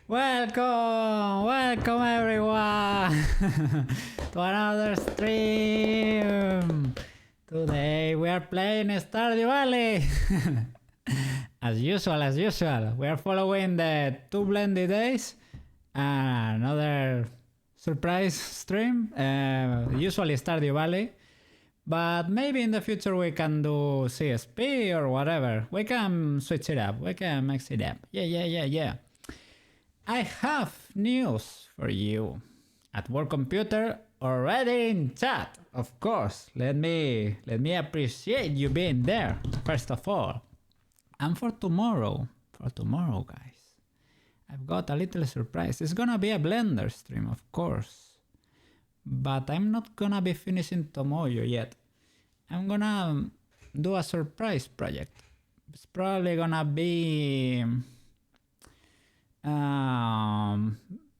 Welcome everyone to another stream. Today we are playing Stardew Valley. as usual, we are following the 2 Blendy days. Another surprise stream, usually Stardew Valley. But maybe in the future we can do CSP or whatever. We can switch it up. We can mix it up. Yeah. I have news for you. At work computer, already in chat. Of course. Let me appreciate you being there, first of all. And for tomorrow, guys, I've got a little surprise. It's gonna be a Blender stream, of course. But I'm not gonna be finishing Tomoyo yet. I'm gonna do a surprise project. It's probably gonna be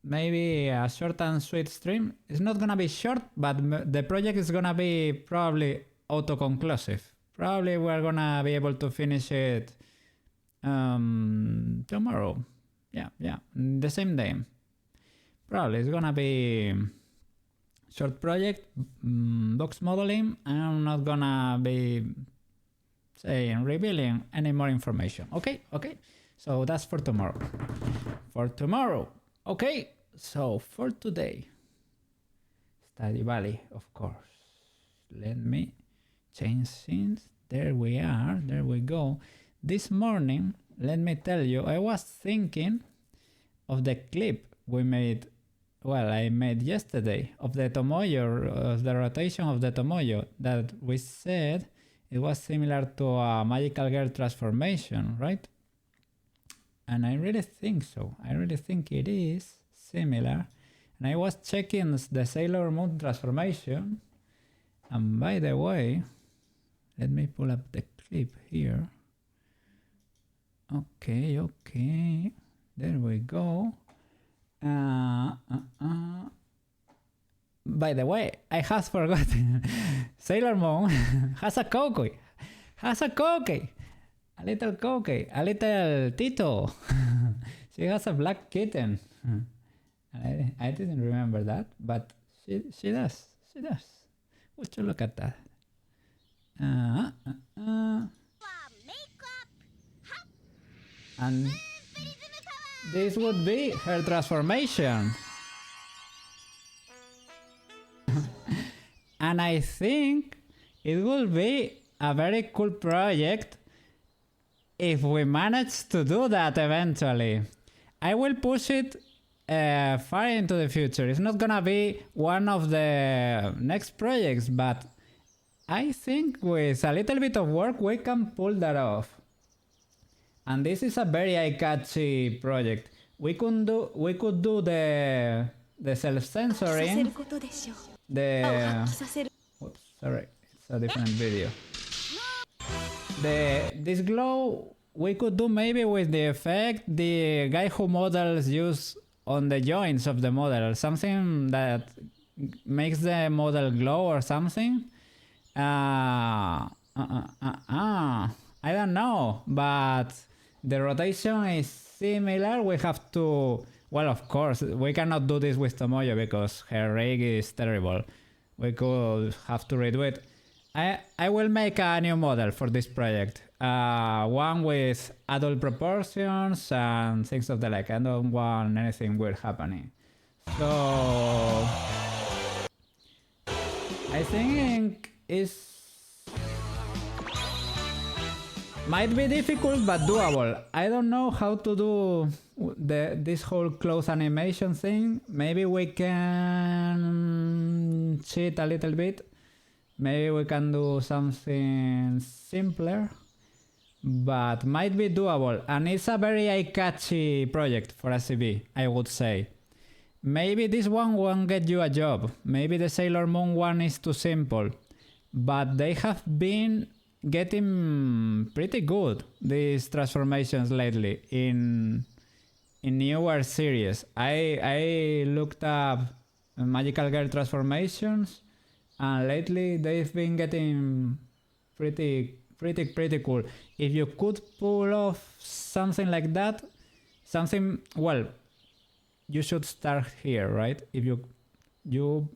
maybe a short and sweet stream. It's not gonna be short, but the project is gonna be probably auto-conclusive. Probably we're gonna be able to finish it tomorrow. Yeah, the same day. Probably it's gonna be short project, box modeling. I'm not gonna be revealing any more information. Okay. So that's for tomorrow. Okay. So for today, Stardew Valley, of course. Let me change scenes. There we are. There we go. This morning, let me tell you, I was thinking of the clip we made. Well, I made yesterday of the Tomoyo, of the rotation of the Tomoyo, that we said it was similar to a magical girl transformation, right? And I really think so. I really think it is similar. And I was checking the Sailor Moon transformation. And by the way, let me pull up the clip here. Okay. There we go. By the way, I have forgotten. Sailor Moon has a Koki. A little Koki. A little Tito. She has a black kitten. I didn't remember that, but she does. Would you look at that? And this would be her transformation. And I think it will be a very cool project if we manage to do that eventually. I will push it far into the future. It's not gonna be one of the next projects, but I think with a little bit of work we can pull that off. And this is a very eye-catchy project. We could do the self-censoring. Oops, sorry, it's a different video. This glow we could do maybe with the effect the guy who models use on the joints of the model, something that makes the model glow or something. I don't know, but the rotation is similar. We have to, well, of course, we cannot do this with Tomoyo because her rig is terrible. We could have to redo it. I will make a new model for this project. One with adult proportions and things of the like. I don't want anything weird happening. So I think it's might be difficult but doable. I don't know how to do this whole close animation thing. Maybe we can cheat a little bit. Maybe we can do something simpler, but might be doable. And it's a very eye-catchy project for a CB, I would say. Maybe this one won't get you a job. Maybe the Sailor Moon one is too simple. But they have been getting pretty good, these transformations lately in newer series. I looked up magical girl transformations, and lately they've been getting pretty cool. If you could pull off something like that, something, well, you should start here, right? If you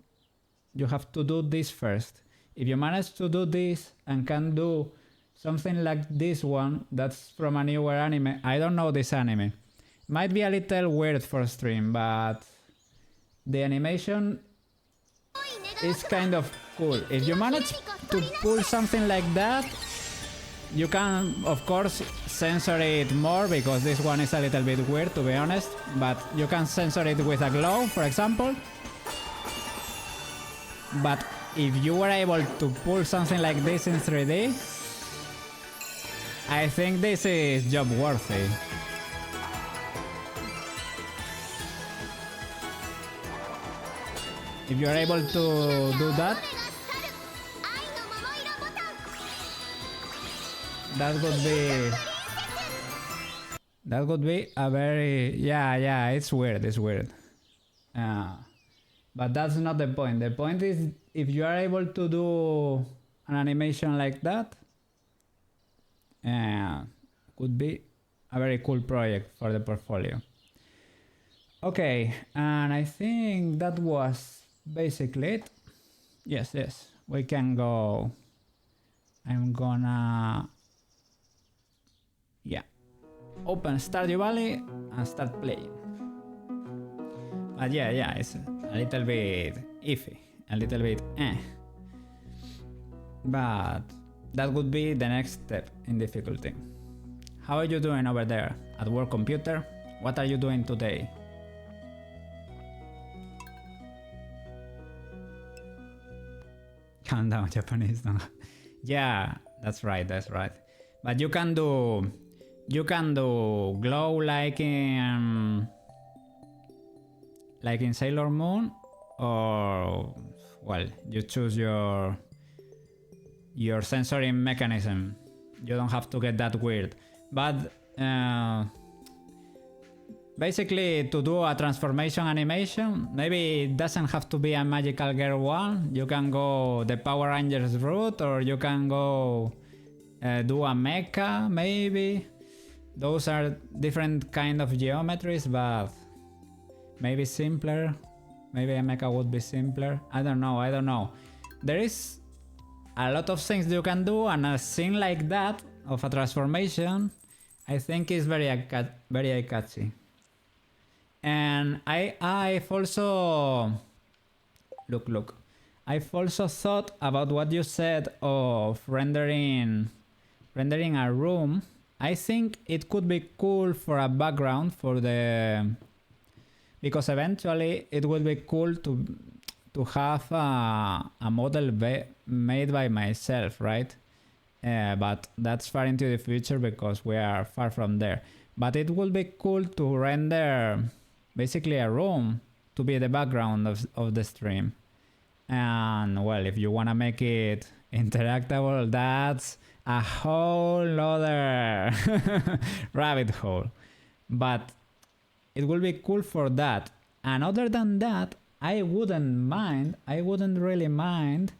have to do this first. If you manage to do this and can do something like this one, that's from a newer anime. I don't know this anime. Might be a little weird for stream, but the animation is kind of cool. If you manage to pull something like that, you can, of course, censor it more because this one is a little bit weird, to be honest. But you can censor it with a glow, for example. But if you were able to pull something like this in 3D, I think this is job worthy. If you're able to do that, that would be a very, yeah, it's weird, but that's not the point. The point is, if you are able to do an animation like that, could be a very cool project for the portfolio. Okay, and I think that was basically it. Yes, we can go. I'm gonna, yeah, open Stardew Valley and start playing. But yeah, it's a little bit iffy, a little bit but that would be the next step in difficulty. How are you doing over there at work computer? What are you doing today? Calm down, Japanese. No. Yeah, that's right. But you can do glow like in Sailor Moon, or, well, you choose your sensoring mechanism. You don't have to get that weird. But basically, to do a transformation animation, maybe it doesn't have to be a magical girl one. You can go the Power Rangers route, or you can go do a mecha, maybe. Those are different kind of geometries, but maybe simpler. Maybe a mecha would be simpler. I don't know. There is a lot of things you can do, and a scene like that of a transformation, I think is very eye-catchy. And I've also look. I've also thought about what you said of rendering a room. I think it could be cool for a background for the, because eventually it would be cool to have a model made by myself, right? But that's far into the future because we are far from there. But it would be cool to render basically a room to be the background of the stream. And, well, if you want to make it interactable, that's a whole other rabbit hole. But it will be cool for that. And other than that, I wouldn't really mind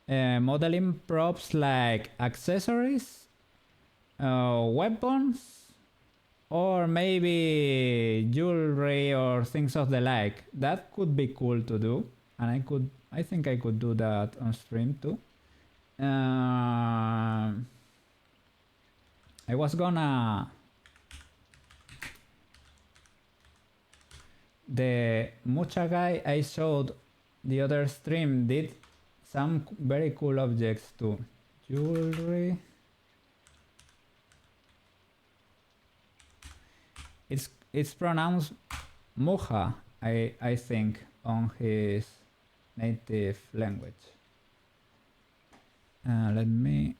modeling props like accessories, weapons, or maybe jewelry or things of the like. That could be cool to do, and I think I could do that on stream too. I was gonna, the Mucha guy I showed the other stream did some very cool objects too. Jewelry. It's pronounced Muja, I think, on his native language. Let me.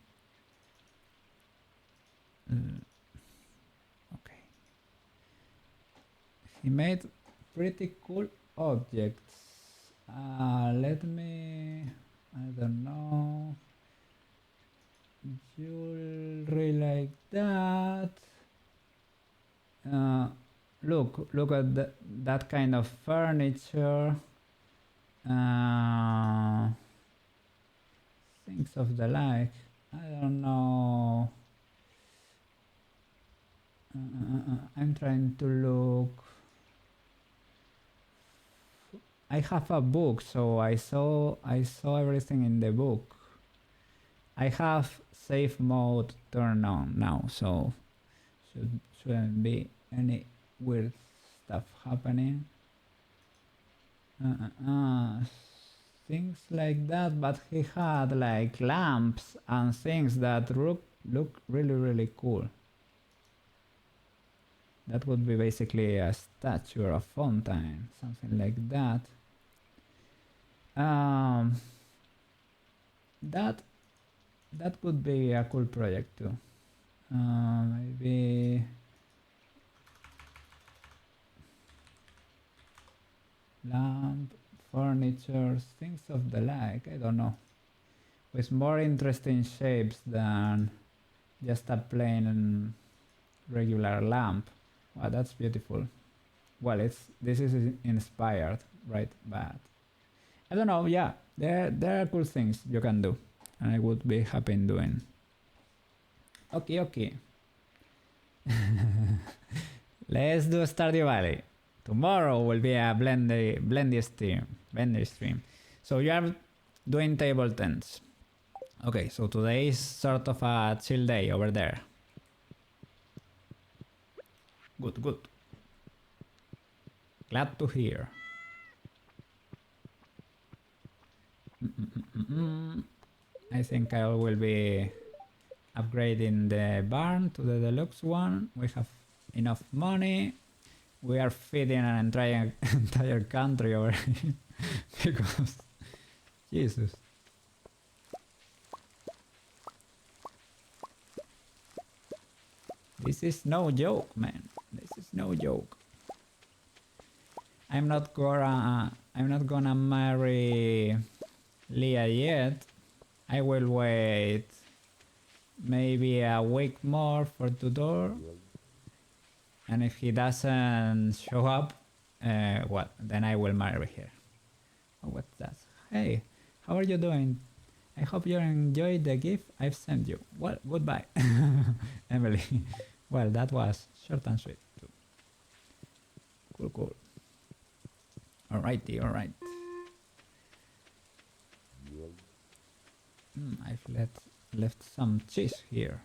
Okay. He made pretty cool objects. Let me. I don't know. Jewelry like that. Look at that kind of furniture. Things of the like. I don't know. I'm trying to look. I have a book, so I saw everything in the book. I have safe mode turned on now, so shouldn't be any weird stuff happening. Things like that, but he had like lamps and things that look really cool. That would be basically a statue or a fountain, something like that. That could be a cool project too. Maybe lamp, furniture, things of the like. I don't know, with more interesting shapes than just a plain regular lamp. Wow, that's beautiful. Well, this is inspired, right? But I don't know. Yeah, there are cool things you can do, and I would be happy in doing. Okay. Let's do Stardew Valley. Tomorrow will be a blendy stream. So you are doing table tents. Okay, so today is sort of a chill day over there. Good. Glad to hear. I think I will be upgrading the barn to the deluxe one. We have enough money. We are feeding an entire country over here because Jesus. This is no joke, man. This is no joke. I'm not gonna marry Leah yet. I will wait maybe a week more for Tudor. And if he doesn't show up, well, then I will marry her. Oh, what's that? Hey, how are you doing? I hope you enjoyed the gift I've sent you. Well, goodbye, Emily. Well, that was short and sweet too. Cool. Alrighty. I've left some cheese here.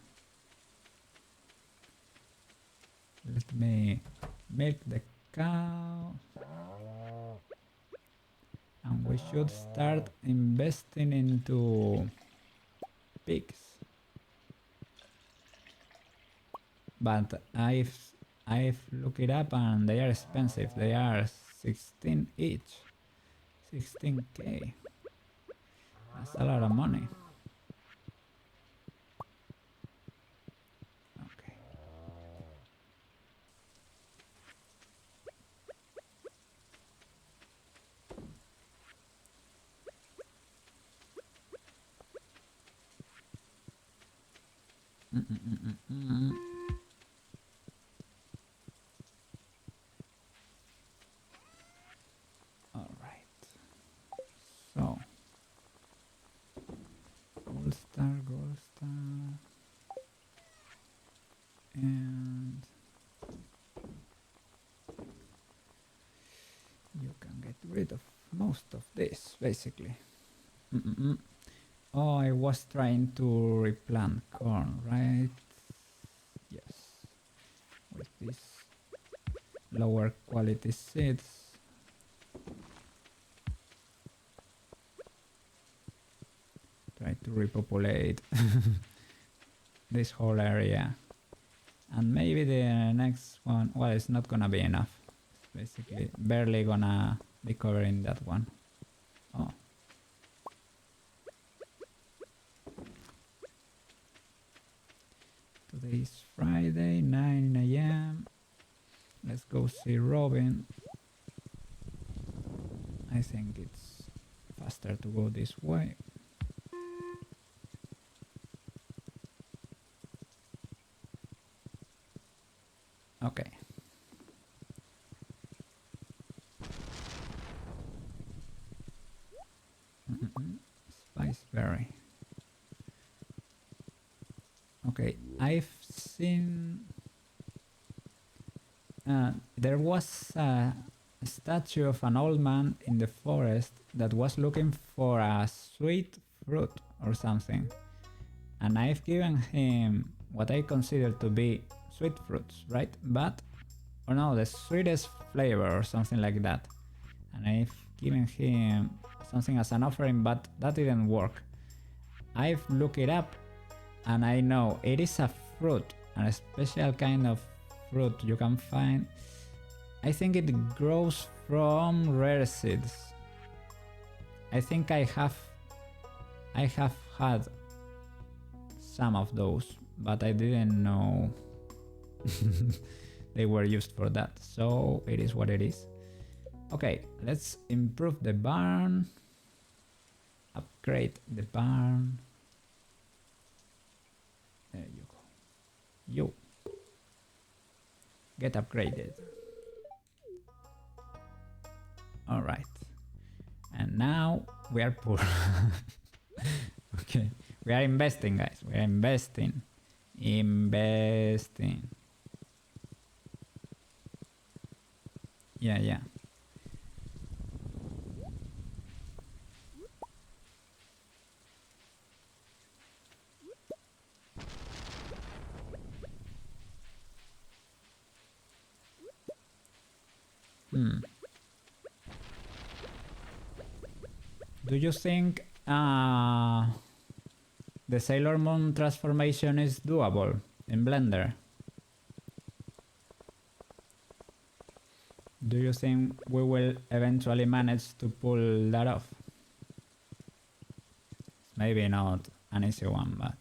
Let me milk the cow. And we should start investing into pigs. But I've looked it up and they are expensive. They are 16 each. 16k. That's a lot of money. Okay. All right. So, gold star, and you can get rid of most of this, basically. Oh, I was trying to replant corn, right? Yes. With these lower quality seeds. Try to repopulate this whole area. And maybe the next one, well, it's not gonna be enough. It's basically barely gonna be covering that one. Oh. Today is Friday, 9 a.m. Let's go see Robin. I think it's faster to go this way. Okay. Spiceberry. Okay, I've seen there was a statue of an old man in the forest that was looking for a sweet fruit or something. And I've given him what I consider to be sweet fruits, right? But, or no, the sweetest flavor or something like that. And I've given him something as an offering, but that didn't work. I've looked it up and I know it is a fruit, a special kind of fruit you can find. I think it grows from rare seeds. I think I have had some of those, but I didn't know they were used for that. So it is what it is. Okay, let's improve the barn. Upgrade the barn. There you go. You get upgraded. All right. And now we are poor. Okay. We are investing, guys. We are investing. Investing. Yeah. Do you think the Sailor Moon transformation is doable in Blender? Do you think we will eventually manage to pull that off? Maybe not an easy one, but...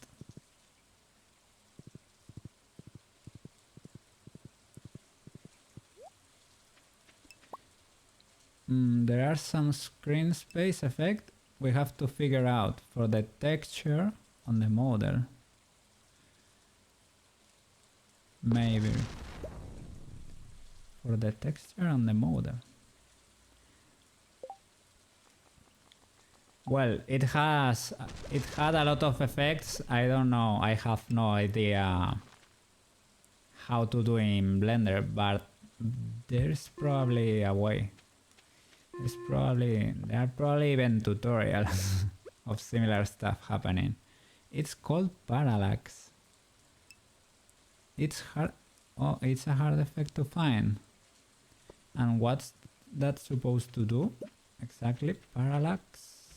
there are some screen space effect we have to figure out for the texture on the model. Maybe. For the texture on the model. Well, it had a lot of effects. I don't know. I have no idea how to do in Blender, but there's probably a way. There are probably even tutorials of similar stuff happening. It's called parallax. It's hard. Oh, it's a hard effect to find. And what's that supposed to do exactly? Parallax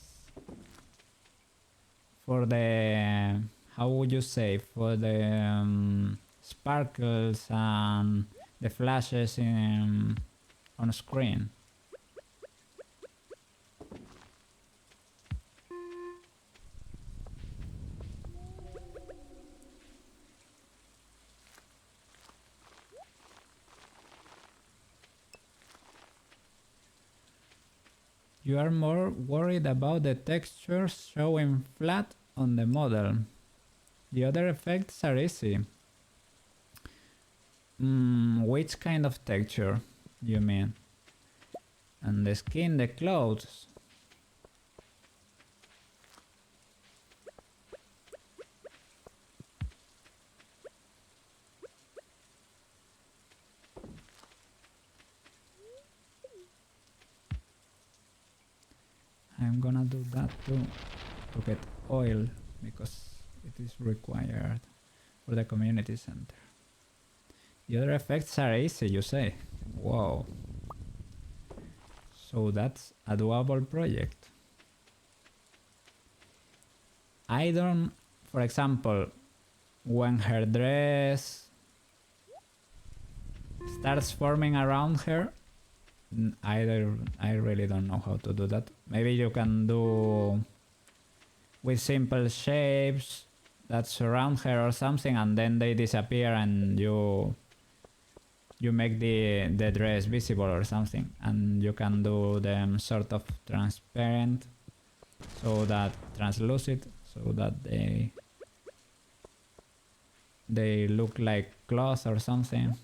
for the, how would you say, for the sparkles and the flashes on screen. You are more worried about the textures showing flat on the model. The other effects are easy. Which kind of texture you mean? And the skin, the clothes. I'm gonna do that too, to get oil, because it is required for the community center. The other effects are easy, you say? Whoa. So that's a doable project. I don't, for example, when her dress starts forming around her, I really don't know how to do that. Maybe you can do with simple shapes that surround her or something, and then they disappear and you make the dress visible or something, and you can do them sort of transparent, so that translucent, so that they look like cloth or something.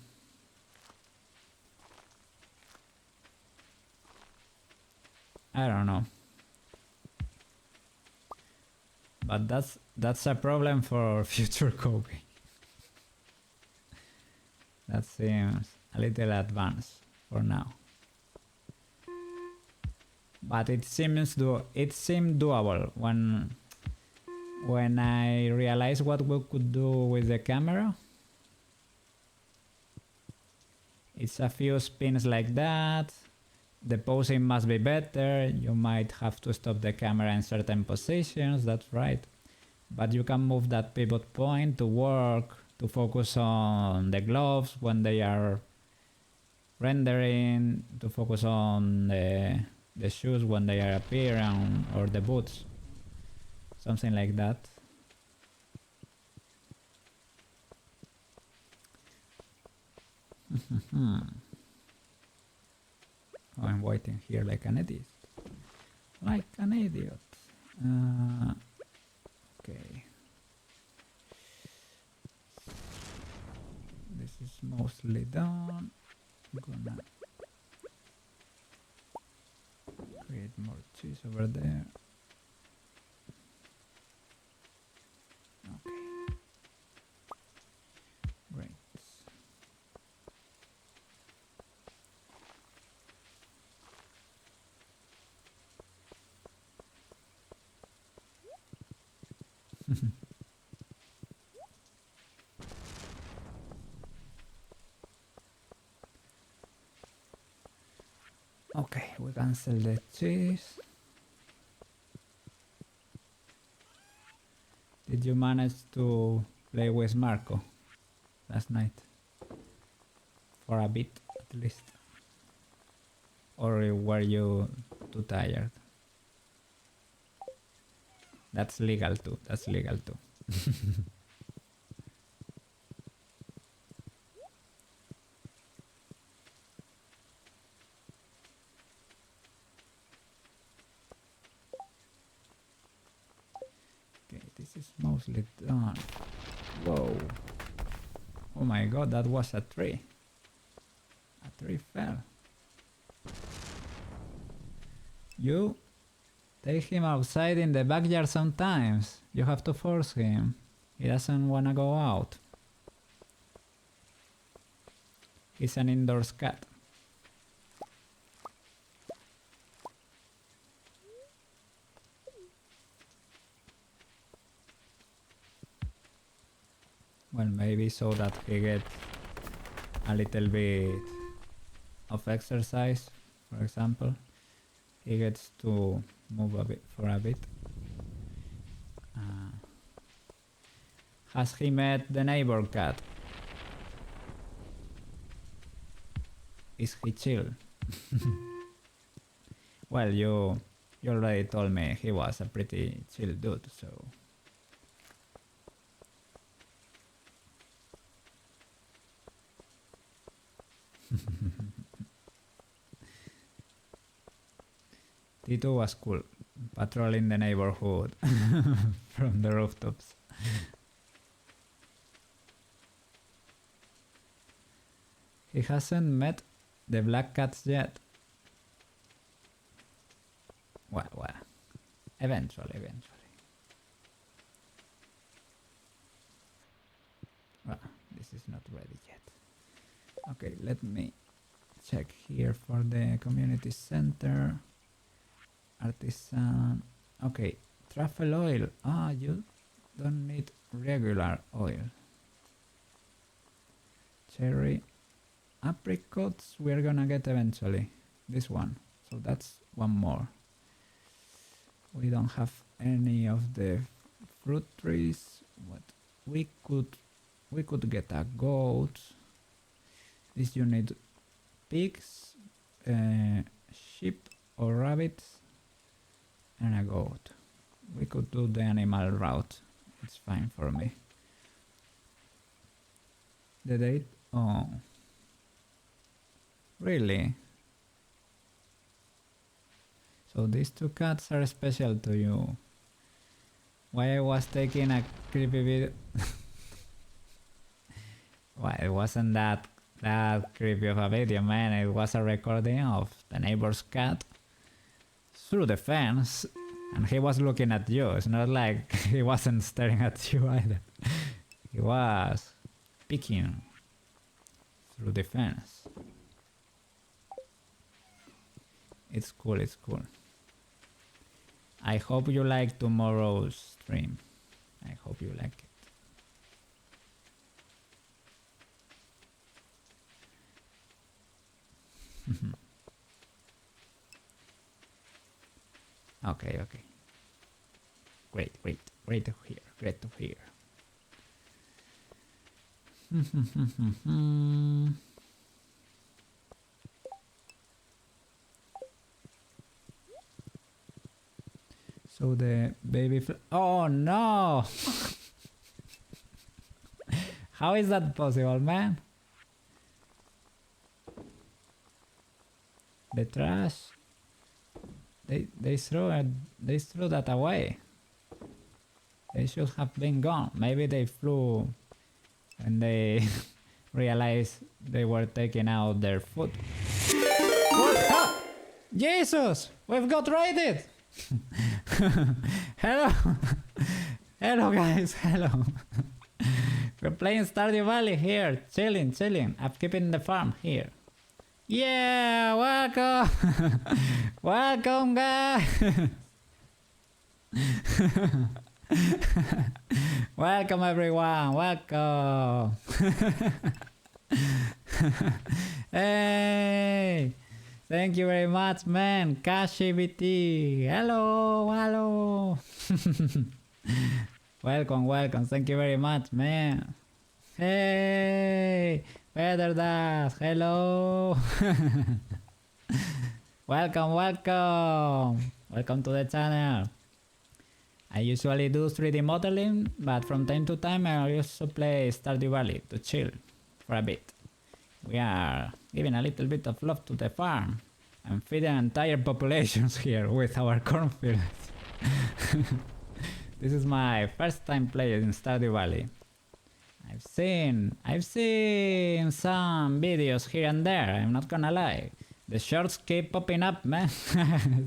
I don't know. But that's a problem for future coping. That seems a little advanced for now. But it seemed doable when I realized what we could do with the camera. It's a few spins like that. The posing must be better. You might have to stop the camera in certain positions, that's right. But you can move that pivot point to work, to focus on the gloves when they are rendering, to focus on the shoes when they are appearing, or the boots. Something like that. Oh, I'm waiting here like an idiot. Like an idiot. Okay. This is mostly done. I'm gonna create more cheese over there. Okay. Great. Okay, we cancel the cheese. Did you manage to play with Marco last night? For a bit, at least. Or were you too tired? That's legal too, that's legal too. This is mostly done. Whoa. Oh my god, that was a tree. A tree fell. You take him outside in the backyard sometimes. You have to force him. He doesn't wanna go out. He's an indoors cat. Well, maybe so that he gets a little bit of exercise, for example. He gets to move a bit for a bit. Has he met the neighbor cat? Is he chill? Well, you already told me he was a pretty chill dude, so... Tito was cool, patrolling the neighborhood from the rooftops. He hasn't met the black cats yet. Well, eventually. Well, this is not ready yet. Okay, let me check here for the community center. Artisan. Okay, truffle oil. Ah, you don't need regular oil. Cherry. Apricots we're gonna get eventually. This one. So that's one more. We don't have any of the fruit trees. What we could get a goat. This you need pigs, sheep or rabbits, and a goat. We could do the animal route. It's fine for me. The date? Oh. Really? So these two cats are special to you. Why I was taking a creepy video? Why it wasn't that creepy of a video, man. It was a recording of the neighbor's cat through the fence, and he was looking at you. It's not like he wasn't staring at you either. He was peeking through the fence. It's cool, it's cool. I hope you like tomorrow's stream. I hope you like it. Okay, okay. Great, great, great to hear, great to hear. So the baby oh no! How is that possible, man? The trash. They threw that away. They should have been gone. Maybe they flew and they realized they were taking out their food. What? Oh, Jesus! We've got raided! Hello! Hello guys, hello! We're playing Stardew Valley here, chilling, chilling. I'm keeping the farm here. Yeah, welcome! Welcome guys! Welcome everyone, welcome! Hey! Thank you very much, man. CashBT. Hello, hello. Welcome, welcome. Thank you very much, man. Hey, Feather Dust. Hello. Welcome, welcome. Welcome to the channel. I usually do 3D modeling, but from time to time I also play Stardew Valley to chill for a bit. We are giving a little bit of love to the farm and feeding entire populations here with our cornfields. This is my first time playing in Stardew Valley. I've seen some videos here and there, I'm not gonna lie. The shorts keep popping up, man.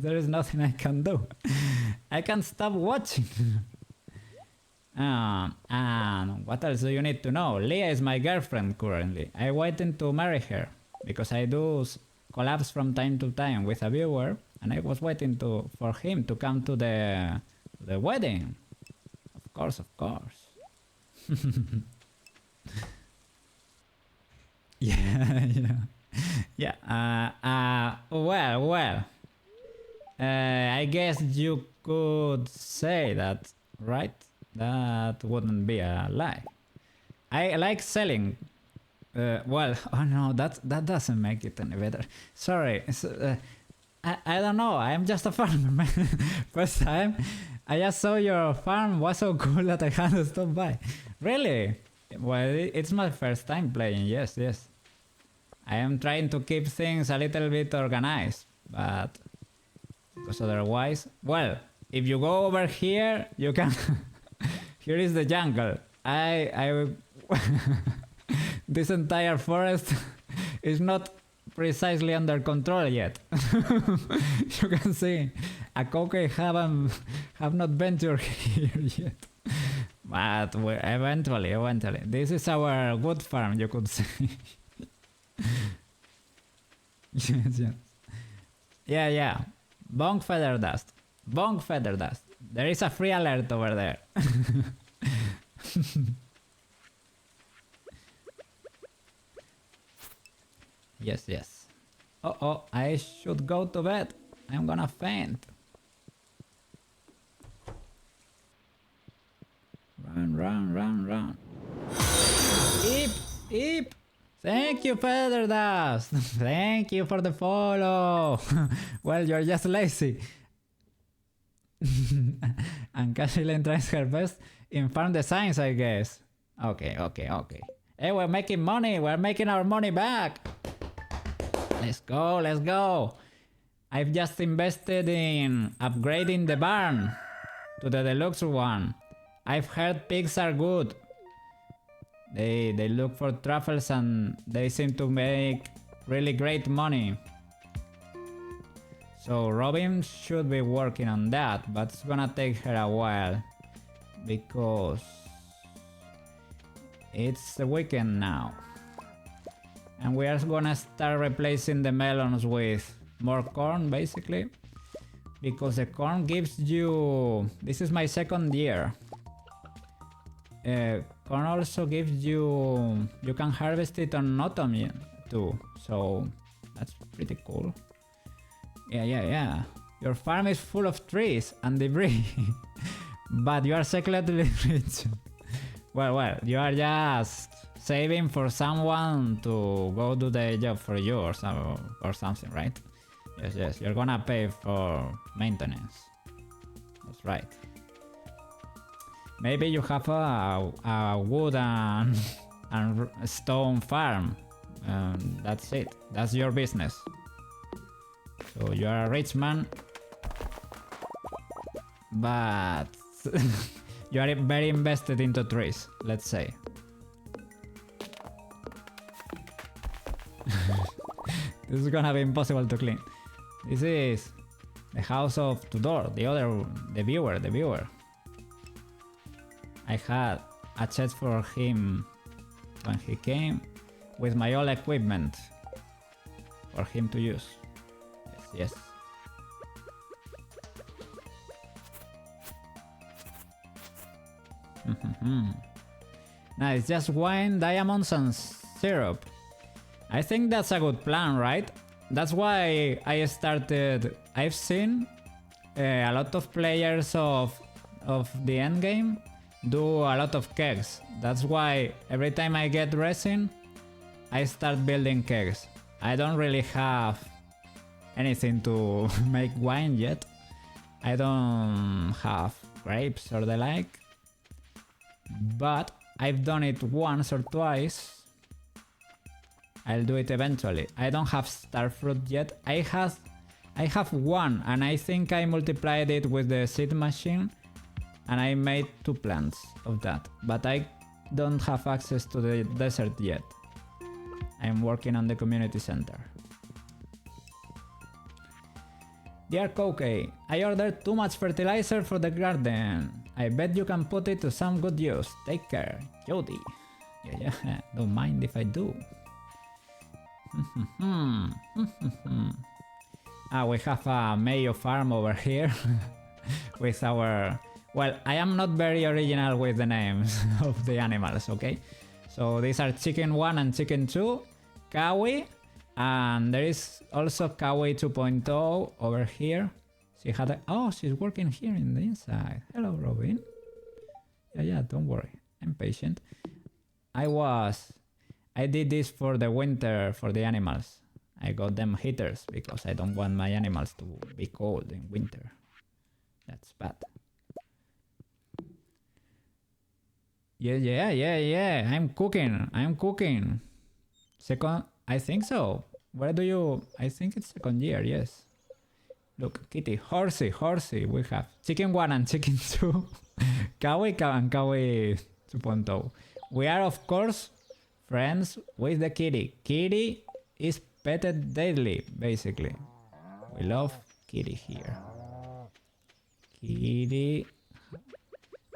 There is nothing I can do. I can't stop watching. And what else do you need to know? Leah is my girlfriend currently. I'm waiting to marry her because I do collabs from time to time with a viewer, and I was waiting for him to come to the wedding. Of course, of course. Yeah, yeah. Well. I guess you could say that, right? That wouldn't be a lie. I like selling. Well, oh no, that doesn't make it any better. Sorry. I don't know. I'm just a farmer, man. First time, I just saw your farm was so cool that I had to stop by. Really? Well, it's my first time playing. Yes, yes. I am trying to keep things a little bit organized, but because otherwise, well, if you go over here, you can. Here is the jungle. I this entire forest is not precisely under control yet. You can see a coque have not ventured here yet. But eventually, this is our wood farm, you could say. Yes, yes. Yeah. Bonk feather dust. Bonk feather dust. There is a free alert over there. Yes. Oh, I should go to bed. I'm gonna faint. Run. Eep. Thank you, Feather Dust. Thank you for the follow. Well, you're just lazy. And Cashlyn tries her best in farm designs, I guess. Okay. Hey, we're making money. We're making our money back. Let's go. I've just invested in upgrading the barn to the deluxe one. I've heard pigs are good. They look for truffles and they seem to make really great money. So Robin should be working on that, but it's gonna take her a while because it's the weekend now. And we are gonna start replacing the melons with more corn, basically. Because the corn gives you... This is my second year. Corn also gives you... You can harvest it on autumn too. So that's pretty cool. Yeah. Your farm is full of trees and debris. But you are secretly rich. Well, you are just saving for someone to go do the job for you or something, right? Yes, you're gonna pay for maintenance. That's right. Maybe you have a wood and stone farm. That's it. That's your business. So you are a rich man, but you are very invested into trees, let's say. This is gonna be impossible to clean. This is the house of Tudor, the viewer. I had a chat for him when he came with my old equipment for him to use. Yes. Nice, just wine, diamonds and syrup. I think that's a good plan, right? That's why I started... I've seen a lot of players of the endgame do a lot of kegs. That's why every time I get resin, I start building kegs. I don't really have anything to make wine yet. I don't have grapes or the like. But I've done it once or twice. I'll do it eventually. I don't have starfruit yet. I have one, and I think I multiplied it with the seed machine, and I made 2 plants of that. But I don't have access to the desert yet. I'm working on the community center. Dear Koke, I ordered too much fertilizer for the garden. I bet you can put it to some good use. Take care, Jody. Yeah, don't mind if I do. We have a Mayo farm over here with our... Well, I am not very original with the names of the animals, okay? So these are Chicken 1 and Chicken 2, Kawi, and there is also Kawi 2.0 over here. She had a... Oh, she's working here in the inside. Hello, Robin. Yeah, don't worry. I'm patient. I did this for the winter for the animals. I got them heaters because I don't want my animals to be cold in winter. That's bad. Yeah. I'm cooking. Second, I think so. Where do you... I think it's second year, yes. Look, Kitty, horsey. We have Chicken 1 and Chicken 2. Kawi and Kawi 2.0. We are, of course, friends with the kitty. Kitty is petted daily, basically. We love Kitty here. Kitty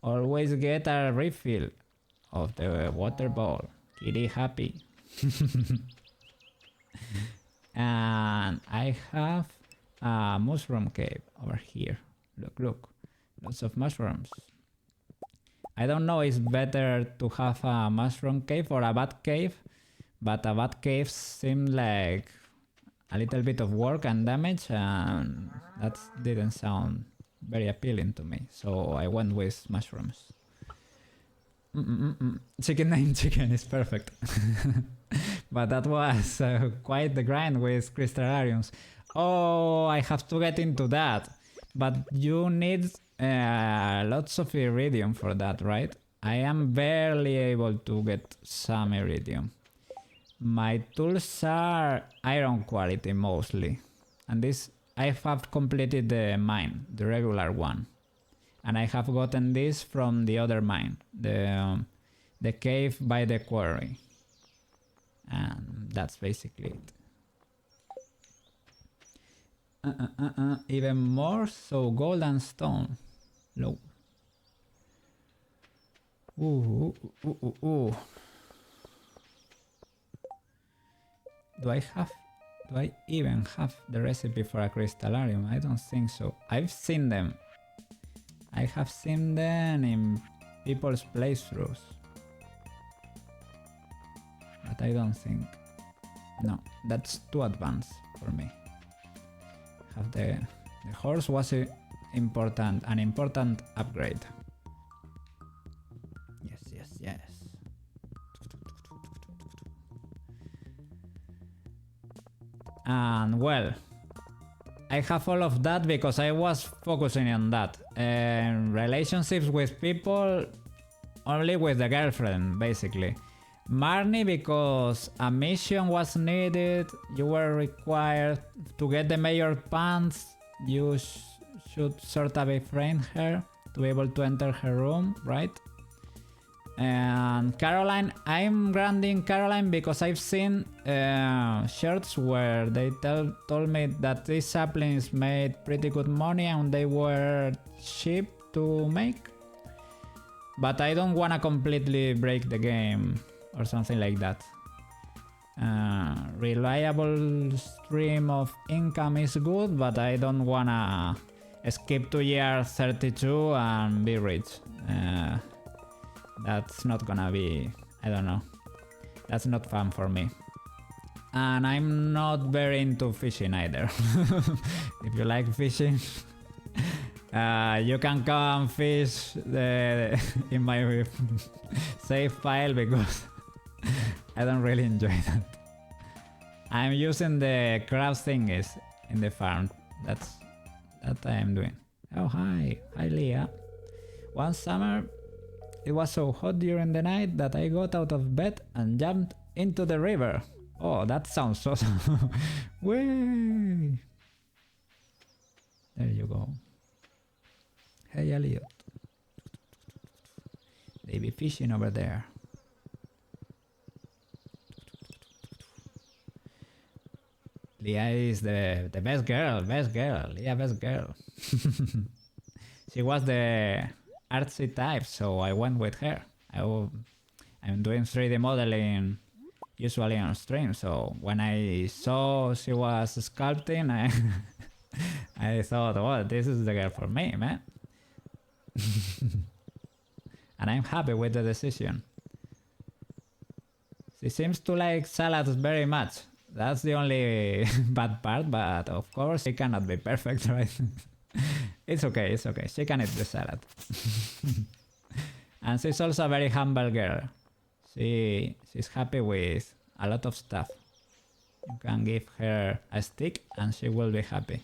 always get a refill of the water bowl. Kitty happy. And I have a mushroom cave over here. Look. Lots of mushrooms. I don't know if it's better to have a mushroom cave or a bat cave, but a bat cave seemed like a little bit of work and damage, and that didn't sound very appealing to me, so I went with mushrooms. Chicken name chicken is perfect. But that was quite the grind with crystallariums. Oh, I have to get into that. But you need lots of iridium for that, right? I am barely able to get some iridium. My tools are iron quality mostly. And this, I have completed the mine, the regular one. And I have gotten this from the other mine, the cave by the quarry. And that's basically it. Even more, so gold and stone. Low. Ooh. Do I even have the recipe for a crystallarium? I don't think so. I've seen them. I have seen them in people's playthroughs. But I don't think... No, that's too advanced for me. Have the horse was an important upgrade. Yes. And well, I have all of that because I was focusing on that. Relationships with people, only with the girlfriend, basically. Marnie, because a mission was needed, you were required to get the mayor pants, you should sort of befriend her to be able to enter her room, right? And Caroline, I'm granting Caroline because I've seen shirts where they told me that these saplings made pretty good money and they were cheap to make. But I don't wanna completely break the game or something like that. Reliable stream of income is good, but I don't wanna skip to year 32 and be rich. That's not gonna be, I don't know. That's not fun for me. And I'm not very into fishing either. If you like fishing, you can come fish in my save file because I don't really enjoy that. I'm using the crab thingies in the farm. That's that I am doing. Oh, hi Leah. One summer, it was so hot during the night that I got out of bed and jumped into the river. Oh, that sounds awesome. Way. There you go. Hey Elliot. They be fishing over there. Leah is the best girl. Leah, best girl. She was the artsy type, so I went with her. I'm doing 3D modeling usually on stream, so when I saw she was sculpting, I thought, oh, this is the girl for me, man. And I'm happy with the decision. She seems to like salads very much. That's the only bad part, but of course she cannot be perfect, right? It's okay. She can eat the salad. And she's also a very humble girl. She's happy with a lot of stuff. You can give her a stick and she will be happy.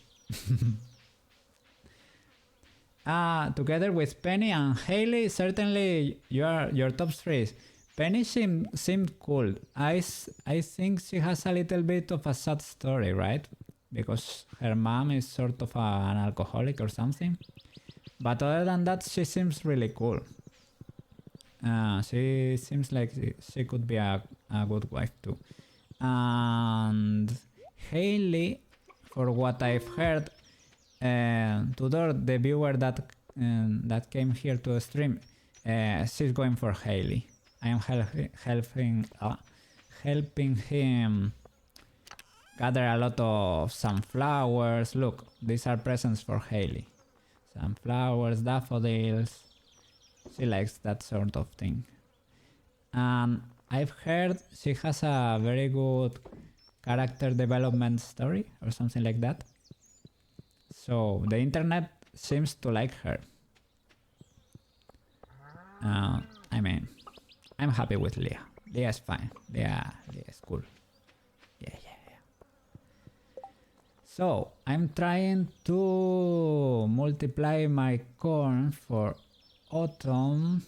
Together with Penny and Hailey, certainly your top 3. Penny seemed cool. I think she has a little bit of a sad story, right? Because her mom is sort of an alcoholic or something. But other than that, she seems really cool. She seems like she could be a good wife too. And Hailey, for what I've heard, Tudor, the viewer that came here to stream, she's going for Hailey. I am helping him gather a lot of sunflowers. Look, these are presents for Hailey. Sunflowers, daffodils. She likes that sort of thing. And I've heard she has a very good character development story or something like that. So the internet seems to like her. I mean, I'm happy with Leah. Leah is fine. Leah is cool. Yeah. So I'm trying to multiply my corn for autumn,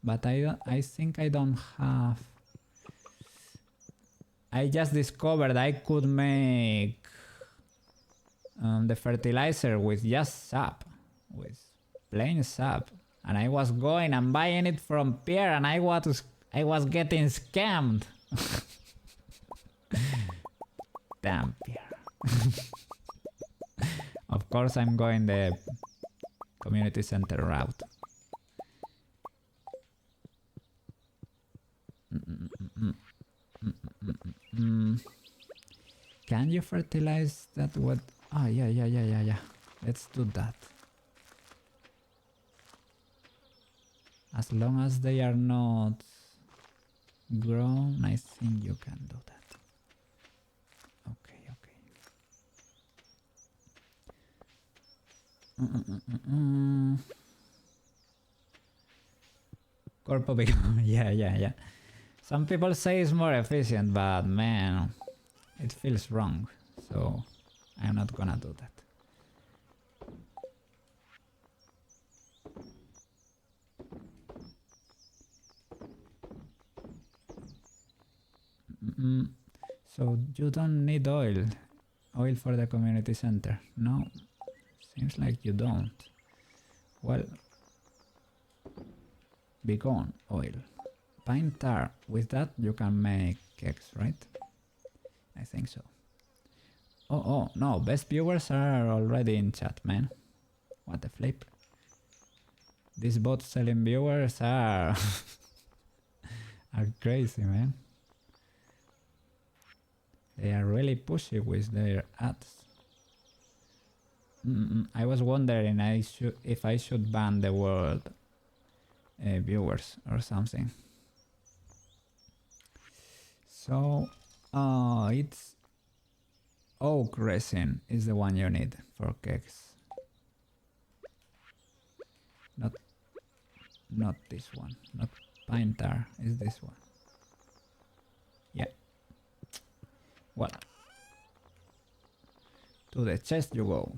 but I think I don't have. I just discovered I could make the fertilizer with just sap, with plain sap, and I was going and buying it from Pierre, and I was getting scammed. Damn Pierre. Of course I'm going the community center route. can you fertilize that? What? Oh, yeah. Let's do that. As long as they are not grown, I think you can do that. Okay. Corpo become yeah. Some people say it's more efficient, but man, it feels wrong. So I'm not gonna do that. So you don't need oil for the community center? No, seems like you don't. Well, be gone, oil. Pine tar, with that you can make cakes, right? I think so. Oh, no, best viewers are already in chat, man. What the flip? These bot selling viewers are are crazy, man. They are really pushy with their ads. I was wondering if I should ban the word viewers or something. So, it's oak resin is the one you need for cakes. Not this one. Not pine tar. Is this one? Yeah. Well, to the chest you go.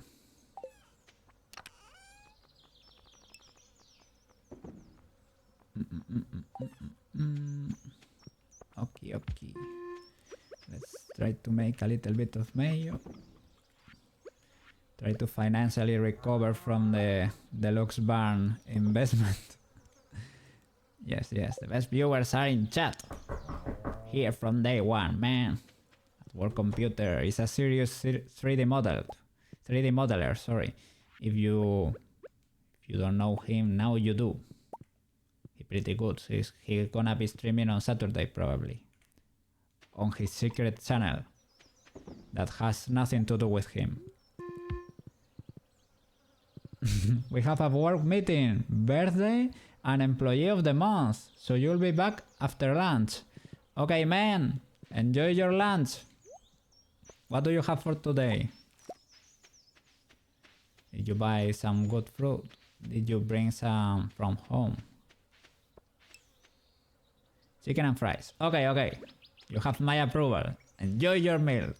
Okay. Let's try to make a little bit of mayo. Try to financially recover from the DELUXE barn investment. Yes, the best viewers are in chat. Here from day one, man. World Computer is a serious 3D modeler, sorry. If you don't know him, now you do. He's pretty good. He's gonna be streaming on Saturday probably. On his secret channel. That has nothing to do with him. We have a work meeting. Birthday and employee of the month. So you'll be back after lunch. Okay, man. Enjoy your lunch. What do you have for today? Did you buy some good fruit? Did you bring some from home? Chicken and fries. Okay. You have my approval. Enjoy your meal.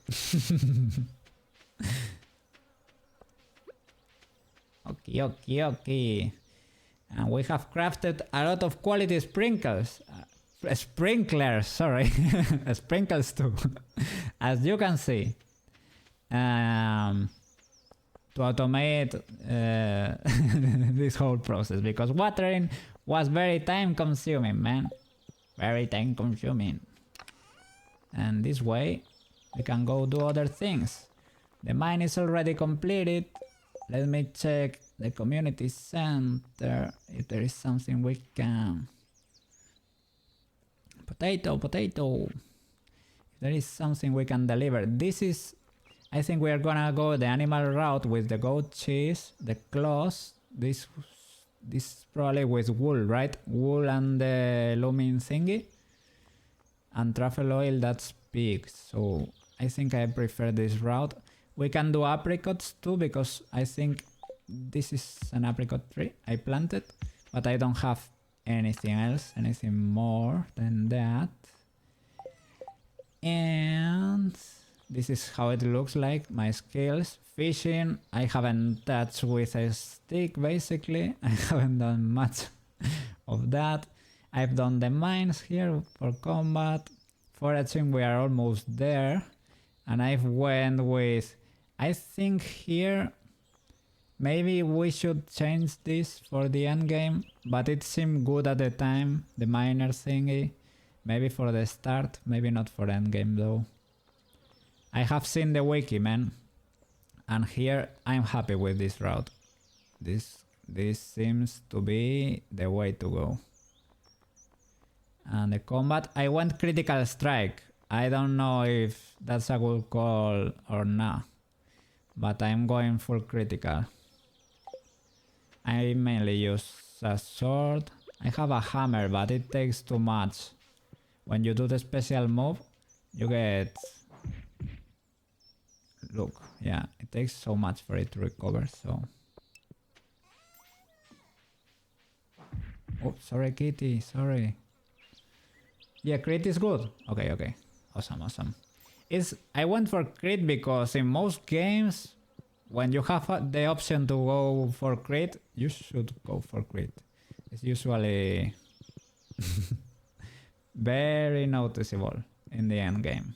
Okay. And we have crafted a lot of quality sprinklers. Sprinklers, sorry. Sprinkles too. As you can see. To automate this whole process. Because watering was very time consuming, man. Very time consuming. And this way we can go do other things. The mine is already completed. Let me check the community center if there is something we can... Potato. If there is something we can deliver. This is... I think we are gonna go the animal route with the goat cheese, the claws. This probably with wool, right? Wool and the looming thingy. And truffle oil, that's pig. So I think I prefer this route. We can do apricots too, because I think this is an apricot tree I planted, but I don't have anything else, anything more than that. And this is how it looks like, my skills. Fishing, I haven't touched with a stick basically. I haven't done much of that. I've done the mines here for combat. Foraging, we are almost there. And I've went with... I think here maybe we should change this for the end game, but it seemed good at the time, the miner thingy. Maybe for the start, maybe not for end game though. I have seen the wiki, man, and here I'm happy with this route. This seems to be the way to go. And the combat, I went critical strike. I don't know if that's a good call or not, but I'm going full critical. I mainly use a sword. I have a hammer, but it takes too much. When you do the special move, you get... Look, yeah, it takes so much for it to recover, so... Oh, sorry kitty, sorry. Yeah, crit is good. Okay, okay. Awesome, awesome. I went for crit because in most games, when you have the option to go for crit, you should go for crit. It's usually very noticeable in the end game.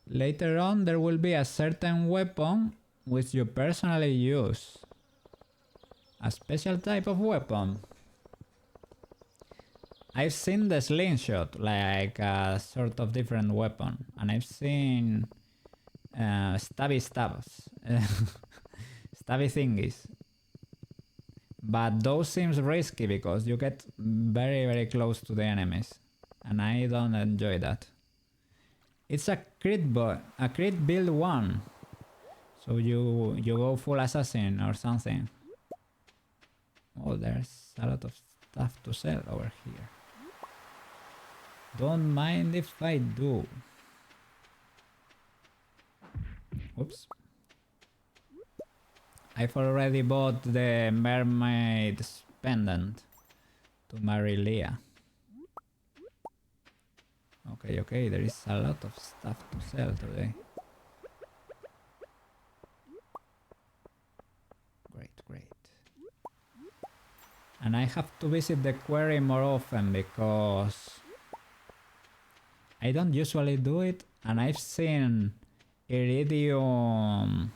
Later on, there will be a certain weapon which you personally use. A special type of weapon. I've seen the slingshot, like a sort of different weapon, and I've seen stabby stabs, stabby thingies. But those seems risky because you get very close to the enemies, and I don't enjoy that. It's a crit build one, so you go full assassin or something. Oh, there's a lot of stuff to sell over here. Don't mind if I do. Oops. I've already bought the mermaid's pendant to marry Leah. Okay, okay, there is a lot of stuff to sell today. Great, great. And I have to visit the quarry more often because I don't usually do it, and I've seen iridium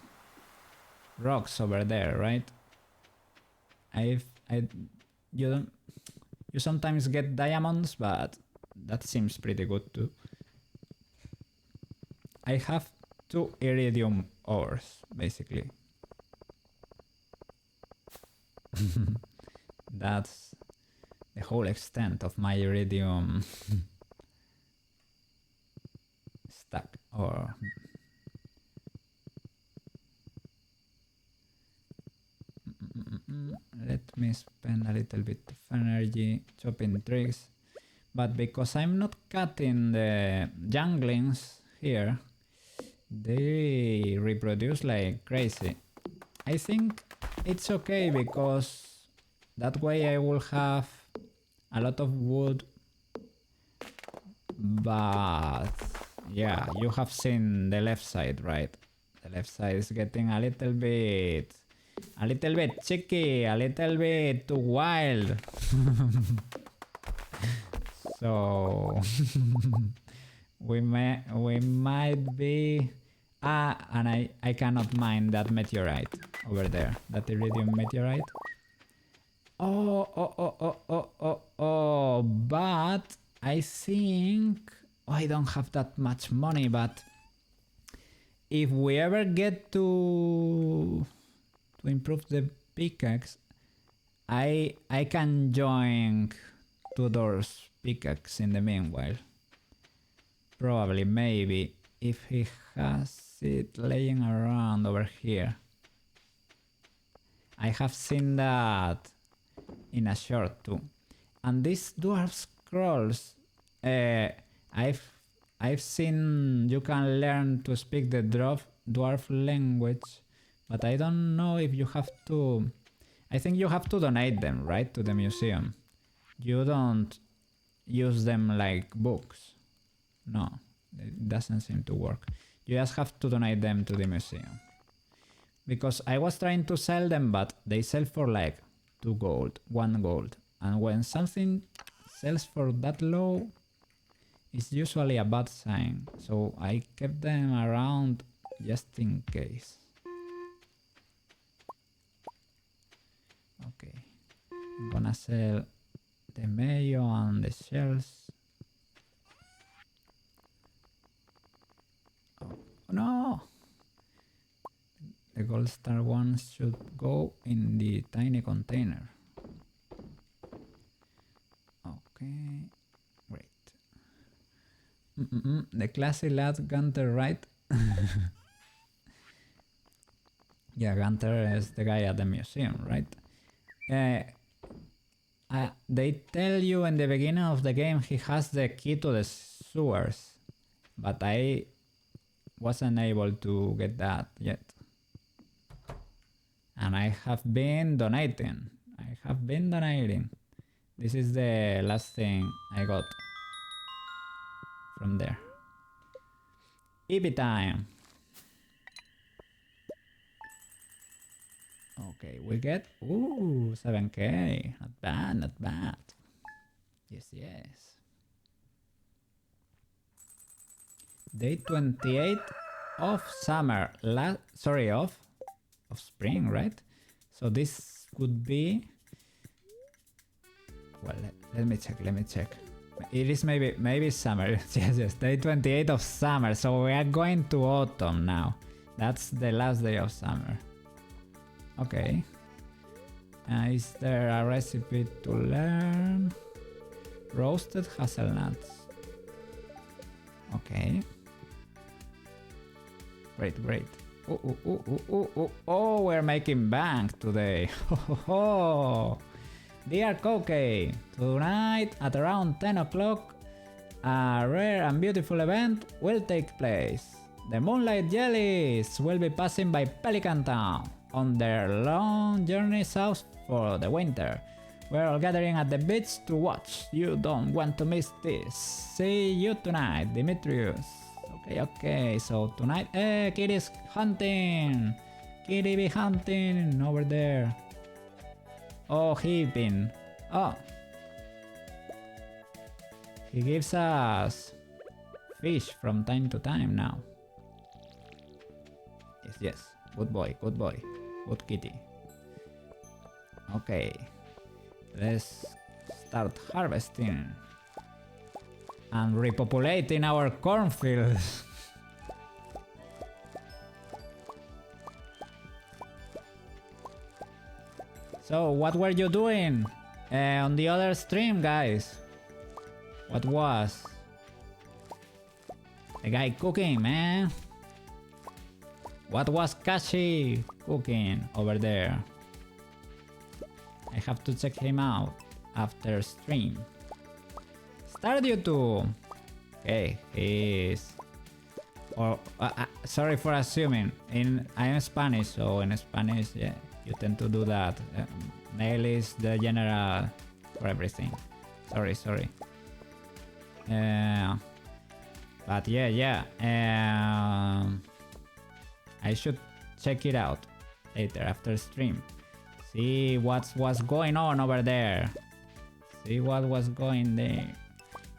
rocks over there, right? You sometimes get diamonds, but that seems pretty good too. I have 2 iridium ores, basically. That's the whole extent of my iridium stack, or let me spend a little bit of energy chopping trees, but because I'm not cutting the junglings here, they reproduce like crazy. I think it's okay because that way I will have a lot of wood, but yeah, you have seen the left side, right? The left side is getting a little bit cheeky, a little bit too wild. So we might be... and I cannot mine that meteorite over there, that iridium meteorite. Oh, but I think I don't have that much money, but if we ever get to improve the pickaxe, I can join Tudor's pickaxe in the meanwhile. Probably, maybe, if he has it laying around over here. I have seen that in a short too. And these dwarf scrolls, I've seen you can learn to speak the dwarf language, but I don't know if you have to... I think you have to donate them, right, to the museum. You don't use them like books. No, it doesn't seem to work. You just have to donate them to the museum. Because I was trying to sell them, but they sell for like 2 gold, 1 gold. And when something sells for that low, it's usually a bad sign. So I kept them around just in case. Okay, I'm gonna sell the mayo and the shells. Oh no! The gold star ones should go in the tiny container. Okay. The classy lad Gunter, right? Yeah, Gunter is the guy at the museum, right? They tell you in the beginning of the game he has the key to the sewers, but I wasn't able to get that yet. And I have been donating. This is the last thing I got from there. EP time. Okay, we get 7k. Not bad, not bad. Yes, yes. Day 28 of summer. Of spring, right? So this could be. Well, let me check. It is maybe summer. yes. Day 28 of summer. So we are going to autumn now. That's the last day of summer. Okay. Is there a recipe to learn? Roasted hazelnuts. Okay. Great. Oh, we're making bank today. Dear Koke, tonight at around 10 o'clock, a rare and beautiful event will take place. The Moonlight Jellies will be passing by Pelican Town on their long journey south for the winter. We're all gathering at the beach to watch. You don't want to miss this. See you tonight, Dimitrius. Okay, so tonight, Kitty's hunting. Kitty be hunting over there. Oh, he been. Oh. He gives us fish from time to time now. Yes. Good boy. Good kitty. Okay. Let's start harvesting and repopulating our cornfields. So, what were you doing on the other stream, guys? What was? The guy cooking, man. What was Kashi cooking over there? I have to check him out after stream. Stardew 2. Okay, he's. Sorry for assuming. I am Spanish, so in Spanish, yeah, you tend to do that. Male is the general for everything. Sorry. But yeah. I should check it out later after stream. See what's going on over there. See what was going there.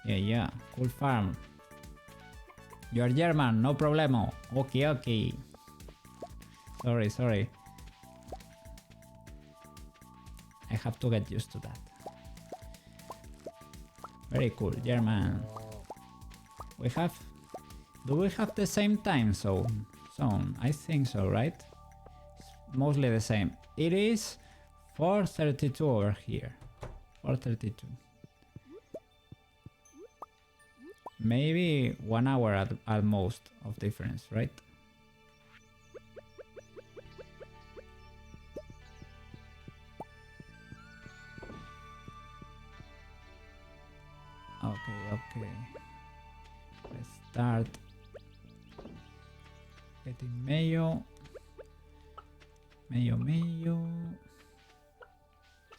Yeah. Cool farm. You're German, no problemo. Okay. Sorry. I have to get used to that. Very cool, German. Do we have the same time zone? I think so, right? It's mostly the same. It is 4:32 over here. 4:32. Maybe 1 hour at most of difference, right? Okay. Let's start getting mayo.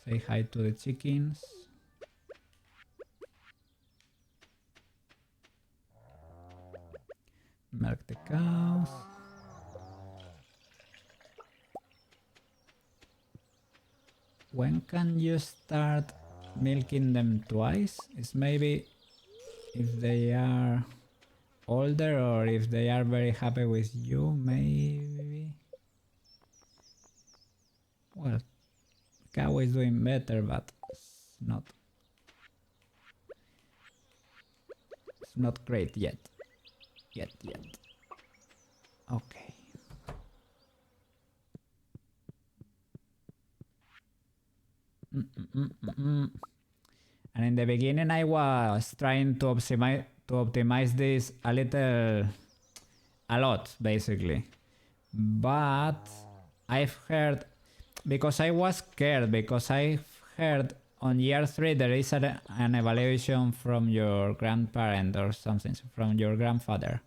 Say hi to the chickens. Milk the cows. When can you start milking them twice? Is maybe if they are older or if they are very happy with you, maybe. Well, cow is doing better, but it's not great yet. Okay. And in the beginning I was trying to to optimize this a lot basically. But I've heard, because I was scared, because I've heard on year 3 there is an evaluation from your grandparent or something, from your grandfather.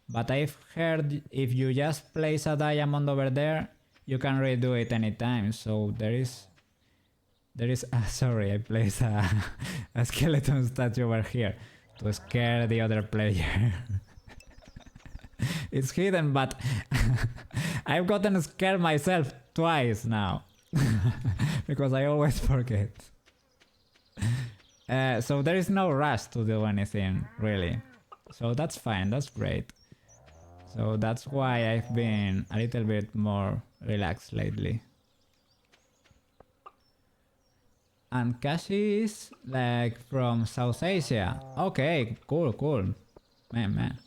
But I've heard if you just place a diamond over there, you can redo it anytime. So there is sorry, I placed a skeleton statue over here to scare the other player. It's hidden, but I've gotten scared myself twice now. Because I always forget. So there is no rush to do anything, really. So that's fine, that's great. So that's why I've been a little bit more relaxed lately. And Kashi is like from South Asia. Okay, cool. Man.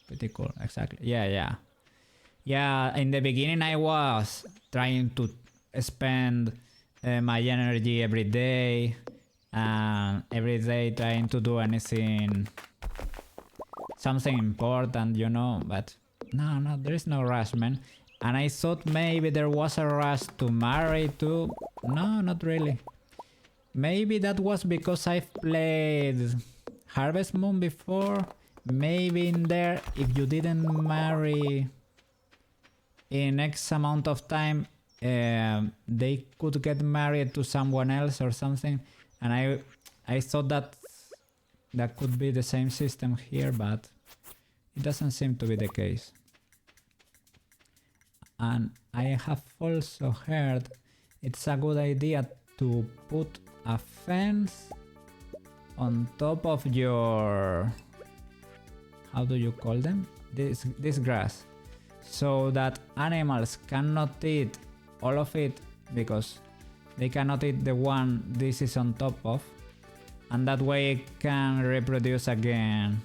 Pretty cool, exactly. Yeah, in the beginning I was trying to spend my energy every day. Every day trying to do something important, you know, but no, there is no rush, man. And I thought maybe there was a rush to marry too. No, not really. Maybe that was because I've played Harvest Moon before. Maybe in there, if you didn't marry in X amount of time, they could get married to someone else or something. And I thought that could be the same system here, but it doesn't seem to be the case. And I have also heard it's a good idea to put a fence on top of your, how do you call them? This grass, so that animals cannot eat all of it, because they cannot eat the one this is on top of, and that way it can reproduce again.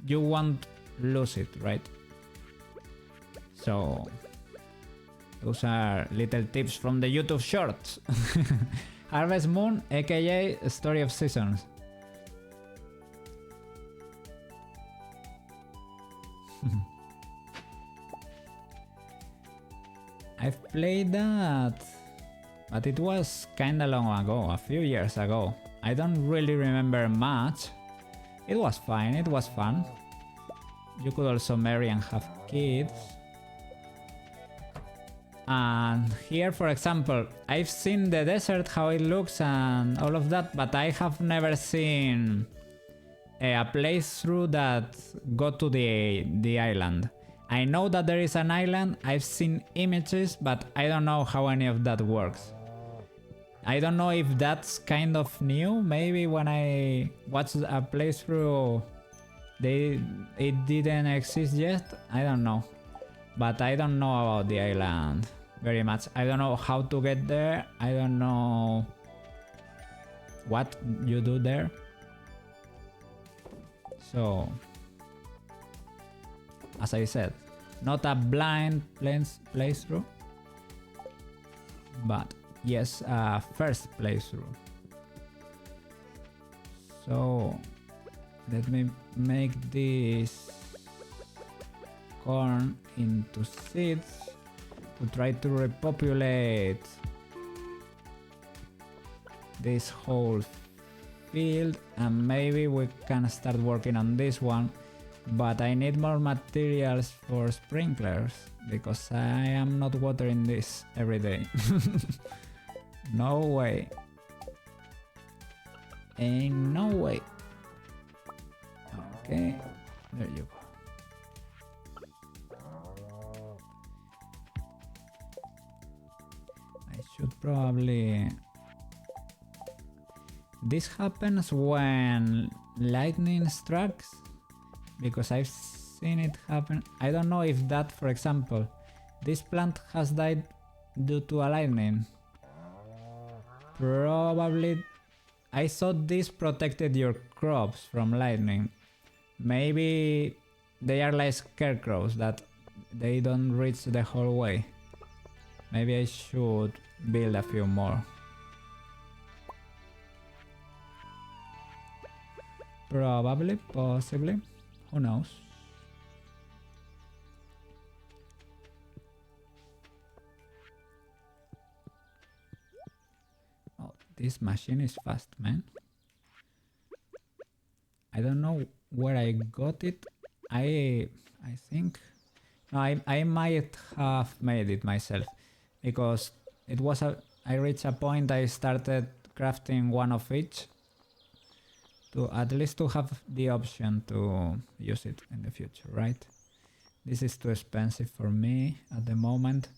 You won't lose it, right? So those are little tips from the YouTube shorts. Harvest Moon, aka Story of Seasons. I've played that, but it was kinda long ago, a few years ago. I don't really remember much. It was fine, it was fun. You could also marry and have kids. And here, for example, I've seen the desert, how it looks and all of that, but I have never seen a playthrough that got to the island. I know that there is an island, I've seen images, but I don't know how any of that works. I don't know if that's kind of new. Maybe when I watched a playthrough, it didn't exist yet. I don't know. But I don't know about the island very much. I don't know how to get there. I don't know what you do there. So, as I said, not a blind playthrough, but yes, a first playthrough. So let me make this corn into seeds to try to repopulate this whole field, and maybe we can start working on this one. But I need more materials for sprinklers, because I am not watering this every day. No way. Ain't no way. Okay, there you go. I should probably... This happens when lightning strikes, because I've seen it happen. I don't know if that, for example, this plant has died due to a lightning. Probably. I thought this protected your crops from lightning. Maybe they are like scarecrows, that they don't reach the whole way. Maybe I should build a few more. Probably, possibly. Who knows? Oh, this machine is fast, man. I don't know where I got it. I think no, I might have made it myself because it was I reached a point I started crafting one of each to at least to have the option to use it in the future, right? This is too expensive for me at the moment,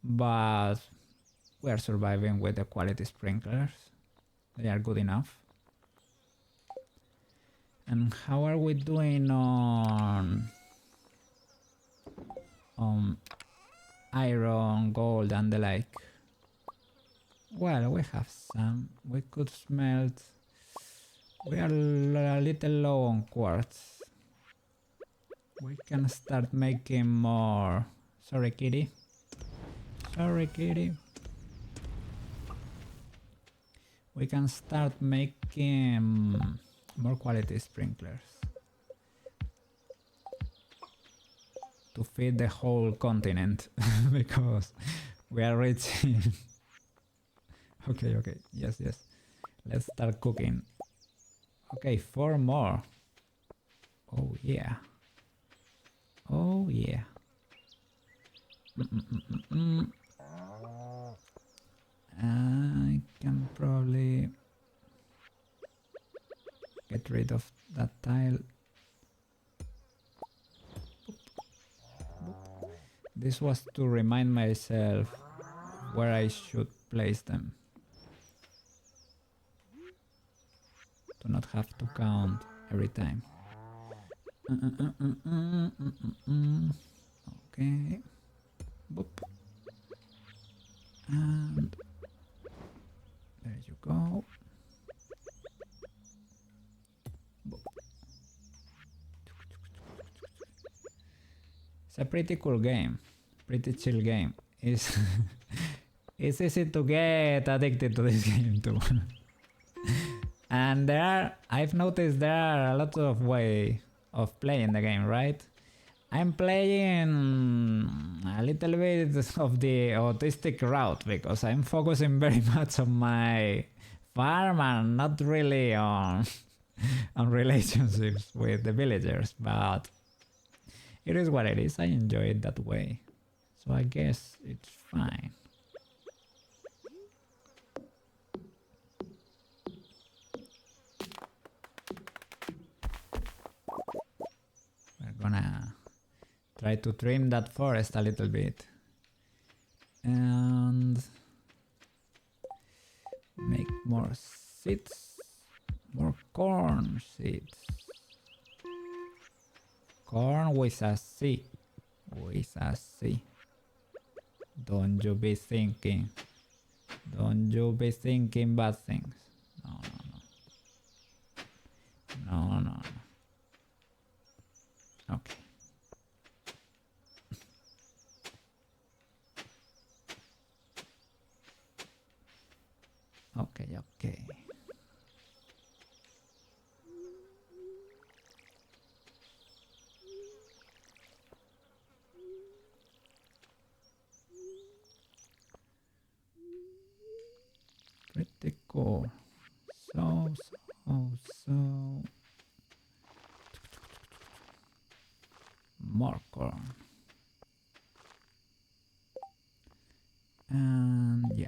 but we are surviving with the quality sprinklers. They are good enough. And how are we doing on iron, gold and the like? Well, we have some. We could smelt. We are a little low on quartz. We can start making more. Sorry, kitty. Sorry, kitty. We can start making more quality sprinklers to feed the whole continent because we are reaching. Okay, yes. Let's start cooking. Okay, 4 more. Oh yeah. Oh yeah. I can probably get rid of that tile. This was to remind myself where I should place them. To not have to count every time. Okay. Boop. And there you go. Boop. It's a pretty cool game. Pretty chill game. It's it's easy to get addicted to this game too. And I've noticed there are a lot of ways of playing the game, right? I'm playing a little bit of the autistic route because I'm focusing very much on my farm and not really on relationships with the villagers, but it is what it is. I enjoy it that way, so I guess it's fine. We're gonna try to trim that forest a little bit and make more seeds, more corn seeds. Corn with a C, with a C. Don't you be thinking bad things. No. Okay. Okay. Pretty cool. So. More corn. And yeah,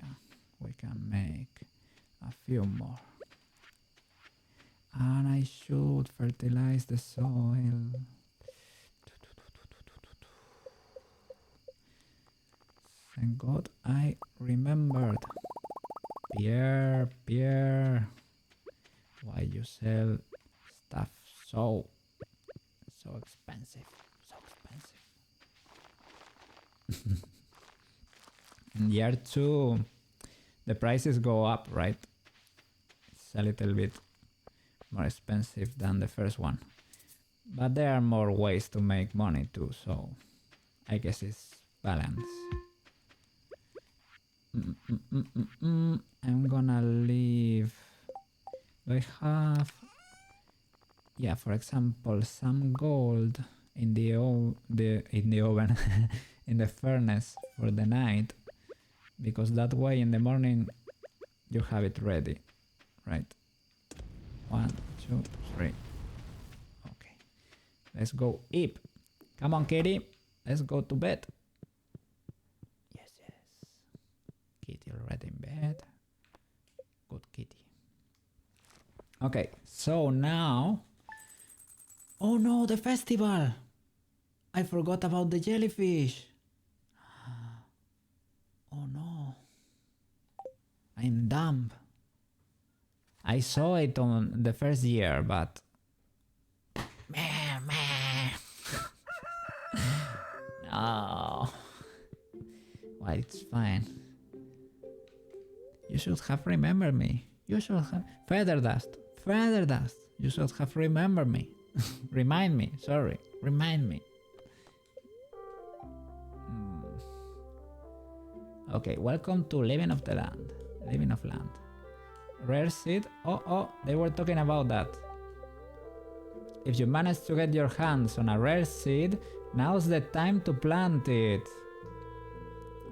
we can make a few more. And I should fertilize the soil. Thank God I remembered. Pierre, why you sell stuff so expensive? In year 2, the prices go up, right? It's a little bit more expensive than the first one. But there are more ways to make money too, so I guess it's balanced. I'm gonna leave. Do I have Yeah, for example, some gold in the oven, in the furnace for the night, because that way in the morning you have it ready, right? 1, 2, 3. Okay, let's go eat. Come on, kitty, let's go to bed. Yes, yes. Kitty already in bed. Good kitty. Okay, so now... Oh no, the festival! I forgot about the jellyfish. Oh no. I'm dumb. I saw it on the first year, but... Meh, meh. No. Well, it's fine. You should have remembered me. You should have... Feather dust. Feather dust. You should have remembered me. Remind me. Sorry. Remind me. Okay, welcome to Living of the Land. Living of Land. Rare seed. Oh, they were talking about that. If you manage to get your hands on a rare seed, now's the time to plant it.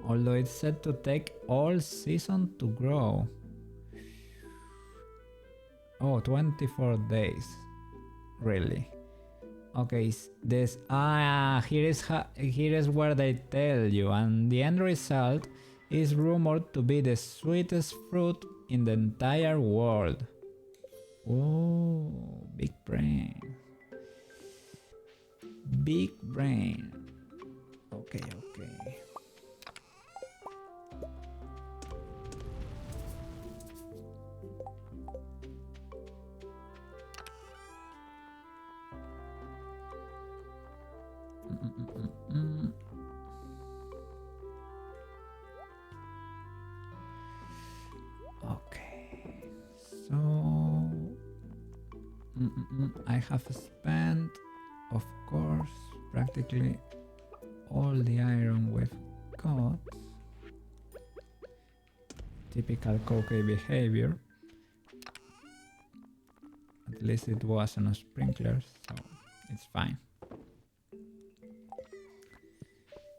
Although it's said to take all season to grow. Oh, 24 days. Really? Okay, this here is where they tell you, and the end result is rumored to be the sweetest fruit in the entire world. Oh, big brain. Big brain. Okay. Okay, so I have spent, of course, practically all the iron we've got. Typical Koke behavior. At least it was on a sprinkler, so it's fine.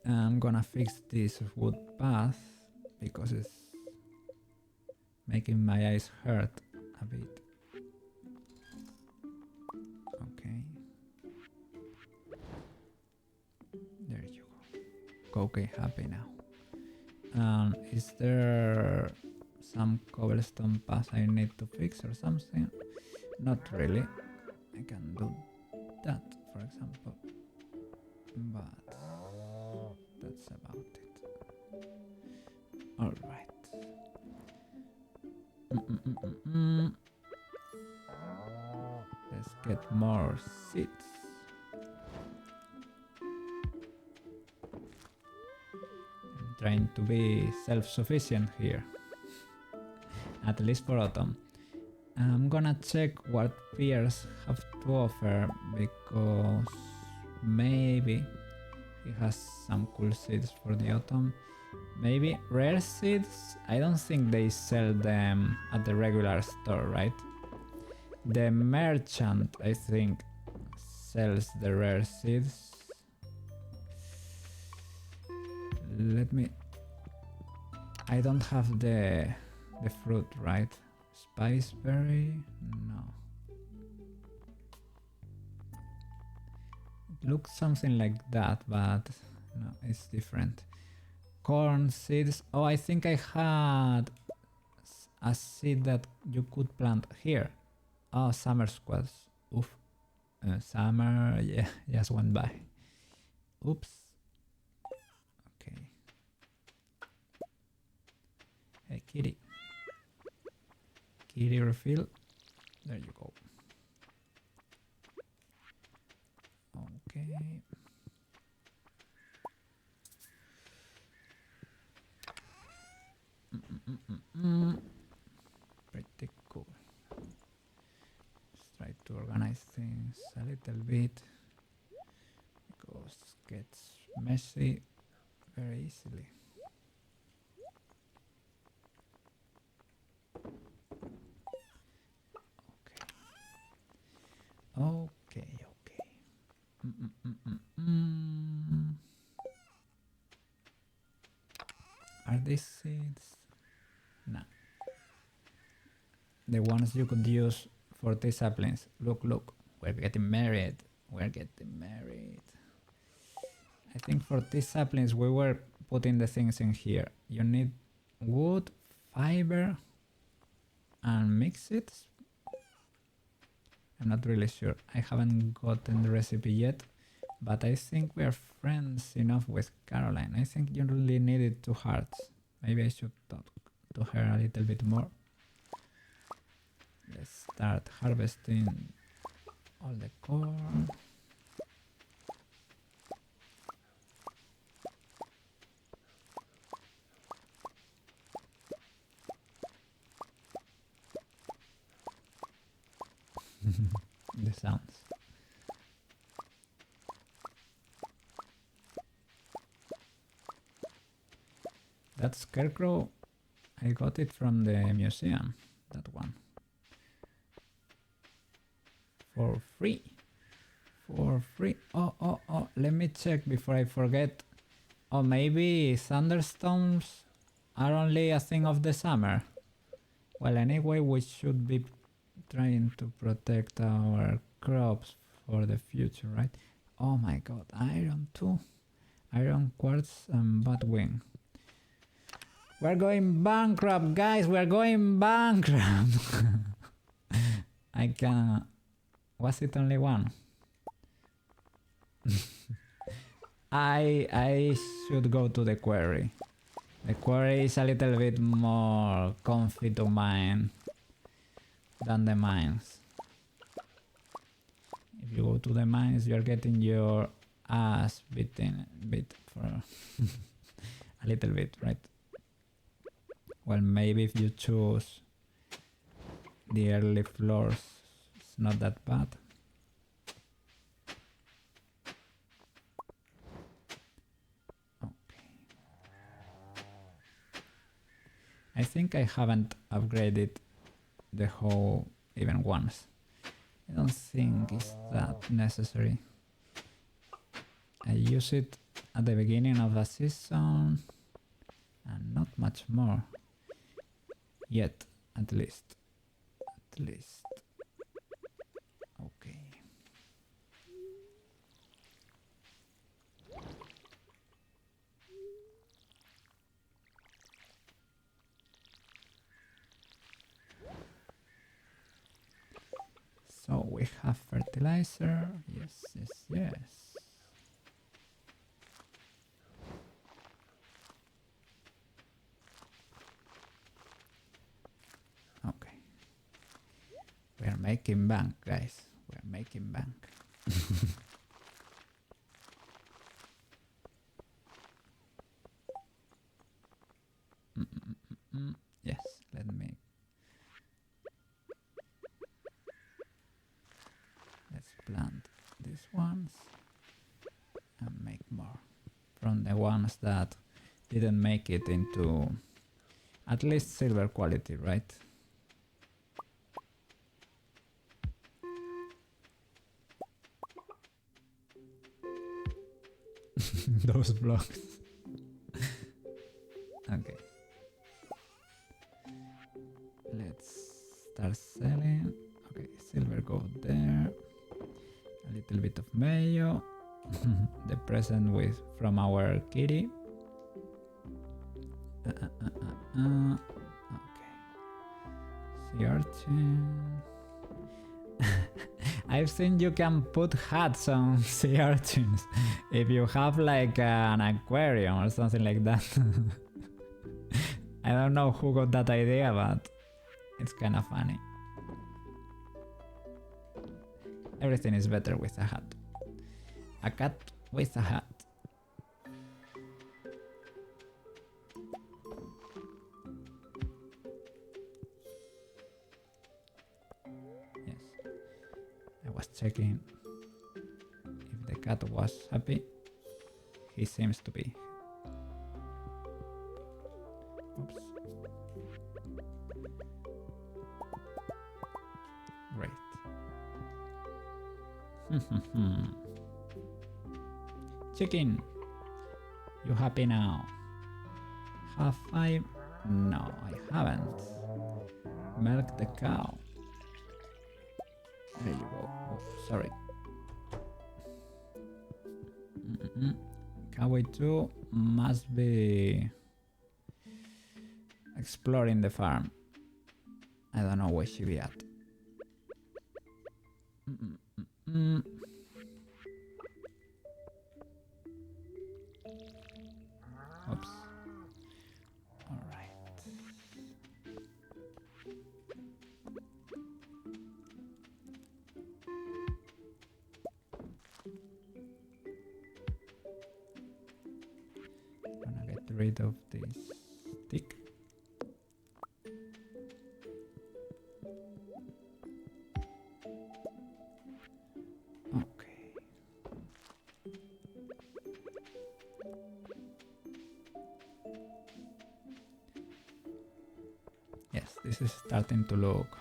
I'm gonna fix this wood path because it's making my eyes hurt a bit. Okay. There you go. Okay, happy now. Is there some cobblestone path I need to fix or something? Not really. I can do that, for example. But that's about it. Alright. Let's get more seeds. I'm trying to be self-sufficient here. At least for autumn. I'm gonna check what peers have to offer because maybe he has some cool seeds for the autumn. Maybe rare seeds? I don't think they sell them at the regular store, right? The merchant, I think, sells the rare seeds. Let me... I don't have the fruit, right? Spiceberry? No. It looks something like that, but no, it's different. Corn seeds. Oh, I think I had a seed that you could plant here. Oh, summer squash. Oof. Summer, yeah, just went by. Oops. Okay. Hey, kitty. Kitty refill. There you go. Okay. Pretty cool. Let's try to organize things a little bit because it gets messy very easily. Okay. Are these seeds? No. The ones you could use for these saplings. Look, we're getting married. I think for these saplings we were putting the things in here. You need wood, fiber, and mix it. I'm not really sure. I haven't gotten the recipe yet, but I think we are friends enough with Caroline. I think you only needed 2 hearts. Maybe I should talk to her a little bit more. Let's start harvesting all the corn. The sounds. That scarecrow, I got it from the museum, that one. For free. Oh, let me check before I forget. Oh, maybe thunderstorms are only a thing of the summer. Well, anyway, we should be trying to protect our crops for the future, right? Oh my god, iron too. Iron quartz and batwing. We're going bankrupt, guys. We're going bankrupt. I can... Was it only one? I should go to the quarry. The quarry is a little bit more comfy to mine than the mines. If you go to the mines, you're getting your ass beaten for a little bit, right? Well, maybe if you choose the early floors, it's not that bad. Okay. I think I haven't upgraded the hoe even once. I don't think it's that necessary. I use it at the beginning of a season and not much more. Yet, at least. Okay. So we have fertilizer. Yes. Okay. We are making bank, guys. We are making bank. Yes, let's plant these ones and make more from the ones that didn't make it into at least silver quality, right? Those blocks. Okay. Let's start selling. Okay, silver go there. A little bit of mayo. The present from our kitty. Okay. Sea urchin. I've seen you can put hats on sea urchins if you have like an aquarium or something like that. I don't know who got that idea, but it's kind of funny. Everything is better with a hat. A cat with a hat. Checking if the cat was happy. He seems to be. Oops. Great. Chicken, you happy now? Have I? No, I haven't. Milk the cow. There you go. Oh, sorry. Cowboy 2 must be exploring the farm. I don't know where she be at. Oops. All right. Gonna get rid of this stick. Okay. Yes, this is starting to look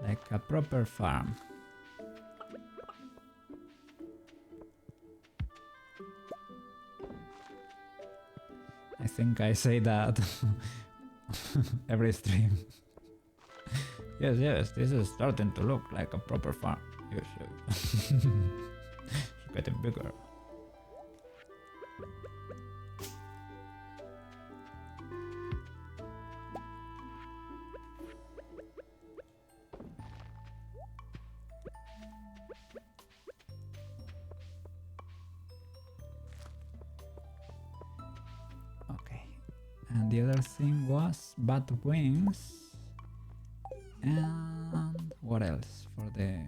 like a proper farm. I think I say that every stream. Yes, this is starting to look like a proper farm. Yes. It's getting bigger. And the other thing was bat wings. And what else for the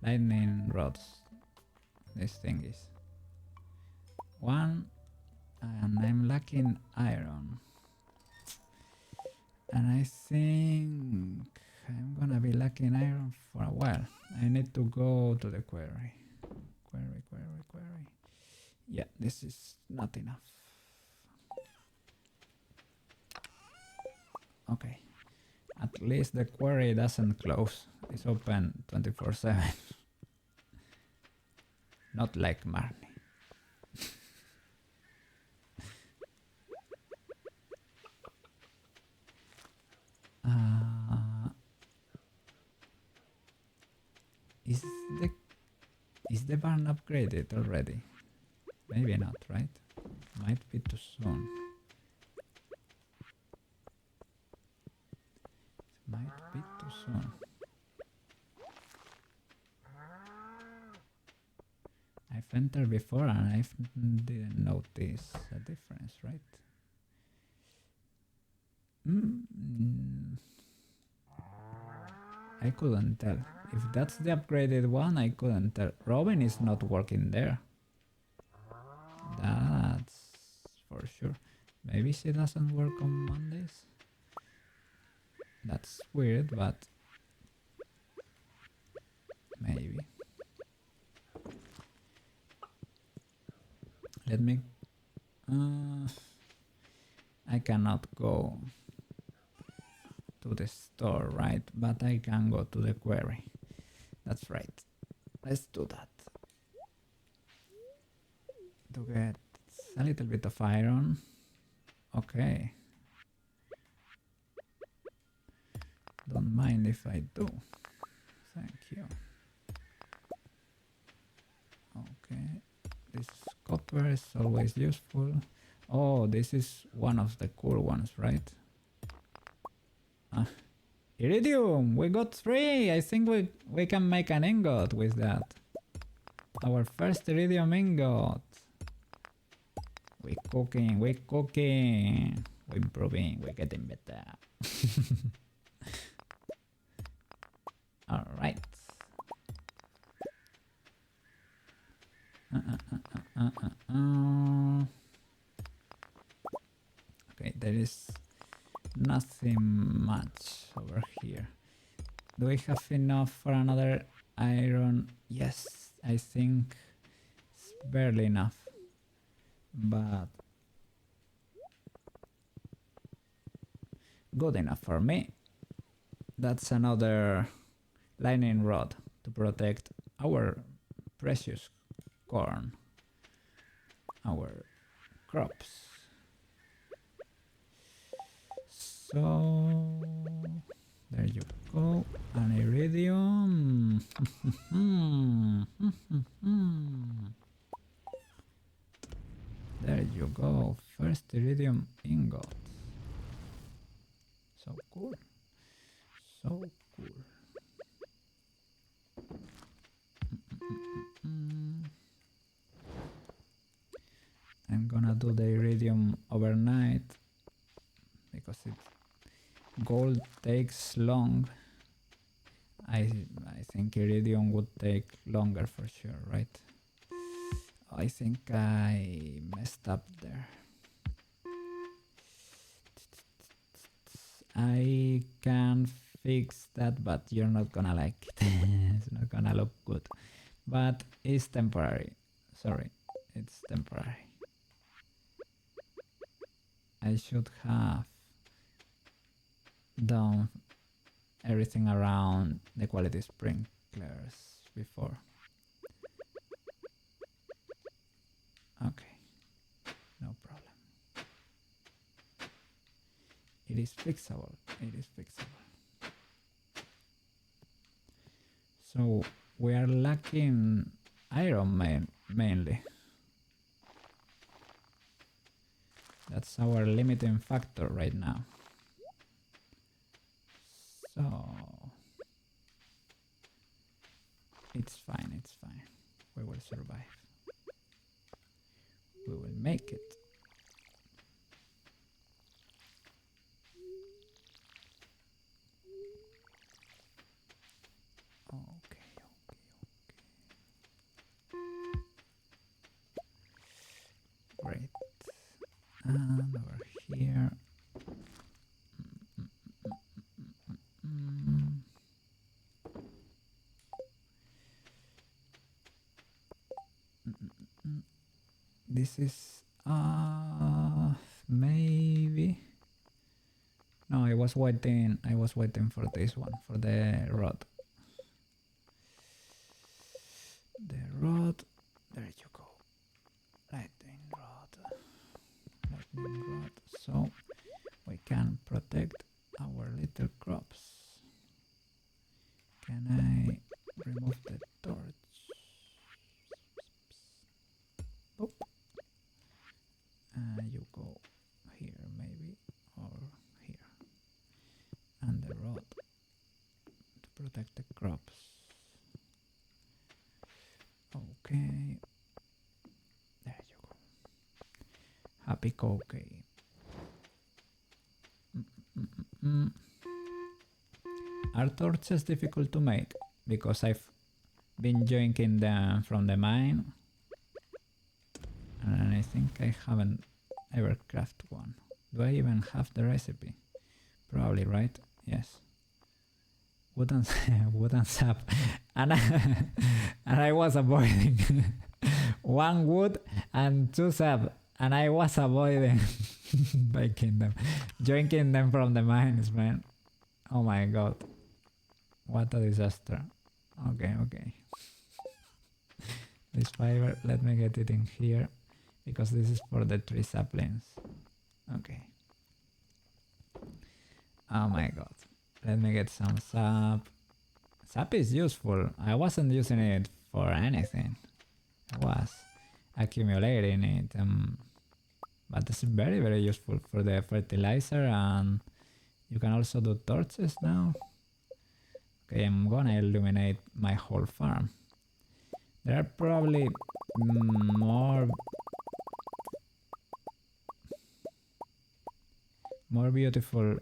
lightning rods? This thing is one, and I'm lacking iron. And I think I'm gonna be lacking iron for a while. I need to go to the quarry. Quarry. Yeah, this is not enough. Okay, at least the quarry doesn't close. It's open 24/7. Not like Marnie. Is the barn upgraded already? Maybe not, right? Might be too soon. Might be too soon. I've entered before and I didn't notice a difference, right? I couldn't tell. If that's the upgraded one, I couldn't tell. Robin is not working there. That's for sure. Maybe she doesn't work on Mondays. That's weird, but maybe. Let me... I cannot go to the store, right? But I can go to the quarry. That's right. Let's do that. To get a little bit of iron. Okay. Don't mind if I do. Thank you. Okay. This copper is always useful. Oh, this is one of the cool ones, right? Iridium! We got 3! I think we can make an ingot with that. Our first iridium ingot. We're cooking. We're improving, we're getting better. Alright. Okay, there is nothing much over here. Do we have enough for another iron? Yes, I think it's barely enough. But good enough for me. That's another lightning rod to protect our precious corn, our crops. So there you go, an iridium. There you go, first iridium ingot. So cool, so cool. I'm gonna do the iridium overnight because gold takes long. I think iridium would take longer for sure, right? I think I messed up there. I can fix that, but you're not gonna like it. It's not gonna look good. But it's temporary. Sorry, it's temporary. I should have done everything around the quality sprinklers before. Okay, no problem. It is fixable. It is fixable. So we are lacking iron mainly. That's our limiting factor right now. So it's fine, it's fine. We will survive. We will make it. Okay. Great. And over here. This is maybe. No, I was waiting for this one, for the rod. The rod, there you go. Lightning rod. So we can protect our little crops. Can I remove the torch? Oh. You go here maybe, or here. And the rod to protect the crops. Okay. There you go. Happy cookie. Are torches difficult to make? Because I've been drinking them from the mine. And I think I haven't ever crafted one. Do I even have the recipe? Probably, right? Yes. Wooden sap. And I was avoiding 1 wood and 2 sap. And I was avoiding baking them. Drinking them from the mines, man. Oh my god. What a disaster. Okay. This fiber, let me get it in here. Because this is for the tree saplings. Okay. Oh my god. Let me get some sap. Sap is useful. I wasn't using it for anything. I was accumulating it. But it's very, very useful for the fertilizer, and you can also do torches now. Okay, I'm gonna illuminate my whole farm. There are probably more beautiful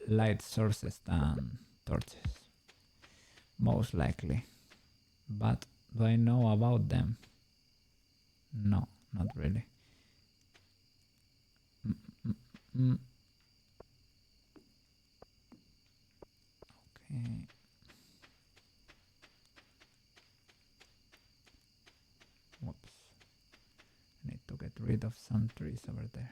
light sources than torches. Most likely. But do I know about them? No, not really. Okay. Whoops. I need to get rid of some trees over there.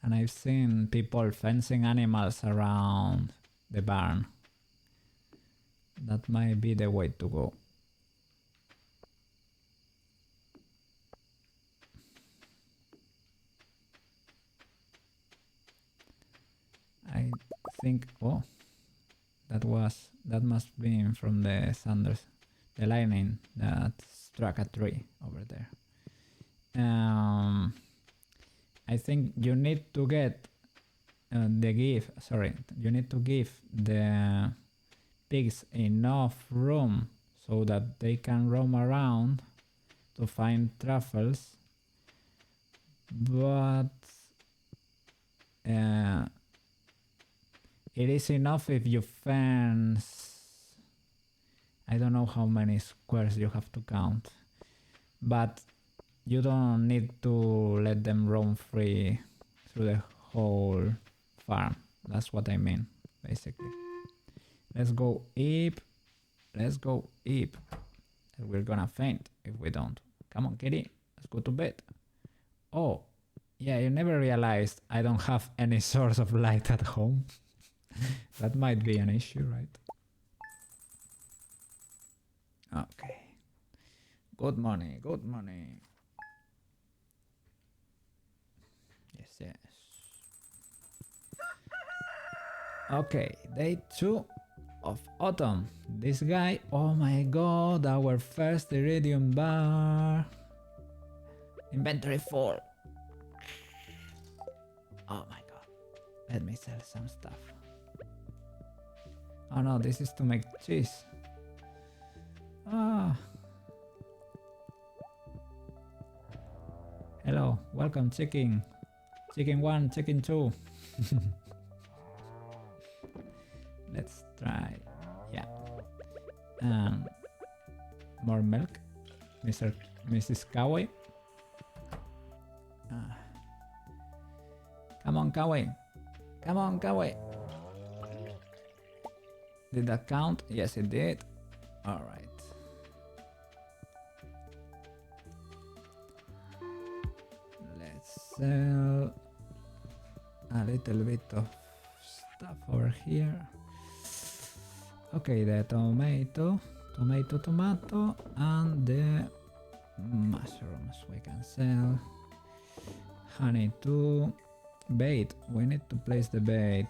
And I've seen people fencing animals around the barn. That might be the way to go. I think, oh, that must be from the thunders, the lightning that struck a tree over there. I think you need to get you need to give the pigs enough room so that they can roam around to find truffles, but it is enough if you fence. I don't know how many squares you have to count, but you don't need to let them roam free through the whole farm. That's what I mean, basically. Let's go Eep. Let's go Eep. We're gonna faint if we don't. Come on, kitty. Let's go to bed. Oh, yeah, you never realized I don't have any source of light at home. That might be an issue, right? Okay. Good morning, good morning. Yes, yes. Okay, day 2 of autumn. This guy, oh my god, our first iridium bar. Inventory full. Oh my god. Let me sell some stuff. Oh no, this is to make cheese. Ah. Hello, welcome chicken. Chicken 1, chicken 2. Let's try. Yeah. More milk. Mrs. Kawaii. Come on, Kawaii. Come on, Kawaii. Did that count? Yes, it did. Alright. Let's sell a little bit of stuff over here. Okay, the tomato, and the mushrooms we can sell. Honey too. Bait. We need to place the bait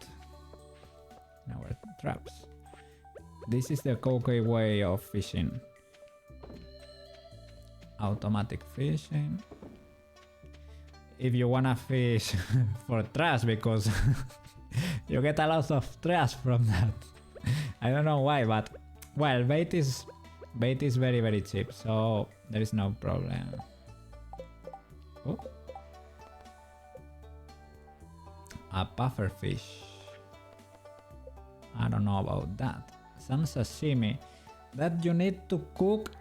in our traps. This is the Cocoa way of fishing. Automatic fishing. If you wanna fish for trash, because you get a lot of trash from that. I don't know why, but well, bait is very, very cheap, so there is no problem. Oh. A puffer fish. I don't know about that. Some sashimi. That you need to cook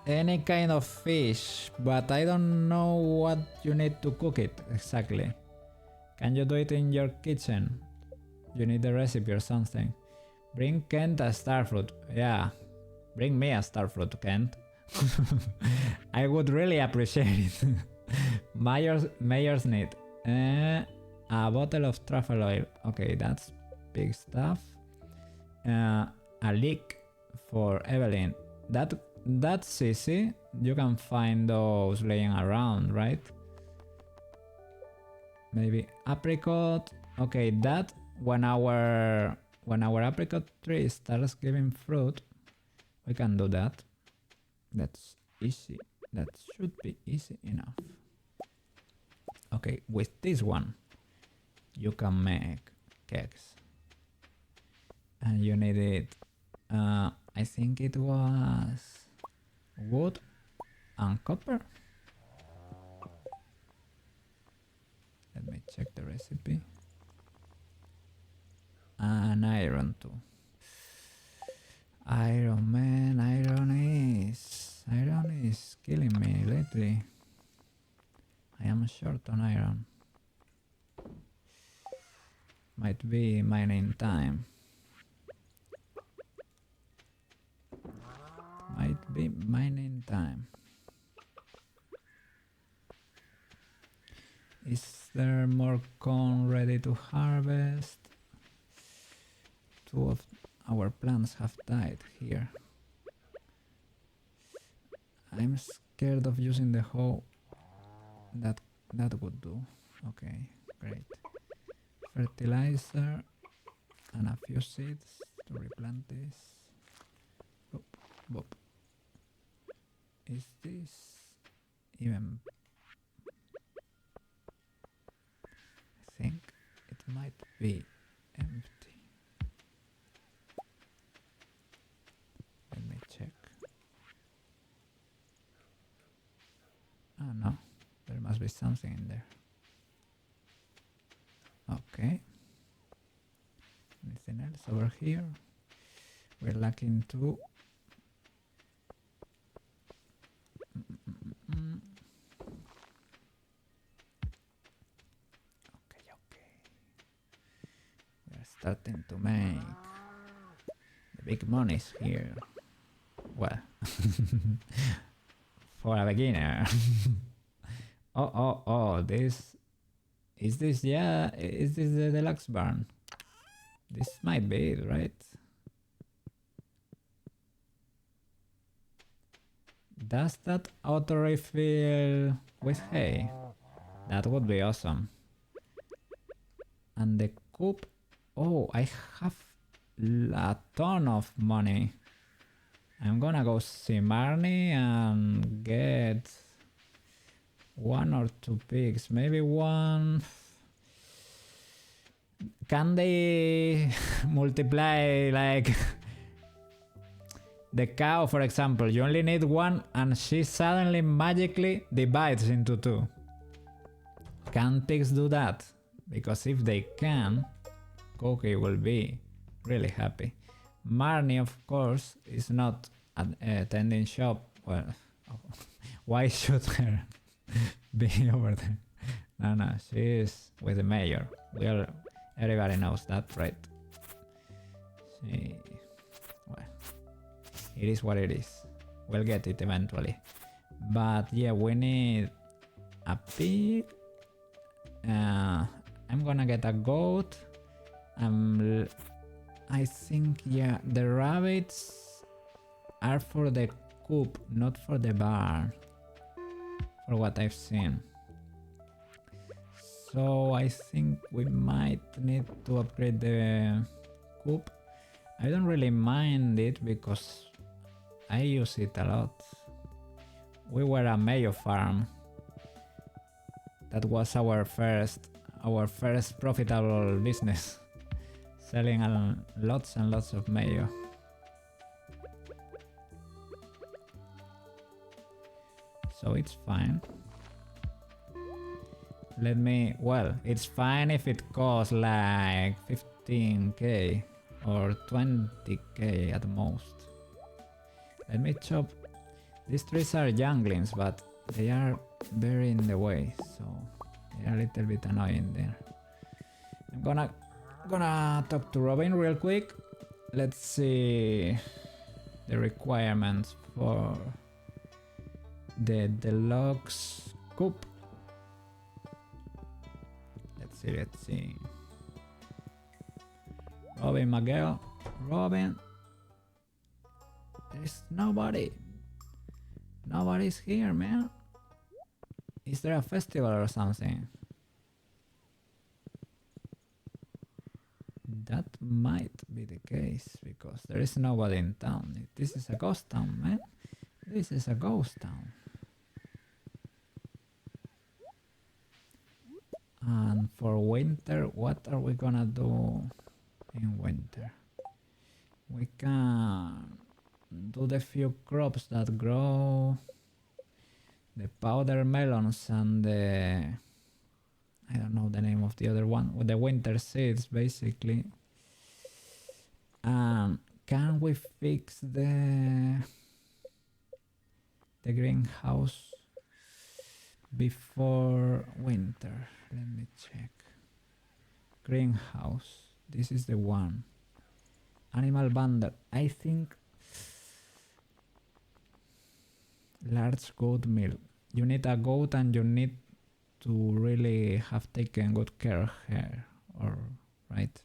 any kind of fish, but I don't know what you need to cook it exactly. Can you do it in your kitchen? You need a recipe or something. Bring Kent a starfruit. Yeah, bring me a starfruit, Kent. I would really appreciate it. Mayor's need. A bottle of truffle oil. Okay, that's big stuff. A leek for Evelyn. That's easy. You can find those laying around, right? Maybe apricot. Okay, that when our apricot tree starts giving fruit, we can do that. That's easy. That should be easy enough. Okay, with this one, you can make cakes. And you need it. I think it was wood and copper. Let me check the recipe. And iron too. Iron, man, iron is killing me lately. I am short on iron. Might be mining time. Might be mining time. Is there more corn ready to harvest? 2 of our plants have died here. I'm scared of using the hoe. That would do. Okay, great. Fertilizer and a few seeds to replant this. Boop, boop. Is this even? I think it might be empty. Let me check. Oh no, there must be something in there. Okay. Anything else over here? We're lacking 2. Okay. We're starting to make the big monies here. Well, for a beginner. Oh, this... Is this the deluxe barn? This might be it, right? Does that auto refill with hay? That would be awesome. And the coop... Oh, I have a ton of money. I'm gonna go see Marnie and get 1 or 2 pigs, maybe 1. Can they multiply like the cow, for example? You only need 1 and she suddenly magically divides into 2. Can pigs do that? Because if they can, Cookie will be really happy. Marnie, of course, is not attending shop. Well, why should her be over there? No, she is with the mayor. Everybody knows that, right? Well, it is what it is. We'll get it eventually. But yeah, we need a pig. I'm gonna get a goat. I think, yeah, the rabbits are for the coop, not for the barn, for what I've seen. So I think we might need to upgrade the coop. I don't really mind it because I use it a lot. We were a mayo farm. That was our first profitable business. Selling lots and lots of mayo. So it's fine. Well, it's fine if it costs like 15k or 20k at most. Let me chop. These trees are younglings, but they are very in the way, so they are a little bit annoying there. I'm gonna talk to Robin real quick. Let's see the requirements for the deluxe coop. Let's see. Robin Miguel. Robin. There's nobody. Nobody's here, man. Is there a festival or something? That might be the case because there is nobody in town. This is a ghost town, man. This is a ghost town. And for winter, what are we gonna do in winter? We can do the few crops that grow, the powder melons and the, I don't know the name of the other one, with the winter seeds basically. Can we fix the greenhouse before winter? Let me check. Greenhouse. This is the one. Animal bundle. I think large goat milk. You need a goat and you need to really have taken good care of her, or right?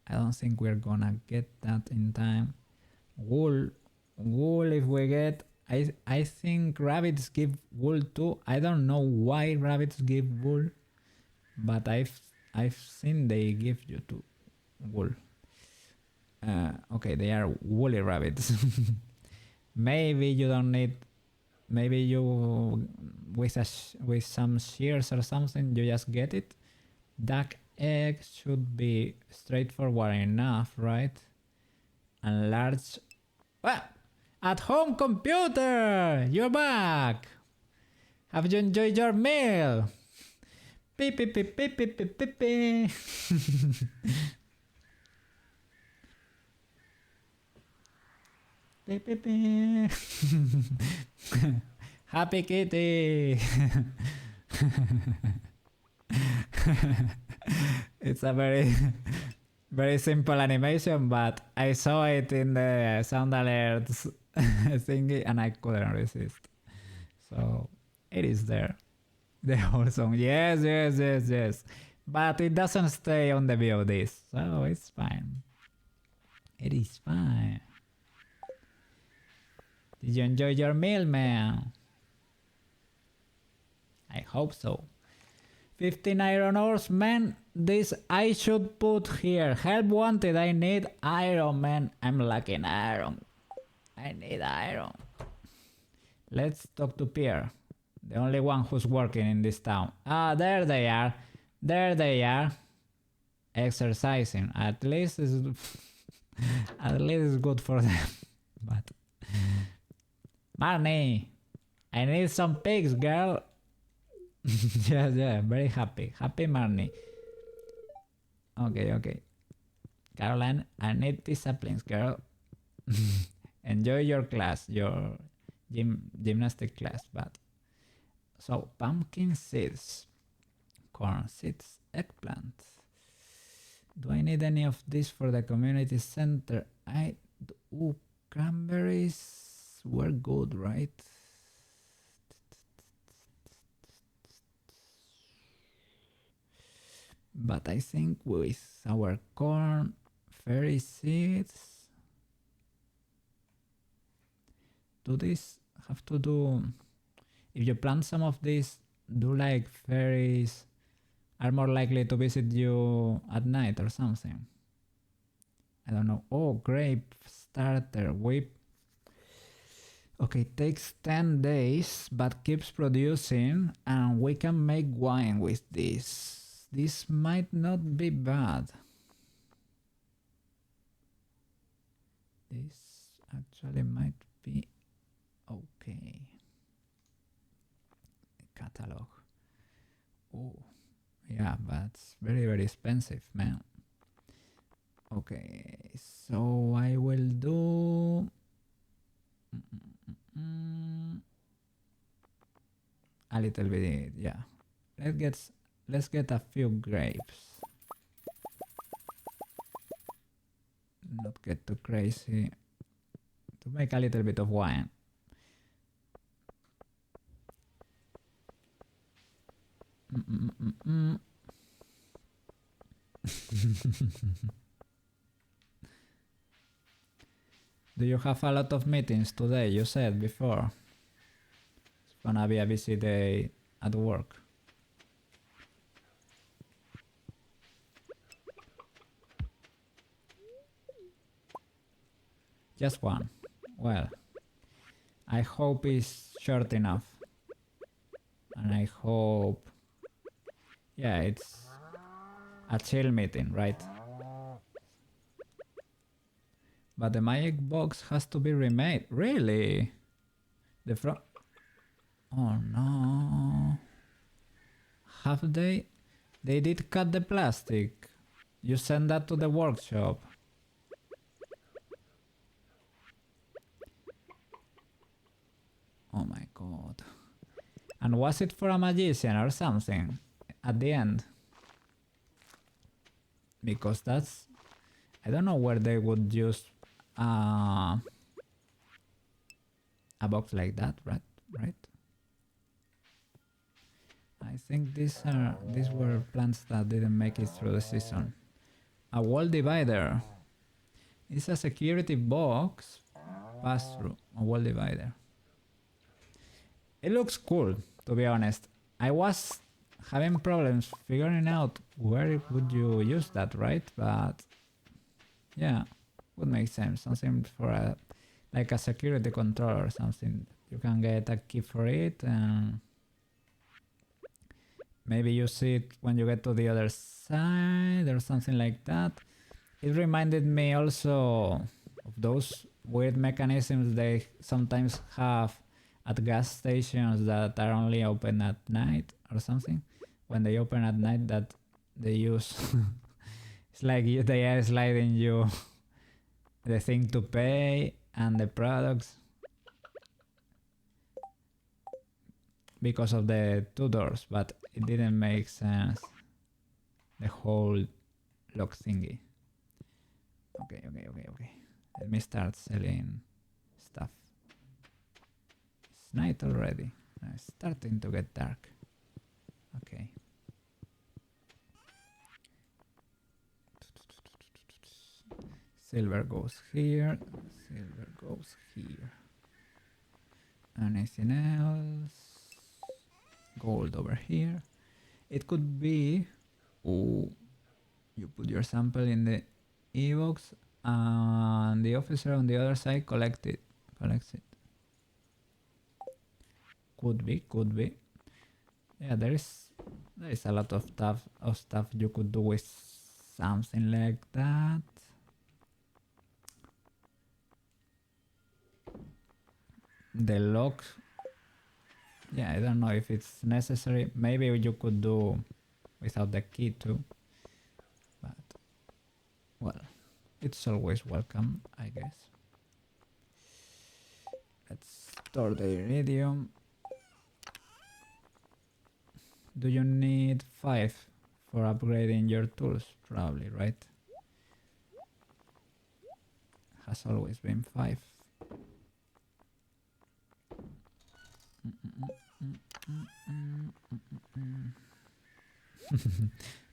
I don't think we're gonna get that in time. Wool if we get. I think rabbits give wool too. I don't know why rabbits give wool, but I've seen they give you to wool. Okay, they are woolly rabbits. Maybe you don't need. Maybe you with some shears or something you just get it. Duck egg should be straightforward enough, right? And large. Well, at home computer, you're back. Have you enjoyed your meal? Beep beep beep beep beep beep beep beep. Beep beep beep. Happy kitty. It's a very simple animation, but I saw it in the sound alerts thingy and I couldn't resist. So it is there. The whole song. Yes. But it doesn't stay on the VODs, so it's fine. It is fine. Did you enjoy your meal, man? I hope so. 15 iron ores, man. This I should put here. Help wanted. I need iron, man. I'm lacking iron. I need iron. Let's talk to Pierre. The only one who's working in this town. Ah, there they are. There they are. Exercising. At least it's good for them. But Marnie, I need some pigs, girl. Yeah, very happy. Happy Marnie. Okay. Caroline, I need these saplings, girl. Enjoy your class, your gymnastic class, but so pumpkin seeds, corn seeds, eggplant. Do I need any of this for the community center? Cranberries were good, right? But I think with our corn, fairy seeds, do this have to do, if you plant some of these, do like fairies are more likely to visit you at night or something. I don't know. Oh, grape starter whip. Okay, takes 10 days but keeps producing, and we can make wine with this. This might not be bad. This actually might be okay. Catalog. Oh, yeah, but it's very expensive, man. Okay, so I will do a little bit. Yeah, let's get a few grapes. Not get too crazy. To make a little bit of wine. Do you have a lot of meetings today? You said before. It's gonna be a busy day at work. Just one. Well, I hope it's short enough. And I hope... Yeah, it's a chill meeting, right? But the magic box has to be remade. Really? The front... Oh no. Have they... They did cut the plastic. You send that to the workshop. Oh my god. And was it for a magician or something at the end? Because that's... I don't know where they would use a box like that, right? I think these were plants that didn't make it through the season. A wall divider. It's a security box. Pass through. A wall divider. It looks cool, to be honest. I was having problems figuring out where would you use that, right? But yeah, would make sense. Something for a like a security control or something. You can get a key for it and maybe use it when you get to the other side or something like that. It reminded me also of those weird mechanisms they sometimes have at gas stations that are only open at night or something. When they open at night, that they use it's like they are sliding you the thing to pay and the products because of the two doors, but it didn't make sense, the whole lock thingy. Okay. Let me start selling stuff. It's night already. It's starting to get dark. Okay. Silver goes here. Silver goes here. Anything else? Gold over here. It could be... Oh, you put your sample in the e-box and the officer on the other side collects it. Could be. Yeah, there is a lot of stuff you could do with something like that. The lock, yeah, I don't know if it's necessary. Maybe you could do without the key too, but well, it's always welcome, I guess. Let's store the iridium. Do you need 5 for upgrading your tools? Probably, right? Has always been 5.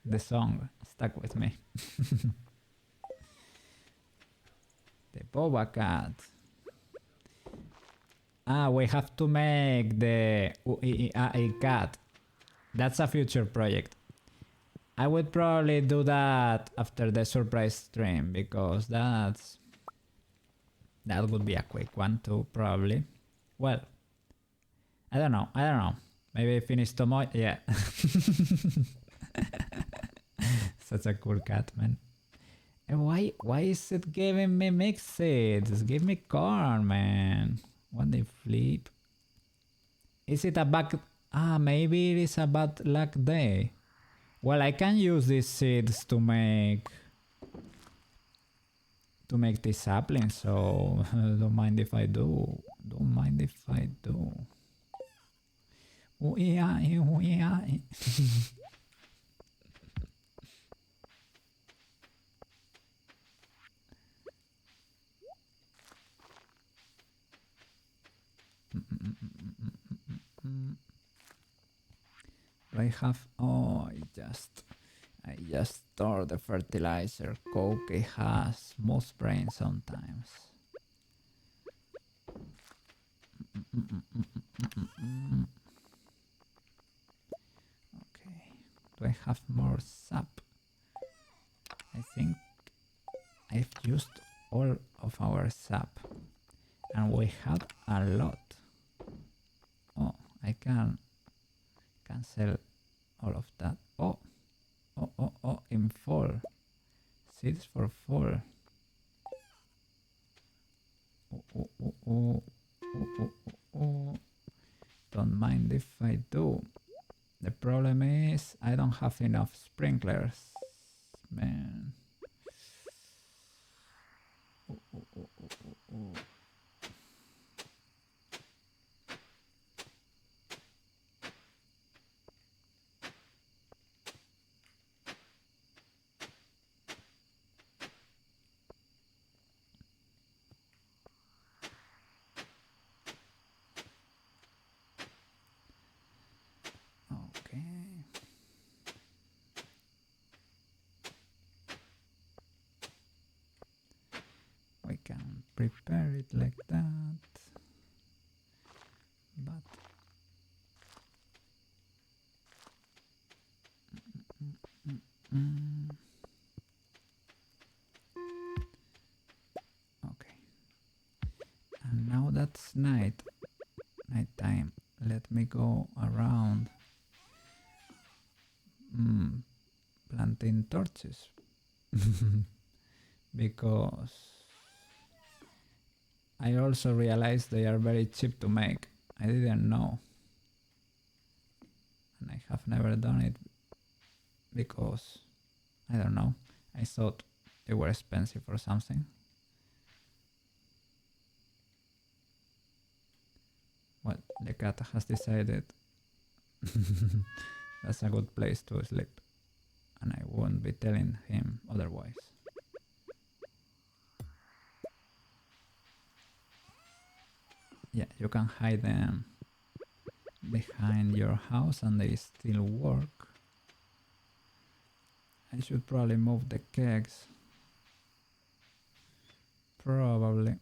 The song stuck with me. The boba cat. We have to make the cat. That's a future project. I would probably do that after the surprise stream because that would be a quick one too, probably. Well, I don't know. Maybe finish tomorrow. Yeah. Such a cool cat, man. And why is it giving me mixed seeds? Give me corn, man. What they flip? Is it a bug? Maybe it is a bad luck day. Well, I can use these seeds to make this sapling, so don't mind if I do. Oh yeah. I have... I just store the fertilizer. COOP has smooth brain sometimes. Okay. Do I have more sap? I think I've used all of our sap. And we have a lot. Oh, I can sell all of that. Oh, in fall. Seeds for fall. Don't mind if I do. The problem is I don't have enough sprinklers. Man. Okay. prepare it like that. But okay. And now that's nighttime. Let me go around planting torches because I also realized they are very cheap to make. I didn't know, and I have never done it because I don't know, I thought they were expensive or something. Well, the cat has decided that's a good place to sleep, and I won't be telling him otherwise. Yeah, you can hide them behind your house and they still work. I should probably move the kegs. Probably.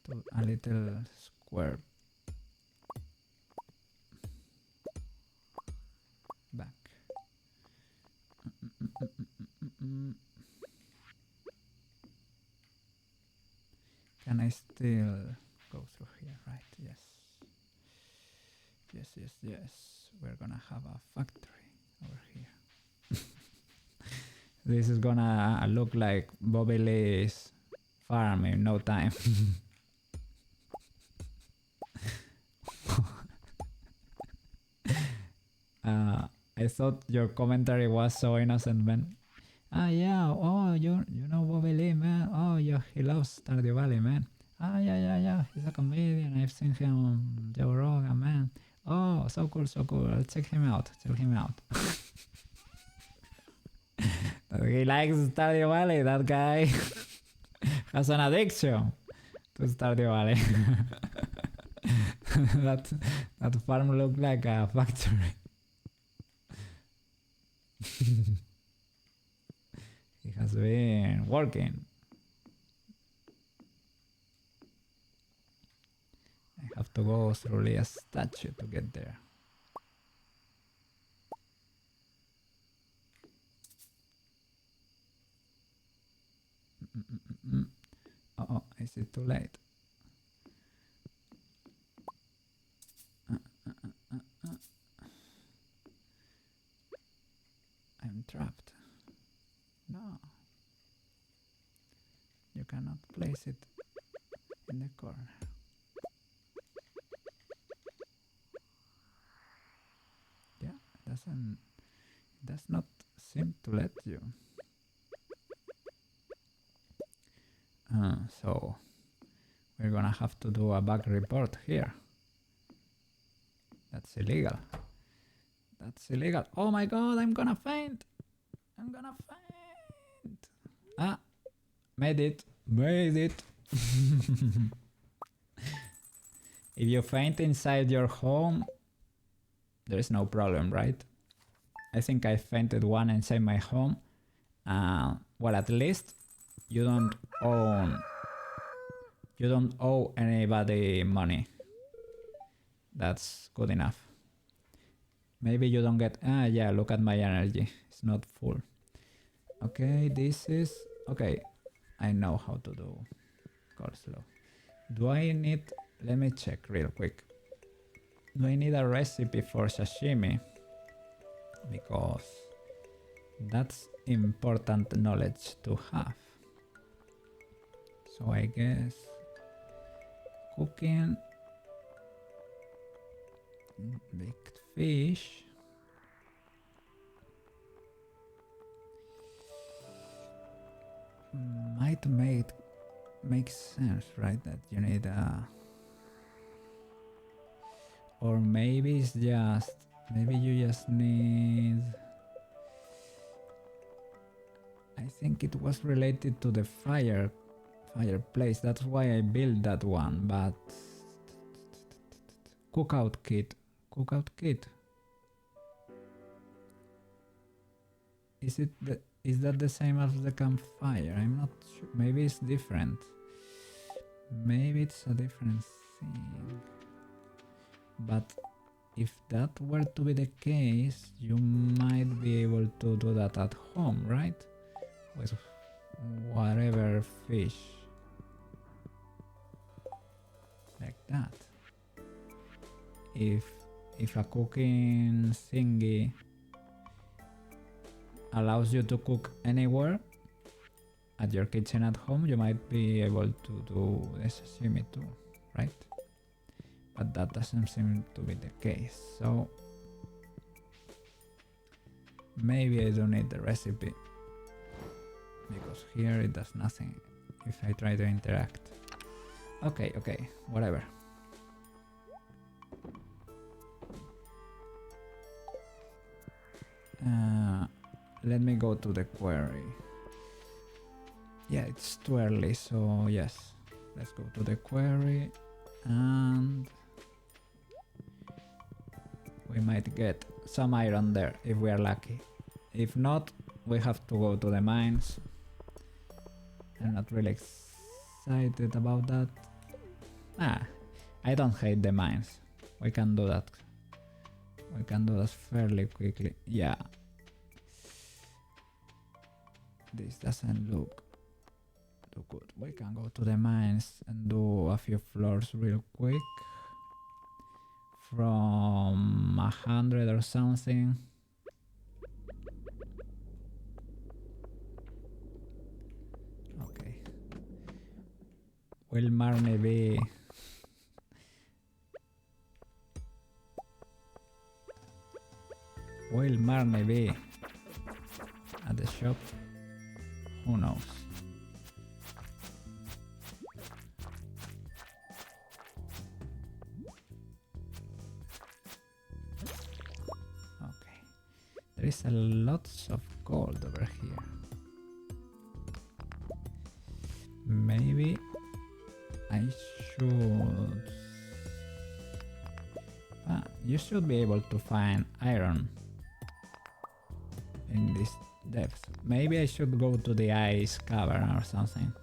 To a little square back. Can I still go through here? Right, yes. Yes. We're gonna have a factory over here. This is gonna look like Bobby Lee's farm in no time. I thought your commentary was so innocent, man. Ah, yeah. Oh, you know Bobby Lee, man. Oh, yeah, he loves Stardew Valley, man. Ah, yeah. He's a comedian. I've seen him on Joe Rogan, man. Oh, so cool. I'll check him out. He likes Stardew Valley. That guy has an addiction to Stardew Valley. that farm looked like a factory. He has been working. I have to go through the statue to get there. Oh, is it too late? I'm trapped. No. You cannot place it in the corner. Yeah, it does not seem to let you. So we're gonna have to do a bug report here. That's illegal. Oh my god, I'm gonna faint. Ah, made it. If you faint inside your home, there's no problem, right? I think I fainted one inside my home. Well, at least you don't owe anybody money. That's good enough. Maybe you don't get... yeah, look at my energy. It's not full. Okay, this is... Okay, I know how to do coleslaw. Do I need... Let me check real quick. Do I need a recipe for sashimi? Because that's important knowledge to have. So I guess cooking baked fish might make sense, right? That you need a... Or maybe it's just... Maybe you just need... I think it was related to the fireplace. That's why I built that one, but... Cookout kit. Is it Is that the same as the campfire? I'm not sure. Maybe it's different. Maybe it's a different thing. But if that were to be the case, you might be able to do that at home, right? With whatever fish. Like that. If a cooking thingy allows you to cook anywhere at your kitchen at home, you might be able to do the sashimi too, right? But that doesn't seem to be the case, so maybe I don't need the recipe, because here it does nothing if I try to interact. Okay, whatever. Let me go to the quarry. Yeah, it's too early, so yes. Let's go to the quarry and we might get some iron there if we are lucky. If not, we have to go to the mines. I'm not really excited about that. I don't hate the mines. We can do that. We can do that fairly quickly. Yeah. This doesn't look too good. We can go to the mines and do a few floors real quick. From 100 or something. Okay. Will Marnie be... Will Marnie be at the shop? Who knows? Okay. There is a lot of gold over here. Maybe I should... you should be able to find iron in this depth. Maybe I should go to the ice cavern or something.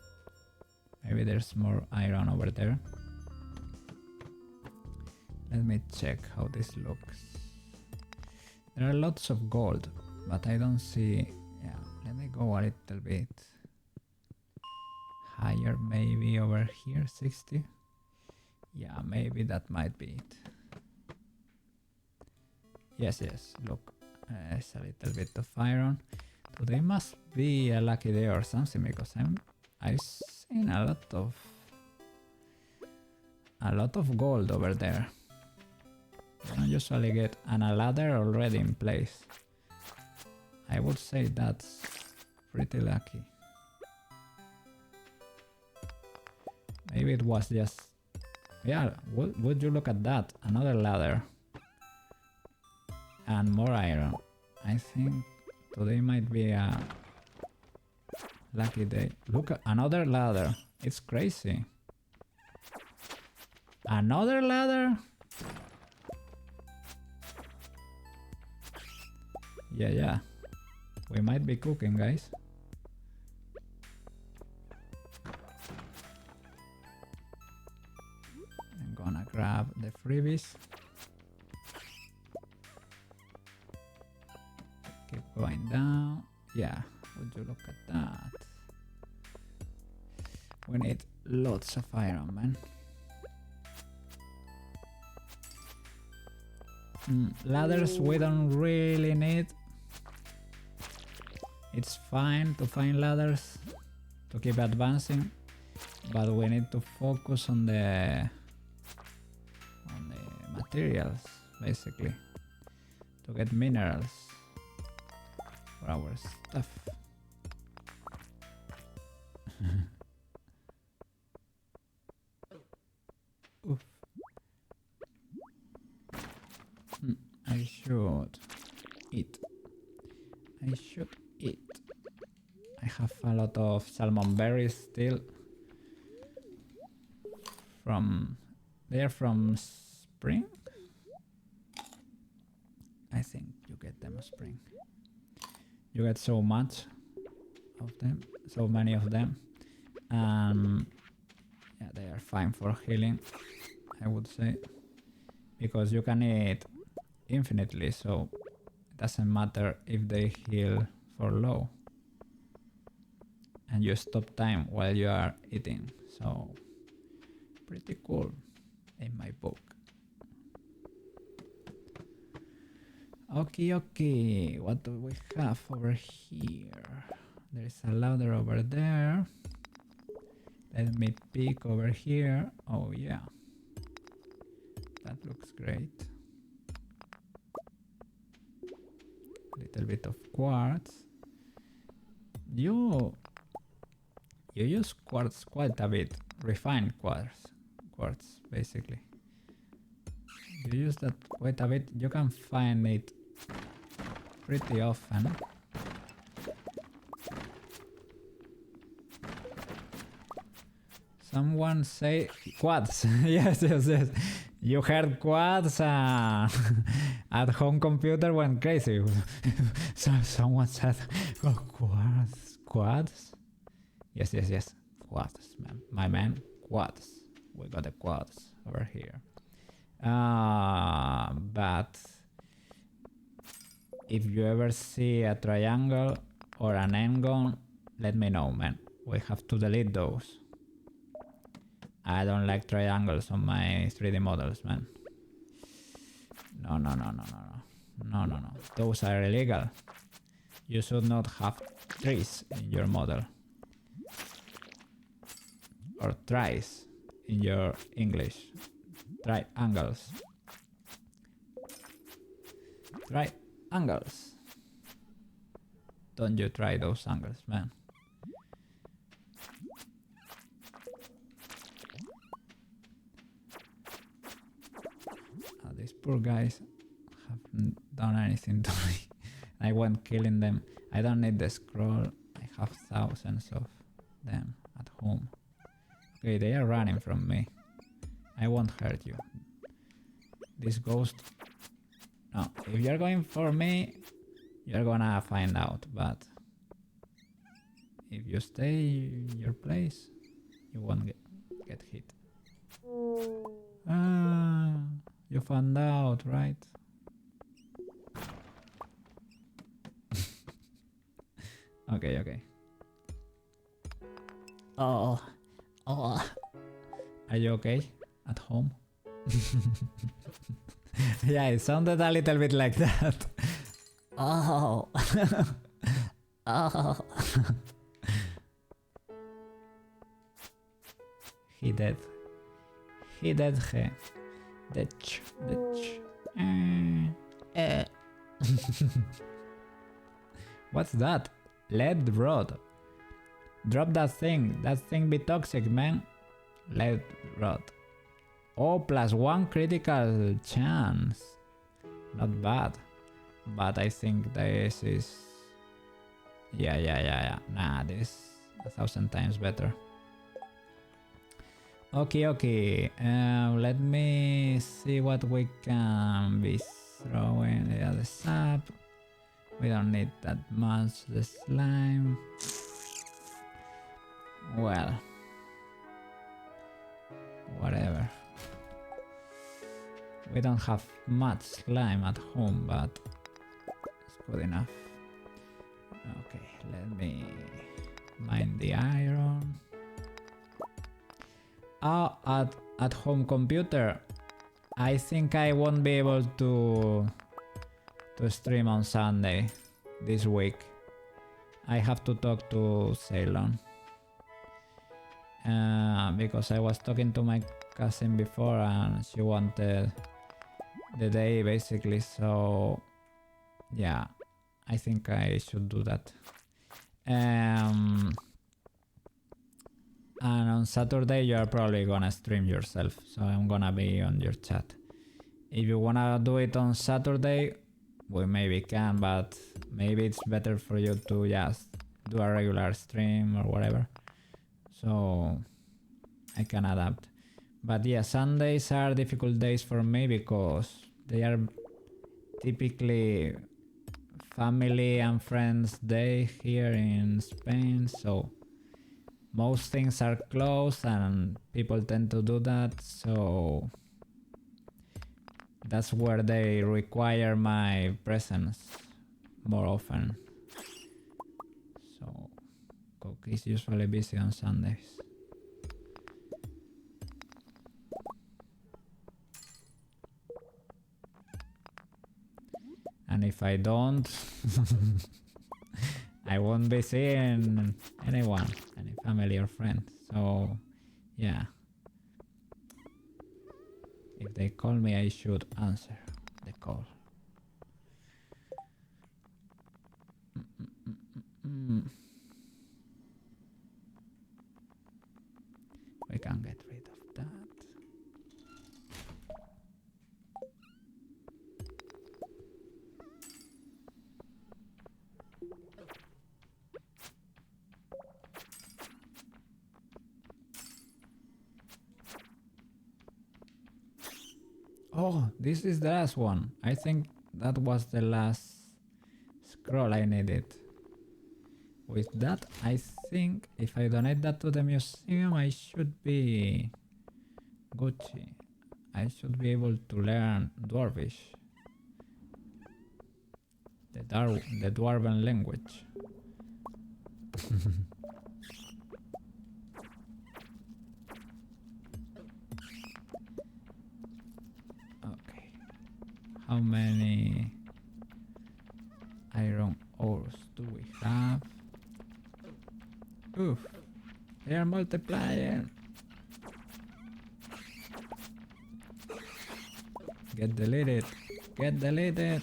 Maybe there's more iron over there. Let me check how this looks. There are lots of gold, but I don't see... Yeah, let me go a little bit higher, maybe over here, 60. Yeah, maybe that might be it. Yes, look, it's a little bit of iron. Today must be a lucky day or something, because I've seen a lot of gold over there. I don't usually get a ladder already in place. I would say that's pretty lucky. Maybe it was just... Yeah, would you look at that? Another ladder. And more iron. I think today might be a lucky day. Look, another ladder. It's crazy. Another ladder? Yeah. We might be cooking, guys. I'm gonna grab the freebies. Keep going down. Yeah, would you look at that? We need lots of iron, man. Ladders we don't really need. It's fine to find ladders to keep advancing, but we need to focus on the materials, basically, to get minerals for our stuff. Oof. I should eat. I have a lot of salmon berries still. They're from spring? I think you get them spring. You get so much of them, so many of them. Yeah, they are fine for healing, I would say, because you can eat infinitely, so it doesn't matter if they heal for low, and you stop time while you are eating, so pretty cool in my book. Okay, what do we have over here? There is a ladder over there. Let me peek over here. Oh yeah, that looks great. Little bit of quartz. You use quartz quite a bit. Refined quartz basically. You use that quite a bit. You can find it pretty often. Someone say quads. Yes. You heard quads. At home computer went crazy. So someone said, oh, quads. Yes. Quads, man. My man, quads. We got the quads over here. But if you ever see a triangle or an n-gon, let me know, man. We have to delete those. I don't like triangles on my 3D models, man. No. Those are illegal. You should not have trees in your model. Or tries in your English. Triangles. Triangles. Don't you try those angles, man. These poor guys haven't done anything to me. I went killing them. I don't need the scroll. I have thousands of them at home. Okay, they are running from me. I won't hurt you. This ghost... No, if you're going for me, you're gonna find out, but... if you stay in your place, you won't get hit. You found out, right? Okay. Oh. Are you okay at home? Yeah, it sounded a little bit like that. Oh. Oh. He dead. Ditch. What's that? Lead rod. Drop that thing. That thing be toxic, man. Lead rod. Oh, +1 critical chance. Not bad. But I think this is... Yeah. Nah, this is 1,000 times better. Okay. Let me see what we can be throwing the other sap. We don't need that much, the slime. Well, whatever. We don't have much slime at home, but it's good enough. Okay, let me mine the iron. Oh, at home computer, I think I won't be able to stream on Sunday this week. I have to talk to Ceylon. Because I was talking to my cousin before and she wanted the day basically, so yeah, I think I should do that. And on Saturday you are probably gonna stream yourself, so I'm gonna be on your chat. If you wanna do it on Saturday, we maybe can, but maybe it's better for you to just do a regular stream or whatever, so I can adapt. But yeah, Sundays are difficult days for me because they are typically family and friends day here in Spain, so most things are closed and people tend to do that, so that's where they require my presence more often. So Cook is usually busy on Sundays. And if I don't, I won't be seeing anyone, any family or friend. So, yeah. If they call me, I should answer the call. We can get rid of that. Oh, this is the last one. I think that was the last scroll I needed. With that, I think if I donate that to the museum, I should be Gucci. I should be able to learn Dwarvish, the Dwarven language. Okay. How many iron ores do we have? Oof, they are multiplying. Get deleted. Get deleted.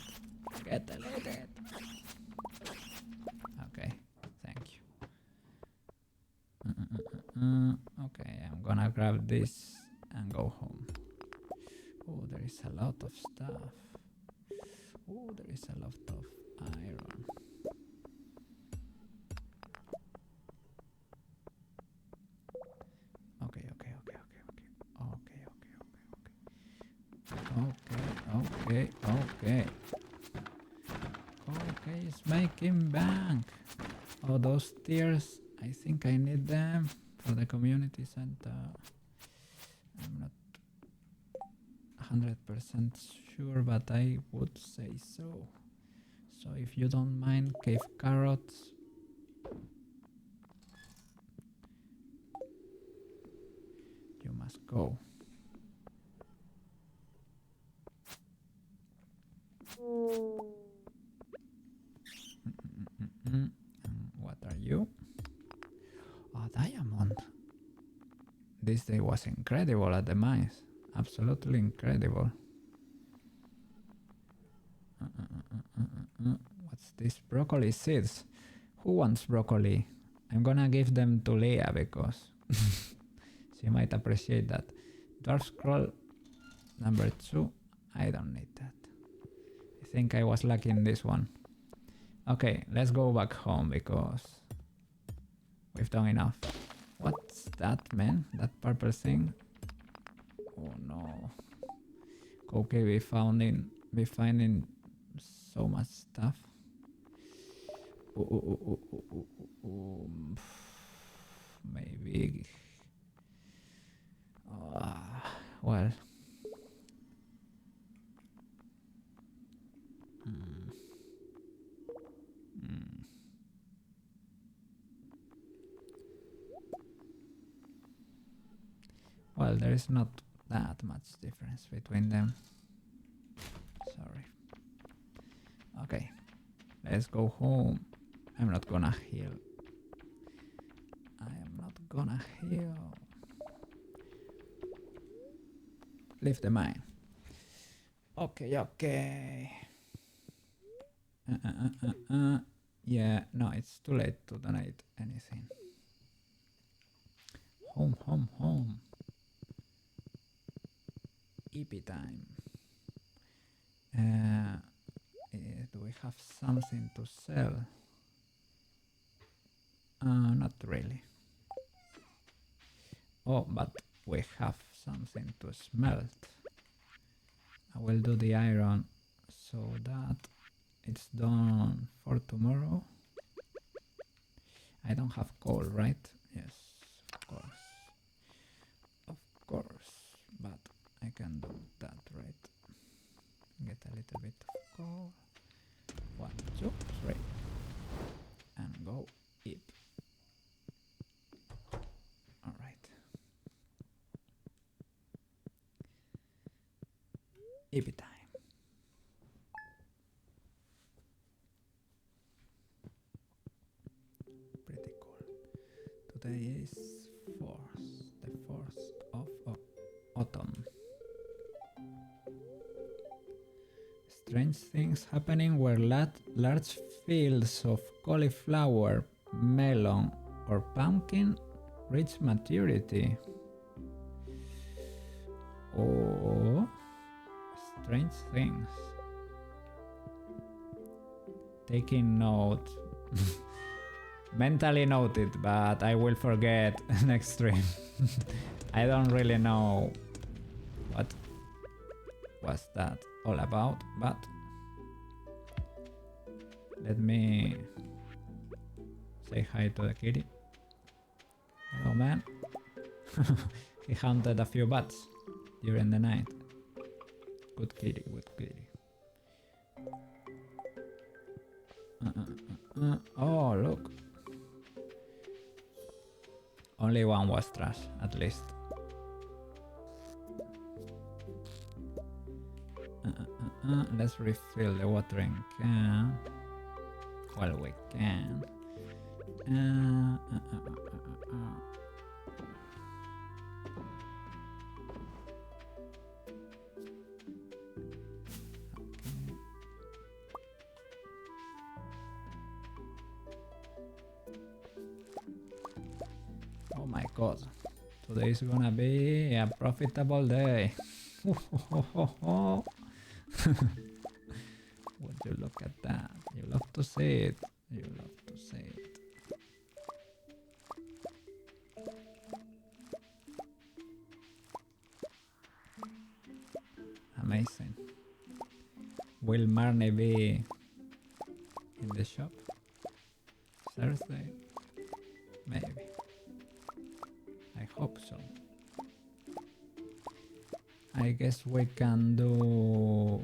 Get deleted. Okay, thank you. Okay, I'm gonna grab this and go home. Oh, there is a lot of stuff. Oh, there is a lot of iron. Okay, it's making bank. Oh, those tiers, I think I need them for the community center. I'm not 100% sure, but I would say so. So if you don't mind cave carrots, you must go. What are you? Oh, diamond. This day was incredible at the mines. Absolutely incredible. What's this? Broccoli seeds. Who wants broccoli? I'm gonna give them to Leah because she might appreciate that. Dwarf scroll number 2. I don't need that. I think I was lucky in this one. Okay, let's go back home because we've done enough. What's that, man? That purple thing? Oh no. Okay, we finding so much stuff. Maybe. Well. Well, there is not that much difference between them. Sorry. Okay, let's go home. I'm not gonna heal. I am not gonna heal. Leave the mine. Okay. Yeah, no, it's too late to donate anything. Home. EP time. Do we have something to sell? Not really. Oh, but we have something to smelt. I will do the iron so that it's done for tomorrow. I don't have coal, right? Yes, of course. Of course. But I can do that, right? Get a little bit of coal. 1, 2, 3. And go eat. Alright. Eat time. Pretty cool. Today is the 4th of autumn. Strange things happening where large fields of cauliflower, melon, or pumpkin reach maturity. Oh, strange things. Taking note. Mentally noted, but I will forget next stream. I don't really know what was that all about, but let me say hi to the kitty. Hello, man. He hunted a few bats during the night. Good kitty, good kitty. Oh, look. Only one was trash, at least. Let's refill the watering can while we can. Oh my god, today is gonna be a profitable day. Would you look at that? You love to see it. You love to see it. Amazing. Will Marnie be in the shop Thursday? Maybe. I hope so. I guess we can do...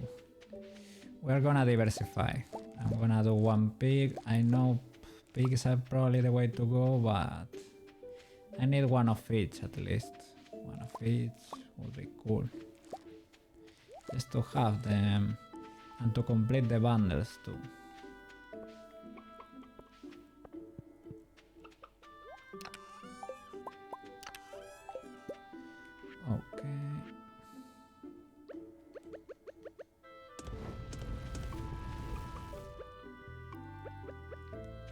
We're gonna diversify. I'm gonna do one pig. I know pigs are probably the way to go, but I need one of each at least. One of each would be cool. Just to have them and to complete the bundles too. Okay.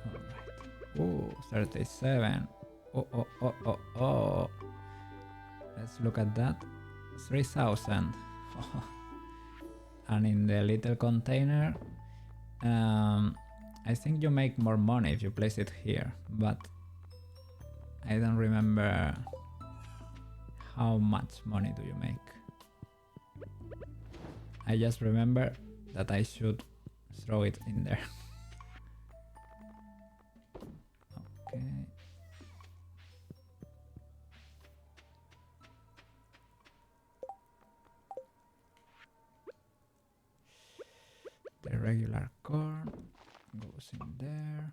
Alright. Ooh, 37. Oh. Let's look at that. 3,000. And in the little container, I think you make more money if you place it here, but I don't remember how much money do you make. I just remember that I should throw it in there. Okay. The regular corn goes in there.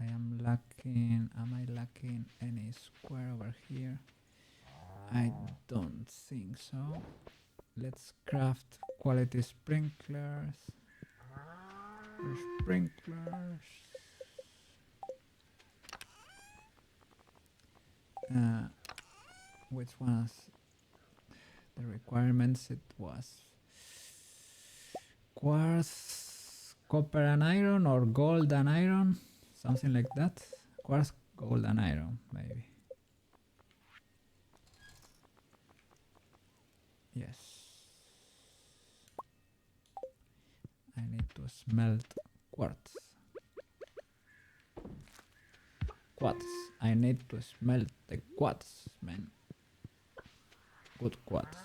Am I lacking any square over here? I don't think so. Let's craft quality sprinklers. Sprinklers. Which was the requirements? It was quartz, copper and iron, or gold and iron, something like that. Quartz, gold and iron, maybe. Yes. I need to smelt quartz. Quartz. I need to smelt the quartz, man. Good quartz.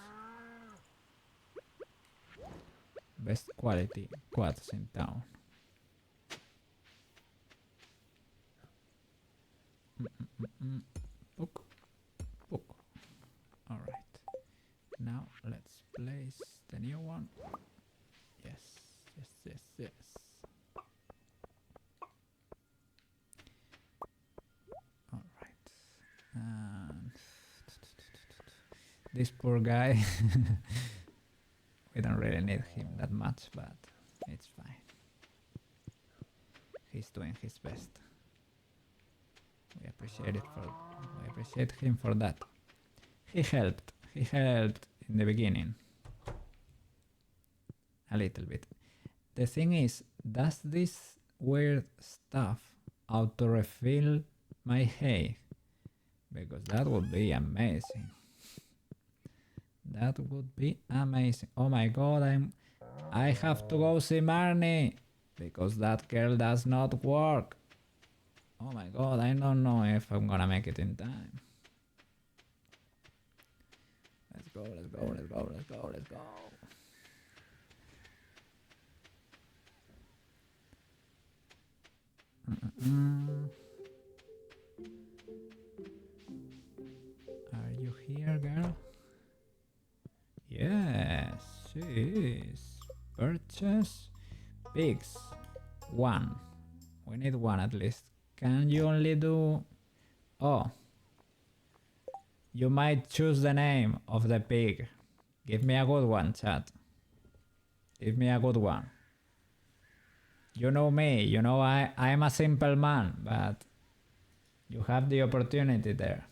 Best quality quads in town. Book. Book. Alright. Now let's place the new one. Yes, yes, yes, yes. Alright. And this poor guy. We don't really need him that much, but it's fine. He's doing his best. We appreciate him for that. He helped in the beginning. A little bit. The thing is, does this weird stuff auto-refill my hay? Because that would be amazing. That would be amazing. Oh my god, I have to go see Marnie because that girl does not work. Oh my god, I don't know if I'm gonna make it in time. Let's go, let's go, let's go, let's go, let's go. Are you here, girl? Yes, she is. Purchase pigs. One. We need one at least. Can you only do... Oh. You might choose the name of the pig. Give me a good one, chat. Give me a good one. You know me, you know I'm a simple man, but you have the opportunity there.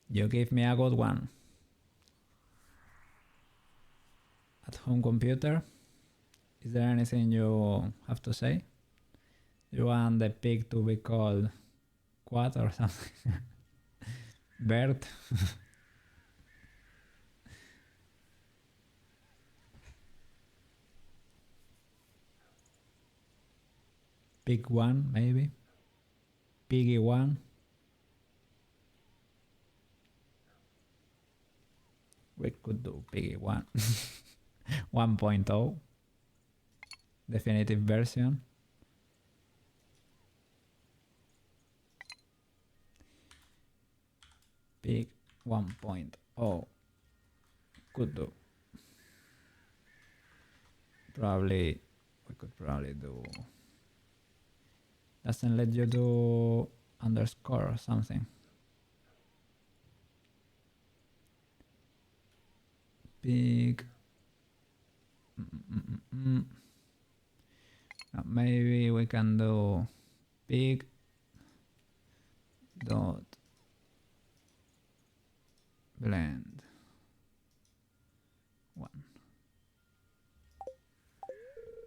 You give me a good one. At home computer, is there anything you have to say? You want the pig to be called Quad or something? Bert? Pig 1 maybe? Piggy 1? We could do Piggy 1. 1.0 definitive version. Pig 1.0 could do. Probably we could probably do. Doesn't let you do underscore or something. Pig. Maybe we can do pig dot blend 1.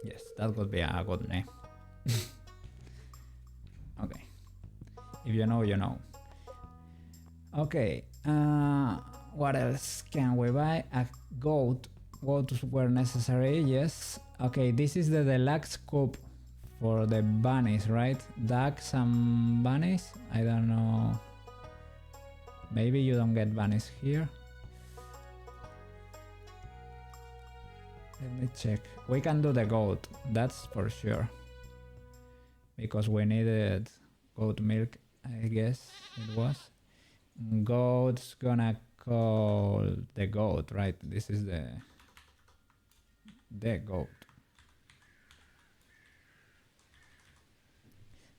Yes, that would be a good name. Okay, if you know, you know. Okay, what else can we buy? A goat. Goats were necessary, yes. Okay, this is the deluxe COOP for the bunnies, right? Ducks and bunnies? I don't know. Maybe you don't get bunnies here. Let me check. We can do the goat, that's for sure. Because we needed goat milk, I guess it was. Goat's gonna call the goat, right? This is the goat.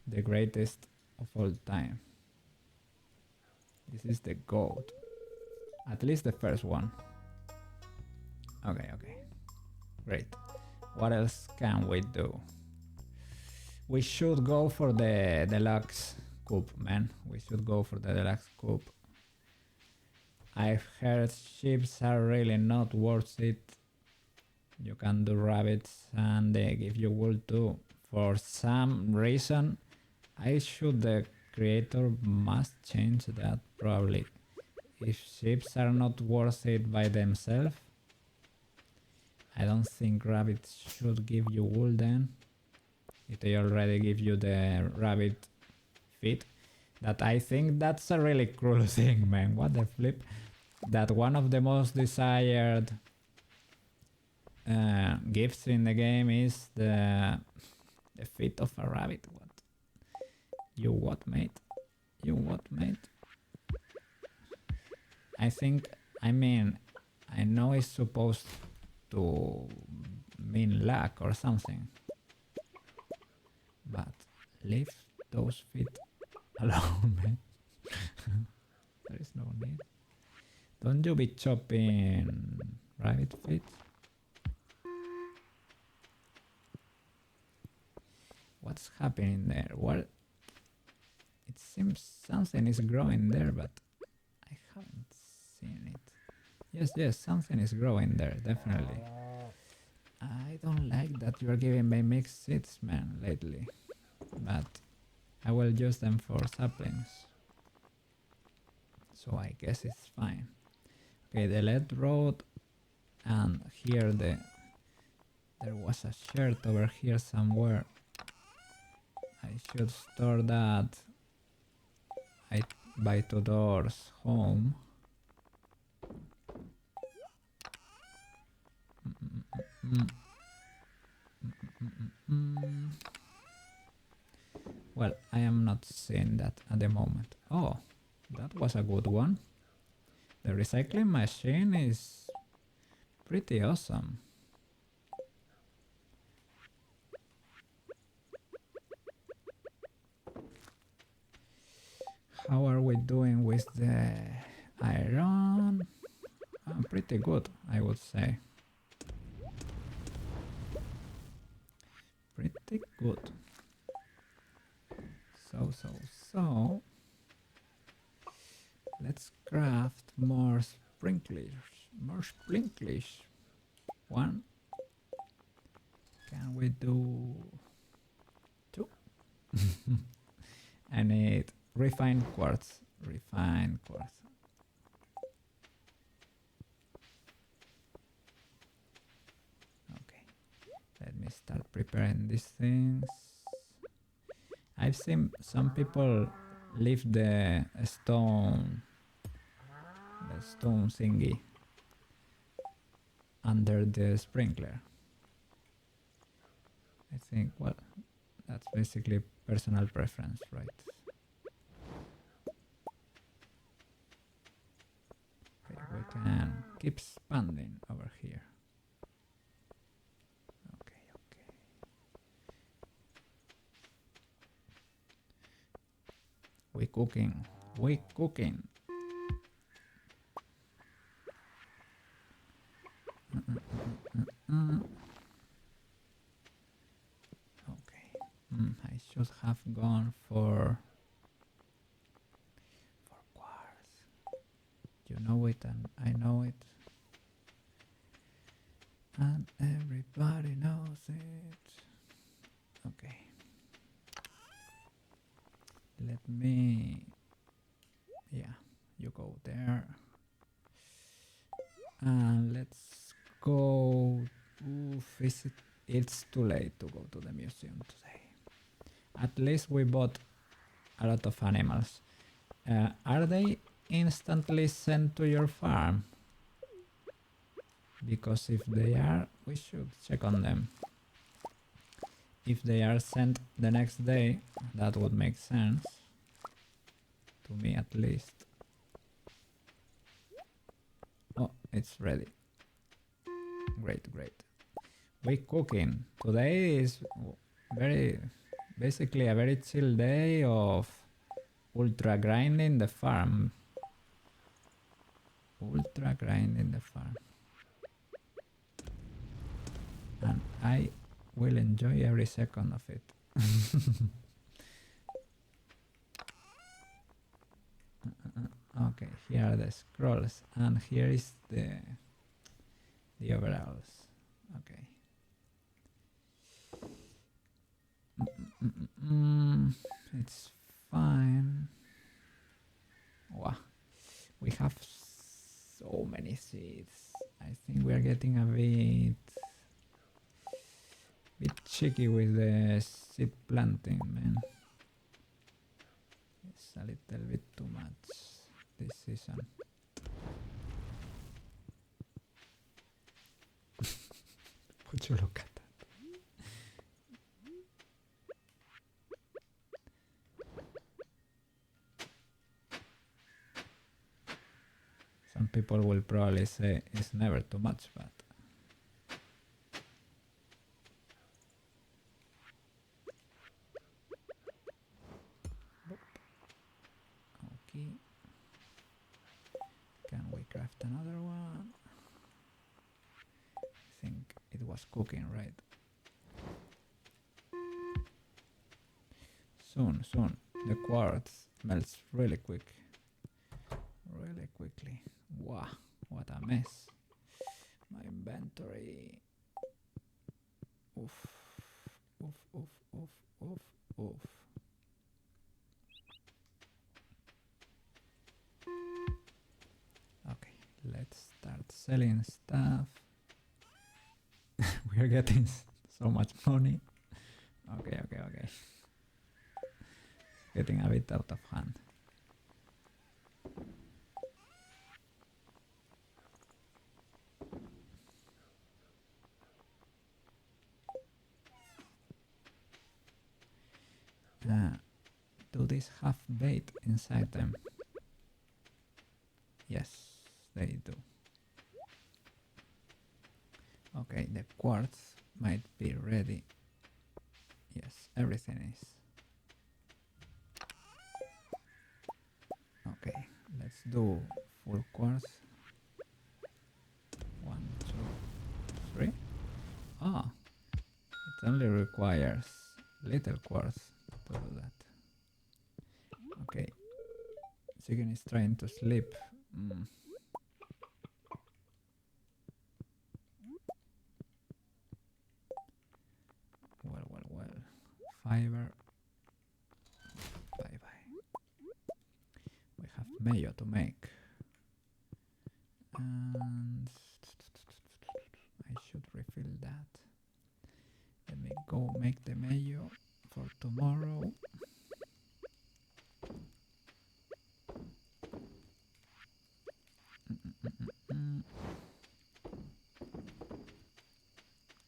The greatest of all time. This is the goat. At least the first one. Okay, okay. Great. What else can we do? We should go for the deluxe COOP, man. We should go for the deluxe COOP. I've heard sheep are really not worth it. You can do rabbits and they give you wool too. For some reason, the creator must change that probably. If sheep are not worth it by themselves, I don't think rabbits should give you wool then. It already gives you the rabbit feet. That I think that's a really cruel thing, man. What the flip? That one of the most desired gifts in the game is the feet of a rabbit. What? You what, mate? You what, mate? I mean, I know it's supposed to mean luck or something, but leave those feet alone, man. There is no need. Don't you be chopping rabbit feet. What's happening there? What? It seems something is growing there, but I haven't seen it. Yes, something is growing there, definitely. I don't like that you're giving me mixed seeds, man, lately. But I will use them for saplings. So I guess it's fine. Okay, the lead road, and here there was a shirt over here somewhere. I should store that by 2 doors home. Well, I am not seeing that at the moment. Oh, that was a good one. The recycling machine is pretty awesome. How are we doing with the iron? Pretty good, I would say. Pretty good. So let's craft more sprinklers. One. Can we do 2? I need refined quartz. Okay, let me start preparing these things. I've seen some people leave the stone thingy under the sprinkler. I think, well, that's basically personal preference, right? Okay, we can keep expanding over here. Okay. We cooking. Okay. I should have gone for quartz. You know it and I know it. And everybody knows it. Okay. Let me... Yeah, you go there. And let's go to visit. It's too late to go to the museum today. At least we bought a lot of animals. Are they instantly sent to your farm? Because if they are, we should check on them. If they are sent the next day, that would make sense. To me at least. Oh, it's ready. Great. We cooking. Today is basically a very chill day of ultra grinding the farm. And I will enjoy every second of it. Okay, here are the scrolls, and here is the overalls. Okay. It's fine. Wow, we have so many seeds. I think we are getting a bit cheeky with the seed planting, man. It's a little bit too much this season. Would you look at that? Some people will probably say it's never too much, but okay. Can we craft another one? I think it was cooking, right? Soon. The quartz melts really quickly. Wow, what a mess. My inventory. Oof. Okay, let's start selling stuff. We are getting so much money. Okay. Getting a bit out of hand. Do these have bait inside them? Yes, they do. Okay, the quartz might be ready. Yes, everything is. Okay, let's do full quartz. 1, 2, 3. Ah, it only requires little quartz to do that. Okay, chicken is trying to sleep. Well. Fiber. Bye. We have mayo to make. And I should refill that. Let me go make the mayo for tomorrow.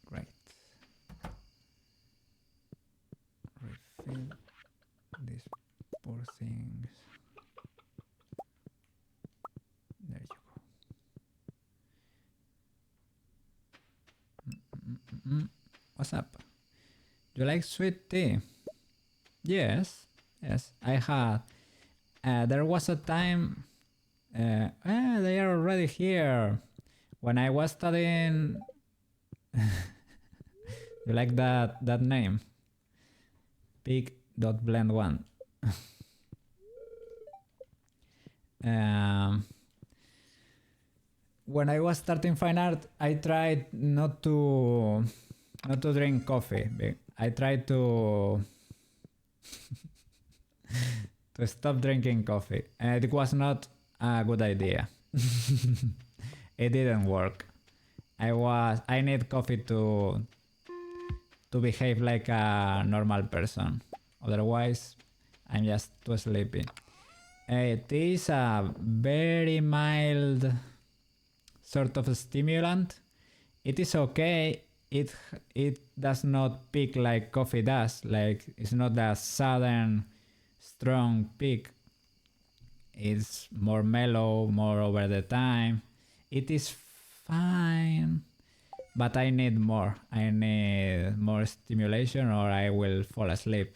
Great. Refill these poor things. There you go. What's up? Do you like sweet tea? Yes. I had. There was a time. They are already here. When I was studying. You like that name? Pig.blend1. When I was starting fine art, I tried not to drink coffee. I tried to to stop drinking coffee, and it was not a good idea. It didn't work. I need coffee to behave like a normal person. Otherwise, I'm just too sleepy. It is a very mild sort of stimulant. It is okay. It does not peak like coffee does. Like, it's not a sudden strong peak. It's more mellow, more over the time. It is fine, but I need more. I need more stimulation or I will fall asleep.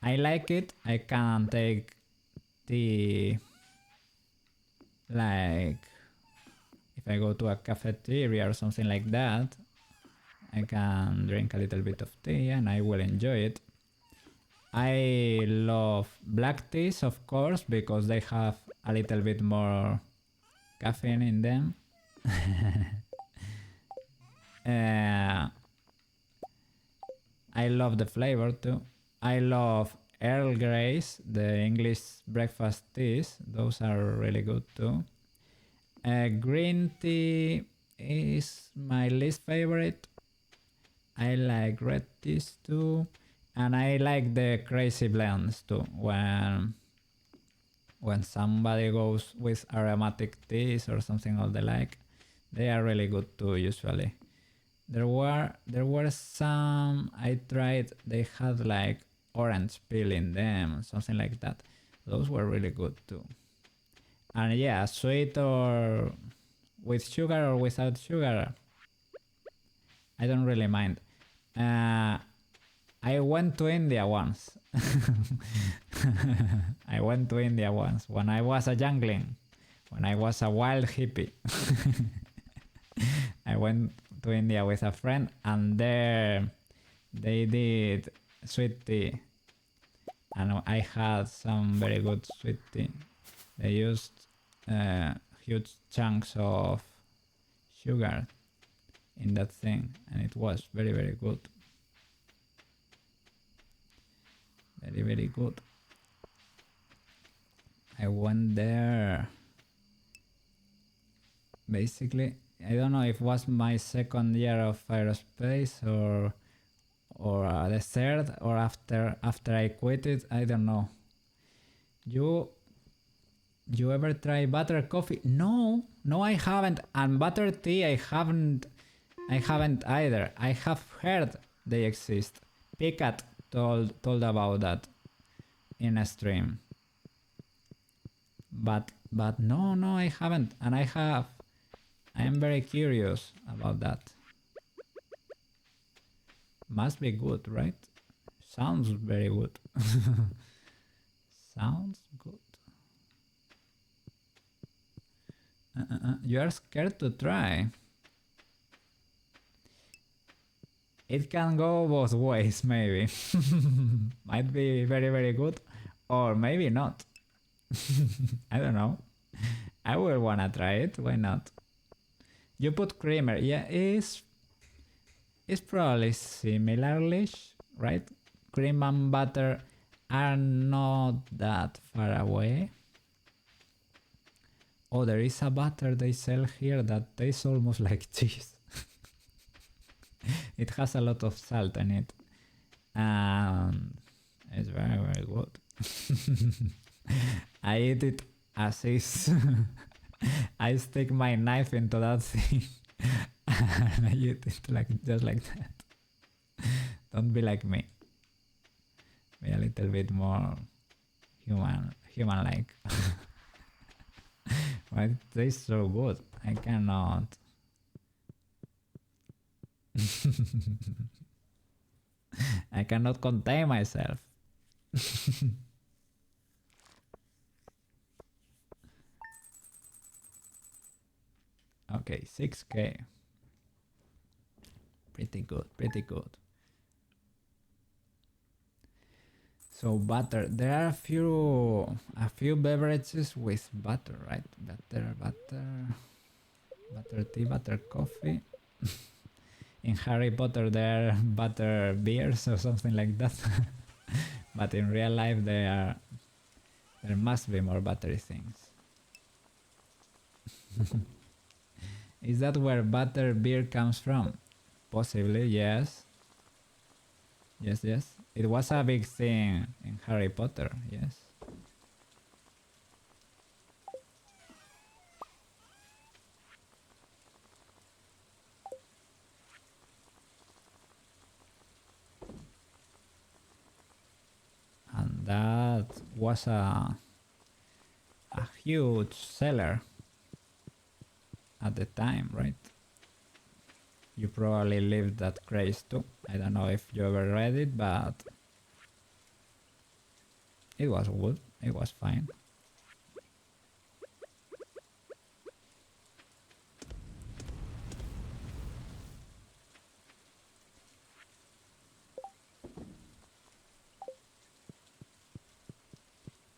I like it. I can take tea, like if I go to a cafeteria or something like that, I can drink a little bit of tea and I will enjoy it. I love black teas, of course, because they have a little bit more caffeine in them. I love the flavor too. I love Earl Greys, the English breakfast teas. Those are really good too. Green tea is my least favorite. I like red teas too. And I like the crazy blends too. When somebody goes with aromatic teas or something of the like, they are really good too usually. There were some I tried, they had like orange peel in them, something like that. Those were really good too. And yeah, sweet or with sugar or without sugar, I don't really mind. I went to India once. I went to India once when I was a youngling, when I was a wild hippie. I went to India with a friend, and there they did sweet tea, and I had some very good sweet tea. They used huge chunks of sugar in that thing, and it was very, very good. Very, very good. I went there basically, I don't know if it was my second year of aerospace or the third, or after I quit it, I don't know. You ever try butter coffee? No, I haven't. And butter tea, I haven't either. I have heard they exist. Picat told about that in a stream. But no, I haven't. And I am very curious about that. Must be good, right? Sounds very good. Sounds good. You are scared to try. It can go both ways, maybe. Might be very, very good, or maybe not. I don't know. I will wanna try it. Why not? You put creamer. Yeah, it's probably similar-ish, right? Cream and butter are not that far away. Oh, there is a butter they sell here that tastes almost like cheese. It has a lot of salt in it. And it's very, very good. I eat it as is. I stick my knife into that thing and I eat it just like that. Don't be like me. Be a little bit more human-like. But it tastes so good. I cannot. I cannot contain myself. Okay, 6k. Pretty good, pretty good. So butter, there are a few beverages with butter, right? Butter tea, butter coffee. In Harry Potter there are butter beers or something like that. But in real life there must be more buttery things. Is that where butter beer comes from? Possibly, yes. Yes. It was a big thing in Harry Potter, yes. And that was a huge seller at the time, right? You probably lived that craze too. I don't know if you ever read it, but it was good. It was fine.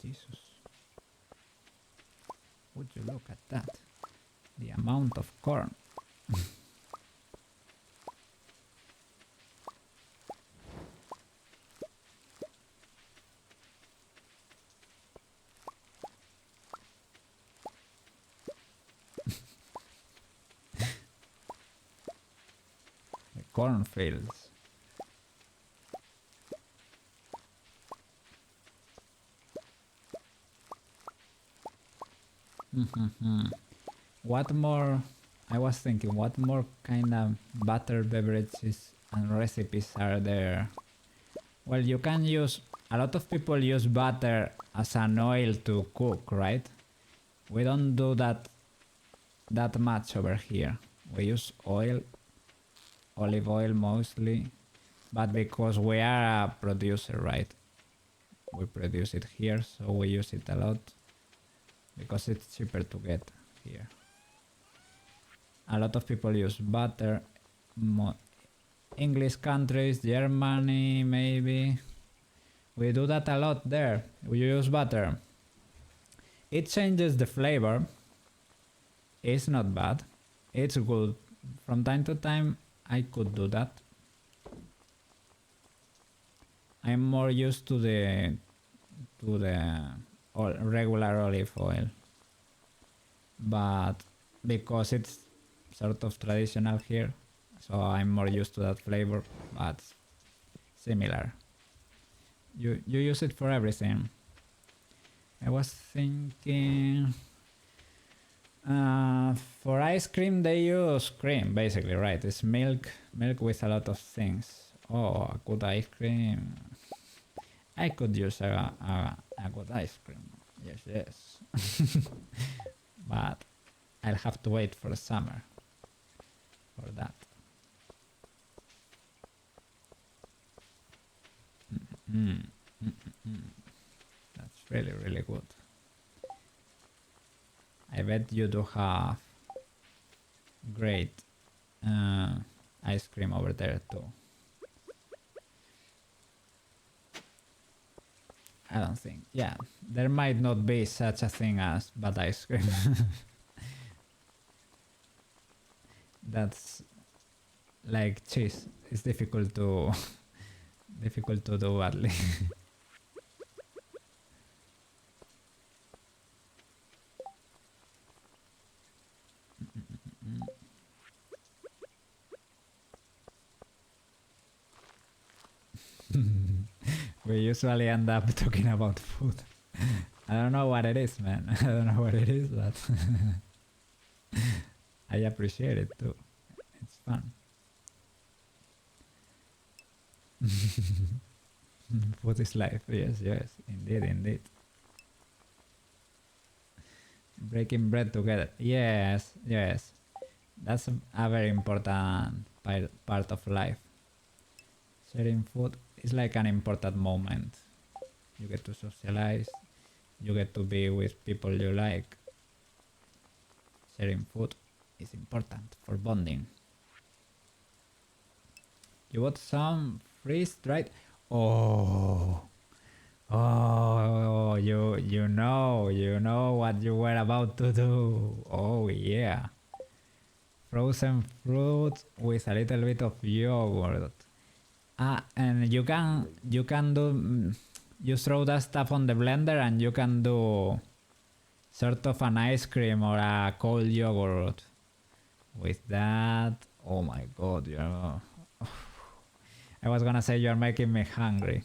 Jesus. Would you look at that? The amount of corn. The cornfields. What more? I was thinking, what more kind of butter beverages and recipes are there? Well, you can use. A lot of people use butter as an oil to cook, right? We don't do that much over here. We use oil, olive oil mostly, but because we are a producer, right? We produce it here, so we use it a lot because it's cheaper to get here. A lot of people use butter. English countries, Germany maybe. We do that a lot there. We use butter. It changes the flavor. It's not bad. It's good. From time to time I could do that. I'm more used to the regular olive oil. But because it's sort of traditional here, so I'm more used to that flavor, but similar. You use it for everything. I was thinking for ice cream they use cream basically, right? It's milk with a lot of things. Oh, a good ice cream. I could use a good ice cream. Yes. But I'll have to wait for the summer for that. That's really, really good. I bet you do have great ice cream over there too. I don't think. Yeah, there might not be such a thing as bad ice cream. That's like cheese. It's difficult to do badly. We usually end up talking about food. I don't know what it is, man. I don't know what it is, but I appreciate it too. It's fun. Food is life. Yes, indeed. Breaking bread together. Yes. That's a very important part of life. Sharing food is like an important moment. You get to socialize. You get to be with people you like. Sharing food is important for bonding. You want some freeze-dried? Oh, you know what you were about to do. Oh yeah, frozen fruit with a little bit of yogurt. And you can do. You throw that stuff on the blender and you can do sort of an ice cream or a cold yogurt with that. Oh my god, you're. I was gonna say you're making me hungry.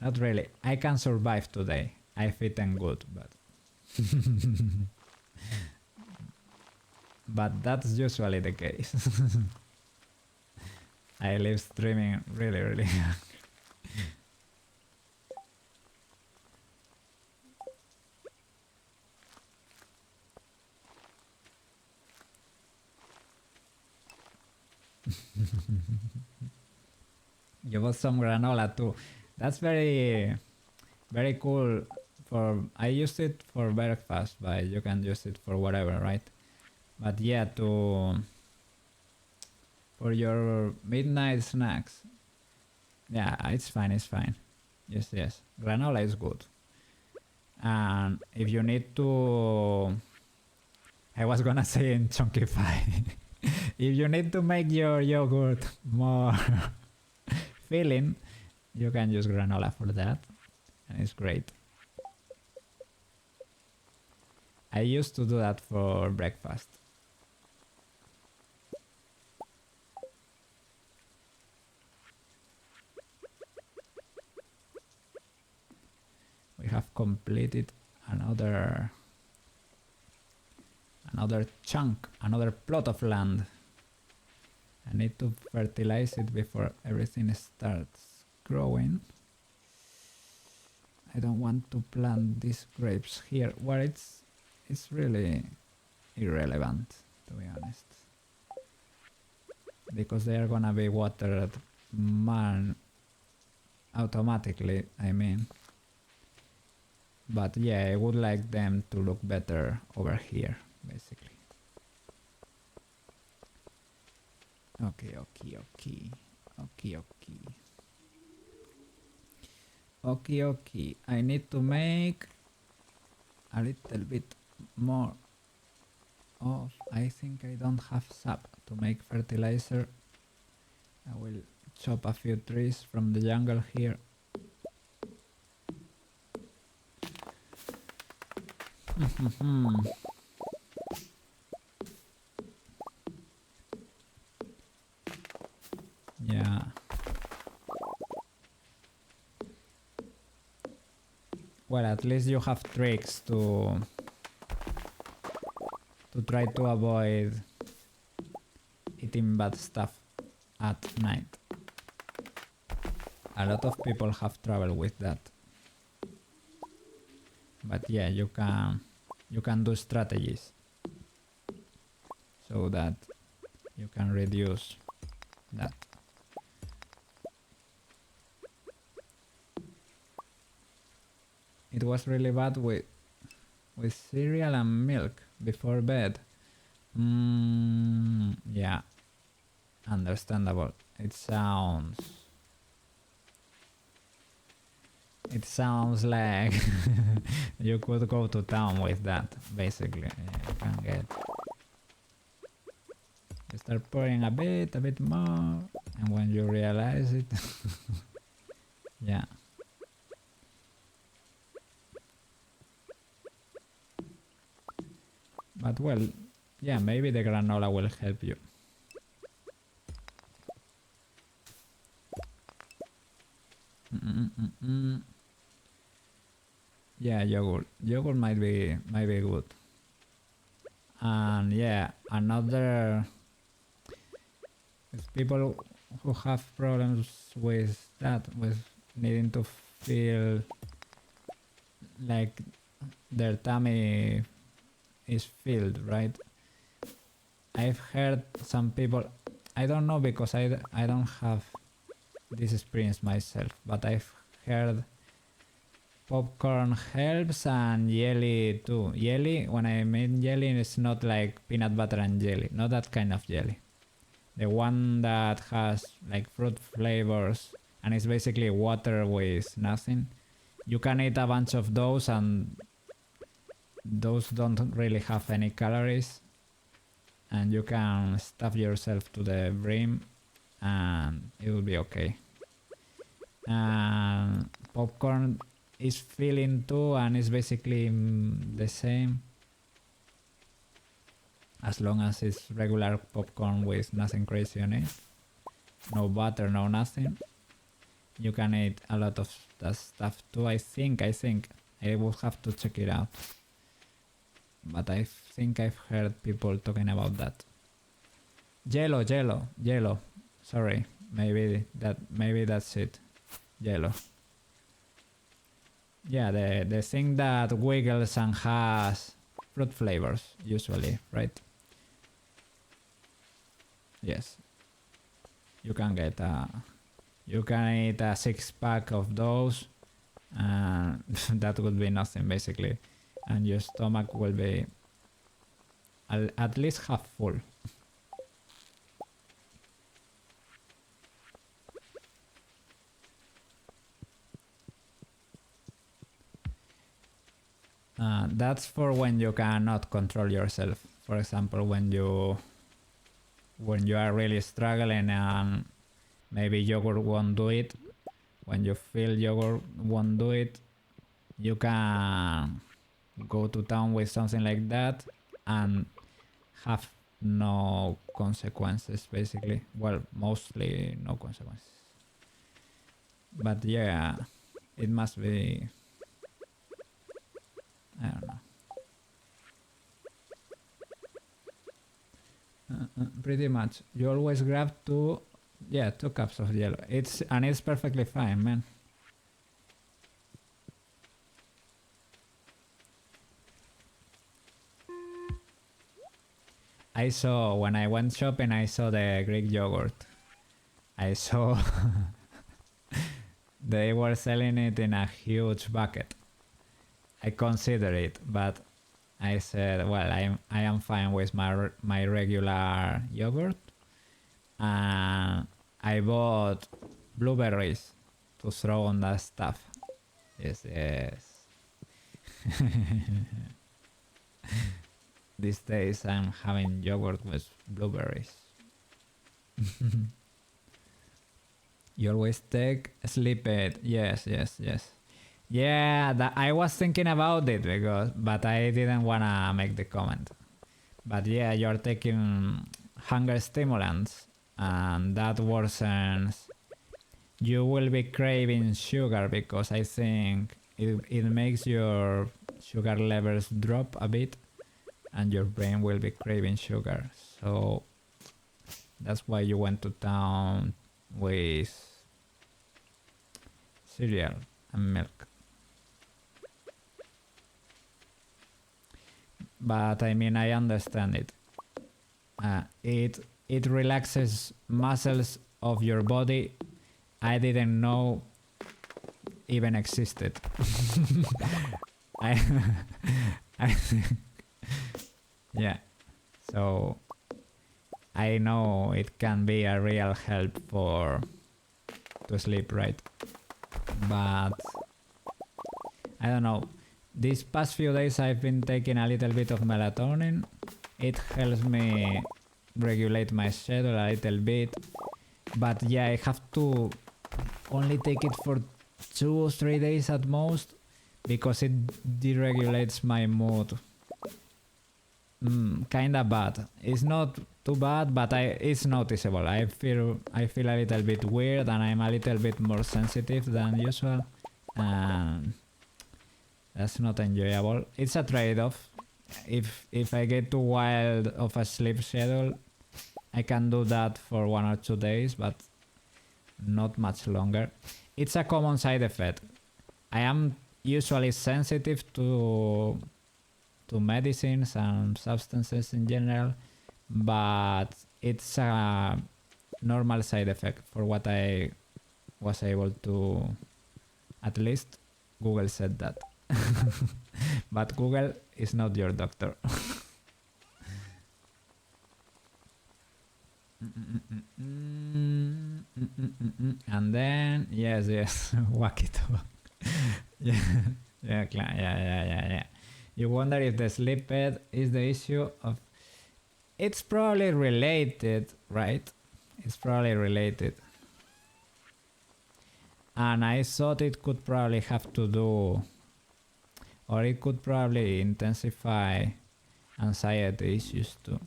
Not really. I can survive today. I've eaten good, but but that's usually the case. I live streaming really hungry. You bought some granola too. That's very cool. I used it for breakfast, but you can use it for whatever, right? But yeah, for your midnight snacks, yeah, it's fine. Yes. Granola is good. And if you need to, I was gonna say in chunkify. If you need to make your yogurt more filling, you can use granola for that, and it's great. I used to do that for breakfast. We have completed another Another chunk, another plot of land. I need to fertilize it before everything starts growing. I don't want to plant these grapes here where it's really irrelevant, to be honest. Because they are gonna be watered automatically, I mean. But yeah, I would like them to look better over here, basically. Okay. I need to make a little bit more of... I think I don't have sap to make fertilizer. I will chop a few trees from the jungle here. Yeah. Well, at least you have tricks to try to avoid eating bad stuff at night. A lot of people have trouble with that. But yeah, you can do strategies so that you can reduce that. It was really bad with cereal and milk before bed. Yeah, understandable. It sounds like you could go to town with that, basically. You can get... You start pouring a bit more, and when you realize it... yeah. But well, yeah, maybe the granola will help you. Yeah, yogurt might be good. And yeah, another... people who have problems with that, with needing to feel like their tummy is filled, right? I've heard some people... I don't know because I don't have this experience myself, but I've heard popcorn helps and jelly too. Jelly, when I mean jelly, it's not like peanut butter and jelly, not that kind of jelly. The one that has like fruit flavors and it's basically water with nothing. You can eat a bunch of those and those don't really have any calories. And you can stuff yourself to the brim and it will be okay. And popcorn is filling too and it's basically the same. As long as it's regular popcorn with nothing crazy on it. No butter, no nothing. You can eat a lot of that stuff too, I think. I will have to check it out. But I think I've heard people talking about that. Jello. Sorry, maybe that's it. Jello. Yeah, the thing that wiggles and has fruit flavors usually, right? Yes. You can get you can eat a 6-pack of those and that would be nothing basically. And your stomach will be at least half full. That's for when you cannot control yourself. For example, when you are really struggling and maybe yogurt won't do it. When you feel yogurt won't do it, you can go to town with something like that and have no consequences basically. Well, mostly no consequences. But yeah, it must be... I don't know. Pretty much. You always grab two cups of yellow. It's perfectly fine, man. I saw when I went shopping, I saw the Greek yogurt. I saw they were selling it in a huge bucket. I consider it, but I said, well, I am fine with my regular yogurt. And I bought blueberries to throw on that stuff. Yes. These days I'm having yogurt with blueberries. You always take sleep aid. Yes. Yeah, I was thinking about it but I didn't wanna make the comment. But yeah, you're taking hunger stimulants and that worsens. You will be craving sugar because I think it makes your sugar levels drop a bit and your brain will be craving sugar. So that's why you went to town with cereal and milk. But I mean, I understand it. It relaxes muscles of your body I didn't know even existed. I think, yeah. So I know it can be a real help to sleep, right? But I don't know. These past few days I've been taking a little bit of melatonin. It helps me regulate my schedule a little bit. But yeah, I have to only take it for 2 or 3 days at most because it deregulates my mood. Kinda bad. It's not too bad, but it's noticeable. I feel a little bit weird and I'm a little bit more sensitive than usual. And that's not enjoyable. It's a trade-off. If I get too wild of a sleep schedule, I can do that for 1 or 2 days, but not much longer. It's a common side effect. I am usually sensitive to medicines and substances in general, but it's a normal side effect for what I was able to, at least Google said that. But Google is not your doctor. And then yes, Wakito. Yeah. You wonder if the sleep aid is the issue of. It's probably related, right? It's probably related. And I thought it could probably have to do, or it could probably intensify anxiety issues too.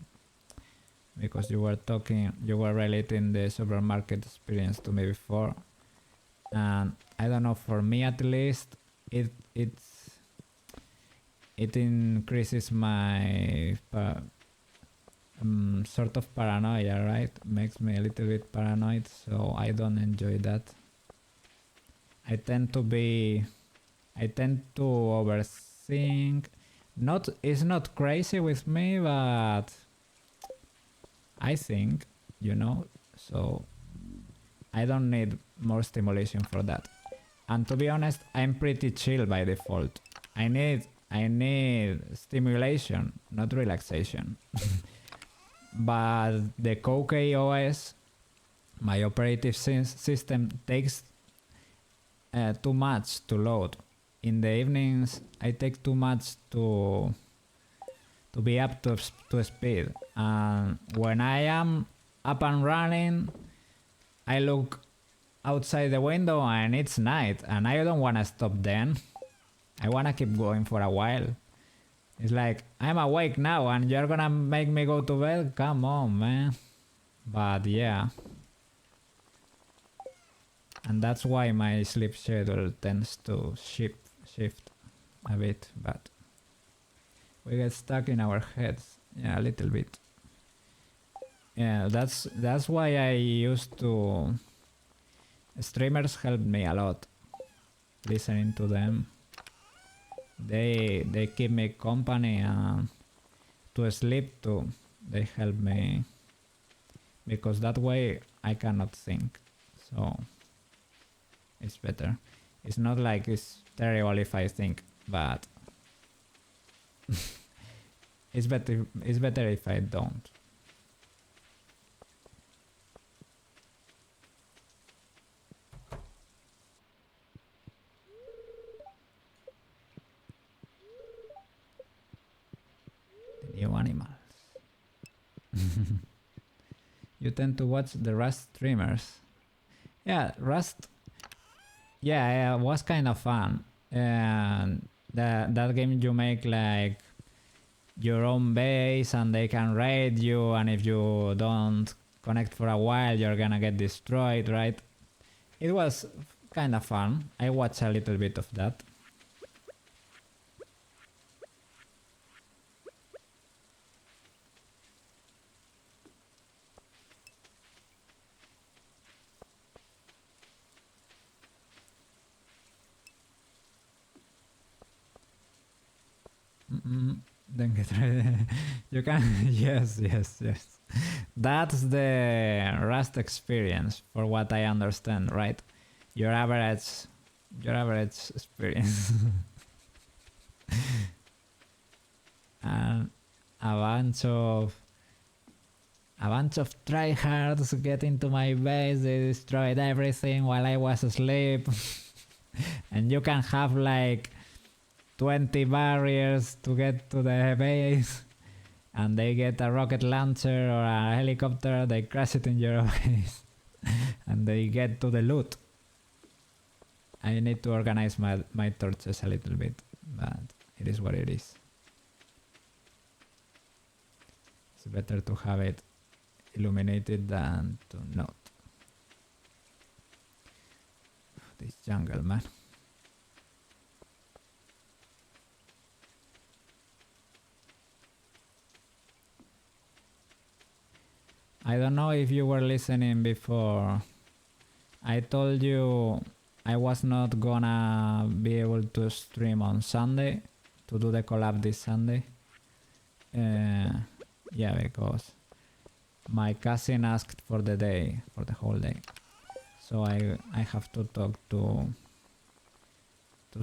Because you were relating the supermarket experience to me before. And I don't know, for me at least, it increases my sort of paranoia, right? Makes me a little bit paranoid, so I don't enjoy that. I tend to overthink. It's not crazy with me, but I think, so I don't need more stimulation for that. And to be honest, I'm pretty chill by default. I need stimulation, not relaxation. But the COOP OS, my operative system, takes too much to load. In the evenings, I take too much to be up to speed. And when I am up and running, I look outside the window and it's night, and I don't want to stop then. I want to keep going for a while. It's like, I'm awake now and you're gonna make me go to bed? Come on, man. But yeah. And that's why my sleep schedule tends to shift a bit, but we get stuck in our heads. Yeah, a little bit. Yeah, that's why I used to. Streamers helped me a lot. Listening to them, they keep me company and to sleep too. They help me because that way I cannot think. So it's better. It's not like it's terrible if I think, but it's better. It's better if I don't. The new animals. You tend to watch the Rust streamers. Yeah, Rust. Yeah, it was kind of fun. And that game you make like your own base and they can raid you, and if you don't connect for a while you're gonna get destroyed, right? It was kind of fun. I watched a little bit of that. Then get ready. You can. Yes. That's the Rust experience, for what I understand, right? Your average experience. And a bunch of tryhards get into my base. They destroyed everything while I was asleep. And you can have like 20 barriers to get to the base, and they get a rocket launcher or a helicopter, they crash it in your base, and they get to the loot. I need to organize my torches a little bit, but it is what it is. It's better to have it illuminated than to not. This jungle, man. I don't know if you were listening before. I told you I was not gonna be able to stream on Sunday, to do the collab this Sunday. Yeah, because my cousin asked for the day, for the whole day. So I have to talk to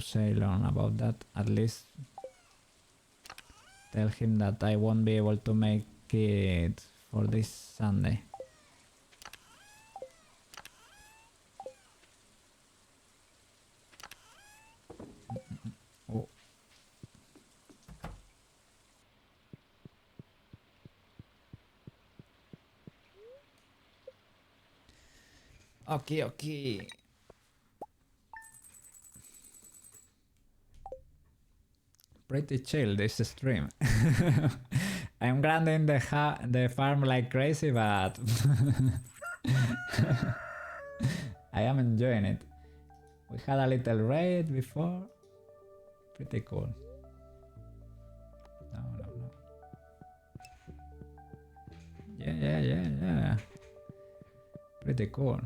Ceylon about that. At least tell him that I won't be able to make it for this Sunday. Oh. Okay. Pretty chill this stream. I'm grinding the farm like crazy, but I am enjoying it. We had a little raid before. Pretty cool. No. Yeah. Pretty cool.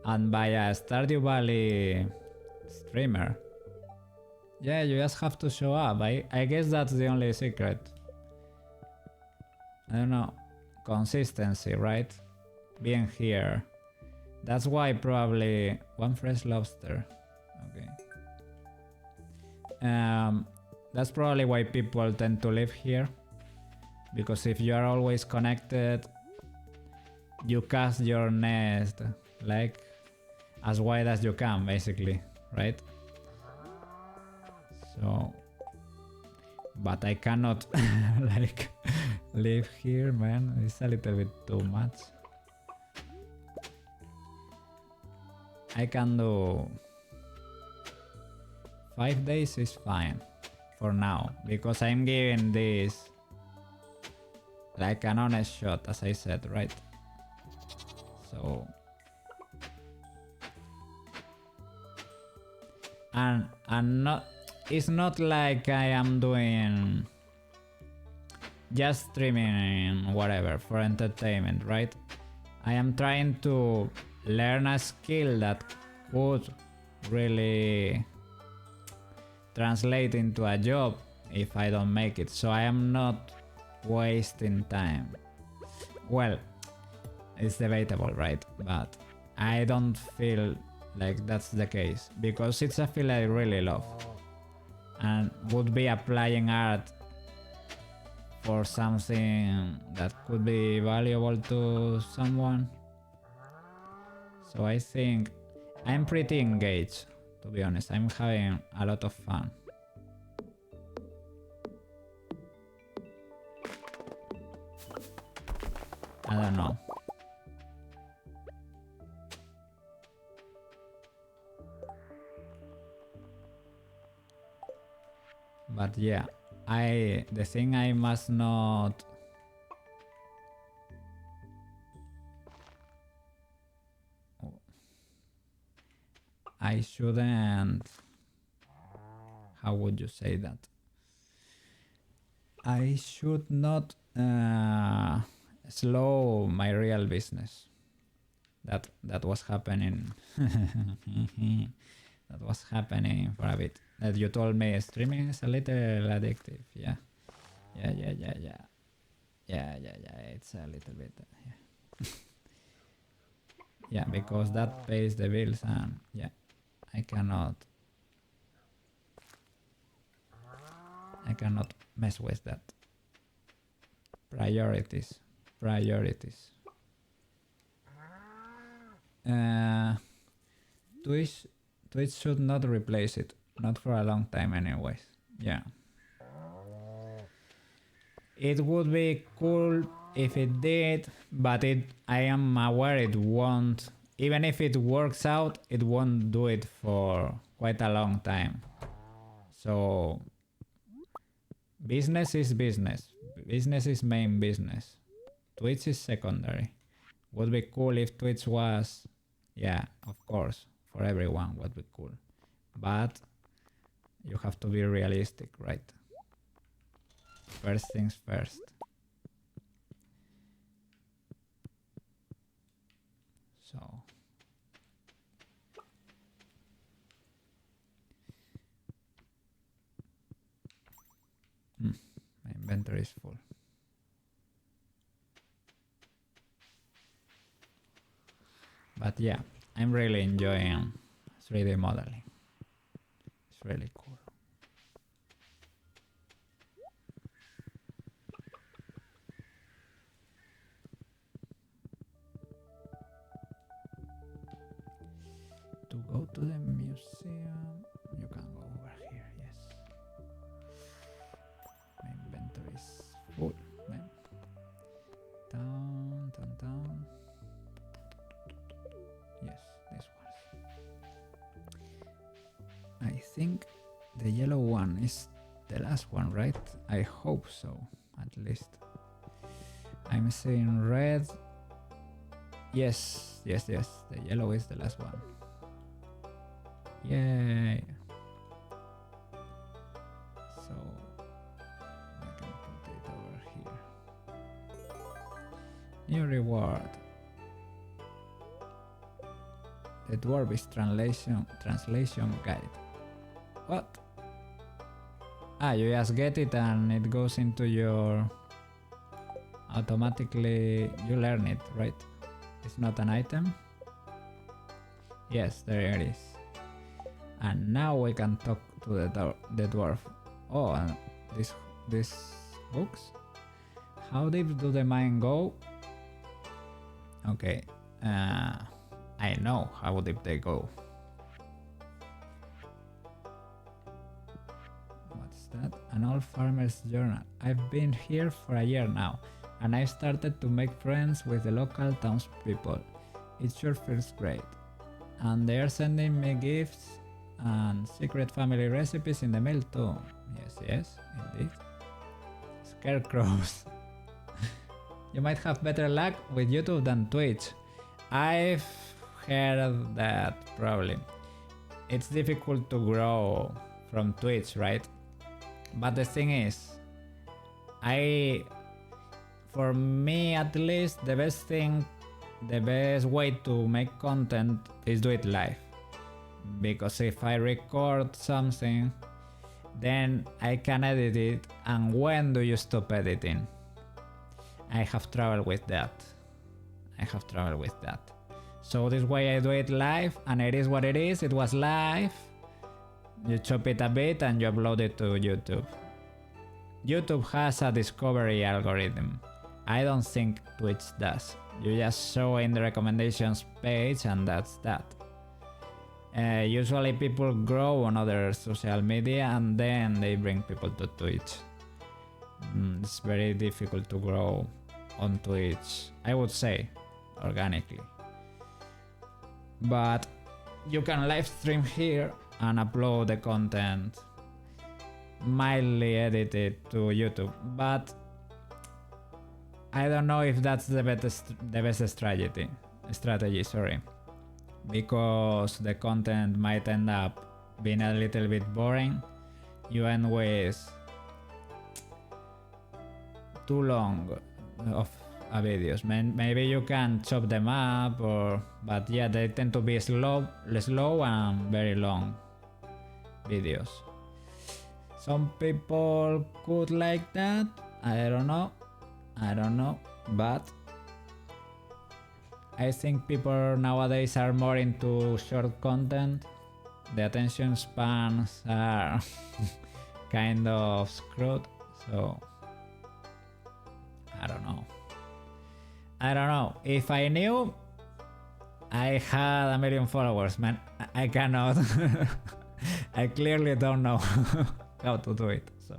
And by a Stardew Valley streamer. Yeah, you just have to show up. I guess that's the only secret. I don't know. Consistency, right? Being here. That's why probably one fresh lobster. Okay. That's probably why people tend to live here. Because if you are always connected, you cast your nest like as wide as you can, basically, right? So, but I cannot like live here, man. It's a little bit too much. I can do 5 days is fine for now, because I'm giving this like an honest shot, as I said, right? So, and not, it's not like I am doing just streaming whatever for entertainment, right? I am trying to learn a skill that could really translate into a job if I don't make it, so I am not wasting time. Well, it's debatable, right? But I don't feel like that's the case because it's a field I really love and would be applying art for something that could be valuable to someone. So I think I'm pretty engaged, to be honest. I'm having a lot of fun. I don't know. But yeah, the thing I must not I shouldn't, how would you say that? I should not slow my real business. That was happening. That was happening for a bit. That you told me streaming is a little addictive. Yeah. It's a little bit. Yeah. Yeah, because that pays the bills and yeah, I cannot mess with that. Priorities. Twitch should not replace it. Not for a long time anyways. Yeah. It would be cool if it did, but I am aware it won't. Even if it works out, it won't do it for quite a long time. So business is business. Business is main business. Twitch is secondary. Would be cool if Twitch was, yeah, of course, for everyone would be cool. But you have to be realistic, right? First things first. So my inventory is full. But yeah, I'm really enjoying 3D modeling. It's really cool. To go to the museum, you can go over here, yes. My inventory is full. Down. Yes, this one. I think the yellow one is the last one, right? I hope so, at least. I'm seeing red. Yes. The yellow is the last one. Yay! So I can put it over here. New reward. The Dwarvish translation guide. What? Ah, you just get it and it goes into your... automatically you learn it, right? It's not an item? Yes, there it is. And now we can talk to the dwarf. Oh, and these books? How deep do the mine go? Okay, I know how deep they go. What's that? An old farmer's journal. I've been here for a year now, and I started to make friends with the local townspeople. It sure feels great. And they are sending me gifts and secret family recipes in the mail too. Yes, indeed. Scarecrows. You might have better luck with YouTube than Twitch. I've heard that probably. It's difficult to grow from Twitch, right? But the thing is, I for me at least, the best way to make content is do it live. Because if I record something, then I can edit it, and when do you stop editing? I have trouble with that. So this way I do it live, and it is what it is. It was live. You chop it a bit and you upload it to YouTube. YouTube has a discovery algorithm. I don't think Twitch does. You just show in the recommendations page and that's that. Usually people grow on other social media and then they bring people to Twitch. It's very difficult to grow on Twitch, I would say, organically. But you can live stream here and upload the content mildly edited to YouTube, but I don't know if that's the best strategy, because the content might end up being a little bit boring. You end with too long of videos. Maybe you can chop them up, but yeah, they tend to be slow and very long videos. Some people could like that. I don't know, but I think people nowadays are more into short content. The attention spans are kind of screwed, so I don't know. If I knew I had 1 million followers, man, I cannot. I clearly don't know how to do it, so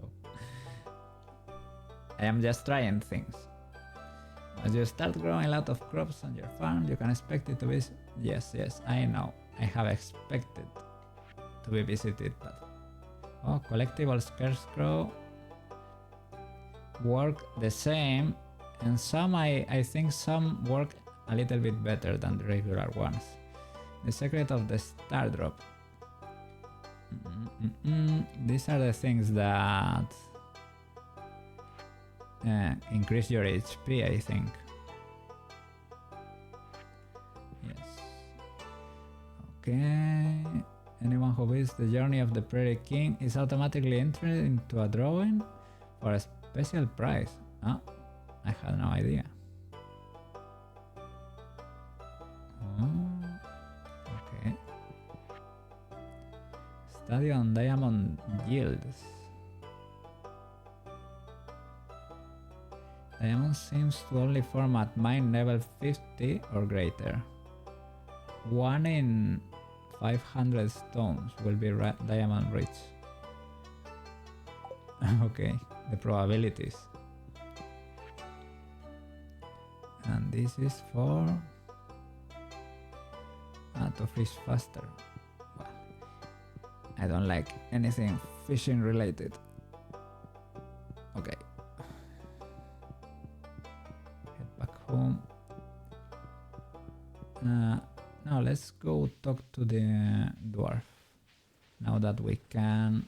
I am just trying things. As you start growing a lot of crops on your farm, you can expect it to be... Yes, I know. I have expected to be visited, but... Oh, collectible scarecrow work the same, and some I think some work a little bit better than the regular ones. The secret of the star drop. These are the things that increase your HP, I think. Yes. Okay. Anyone who visits the journey of the Prairie King is automatically entered into a drawing for a special prize. Oh, I had no idea. Okay. Study on diamond yields. Diamond seems to only form at mine level 50 or greater. 1 in 500 stones will be diamond rich. Okay, the probabilities. And this is for to fish faster. Well, I don't like anything fishing related. Okay. Head back home. Now let's go talk to the dwarf. Now that we can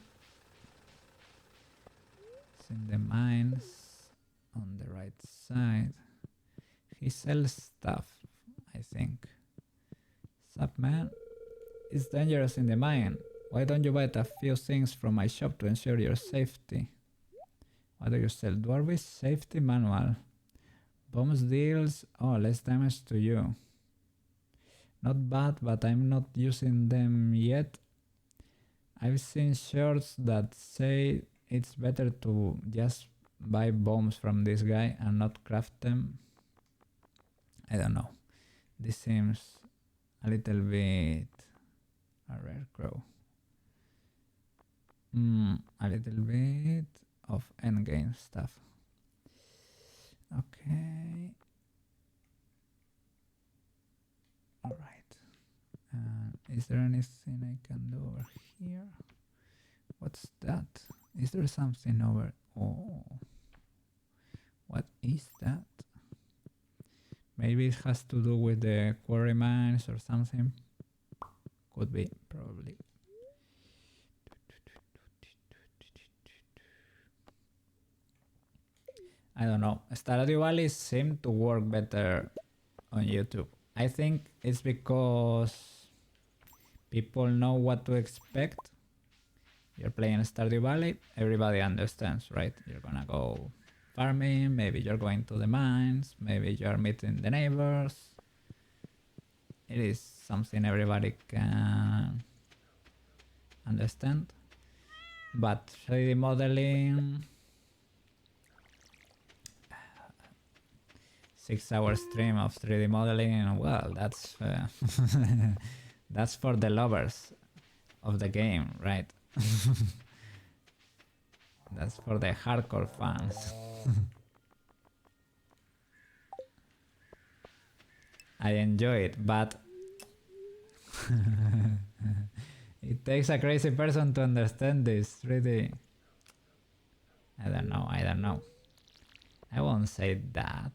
see the mines on the right side. He sells stuff, I think. Sup, man? It's dangerous in the mine. Why don't you buy a few things from my shop to ensure your safety? What do you sell? Dwarvish safety manual. Bombs deals, less damage to you. Not bad, but I'm not using them yet. I've seen shirts that say it's better to just buy bombs from this guy and not craft them. I don't know. This seems a little bit a rare crow. A little bit of endgame stuff. Okay. All right. Is there anything I can do over here? What's that? Is there something over? Oh. What is that? Maybe it has to do with the quarry mines or something. Could be, probably. I don't know. Stardew Valley seemed to work better on YouTube. I think it's because people know what to expect. You're playing Stardew Valley, everybody understands, right? You're gonna go farming, maybe you're going to the mines, maybe you're meeting the neighbors. It is something everybody can understand. But 3D modeling, 6-hour stream of 3D modeling, well, that's that's for the lovers of the game, right? That's for the hardcore fans. I enjoy it, but it takes a crazy person to understand this, really. I don't know. I won't say that.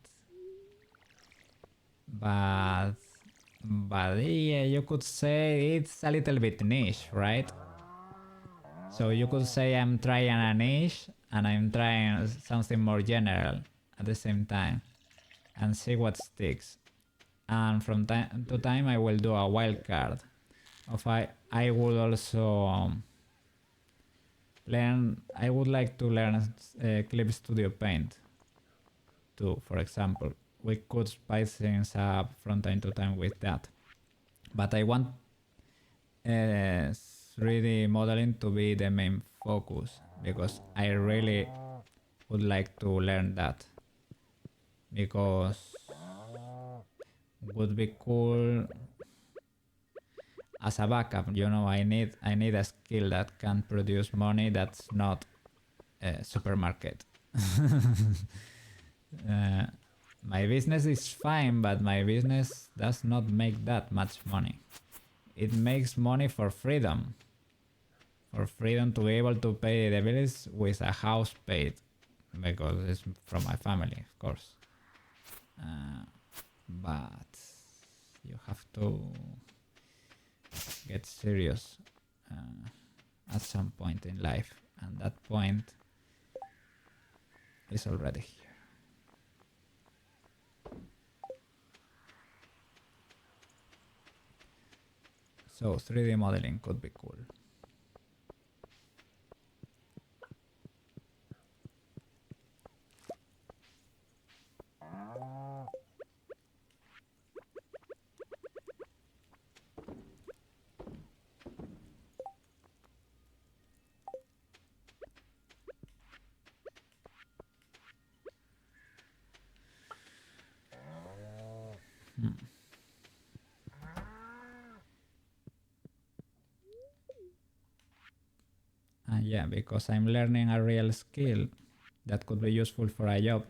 But yeah, you could say it's a little bit niche, right? So you could say I'm trying a niche and I'm trying something more general at the same time and see what sticks. And from time to time I will do a wild card. I would also I would like to learn Clip Studio Paint too, for example. We could spice things up from time to time with that. But I want 3D modeling to be the main focus because I really would like to learn that, because would be cool as a backup. You know, I need a skill that can produce money that's not a supermarket. My business is fine, but my business does not make that much money. It makes money for freedom. For freedom to be able to pay the bills with a house paid, because it's from my family, of course. But you have to get serious at some point in life, and that point is already here. So 3D modeling could be cool. Yeah, because I'm learning a real skill that could be useful for a job,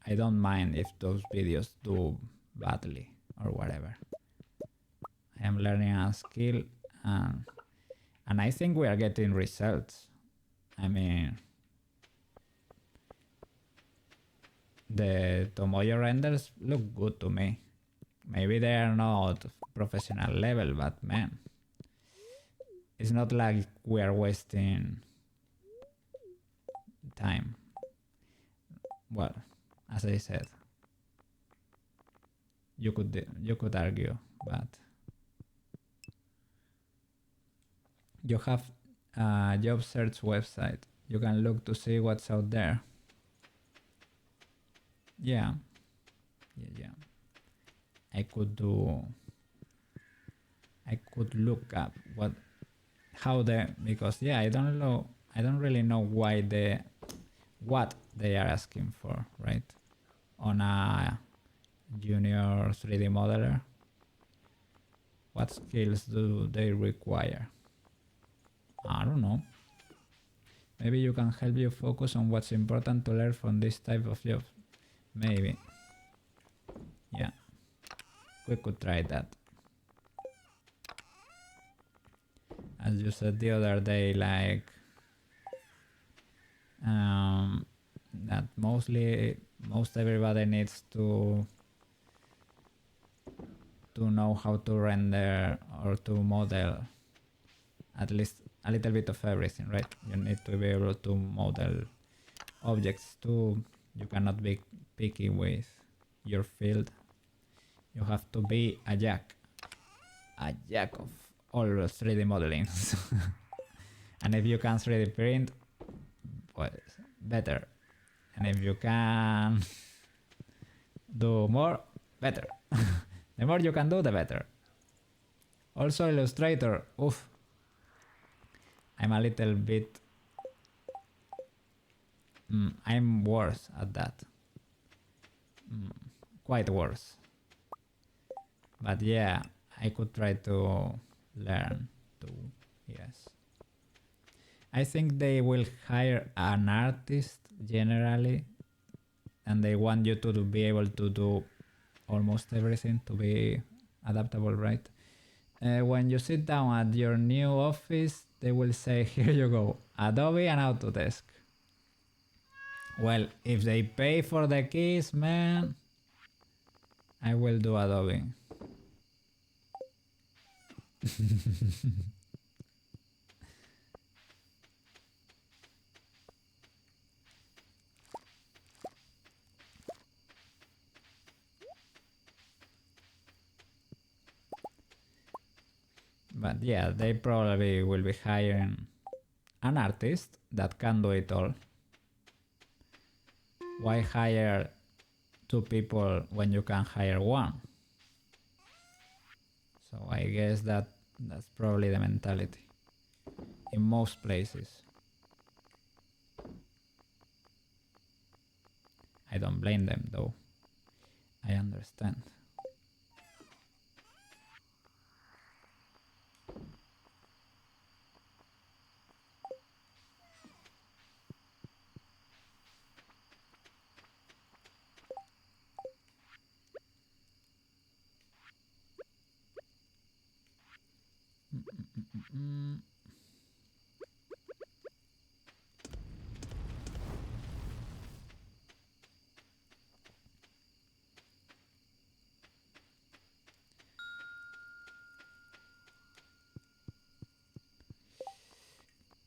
I don't mind if those videos do badly or whatever. I am learning a skill, and I think we are getting results. I mean, the Tomoyo renders look good to me. Maybe they are not professional level, but man, it's not like we are wasting time. Well, as I said, you could argue, but you have a job search website. You can look to see what's out there. Yeah. I could look up because yeah, I don't really know what they are asking for, right? On a junior 3D modeler, what skills do they require? I don't know. Maybe you can help you focus on what's important to learn from this type of job. Maybe. Yeah. We could try that. As you said the other day, like that most everybody needs to know how to render or to model at least a little bit of everything, right? You need to be able to model objects too, You cannot be picky with your field. You have to be a jack of all 3D modeling. And if you can 3D print, well, better. And if you can do more, better. The more you can do, the better. Also Illustrator, oof. I'm a little bit... I'm worse at that. Quite worse. But yeah, I could try to learn too, yes. I think they will hire an artist generally, and they want you to be able to do almost everything to be adaptable, right? When you sit down at your new office, they will say, here you go, Adobe and Autodesk. Well, if they pay for the keys, man, I will do Adobe. But yeah, they probably will be hiring an artist that can do it all. Why hire 2 people when you can hire 1? So I guess that's probably the mentality in most places. I don't blame them though. I understand.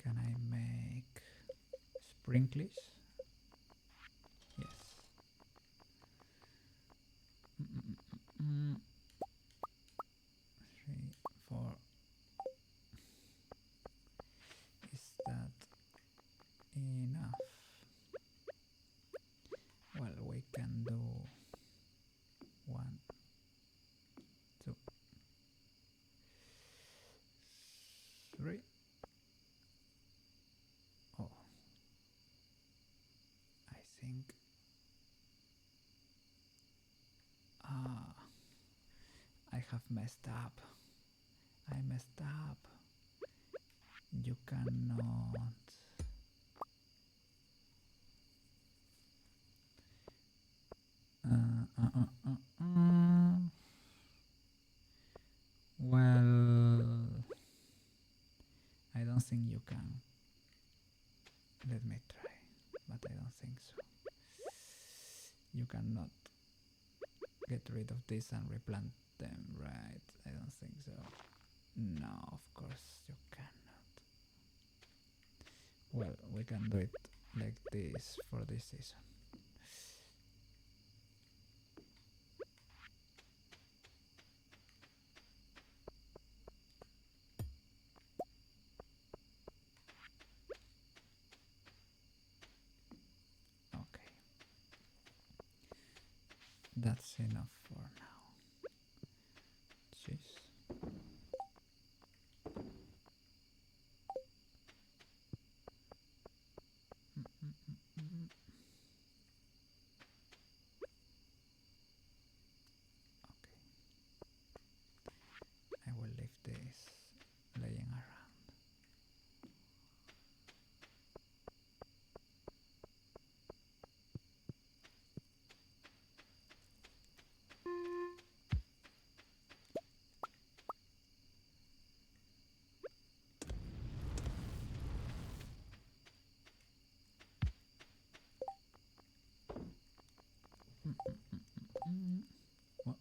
Can I make sprinklers? Yes. 3, 4. Is that enough? Well, we can do 1, 2, 3. Oh, I think I have messed up. I messed up. You cannot. Well, I don't think you can. Let me try, but I don't think so. You cannot get rid of this and replant them, right? I don't think so. No, of course you cannot. Well, we can do it like this for this season. Okay. That's enough for now. Jeez. I will leave this laying around. What?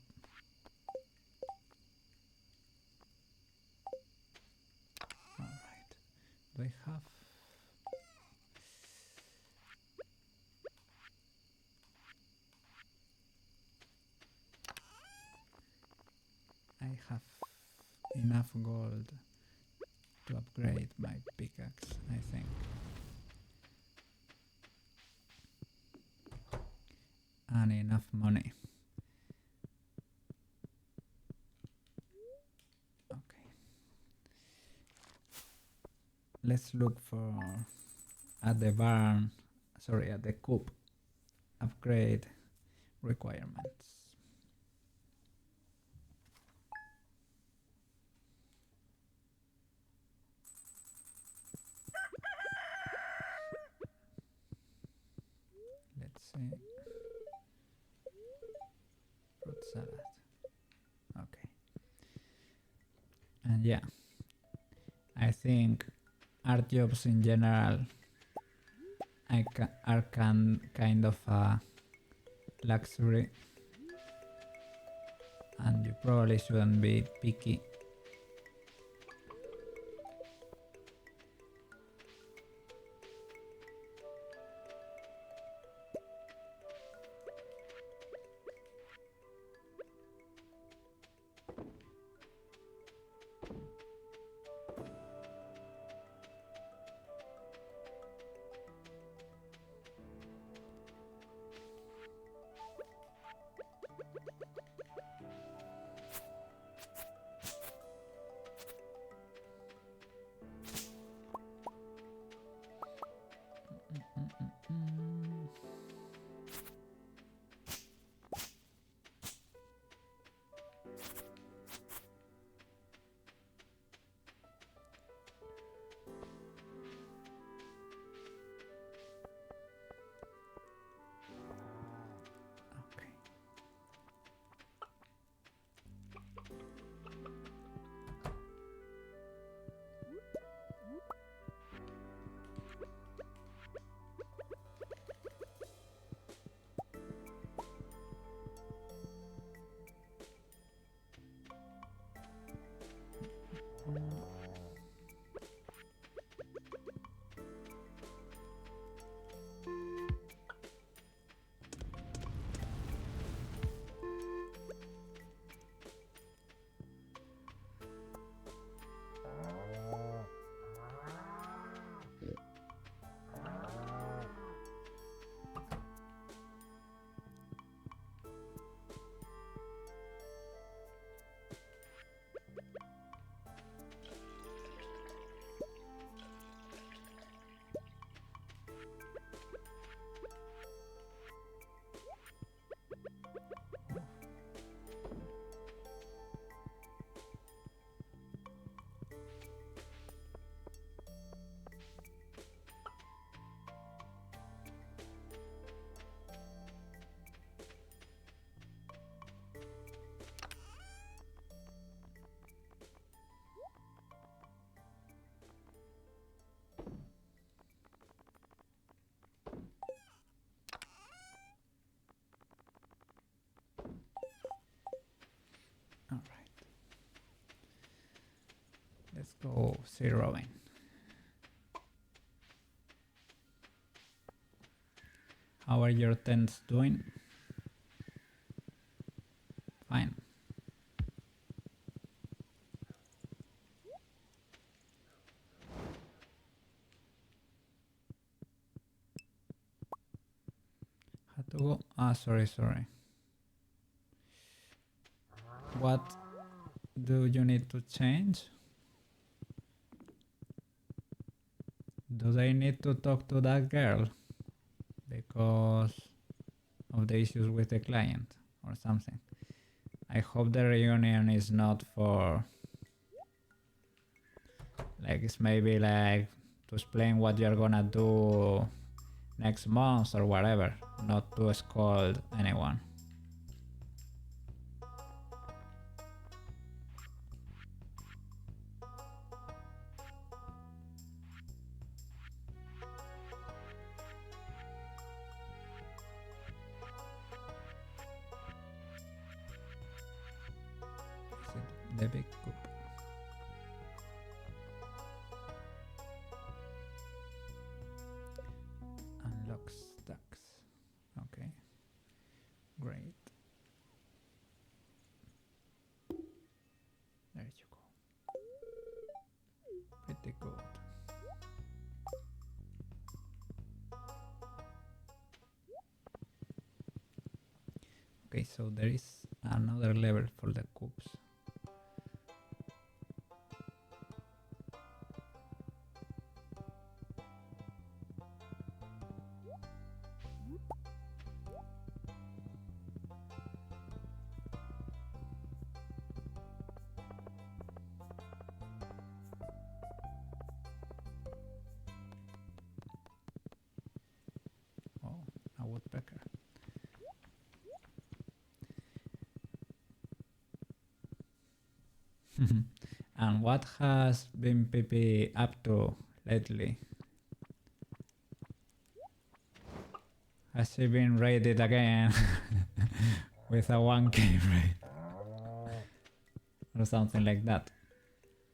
Alright. Do I have... I have enough gold to upgrade my pickaxe, I think. And enough money. Okay. Let's look for at the barn, sorry, at the COOP upgrade requirements. Let's see. Fruit salad. Okay. And yeah, I think art jobs in general are kind of a luxury, and you probably shouldn't be picky. All right. Let's go zeroing. How are your tents doing? Fine. How to go? Ah, sorry. What do you need to change? Do they need to talk to that girl because of the issues with the client or something? I hope the reunion is not for, like, it's maybe like to explain what you're gonna do next month or whatever, not to scold anyone. The big coop. Unlock stacks. Okay. Great. Okay, so there is another level for the coops. Oh, a woodpecker. And what has been PP up to lately? Has she been raided again with a 1k raid? Or something like that.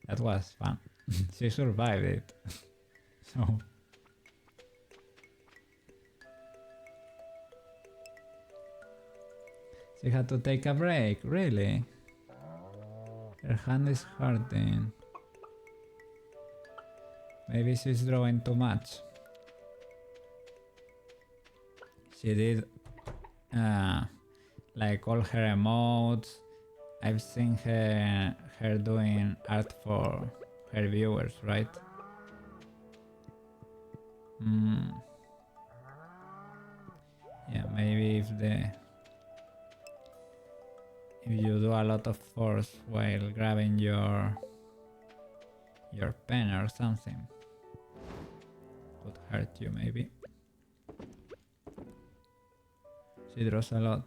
That was fun. She survived it. So she had to take a break, really? Her hand is hurting. Maybe she's drawing too much. She did like all her emotes. I've seen her doing art for her viewers, right? Yeah, maybe if you do a lot of force while grabbing your pen or something, could hurt you maybe. She draws a lot.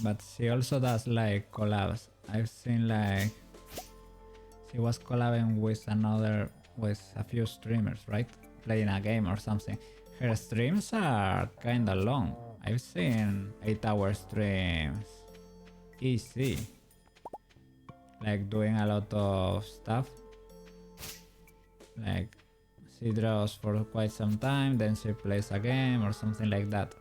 But she also does like collabs. I've seen like she was collabing with a few streamers, right? Playing a game or something. Her streams are kinda long. I've seen 8-hour streams. Easy. Like doing a lot of stuff. Like she draws for quite some time, then she plays a game or something like that.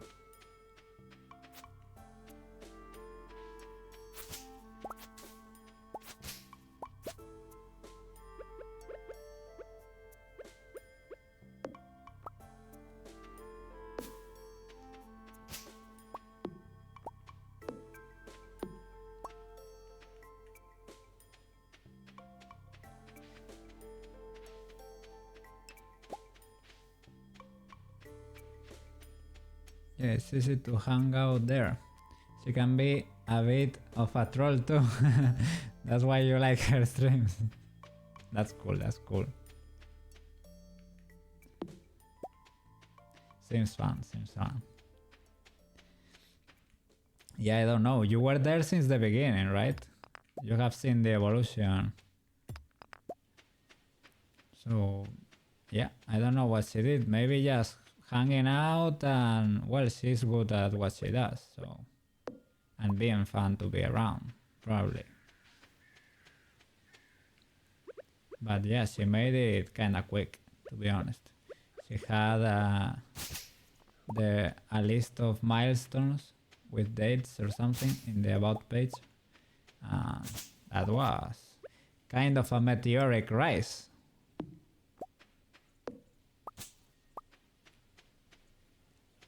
Yeah, it's easy to hang out there. She can be a bit of a troll too. That's why you like her streams. That's cool, that's cool. Seems fun, seems fun. Yeah, I don't know. You were there since the beginning, right? You have seen the evolution. So, yeah, I don't know what she did. Maybe just hanging out and, well, she's good at what she does, so. And being fun to be around, probably. But yeah, she made it kinda quick, to be honest. She had a list of milestones with dates or something in the about page. That was kind of a meteoric rise.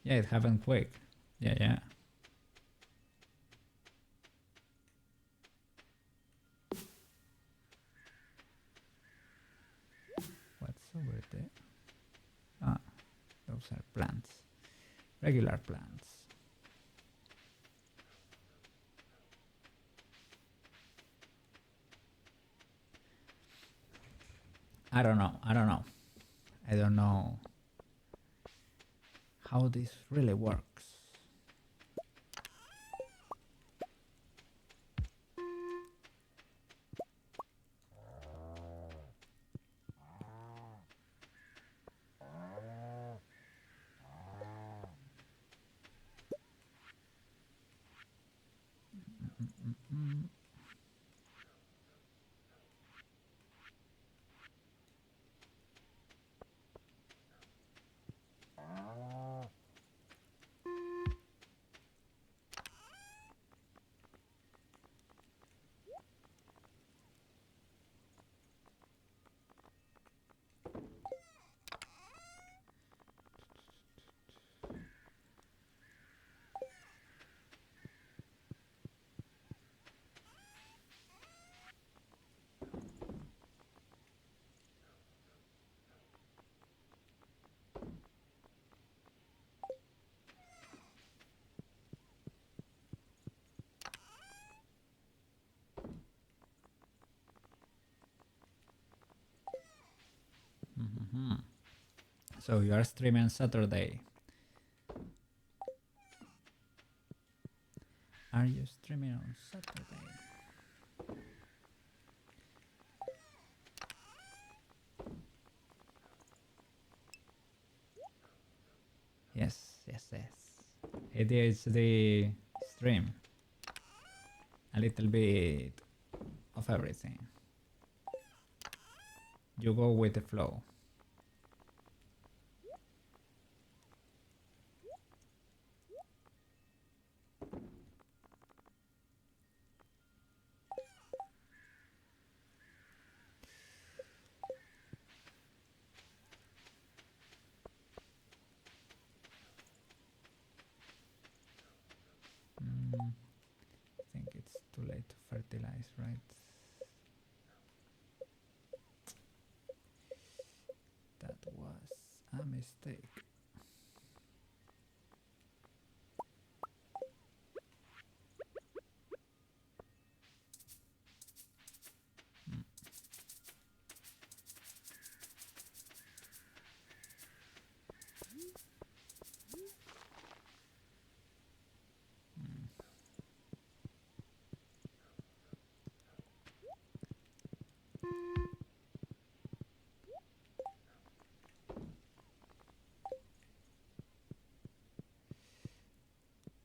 Yeah, it happened quick. Yeah. What's over there? Ah, those are plants. Regular plants. I don't know. I don't know how this really works. So you are streaming Saturday. Are you streaming on Saturday? Yes. ADHD stream. A little bit of everything. You go with the flow. I think it's too late to fertilize, right? That was a mistake.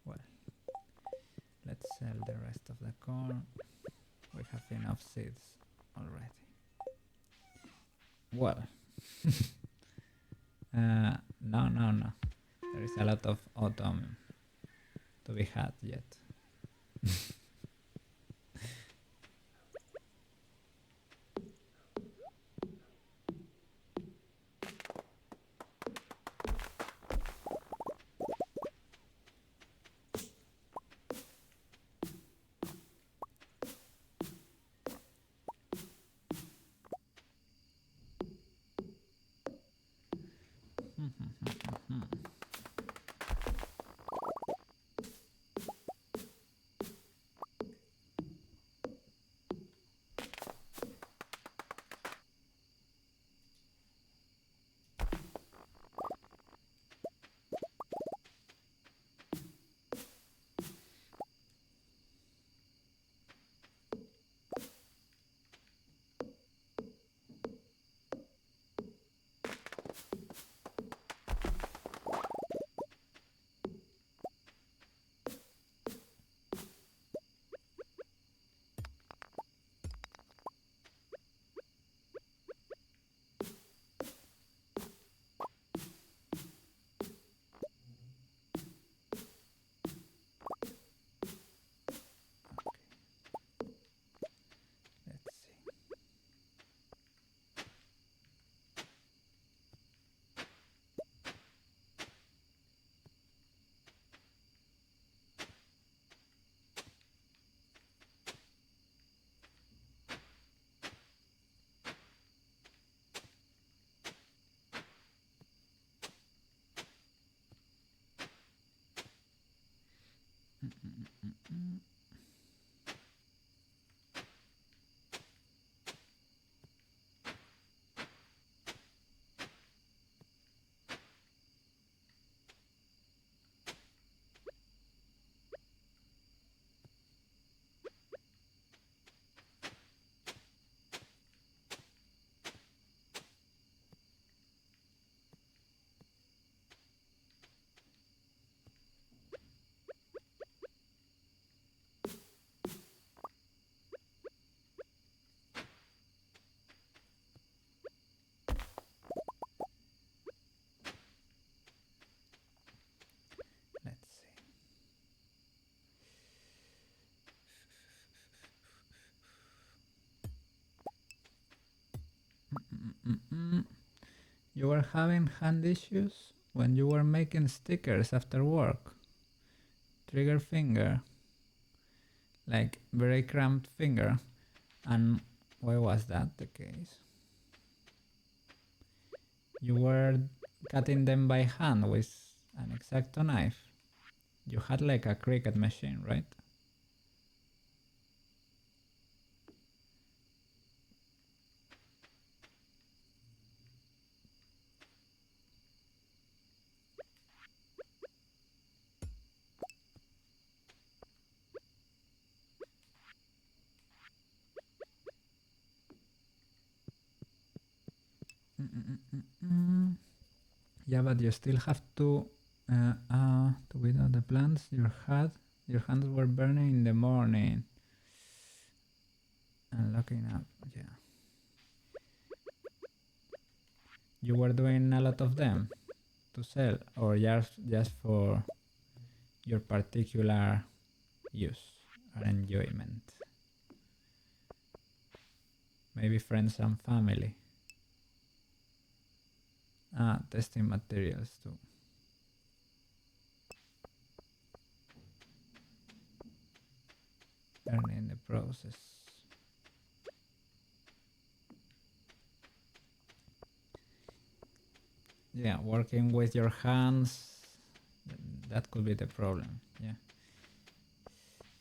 Well, let's sell the rest of the corn. We have enough seeds already. Well, no. There is a lot of autumn to be had yet. Let's see. Let's see. You were having hand issues when you were making stickers after work. Trigger finger. Like very cramped finger. And why was that the case? You were cutting them by hand with an X-Acto knife. You had like a Cricut machine, right? Yeah, but you still have to without the plants your hands were burning in the morning. And looking up, yeah. You were doing a lot of them to sell, or just for your particular use or enjoyment? Maybe friends and family. Testing materials too. Learning the process. Yeah, working with your hands, that could be the problem. Yeah.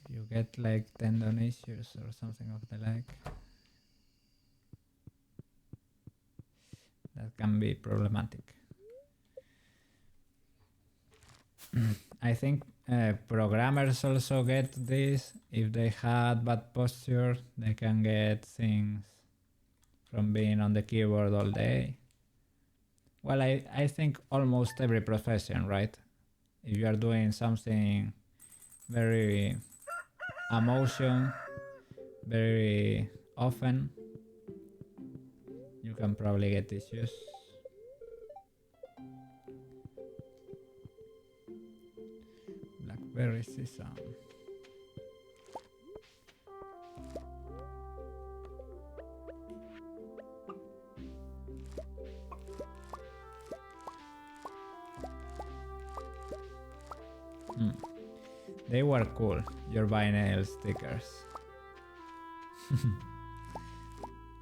If you get like tendon issues or something of the like, that can be problematic. I think programmers also get this. If they had bad posture, they can get things from being on the keyboard all day. Well, I think almost every profession, right? If you are doing something very emotion, very often, you can probably get issues. Blackberry season. They were cool, your vinyl stickers.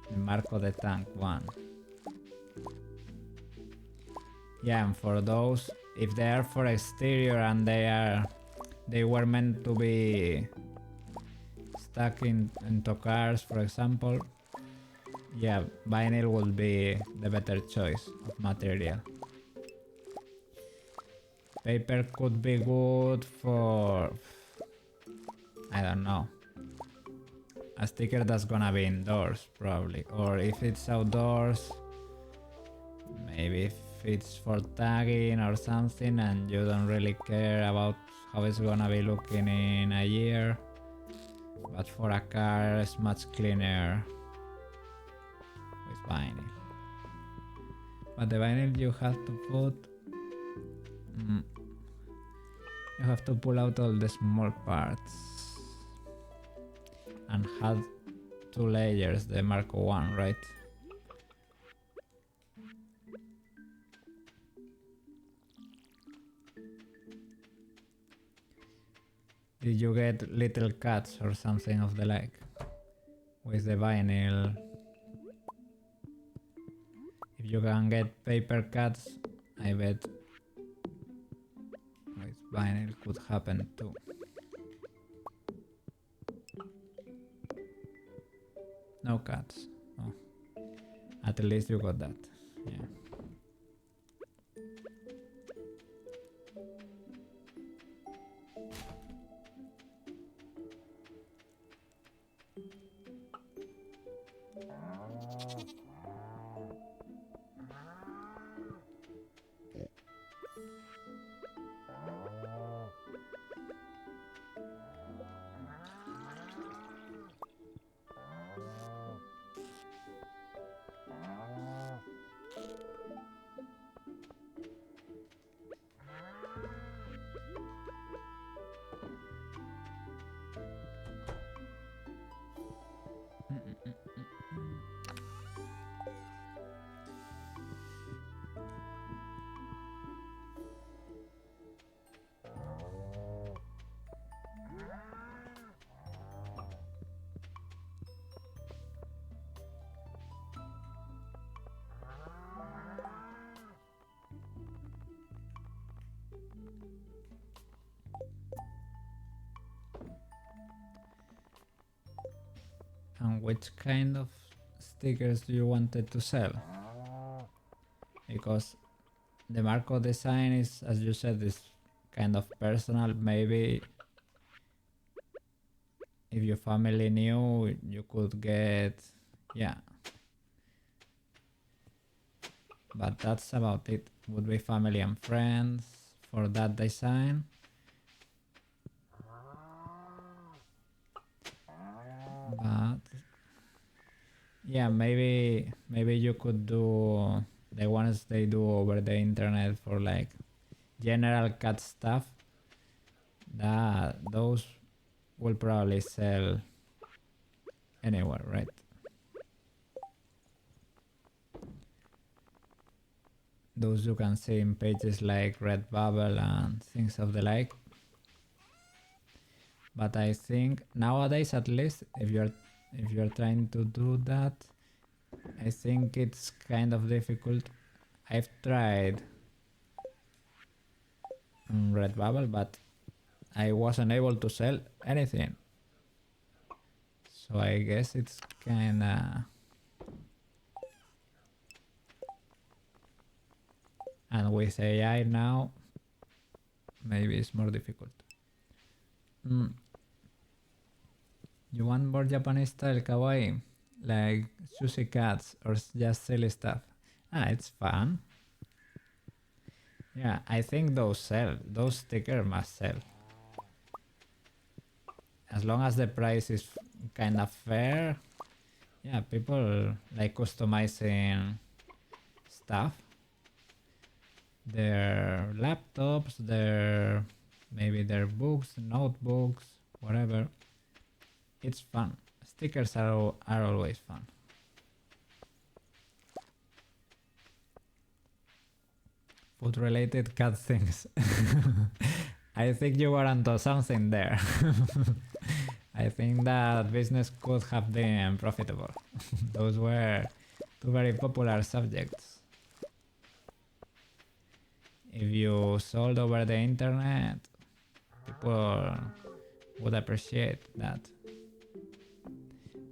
The Marco the Tank one. Yeah, and for those, if they are for exterior and they were meant to be stuck into cars, for example, yeah, vinyl would be the better choice of material. Paper could be good for, I don't know, a sticker that's gonna be indoors probably, or if it's outdoors, maybe if it's for tagging or something and you don't really care about how it's gonna be looking in a year, but for a car it's much cleaner with vinyl. But the vinyl you have to put, you have to pull out all the small parts and had 2 layers, the Marco 1, right? Did you get little cuts or something of the like with the vinyl? If you can get paper cuts, I bet with vinyl could happen too. No cuts. Oh. At least you got that. Yeah. And which kind of stickers do you wanted to sell? Because the Marco design is, as you said, is kind of personal. Maybe if your family knew, you could get, yeah, but that's about it. Would be family and friends for that design. But yeah, maybe you could do the ones they do over the internet for like general cat stuff. That those will probably sell anywhere, right? Those you can see in pages like Redbubble and things of the like. But I think nowadays, at least, if you're trying to do that, I think it's kind of difficult. I've tried Redbubble, but I wasn't able to sell anything. So I guess it's kinda... And with AI now, maybe it's more difficult. You want more Japanese style kawaii? Like sushi cats or just silly stuff? It's fun. Yeah, I think those sell. Those stickers must sell. As long as the price is kind of fair. Yeah, people like customizing stuff. Their laptops, maybe their books, notebooks, whatever. It's fun. Stickers are always fun. Food related cat things. I think you were onto something there. I think that business could have been profitable. Those were two very popular subjects. If you sold over the internet, people would appreciate that.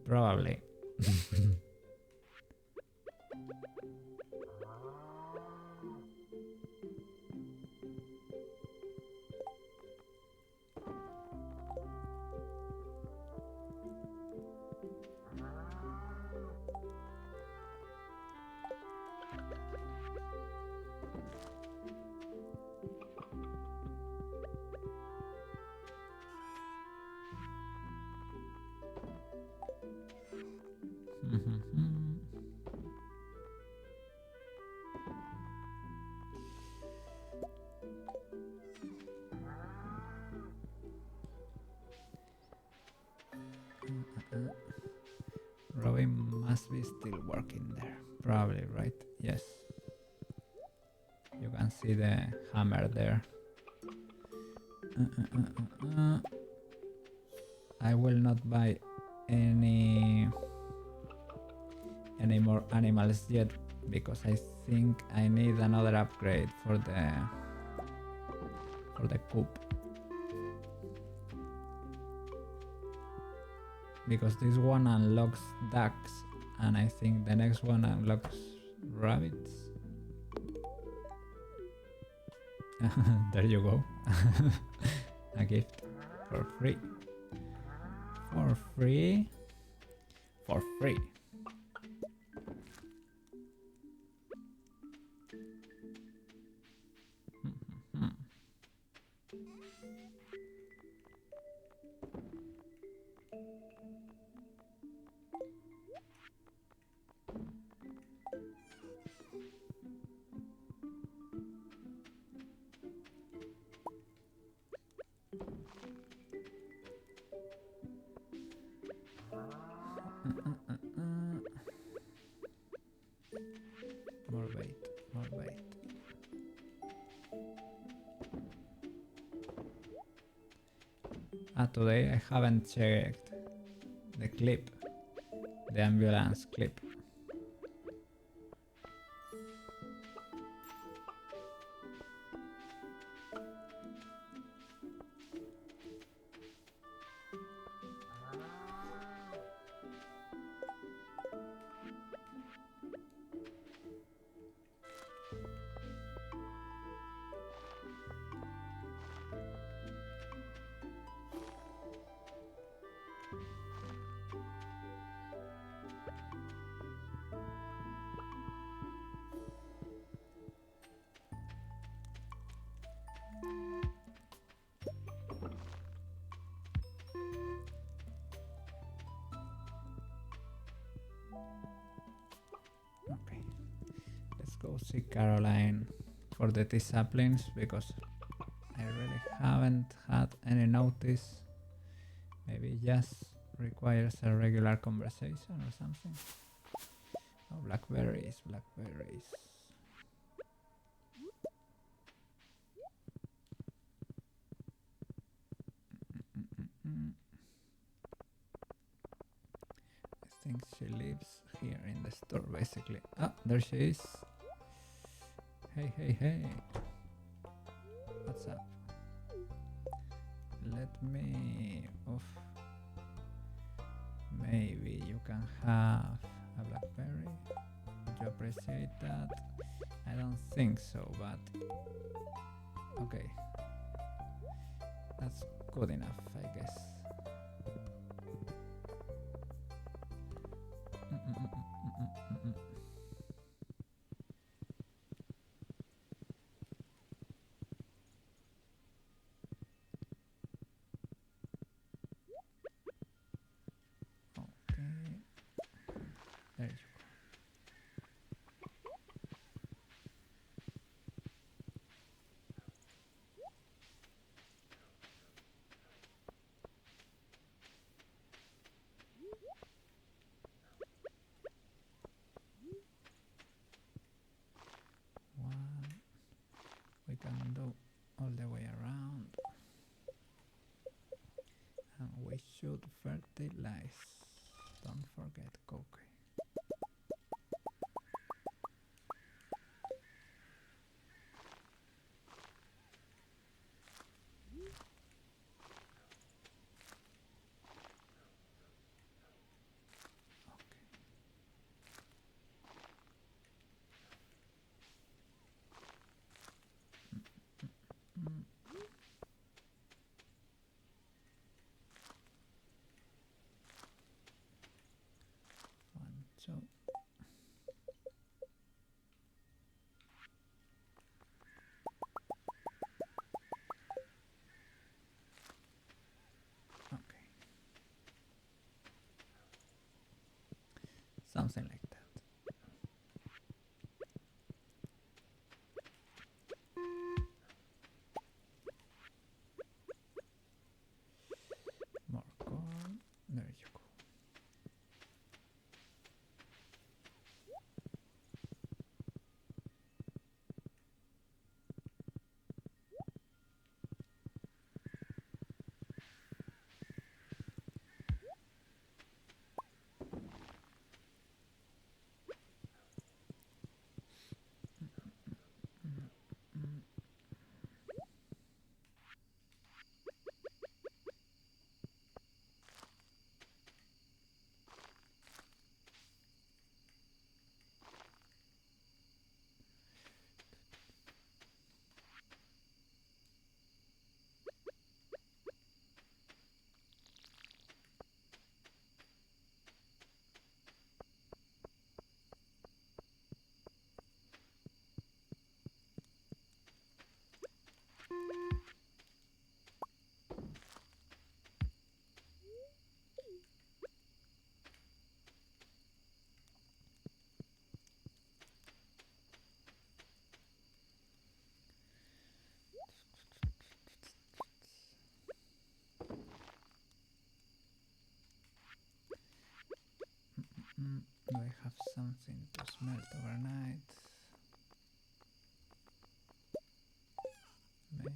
Probably. Robin must be still working there. Probably, right? Yes. You can see the hammer there. I will not buy any more animals yet because I think I need another upgrade for the COOP. Because this one unlocks ducks and I think the next one unlocks rabbits. There you go. A gift for free. For free. For free. More bait, more bait. Today I haven't checked the clip, the ambulance clip. see Caroline for the tea saplings because I really haven't had any notice. Maybe it just requires a regular conversation or something. Oh, blackberries, blackberries. I think she lives here in the store basically. Ah, there she is. Hey, hey, hey. What's up? Let me... Oof. Maybe you can have a blackberry. Would you appreciate that? I don't think so, but... Okay. That's good enough, I guess. There you go. One. We can do all the way around. And we should fertilize. Don't forget cookie. One, two. Okay. Something like that. More corn. There you go. Do I have something to smelt overnight? Maybe.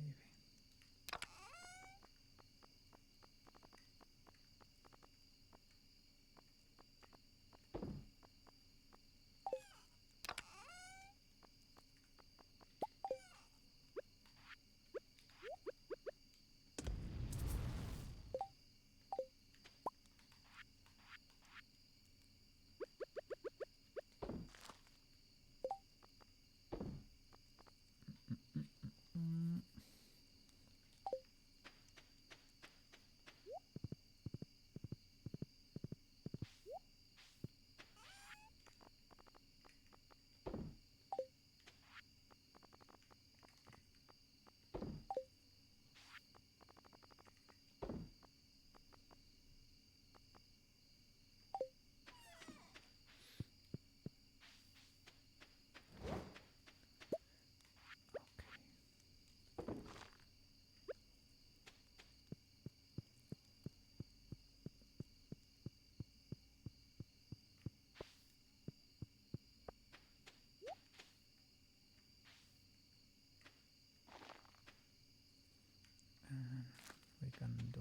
can do.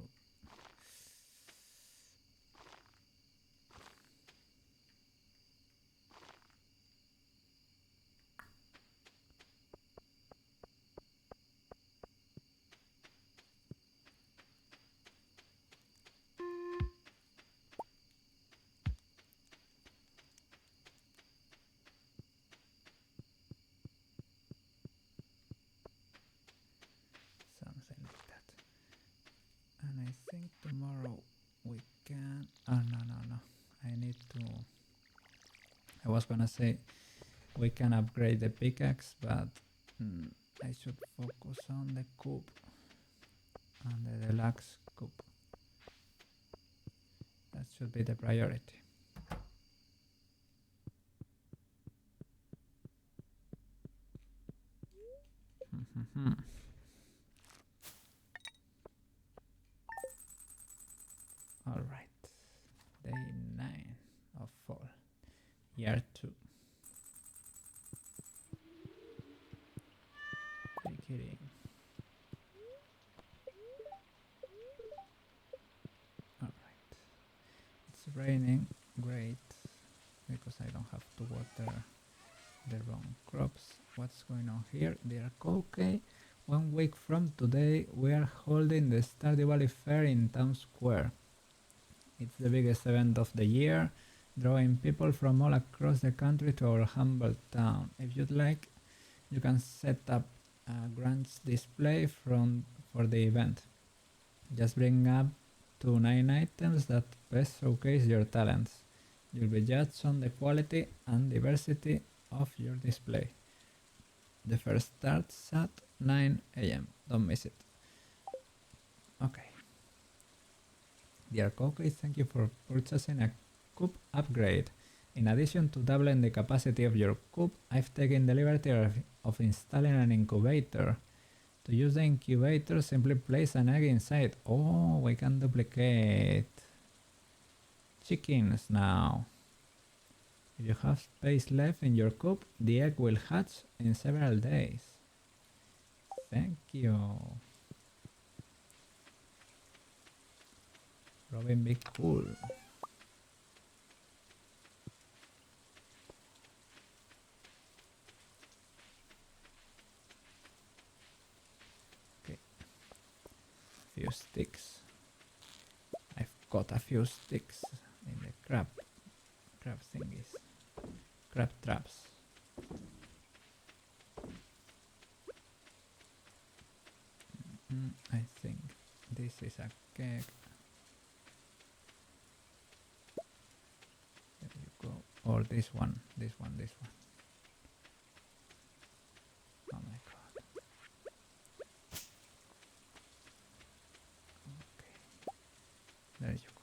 Something like that. And I think tomorrow we can. Oh, no. I need to. I was gonna say we can upgrade the pickaxe, but I should focus on the COOP, on the deluxe COOP. That should be the priority. All right, day 9 of fall, year 2. Take it in. All right, it's raining, great, because I don't have to water the wrong crops. What's going on here? Dear Koke, 1 week from today we are holding the Stardew Valley Fair in Town Square. It's the biggest event of the year, drawing people from all across the country to our humble town. If you'd like, you can set up a grand display for the event. Just bring up 2 9 items that best showcase your talents. You'll be judged on the quality and diversity of your display. The first starts at 9 AM. Don't miss it. Okay. Dear Koke, thank you for purchasing a COOP upgrade. In addition to doubling the capacity of your COOP, I've taken the liberty of installing an incubator. To use the incubator, simply place an egg inside. Oh, we can duplicate chickens now. If you have space left in your COOP, the egg will hatch in several days. Thank you. Robin, be cool. Okay. Few sticks. I've got a few sticks in the crab thingies. Crab traps. I think this is a keg. There you go. Or this one. Oh my god. Okay. There you go.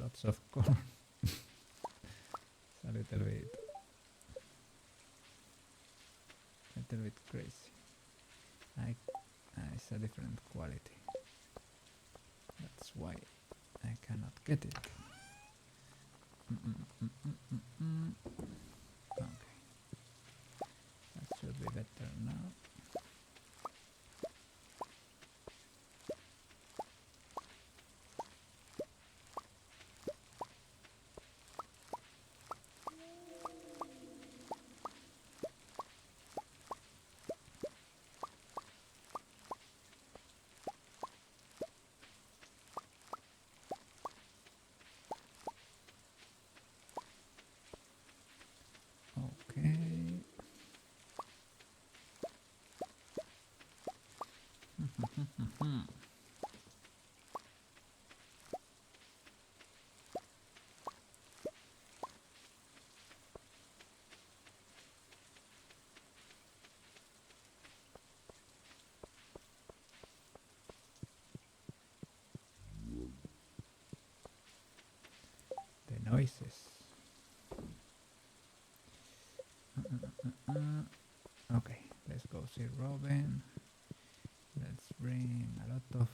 Lots of corn. It's a little bit crazy. It's a different quality. That's why I cannot get it. Okay. That should be better now. The noises. Okay, let's go see Robin. Let's bring a lot of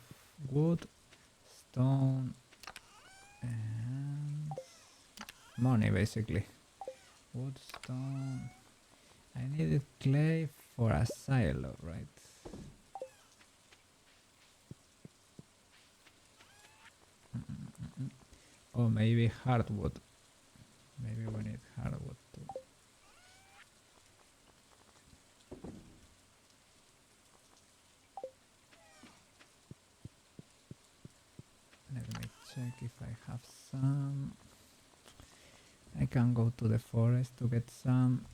wood, stone, and money basically. Wood, stone. I needed clay, for a silo, right? Or maybe hardwood. Maybe we need hardwood too. Let me check if I have some. I can go to the forest to get some.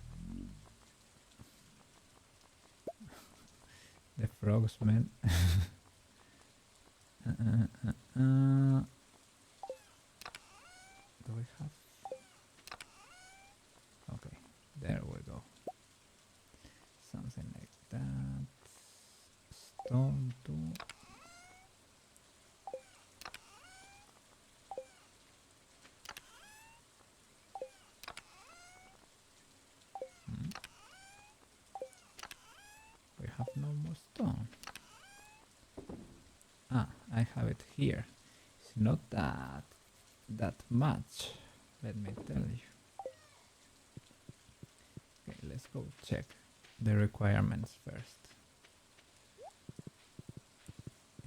The frogs, man. Do we have? Okay, there we go. Something like that. Stone too. We have no more stone. Ah, I have it here. It's not that much, let me tell you. Okay, let's go check the requirements first.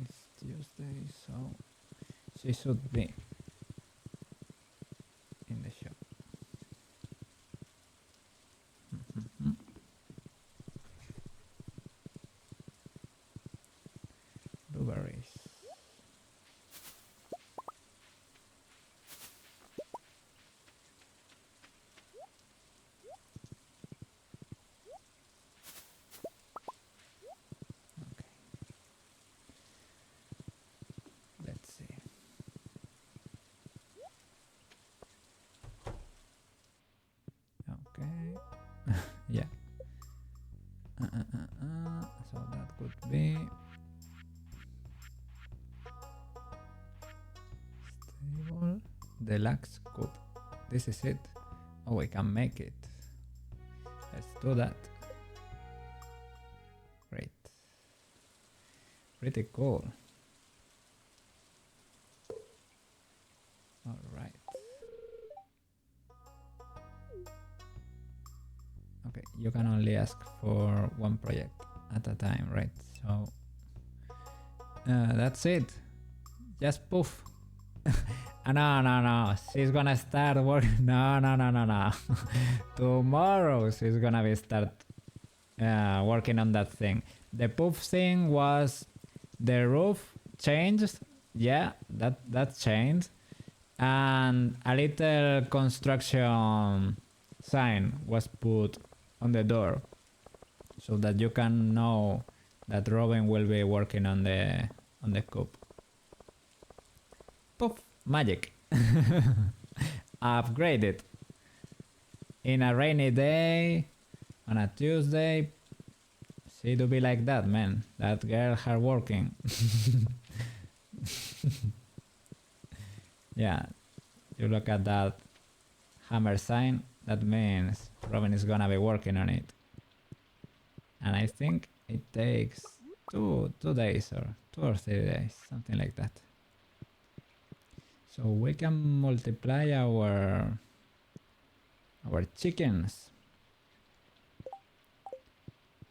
It's Tuesday, so she should be in the shop. Blueberries. Okay. Let's see. Okay. Yeah. So that could be stable. Deluxe COOP. This is it. Oh, we can make it. Let's do that. Great. Pretty cool. All right. Okay, you can only ask for one project at a time, right? So that's it. Just poof. No. She's gonna start working. No. Tomorrow she's gonna be start working on that thing. The poof thing was the roof changed. Yeah, that changed. And a little construction sign was put on the door so that you can know that Robin will be working on the coop. Poof, magic. Upgraded. In a rainy day, on a Tuesday, she do be like that, man. That girl hard working. Yeah, you look at that hammer sign, that means Robin is gonna be working on it. And I think it takes two days or 2 or 3 days, something like that. So we can multiply our chickens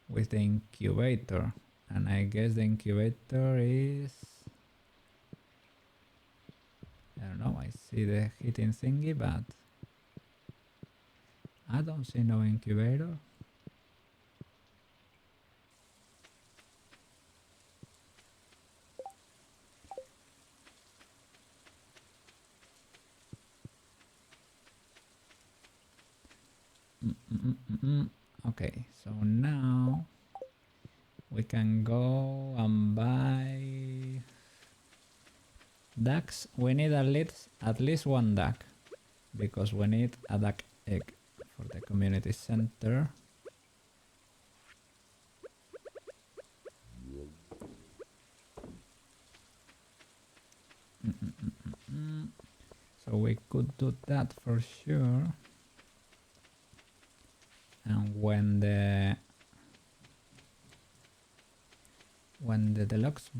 with the incubator, and I guess the incubator is, I don't know, I see the heating thingy, but I don't see no incubator. Okay, so now we can go and buy ducks. We need at least 1 duck, because we need a duck egg for the community center. So we could do that for sure. And when the deluxe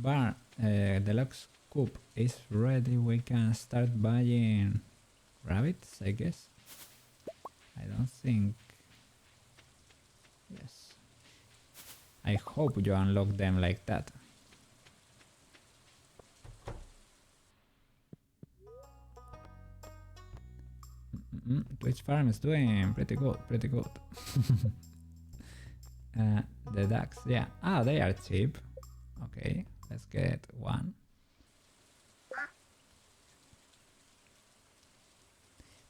deluxe coop is ready, we can start buying rabbits, I guess. I don't think. Yes. I hope you unlock them like that. Twitch farm is doing pretty good, pretty good. The ducks, yeah. Ah, they are cheap. Okay, let's get one.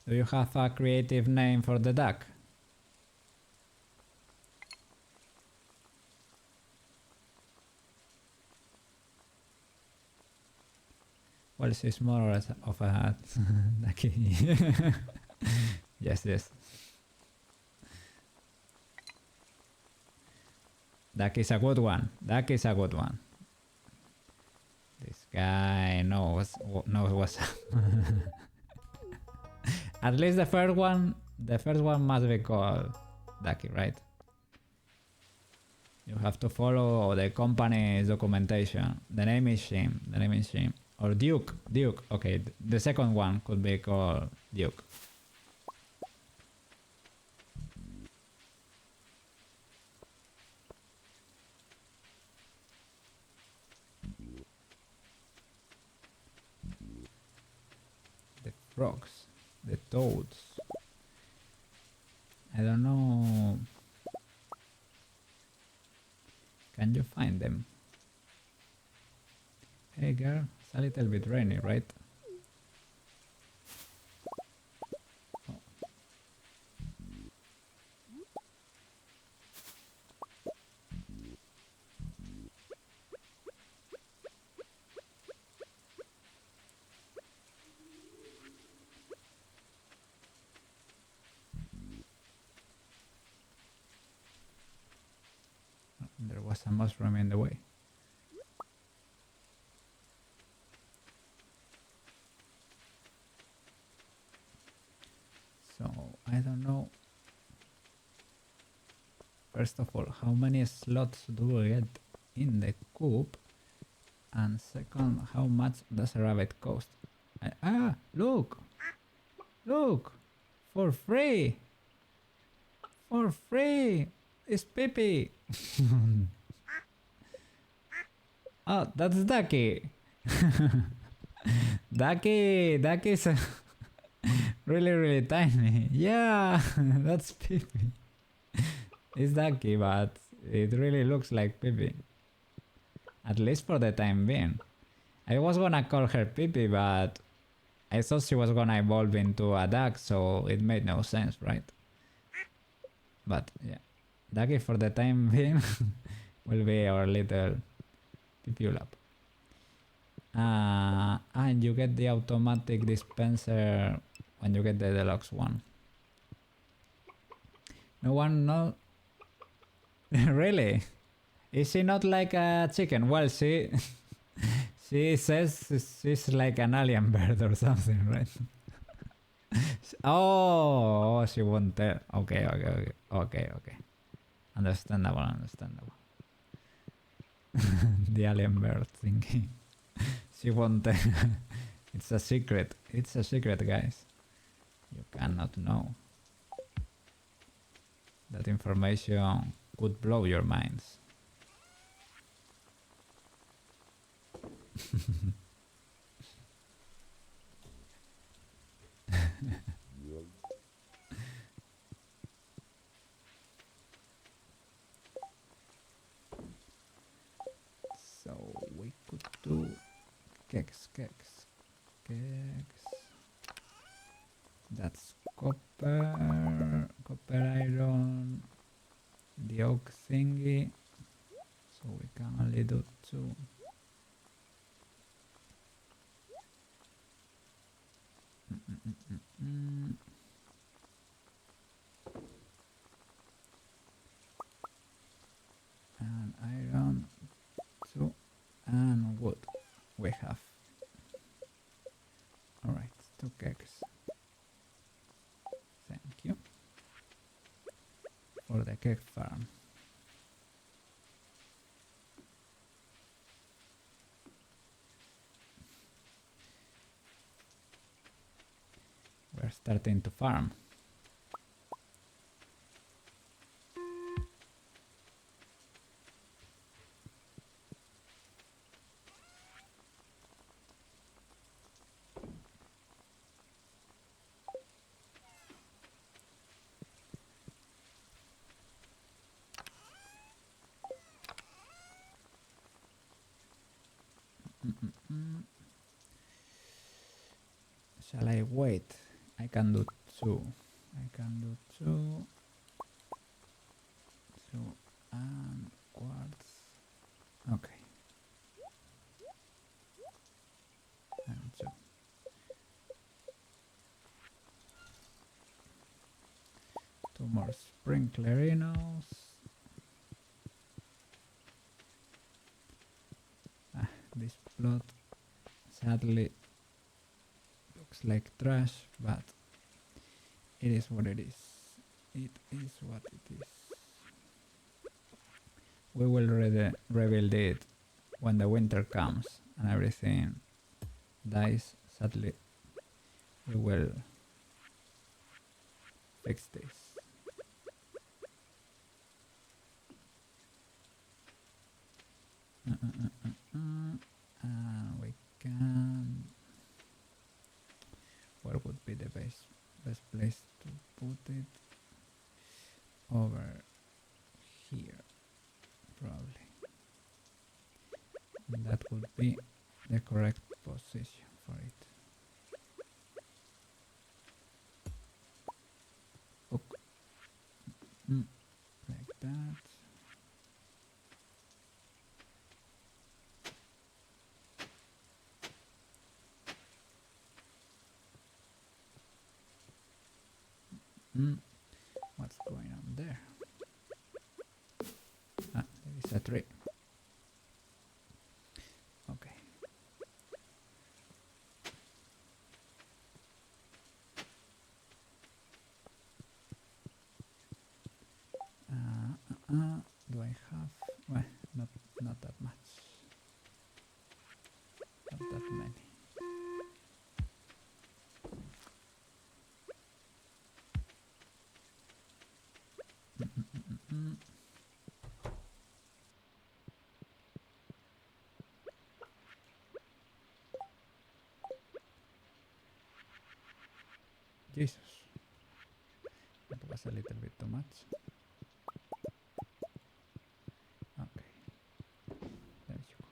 Do you have a creative name for the duck? Well, she's more or less of a ducky. Yes, yes. Duck is a good one. Duck is a good one. This guy knows what's up. At least the first one must be called Ducky, right? You have to follow the company's documentation. The name is Shim. The name is Shim. Or Duke. Duke. Okay, the second one could be called Duke. The frogs. The toads. I don't know. Can you find them? Hey girl, it's a little bit rainy, right? Oh. There was a mushroom in the way. So, I don't know. First of all, how many slots do we get in the coop? And second, how much does a rabbit cost? Look! Look! For free! For free! It's Pippi! Oh, that's Ducky! Ducky's really, really tiny. Yeah, that's Pippi. It's Ducky, but it really looks like Pippi. At least for the time being. I was gonna call her Pippi, but I thought she was gonna evolve into a duck, so it made no sense, right? But yeah, Ducky for the time being will be our little Pipulap. And you get the automatic dispenser when you get the deluxe one. No one knows. Really? Is she not like a chicken? Well, she says she's like an alien bird or something, right? Oh, she won't tell. Okay. Understandable. The alien bird thinking. She won't tell. It's a secret. It's a secret, guys. You cannot know. That information could blow your minds. So we could do cakes. That's copper iron, the oak thingy. So we can only do 2. And iron 2 and wood we have. Alright, 2 cakes. Thank you for the cake farm. We're starting to farm. shall I wait? I can do two. I can do two. Two and quartz. Okay. And two. Two more sprinklerinos. This plot sadly looks like trash, but it is what it is. It is what it is. We will rebuild it when the winter comes and everything dies. Sadly, we will fix this. We can. Where would be the best place to put it? Over here, probably. That would be the correct position for it. Okay. Like that. What's going on there? Ah, there is a tree. Okay. Do I have? Well, not that much. Not that many. Jesus, that was a little bit too much. Okay, there you go.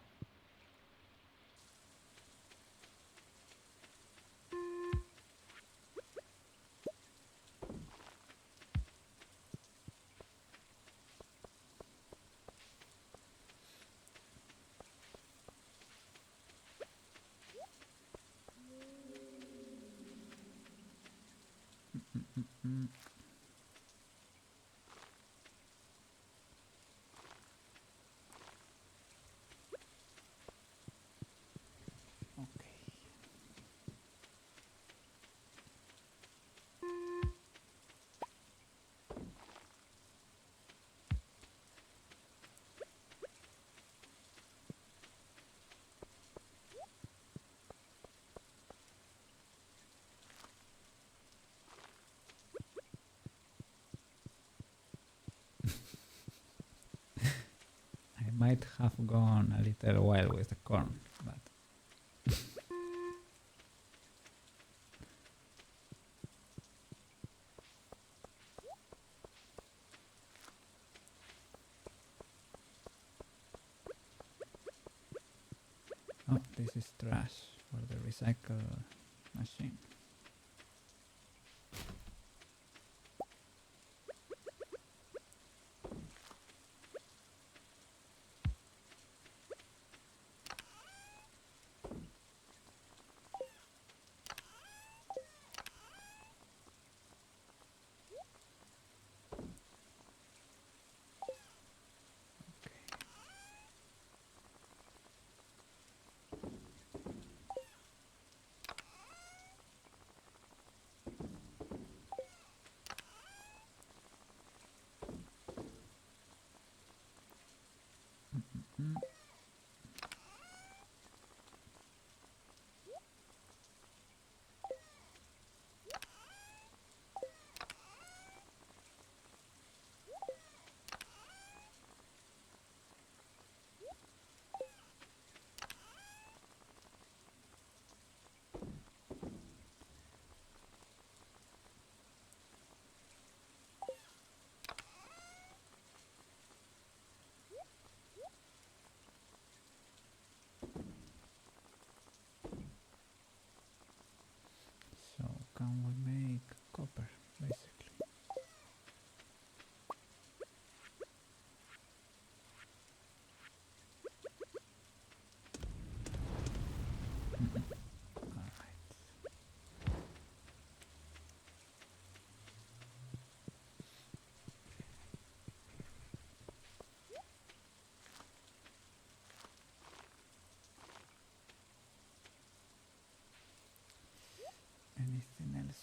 Okay. I might have gone a little wild with the corn, but oh, this is trash for the recycle machine.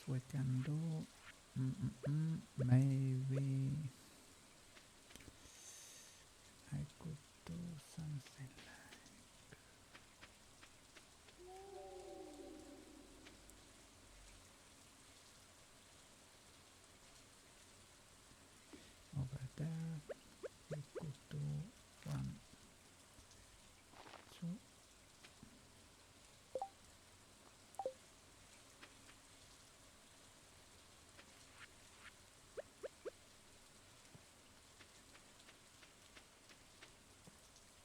we can do? Maybe I could do something over there. We could do 1, 2.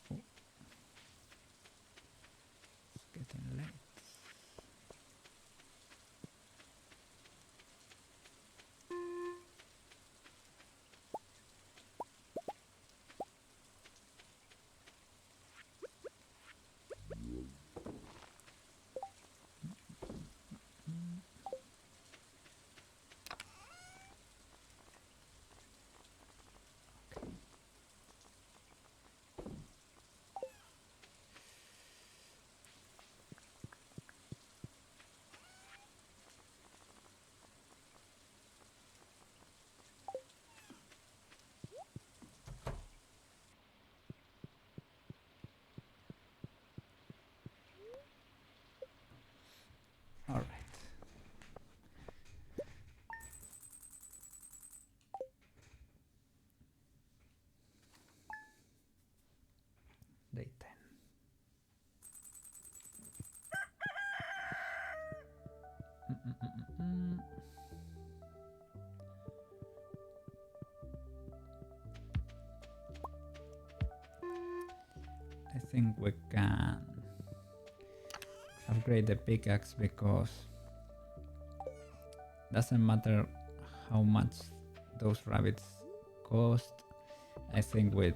Oh, it's getting late. All right. Day 10. I think we can upgrade the pickaxe because doesn't matter how much those rabbits cost. I think with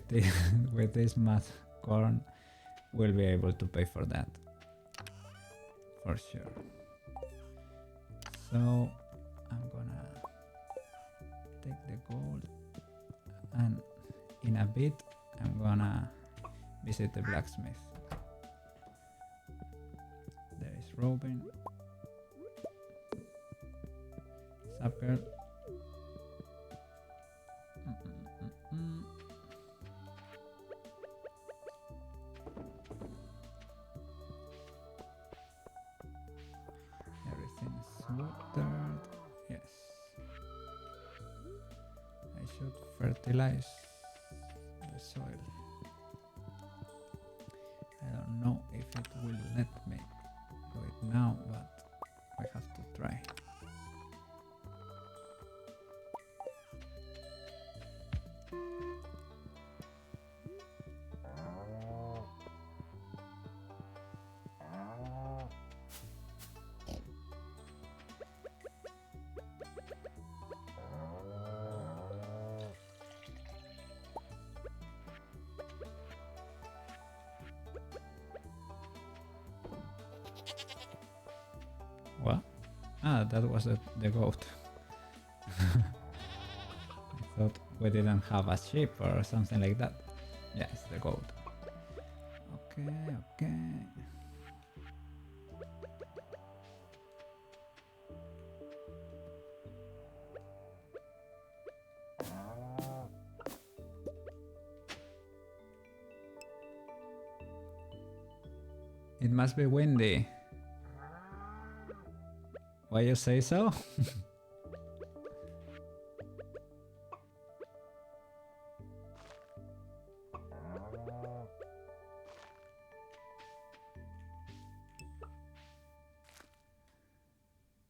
this with this much corn we'll be able to pay for that for sure. So I'm gonna take the gold, and in a bit I'm gonna visit the blacksmith. There is Robin. Sup, girl? Everything is watered. Yes. I should fertilize the soil. I don't know if it will let me do it now, but I have to try. What? Ah, that was the goat. I thought we didn't have a sheep or something like that. Yes, the goat. Okay, okay. It must be windy. Why you say so?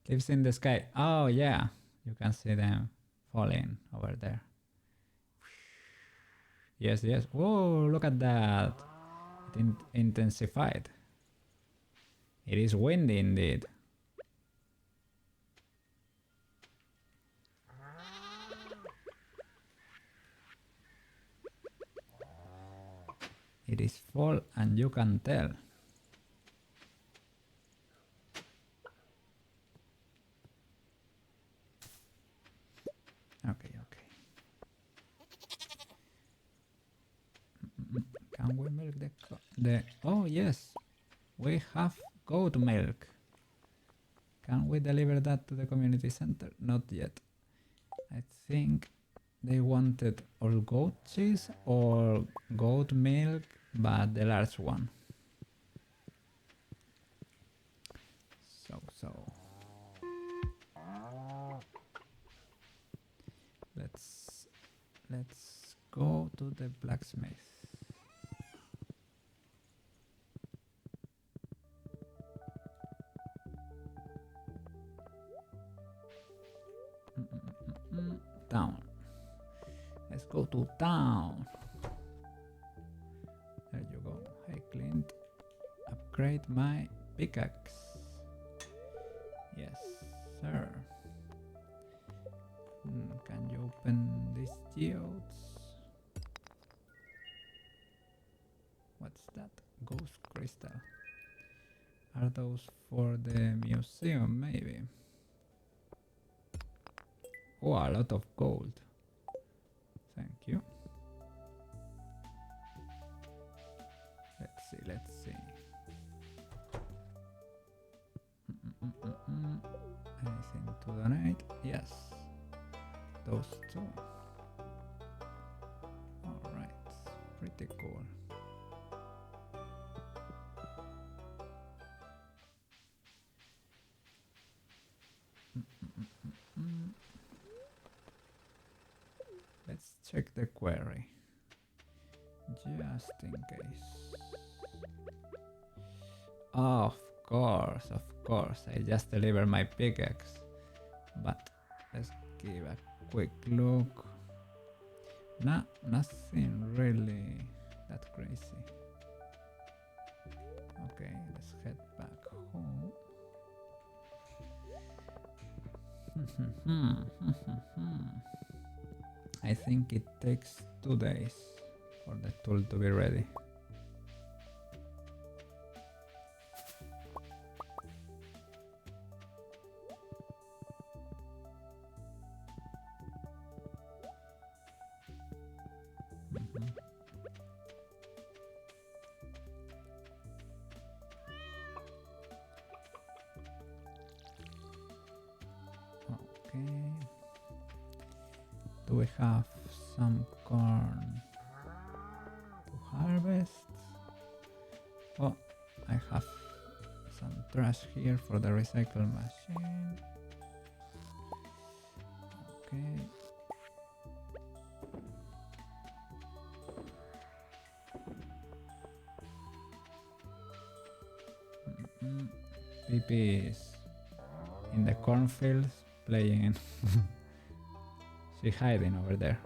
Lives in the sky. Oh yeah, you can see them falling over there. Yes, yes. Whoa, look at that. It intensified. It is windy indeed. It is fall and you can tell. Okay, okay. Can we milk the oh yes, we have goat milk. Can we deliver that to the community center? Not yet. I think they wanted all goat cheese or goat milk, but the large one. So. Let's go to the blacksmith. Town. Let's go to town. There you go. Hey Clint, upgrade my pickaxe. Yes, sir. Can you open these geodes? What's that? Ghost crystal. Are those for the museum, maybe? Oh, a lot of gold. Thank you. Let's see. Anything to donate? Yes. Those two. Alright. Pretty cool. Let's check the query. Just in case. Oh, of course. I just delivered my pickaxe. But let's give a quick look. Nothing really that crazy. Okay, let's head back home. I think it takes 2 days for the tool to be ready. Okay. Do we have some corn to harvest? Oh, I have some trash here for the recycle machine. Okay. PP is in the cornfields playing. She's hiding over there.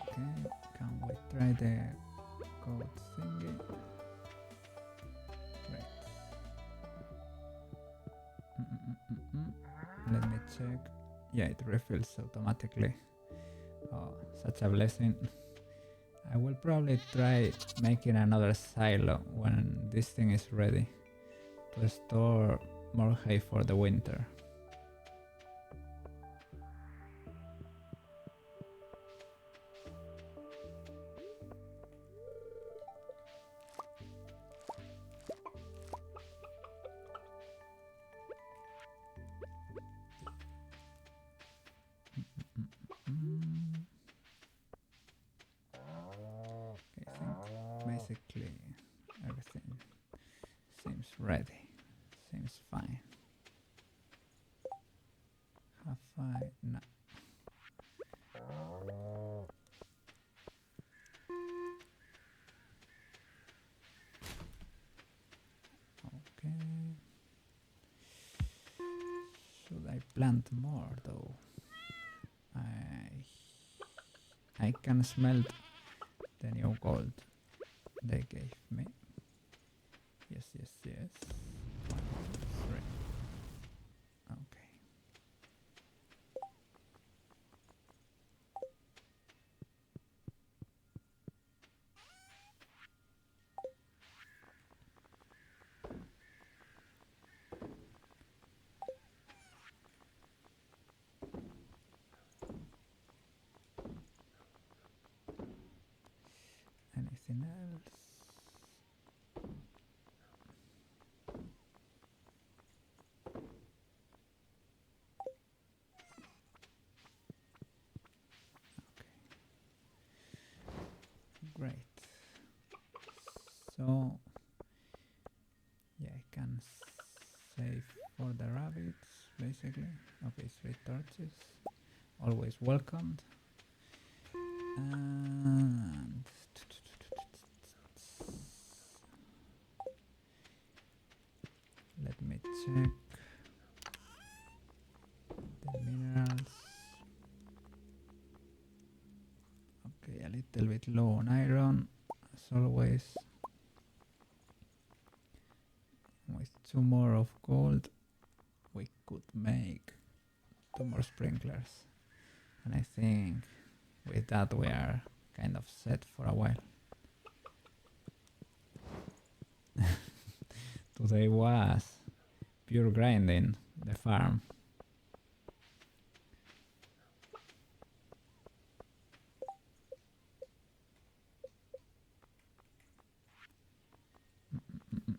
Okay, can we try the code thingy? Great. Let me check. Yeah, it refills automatically. Oh, such a blessing. I will probably try making another silo when this thing is ready to store more hay for the winter. Basically everything seems ready, seems fine. Have I? No. Okay. Should I plant more though? I can smelt the new gold they gave me. Yes. 1, 2, 3. Okay. Anything else? Great. So yeah, I can save for the rabbits basically. Okay, 3 torches. Always welcomed. And let me check the minerals. Okay, a little bit low on iron, as always. With 2 more of gold, we could make 2 more sprinklers. And I think with that we are kind of set for a while. Today was pure grinding the farm.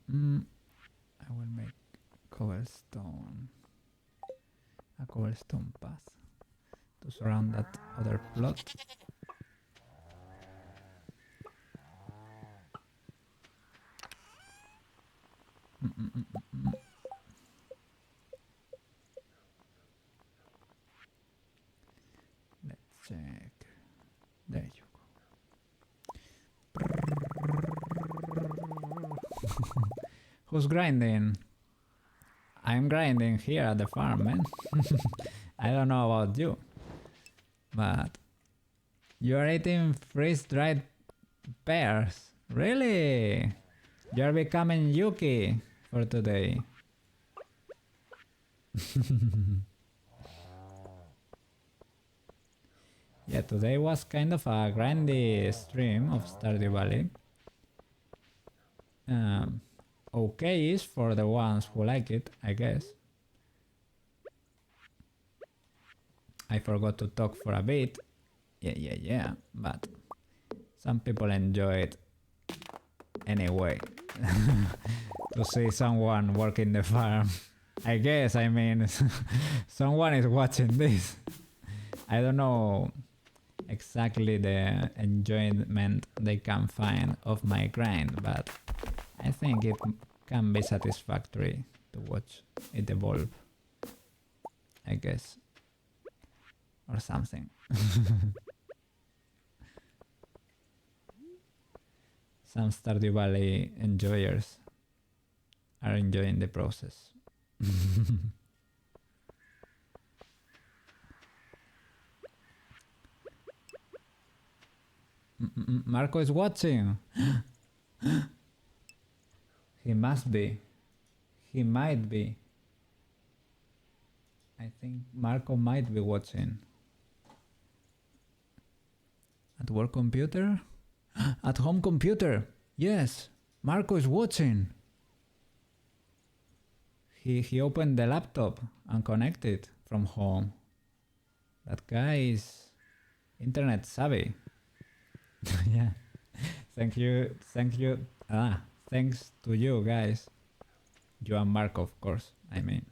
I will make cobblestone, a cobblestone path to surround that other plot. Let's check. There you go. Who's grinding? I'm grinding here at the farm, man. I don't know about you, but you're eating freeze-dried pears. Really? You're becoming Yuki for today. Yeah, today was kind of a grindy stream of Stardew Valley. Okay is for the ones who like it, I guess. I forgot to talk for a bit. Yeah, but some people enjoy it anyway. To see someone working the farm. I guess, I mean, someone is watching this. I don't know exactly the enjoyment they can find of my grind, but I think it can be satisfactory to watch it evolve, I guess, or something. Some Stardew Valley enjoyers are enjoying the process. Marco is watching. He must be. He might be. I think Marco might be watching. At work computer? At home computer. Yes, Marco is watching. He opened the laptop and connected from home. That guy is internet savvy. Yeah. Thank you. Thanks to you guys. You and Marco, of course, I mean.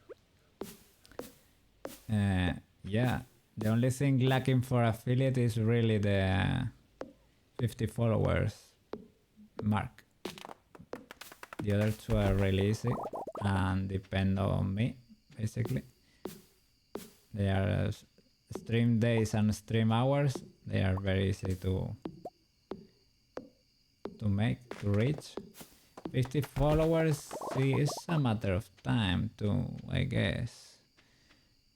Yeah, the only thing lacking for affiliate is really the 50 followers mark. The other 2 are really easy and depend on me, basically. They are stream days and stream hours. They are very easy to reach. 50 followers is a matter of time too, I guess.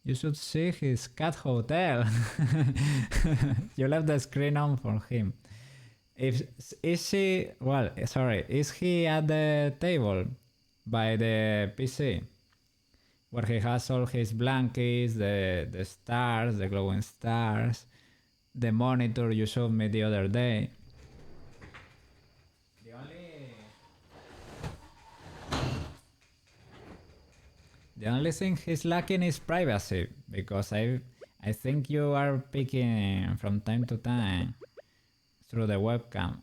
You should see his cat hotel. You left the screen on for him. Is he at the table by the PC where he has all his blankets, the stars, the glowing stars, the monitor you showed me the other day? The only thing he's lacking is privacy, because I think you are peeking from time to time through the webcam.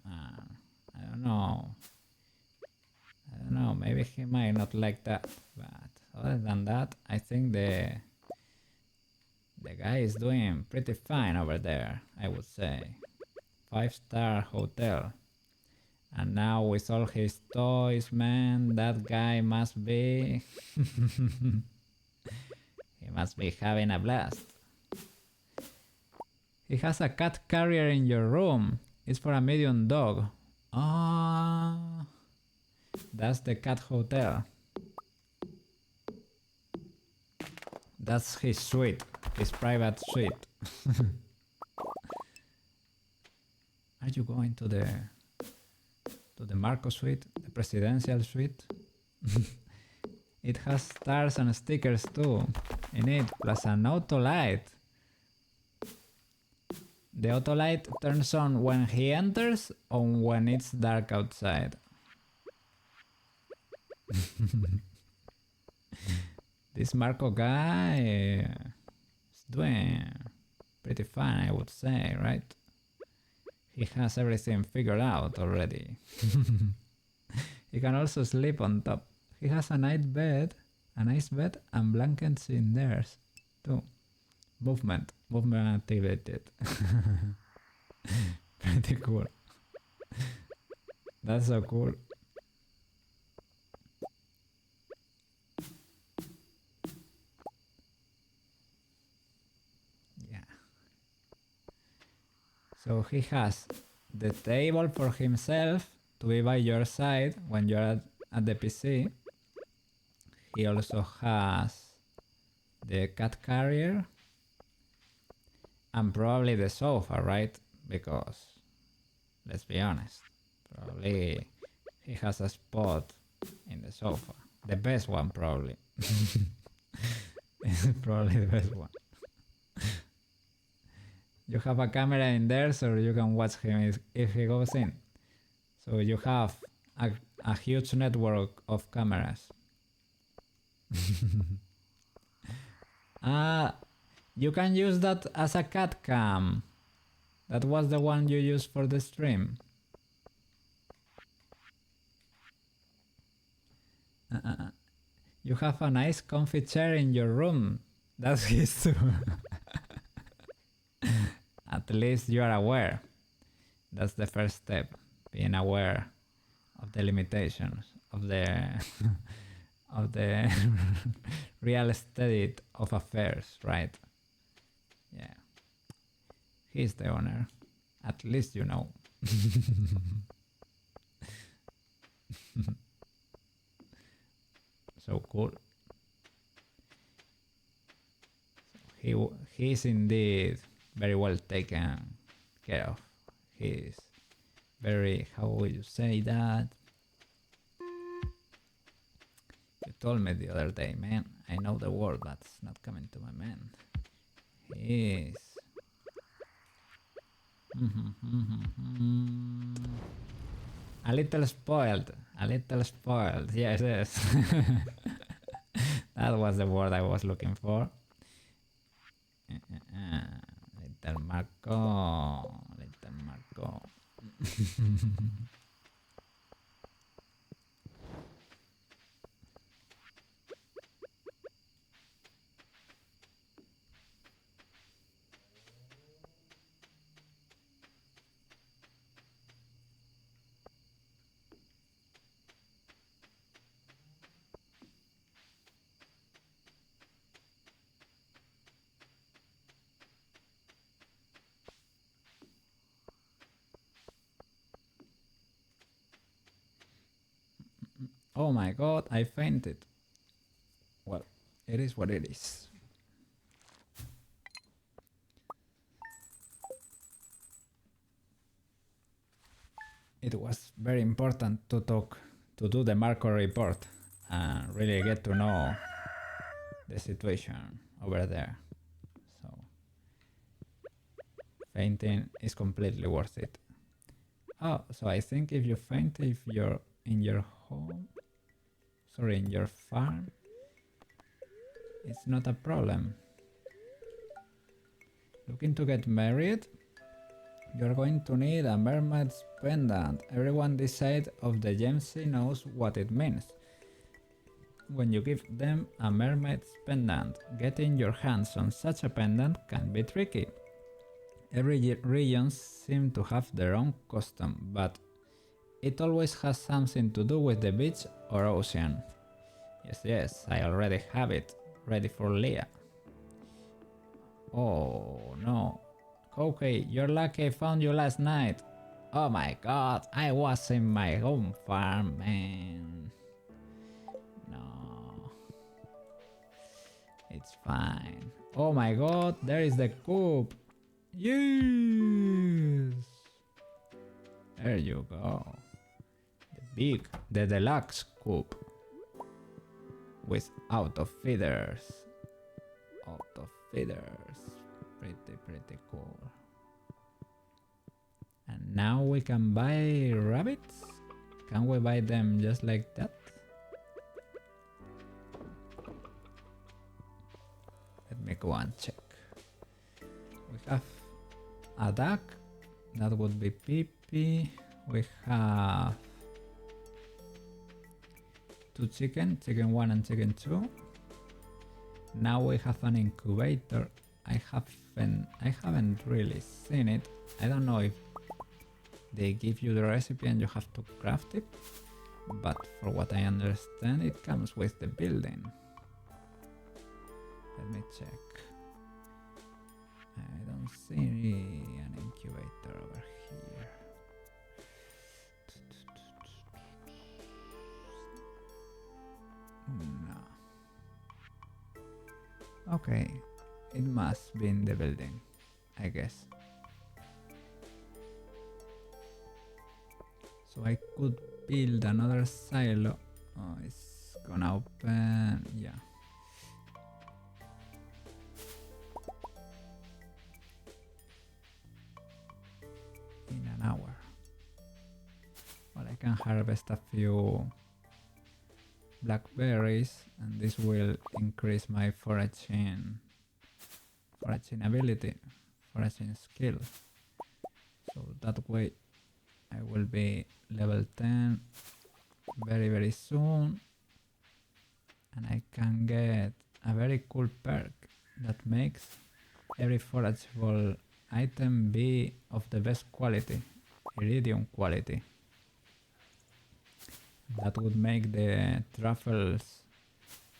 don't know. I don't know, maybe he might not like that, but other than that, I think the guy is doing pretty fine over there, I would say. 5-star hotel. And now with all his toys, man, that guy must be... he must be having a blast. He has a cat carrier in your room. It's for a medium dog. Ah, that's the cat hotel. That's his suite, his private suite. Are you going to the Marco suite, the presidential suite? It has stars and stickers too in it, plus an auto light. The auto light turns on when he enters or when it's dark outside. This Marco guy is doing pretty fine, I would say, right? He has everything figured out already. He can also sleep on top. He has a nice bed and blankets in theirs too. Movement activated. Pretty cool. That's so cool. Yeah. So he has the table for himself to be by your side when you're at the PC. He also has the cat carrier and probably the sofa, right? Because, let's be honest, probably he has a spot in the sofa. The best one, probably. It's probably the best one. You have a camera in there so you can watch him if he goes in. So you have a huge network of cameras. You can use that as a cat cam. That was the one you used for the stream. You have a nice comfy chair in your room. That's his too. At least you are aware. That's the first step. Being aware of the limitations of the of the real state of affairs, right? Yeah. He's the owner. At least you know. So cool. He's indeed very well taken care of. He's very, how would you say that? You told me the other day, man. I know the word, but it's not coming to my mind. He's... a little spoiled. A little spoiled. Yes, yes. That was the word I was looking for. Little Marco. Little Marco. Oh my god, I fainted. Well, it is what it is. It was very important to do the Marco report and really get to know the situation over there. So fainting is completely worth it. Oh, so I think if you faint, if you're in your home, sorry, in your farm, it's not a problem. Looking to get married? You're going to need a mermaid's pendant. Everyone this side of the Gemsea knows what it means. When you give them a mermaid's pendant, getting your hands on such a pendant can be tricky. Every region seems to have their own custom, but it always has something to do with the beach or ocean. Yes, I already have it, ready for Leah. Oh no. Okay, you're lucky I found you last night. Oh my god, I was in my home farm, man. No. It's fine. Oh my god, there is the COOP. Yes. There you go. The deluxe COOP. With out of feeders. Pretty cool. And now we can buy rabbits? Can we buy them just like that? Let me go and check. We have a duck, that would be Pippi. We have 2 chicken, chicken 1 and chicken 2. Now we have an incubator. I haven't really seen it. I don't know if they give you the recipe and you have to craft it, but for what I understand it comes with the building. Let me check. I don't see an incubator over here. No. Okay, it must be in the building, I guess. So I could build another silo. Oh, it's gonna open, yeah. In an hour. Well, I can harvest a few blackberries and this will increase my foraging ability, foraging skill. So that way I will be level 10 very soon and I can get a very cool perk that makes every forageable item be of the best quality, iridium quality. That would make the truffles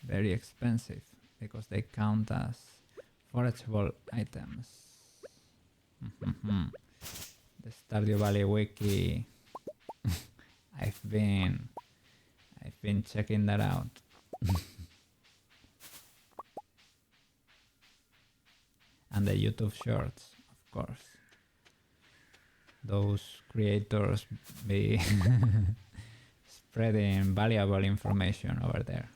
very expensive because they count as forageable items. The Stardew Valley wiki. I've been checking that out. And the YouTube shorts, of course. Those creators be spreading valuable information over there.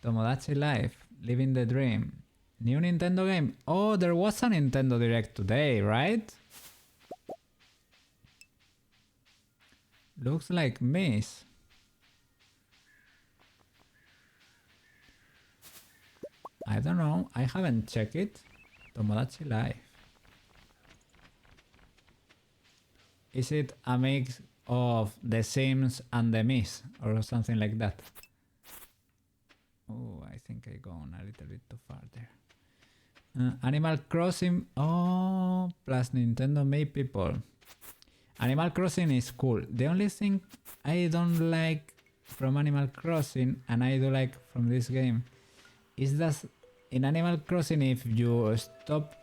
Tomodachi Life, living the dream. New Nintendo game. Oh, there was a Nintendo Direct today, right? Looks like Miss. I don't know, I haven't checked it. Tomodachi Life. Is it a mix of The Sims and The Miss or something like that? Oh, I think I gone a little bit too far there. Animal Crossing. Oh, plus Nintendo made people. Animal Crossing is cool. The only thing I don't like from Animal Crossing, and I do like from this game, is that in Animal Crossing, if you stop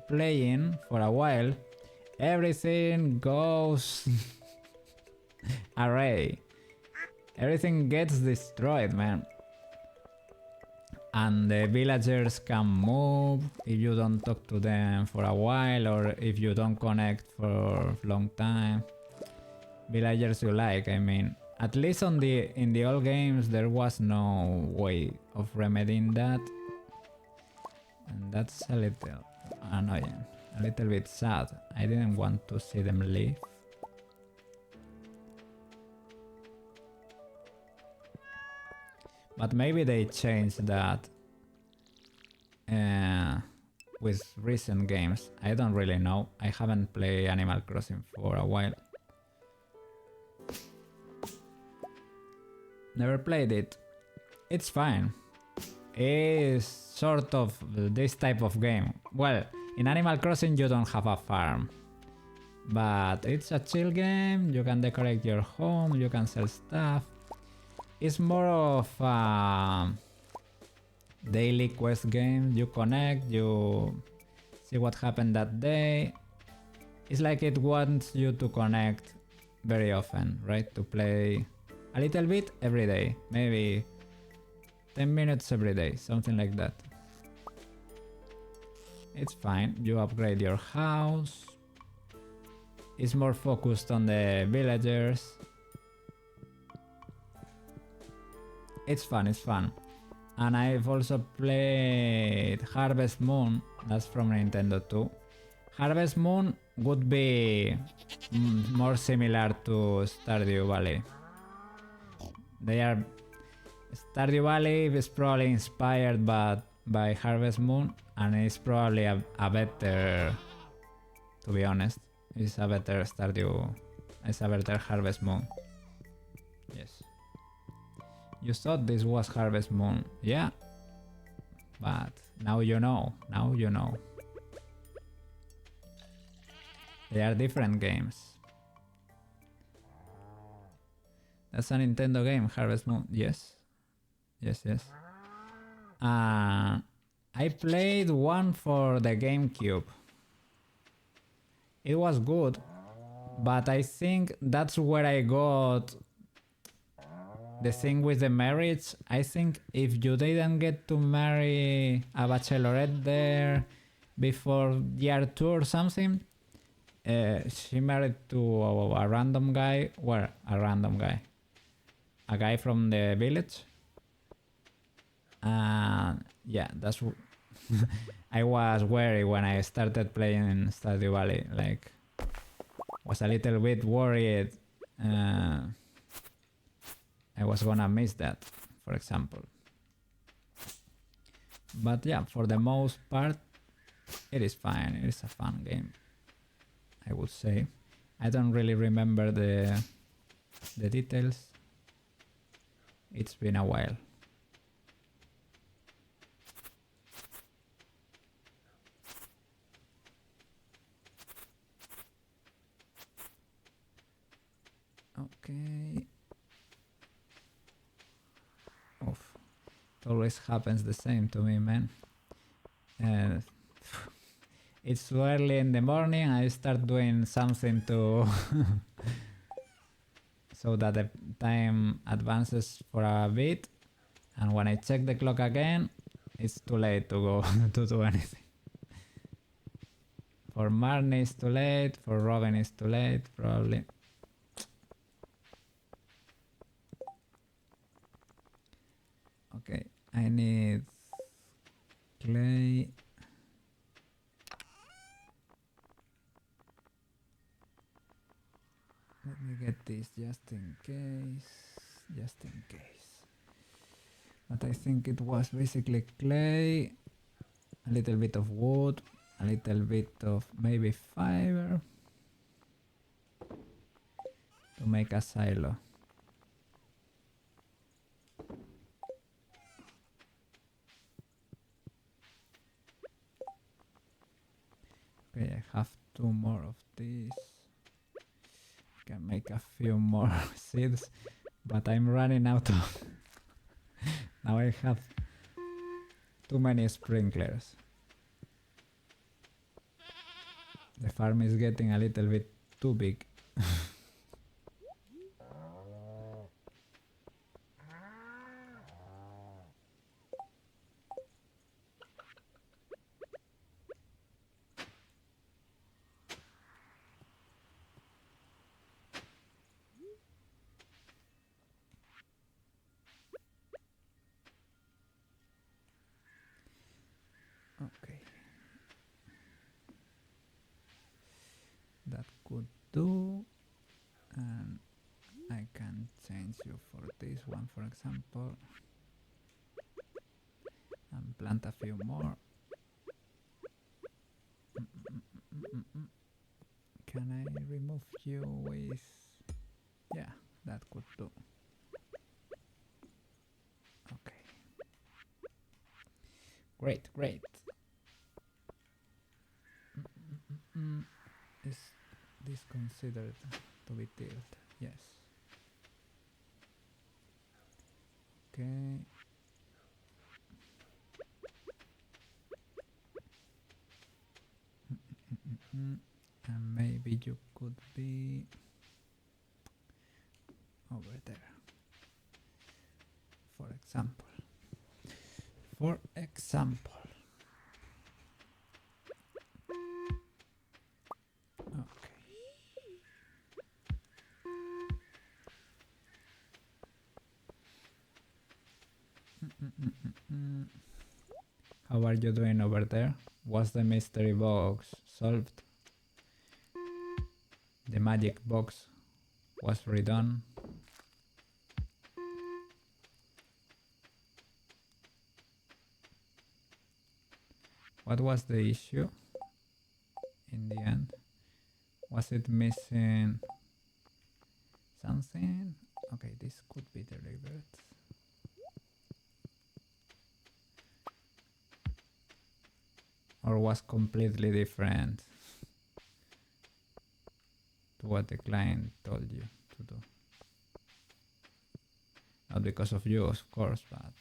playing for a while, everything goes array. Everything gets destroyed, man. And the villagers can move if you don't talk to them for a while or if you don't connect for a long time. Villagers you like, I mean. At least in the old games there was no way of remedying that. And that's a little annoying. A little bit sad. I didn't want to see them leave. But maybe they changed that with recent games. I don't really know. I haven't played Animal Crossing for a while. Never played it. It's fine. It's sort of this type of game. Well, in Animal Crossing you don't have a farm. But it's a chill game, you can decorate your home, you can sell stuff. It's more of a daily quest game. You connect, you see what happened that day. It's like it wants you to connect very often, right? To play a little bit every day, maybe 10 minutes every day, something like that. It's fine, you upgrade your house. It's more focused on the villagers. It's fun, it's fun. And I've also played Harvest Moon, that's from Nintendo 2. Harvest Moon would be more similar to Stardew Valley. Stardew Valley is probably inspired by Harvest Moon, and it's probably a better, to be honest. It's a better Harvest Moon. Yes. You thought this was Harvest Moon, yeah? But now you know, They are different games. That's a Nintendo game, Harvest Moon, yes. Yes. I played one for the GameCube. It was good, but I think that's where I got the thing with the marriage. I think if you didn't get to marry a bachelorette there before year 2 or something, she married to a random guy. Where? A random guy. A guy from the village. Yeah, that's... I was worried when I started playing Stardew Valley. Like, was a little bit worried I was gonna miss that, for example. But yeah, for the most part, it is fine. It is a fun game, I would say. I don't really remember the details. It's been a while. Okay. Oof. It always happens the same to me, man. It's too early in the morning. I start doing something to so that the time advances for a bit, and when I check the clock again, it's too late to go to do anything. For Marnie it's too late, for Robin it's too late, probably. Okay, I need clay. Let me get this just in case. But I think it was basically clay, a little bit of wood, a little bit of maybe fiber to make a silo. Okay, I have 2 more of these. Can make a few more seeds, but I'm running out of... Now I have too many sprinklers. The farm is getting a little bit too big. Okay. That could do. And I can change you for this one, for example. and plant a few more. Can I remove you with... Yeah, that could do. Okay. Great, great. Is this considered to be tilled? Yes. Okay. And maybe you could be over there. For example. For example. Okay. How are you doing over there? Was the mystery box solved? The magic box was redone. What was the issue in the end? Was it missing something? Okay, this could be delivered. Or was completely different to what the client told you to do. Not because of you, of course, but...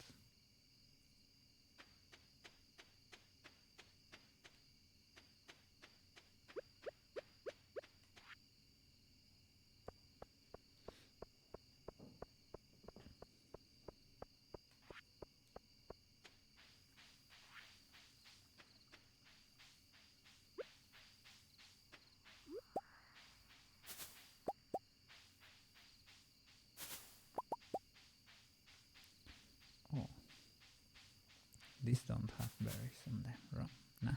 Oh. These don't have berries on them, wrong. Nah.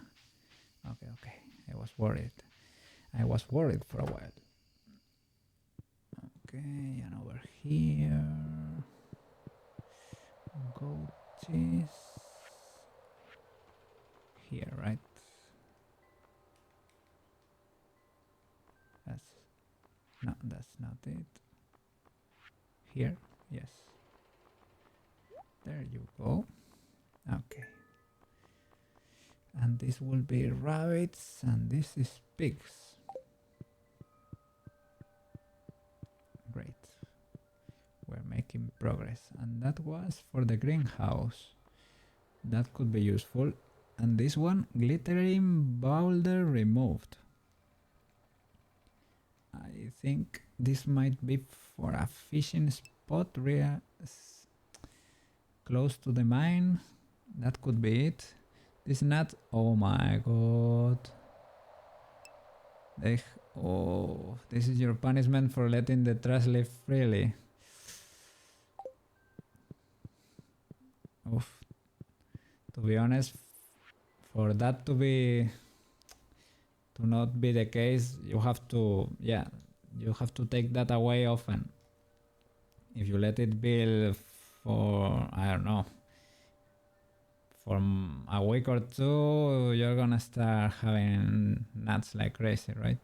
Okay. I was worried. I was worried for a while. Okay, and over here... goat cheese... Here, right? That's not it. Here, yes. There you go. Okay. And this will be rabbits, and this is pigs. Great. We're making progress. And that was for the greenhouse. That could be useful. And this one, glittering boulder removed. I think this might be for a fishing spot close to the mine. That could be it. This nut, oh my god. Oh, this is your punishment for letting the trash live freely. Oof. To be honest, for that to not be the case, you have to take that away often. If you let it build for, I don't know, for a week or two, you're gonna start having nuts like crazy, right?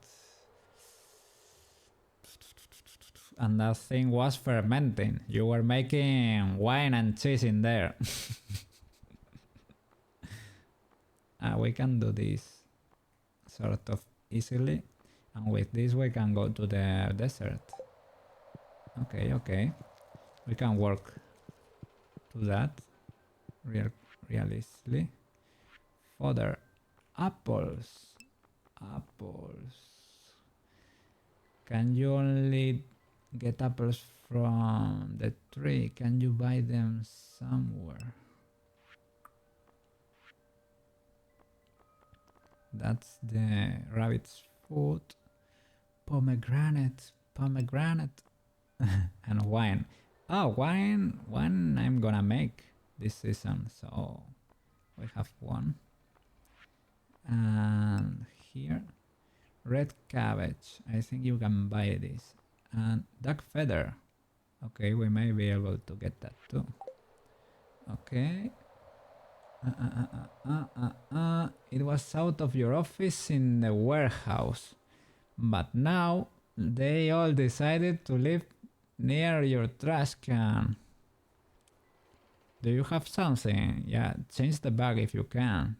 And that thing was fermenting. You were making wine and cheese in there. We can do this sort of easily, and with this we can go to the desert. Okay. We can work to that realistically. Further, apples. Can you only get apples from the tree? Can you buy them somewhere? That's the rabbit's food. Pomegranate. And wine. Oh, wine I'm gonna make this season, so we have one. And here, red cabbage. I think you can buy this. And duck feather. Okay, we may be able to get that too. Okay. It was out of your office in the warehouse. But now they all decided to live near your trash can. Do you have something? Yeah, change the bag if you can.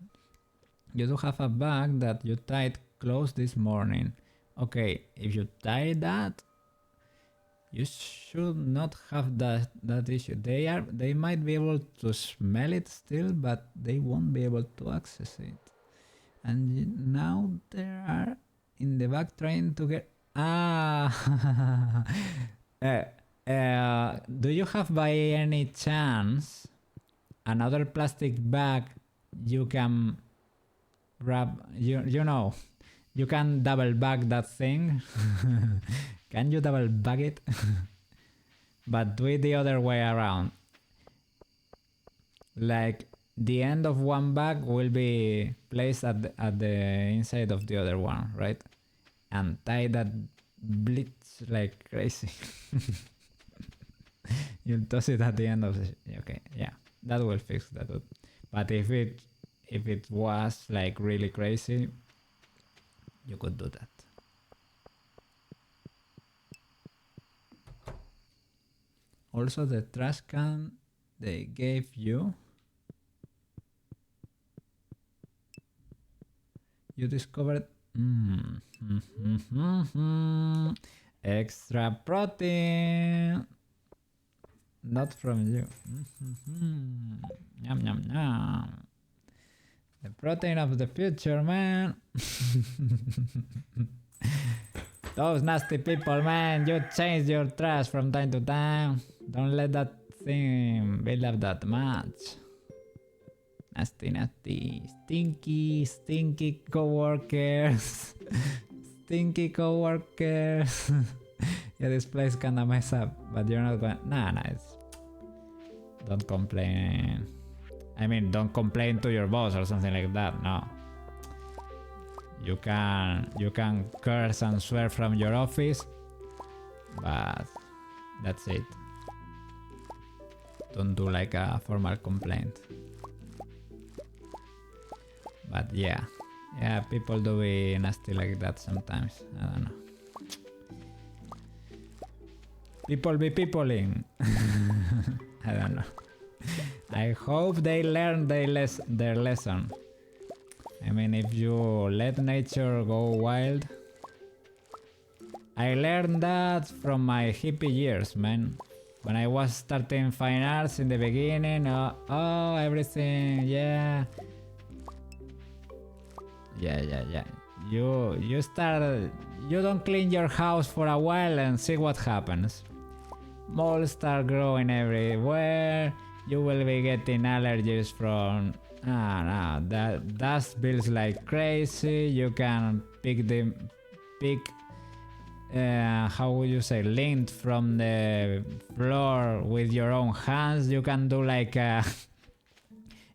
You do have a bag that you tied close this morning. Okay, if you tie that, you should not have that issue. They might be able to smell it still, but they won't be able to access it. And now they are in the back trying to get do you have by any chance another plastic bag you can wrap, you know, you can double bag that thing? Can you double bag it? But do it the other way around. Like the end of one bag will be placed at the inside of the other one, right? And tie that blitz like crazy. You'll toss it at the end of the... Okay, yeah, that will fix that. But if it was like really crazy, you could do that. Also, the trash can they gave you, you discovered extra protein. Not from you. Yum yum yum. The protein of the future, man. Those nasty people, man. You change your trash from time to time. Don't let that thing build up that much. Nasty, nasty. Stinky, stinky co-workers. Stinky co-workers. Yeah, this place kinda mess up, but you're not going... Nah, don't complain. I mean, don't complain to your boss or something like that, no. You can curse and swear from your office, but that's it. Don't do like a formal complaint. But yeah, people do be nasty like that sometimes. I don't know. People be peopling. I don't know. I hope they learn their lesson. I mean, if you let nature go wild... I learned that from my hippie years, man. When I was starting fine arts in the beginning, everything, yeah. You don't clean your house for a while and see what happens. Moles start growing everywhere. You will be getting allergies from... that dust builds like crazy. You can pick how would you say, lint from the floor with your own hands. You can do like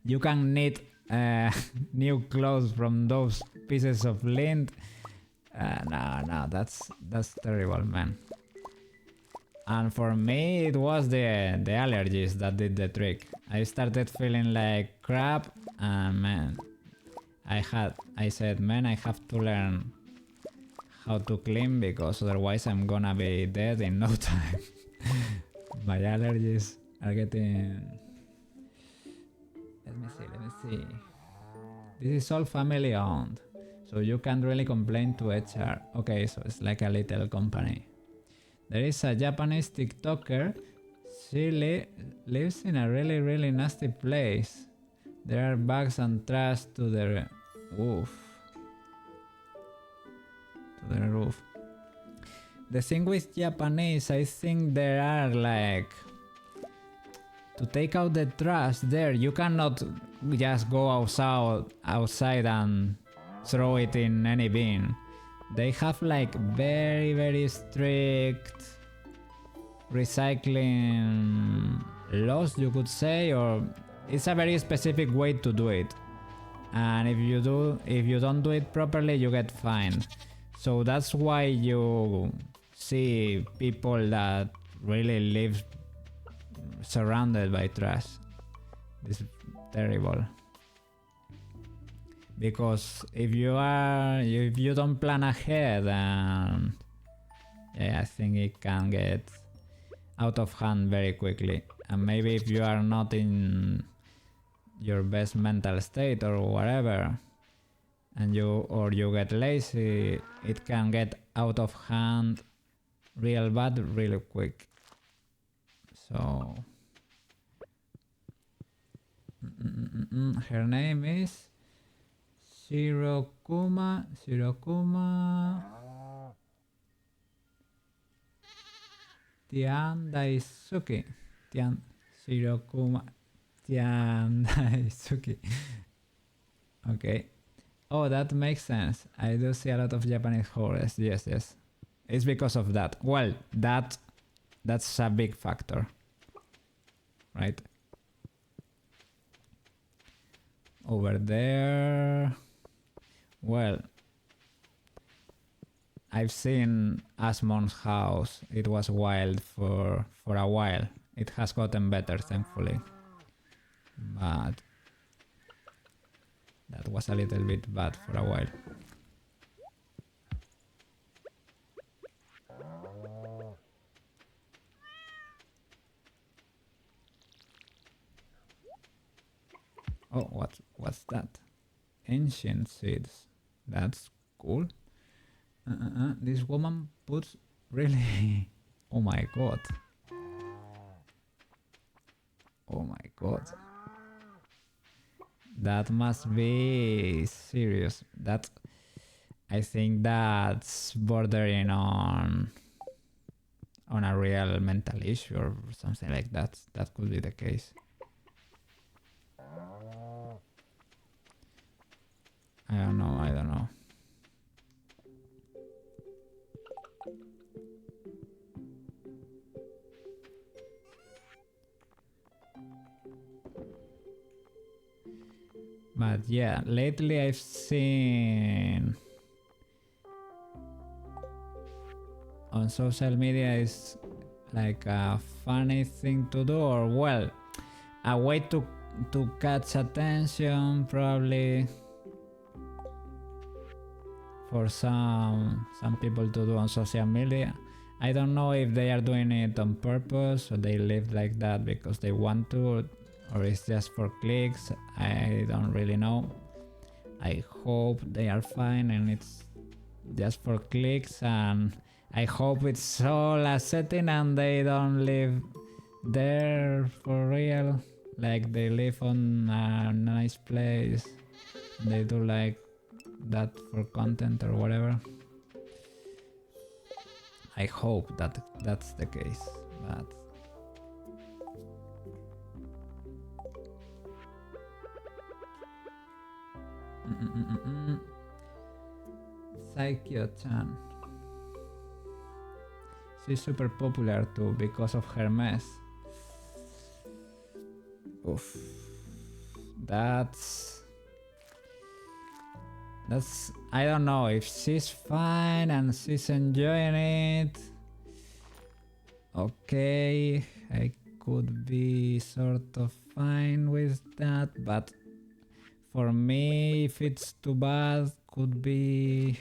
you can knit new clothes from those pieces of lint. No, that's terrible, man. And for me, it was the allergies that did the trick. I started feeling like crap, and man, I said, man, I have to learn how to clean, because otherwise I'm gonna be dead in no time. My allergies are getting... Let me see. This is all family owned, so you can't really complain to HR. Okay, so it's like a little company. There is a Japanese TikToker. She lives in a really nasty place. There are bugs and trash to the roof. The thing with Japanese, I think there are like... To take out the trash there, you cannot just go outside and throw it in any bin. They have like very strict recycling laws, you could say, or it's a very specific way to do it. And if you don't do it properly, you get fined. So that's why you see people that really live surrounded by trash. This is terrible. because if you don't plan ahead, and yeah, I think it can get out of hand very quickly. And maybe if you are not in your best mental state or whatever, and you get lazy, it can get out of hand real bad really quick. So her name is Shirokuma Daisuke. Shirokuma Daisuke. Okay. Oh, that makes sense. I do see a lot of Japanese horrors. Yes. It's because of that. Well, that's a big factor, right? Over there. Well, I've seen Asmon's house. It was wild for a while. It has gotten better, thankfully. But that was a little bit bad for a while. Oh, what's that? Ancient seeds. That's cool. This woman puts really... Oh my god. Oh my god. That must be serious. I think that's bordering on a real mental issue or something like that. That could be the case. I don't know. But yeah, lately I've seen on social media is like a funny thing to do, or well, a way to catch attention probably for some people to do on social media. I don't know if they are doing it on purpose or they live like that because they want to, or it's just for clicks. I don't really know. I hope they are fine and it's just for clicks, and I hope it's all a setting and they don't live there for real, like they live on a nice place and they do like that for content or whatever. I hope that's the case, but Saikyo-chan. She's super popular too because of her mess. Oof. That's I don't know if she's fine and she's enjoying it. Okay, I could be sort of fine with that, but for me, if it's too bad, could be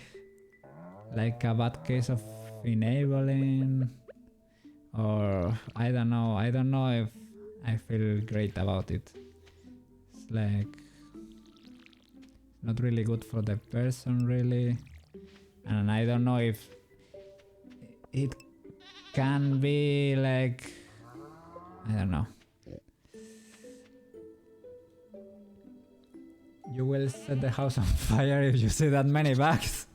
like a bad case of enabling, or I don't know if I feel great about it. It's like not really good for the person really, and I don't know if it can be like, I don't know. You will set the house on fire if you see that many bugs.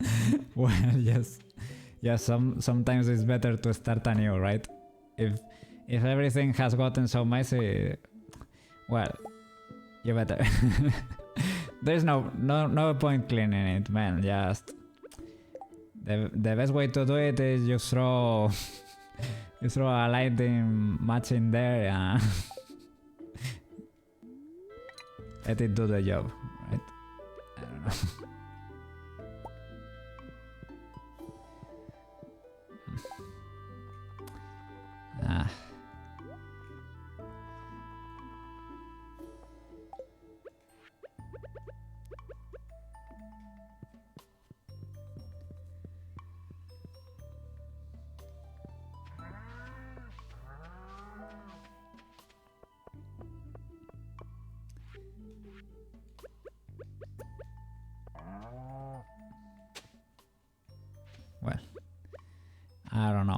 Well, yes. Yeah, sometimes it's better to start anew, right? If everything has gotten so messy, well, you better. There's no point cleaning it, man. Just the best way to do it is you throw a lighting match in there and let it do the job, right? I don't know.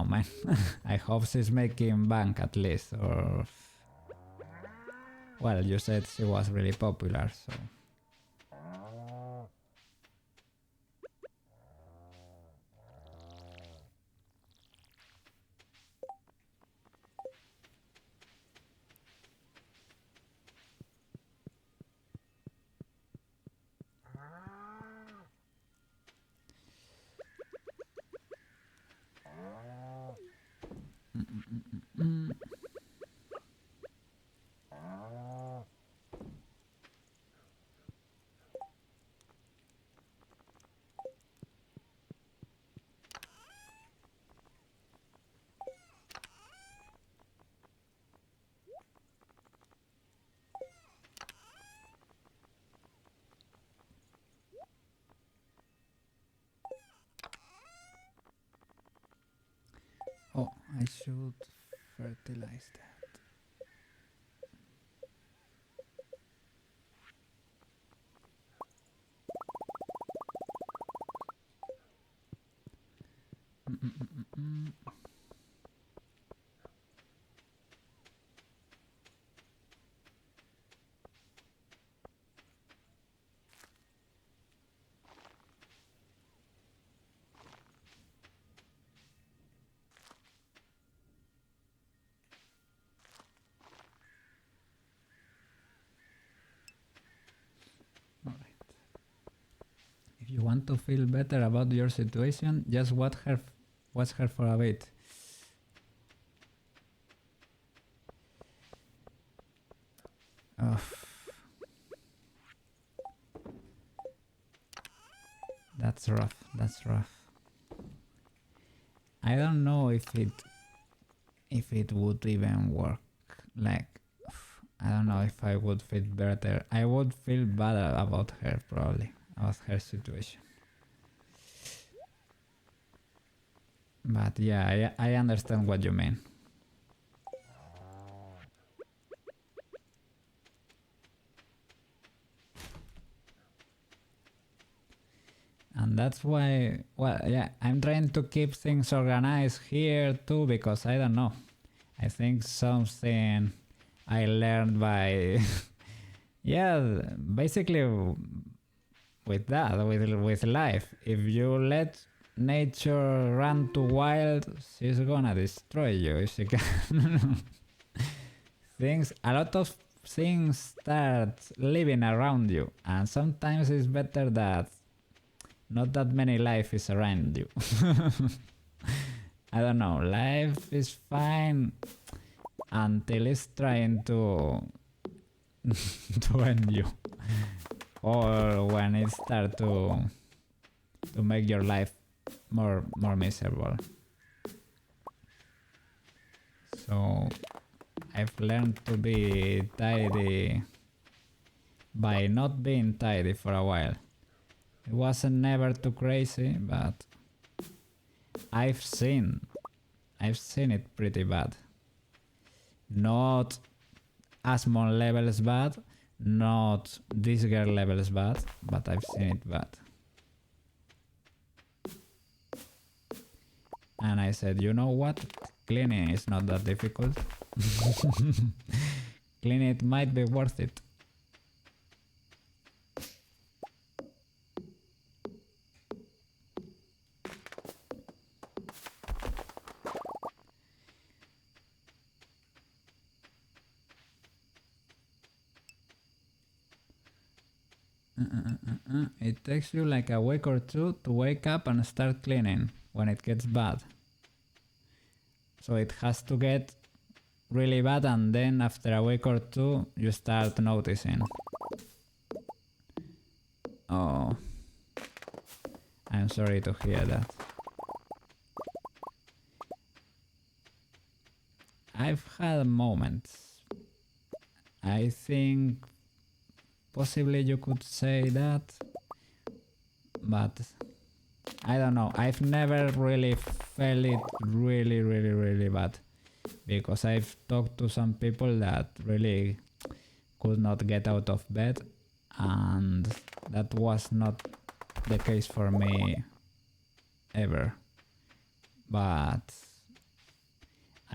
man. I hope she's making bank at least, or... Well, you said she was really popular, so... Oh, I should fertilize that. Alright. If you want to feel better about your situation, just watch her for a bit. That's rough, that's rough. I don't know if it would even work. Like, I don't know if I would feel better. I would feel better about her, probably, about her situation. But yeah, I understand what you mean. And that's why, well, yeah, I'm trying to keep things organized here too, because I don't know. I think something I learned by, yeah, basically with that, with life. If you let nature run too wild, she's gonna destroy you if she can. A lot of things start living around you, and sometimes it's better that not that many life is around you. I don't know, life is fine until it's trying to to end you, or when it starts to make your life more miserable. So I've learned to be tidy by not being tidy for a while. It wasn't never too crazy, but I've seen it pretty bad. Not Asmon levels bad, not this girl levels bad, but I've seen it bad. And I said, you know what? Cleaning is not that difficult. Cleaning it might be worth it. It takes you like a week or two to wake up and start cleaning when it gets bad. So it has to get really bad, and then after a week or two you start noticing. Oh, I'm sorry to hear that. I've had moments. I think possibly you could say that, but I don't know. I've never really felt it really bad, because I've talked to some people that really could not get out of bed, and that was not the case for me ever. But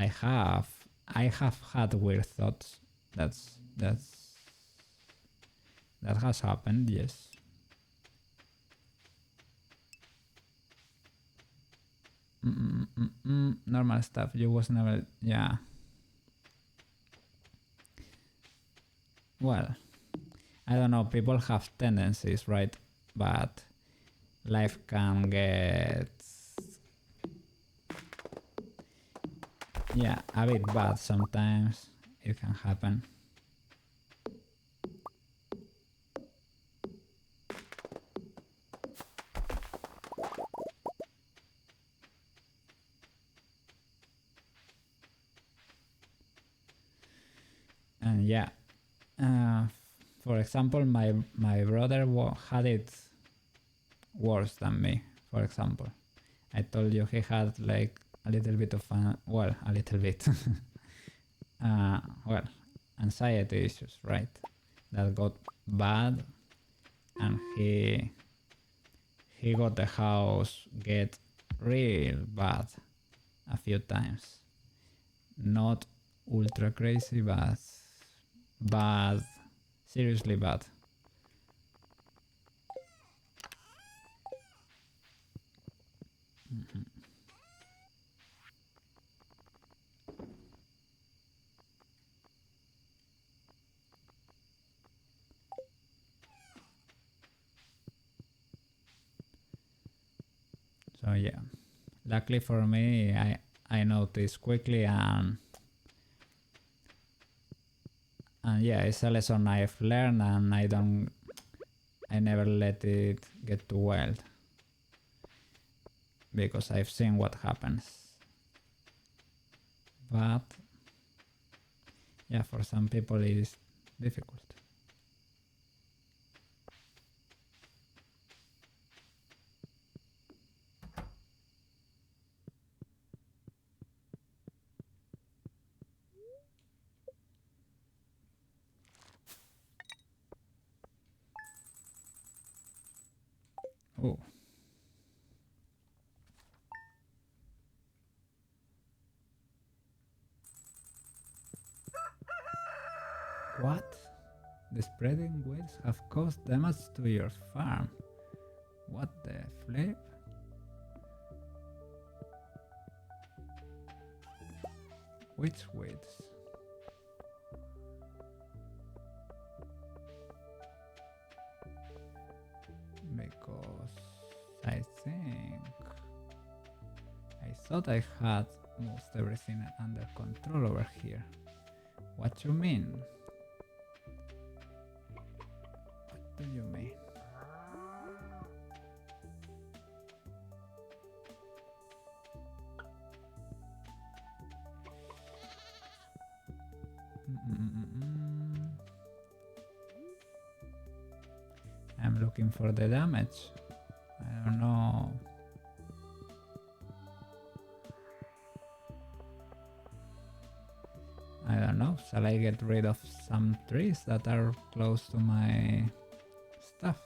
I have had weird thoughts. That has happened, yes. Normal stuff. You was never, yeah. Well, I don't know. People have tendencies, right? But life can get, yeah, a bit bad sometimes. It can happen. And yeah, for example, my brother had it worse than me. For example, I told you he had like a little bit of well, a little bit well, anxiety issues, right? That got bad, and he got the house get real bad a few times. Not ultra crazy, but bad, seriously bad. So yeah, luckily for me, I noticed quickly, and yeah, it's a lesson I've learned, and I never let it get too wild, because I've seen what happens. But yeah, for some people it is difficult. Oh. What? The spreading weeds have caused damage to your farm. What the flip? Which weeds? Because I thought I had most everything under control over here. What you mean? What do you mean? I'm looking for the damage. I don't know. I don't know. Shall I get rid of some trees that are close to my stuff?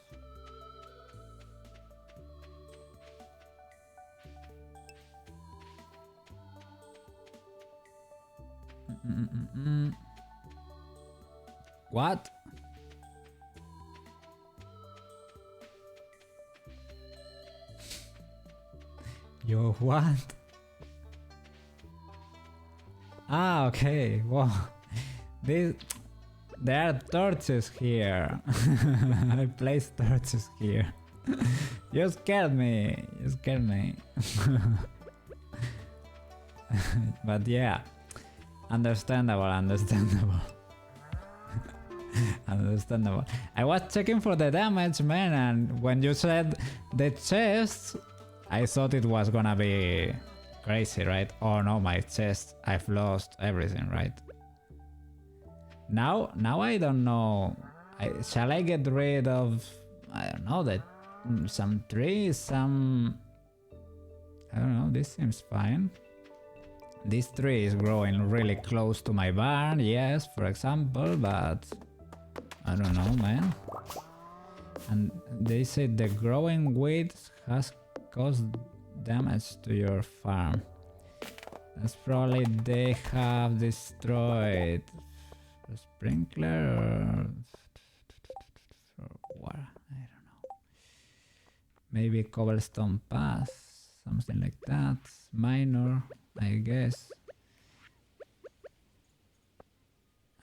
What? You what? Ah, okay. Wow. There are torches here. I placed torches here. You scared me. You scared me. But yeah, understandable. Understandable. I was checking for the damage, man, and when you said the chest, I thought it was gonna be crazy, right? Oh no, my chest, I've lost everything, right? Now I don't know. Shall I get rid of, I don't know, some trees, I don't know, this seems fine. This tree is growing really close to my barn, yes, for example, but I don't know, man. And they said the growing weeds has caused damage to your farm. That's probably they have destroyed the sprinkler or what? I don't know. Maybe cobblestone path, something like that. Minor, I guess.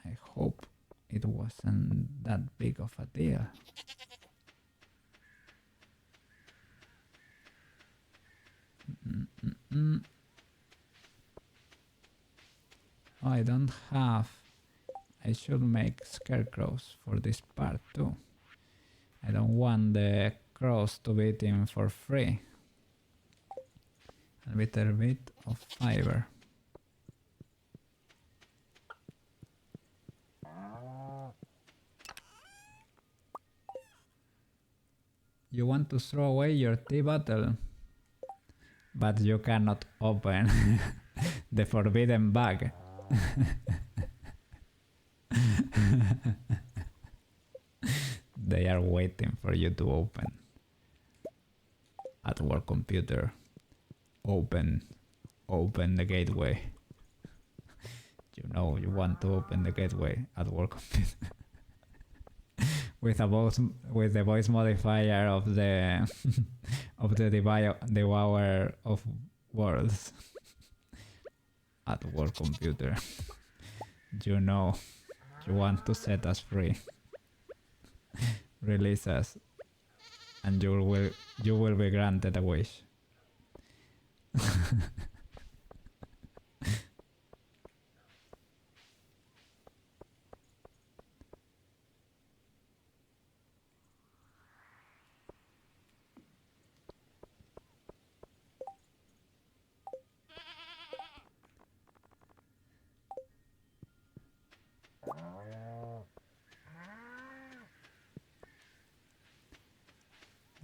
I hope it wasn't that big of a deal. Oh, I don't have. I should make scarecrows for this part too. I don't want the crows to be eaten for free. A little bit of fiber. You want to throw away your tea bottle, but you cannot open the forbidden bag. They are waiting for you to open. At work computer. Open the gateway. You know you want to open the gateway at work computer. with the voice modifier of the of the devourer of worlds. At work computer. You know you want to set us free. Release us, and you will be granted a wish.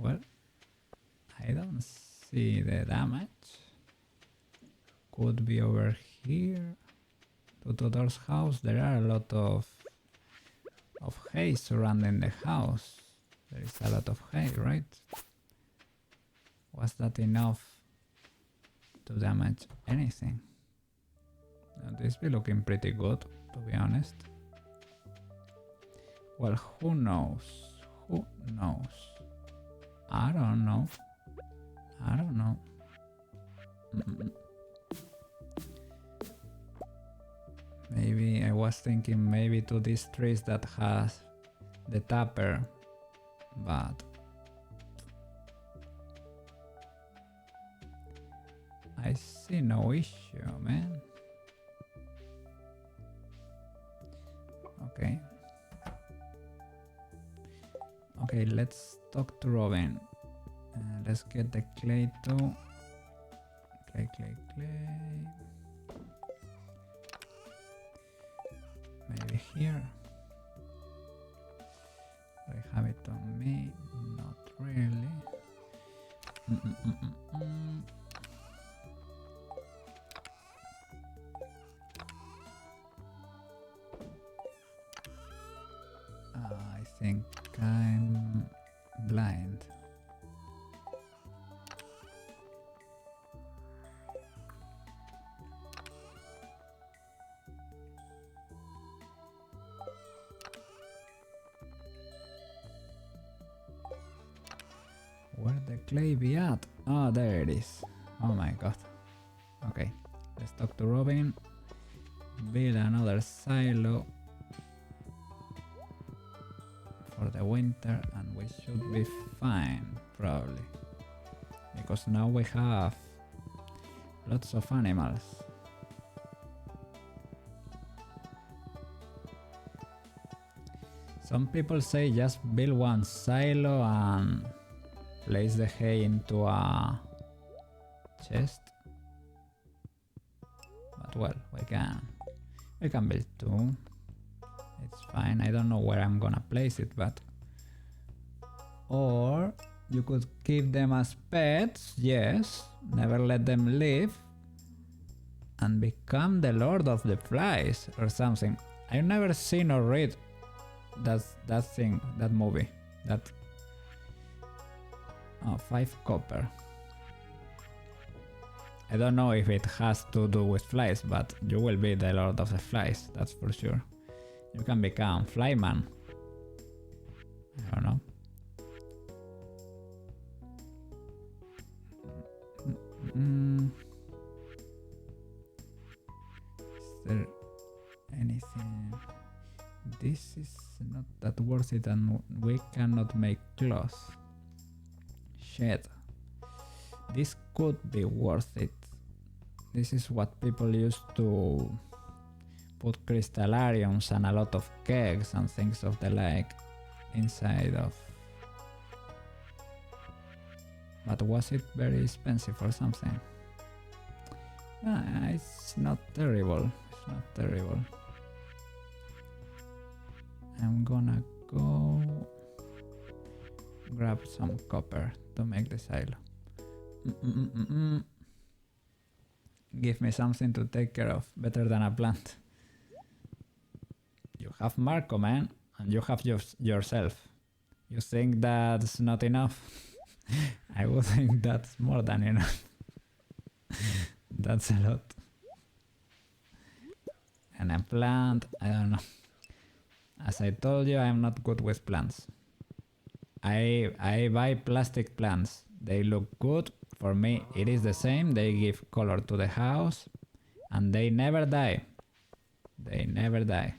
Well, I don't see the damage. Could be over here. To Todor's house, there are a lot of hay surrounding the house. There is a lot of hay, right? Was that enough to damage anything? This be looking pretty good, to be honest. Well, who knows? Who knows? I don't know. I don't know. Maybe I was thinking maybe to these trees that has the tapper, but I see no issue, man. Okay. Okay, let's talk to Robin. Let's get the clay too. Clay. Maybe here. Do I have it on me? Not really. I think I'm blind. Where the clay be at? Oh, there it is. Oh my god. Okay, let's talk to Robin. Build another silo for the winter and we should be fine, probably. Because now we have lots of animals. Some people say just build one silo and place the hay into a chest. But well, we can build two. It's fine. I don't know where I'm gonna place it, but or you could keep them as pets, yes, never let them live and become the Lord of the Flies or something. I've never seen or read that movie. That 5 copper. I don't know if it has to do with flies, but you will be the lord of the flies, that's for sure. You can become flyman. I don't know. Is there anything? This is not that worth it, and we cannot make clothes. Shit. This could be worth it. This is what people used to put crystallariums and a lot of kegs and things of the like inside of. But was it very expensive or something? It's not terrible. It's not terrible. I'm gonna go grab some copper to make the silo. Give me something to take care of, better than a plant. You have Marco, man, and you have yourself. You think that's not enough? I would think that's more than enough. That's a lot. And a plant, I don't know. As I told you, I'm not good with plants. I buy plastic plants. They look good. For me, it is the same. They give color to the house and they never die. They never die.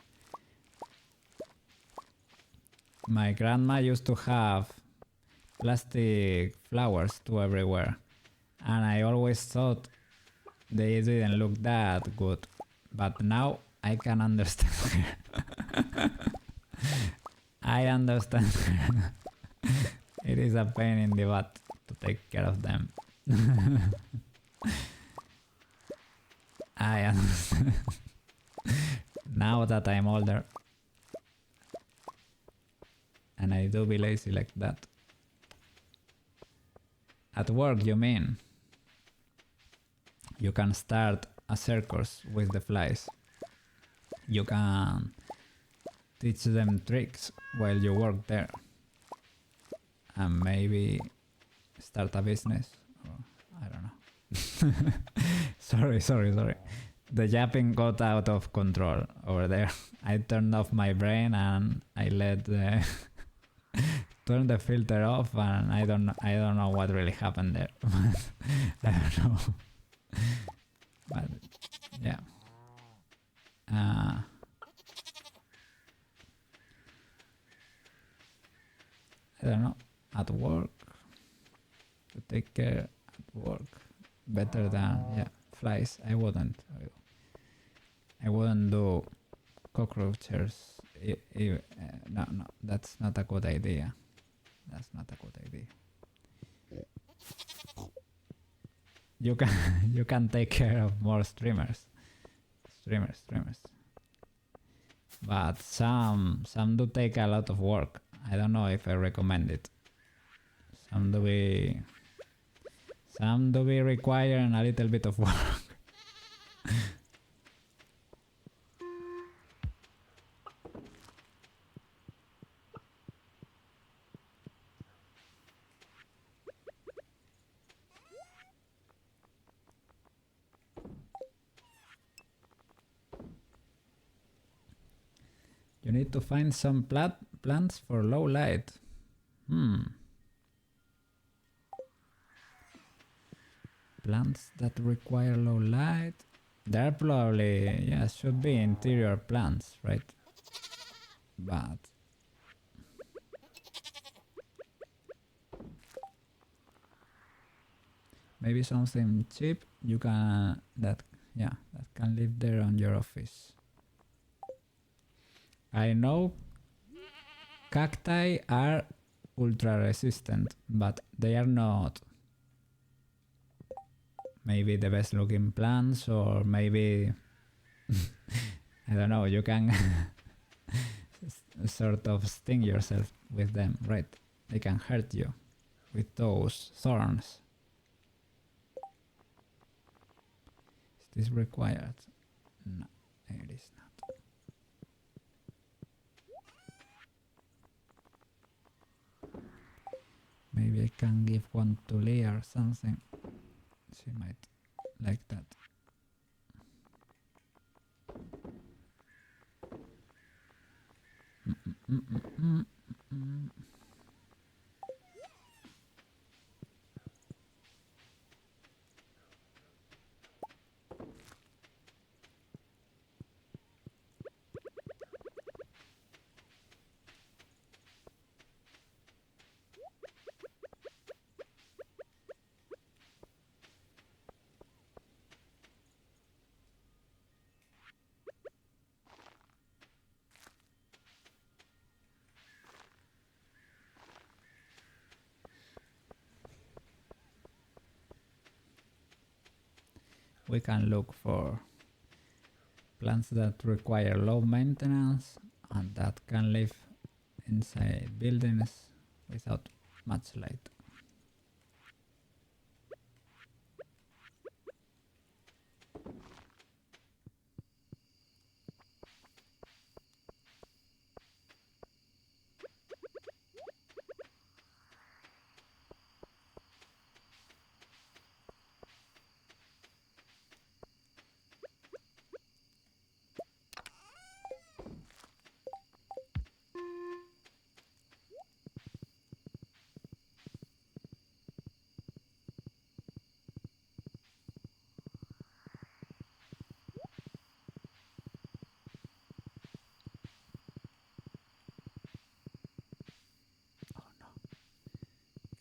My grandma used to have plastic flowers to everywhere, and I always thought they didn't look that good, but now I can understand her. I understand her. It is a pain in the butt to take care of them. I understand. Now that I'm older and I do be lazy like that. At work, you mean? You can start a circus with the flies. You can teach them tricks while you work there. And maybe start a business. Or, I don't know. Sorry. The yapping got out of control over there. I turned off my brain and I let the turn the filter off, and I don't know what really happened there. I don't know. But yeah. I don't know. At work, to take care at work better than flies. I wouldn't do cockroaches. No, that's not a good idea. That's not a good idea. You can take care of more streamers. But some do take a lot of work. I don't know if I recommend it. Some do be requiring a little bit of work. You need to find some plants for low light. Plants that require low light. They're probably, should be interior plants, right? But maybe something cheap you can that can live there on your office. I know cacti are ultra resistant, but they are not maybe the best looking plants, or maybe I don't know, you can sort of sting yourself with them, right? They can hurt you with those thorns. Is this required? No, it is not. Maybe I can give one to Leah or something. She might like that. We can look for plants that require low maintenance and that can live inside buildings without much light.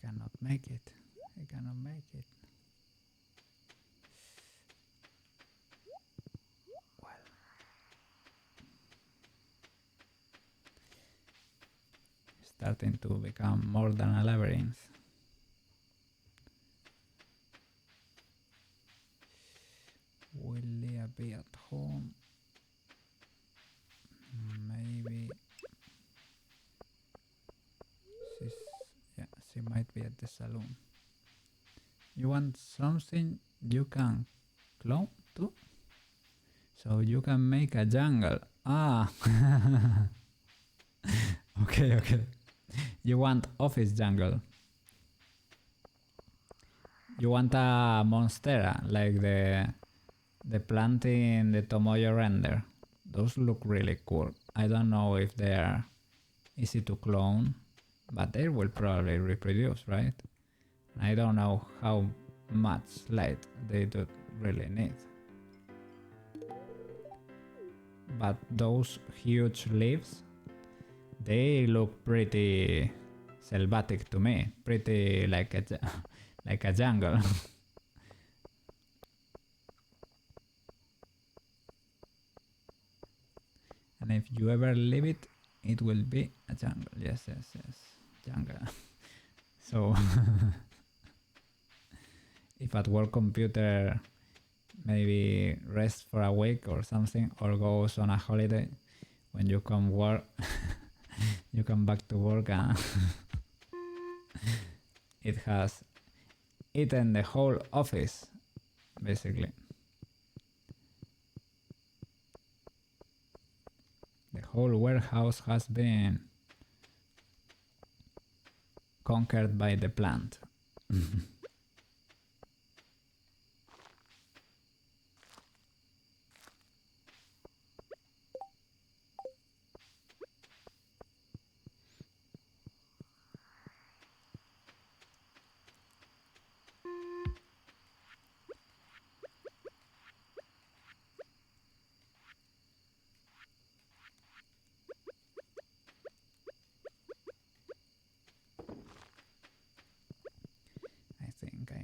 Cannot make it. I cannot make it. Well, starting to become more than a labyrinth. Will Leah be at home? Maybe she might be at the salon. You want something you can clone too? So you can make a jungle. Ah. Okay. You want office jungle. You want a monstera like the plant in the Tomoyo render. Those look really cool. I don't know if they are easy to clone, but they will probably reproduce, right? I don't know how much light they do really need. But those huge leaves, they look pretty selvatic to me, pretty like a jungle. And if you ever leave it, it will be a jungle. Yes, jungle. So if at work computer maybe rest for a week or something, or goes on a holiday, when you come work, you come back to work and it has eaten the whole office, basically. The whole warehouse has been conquered by the plant.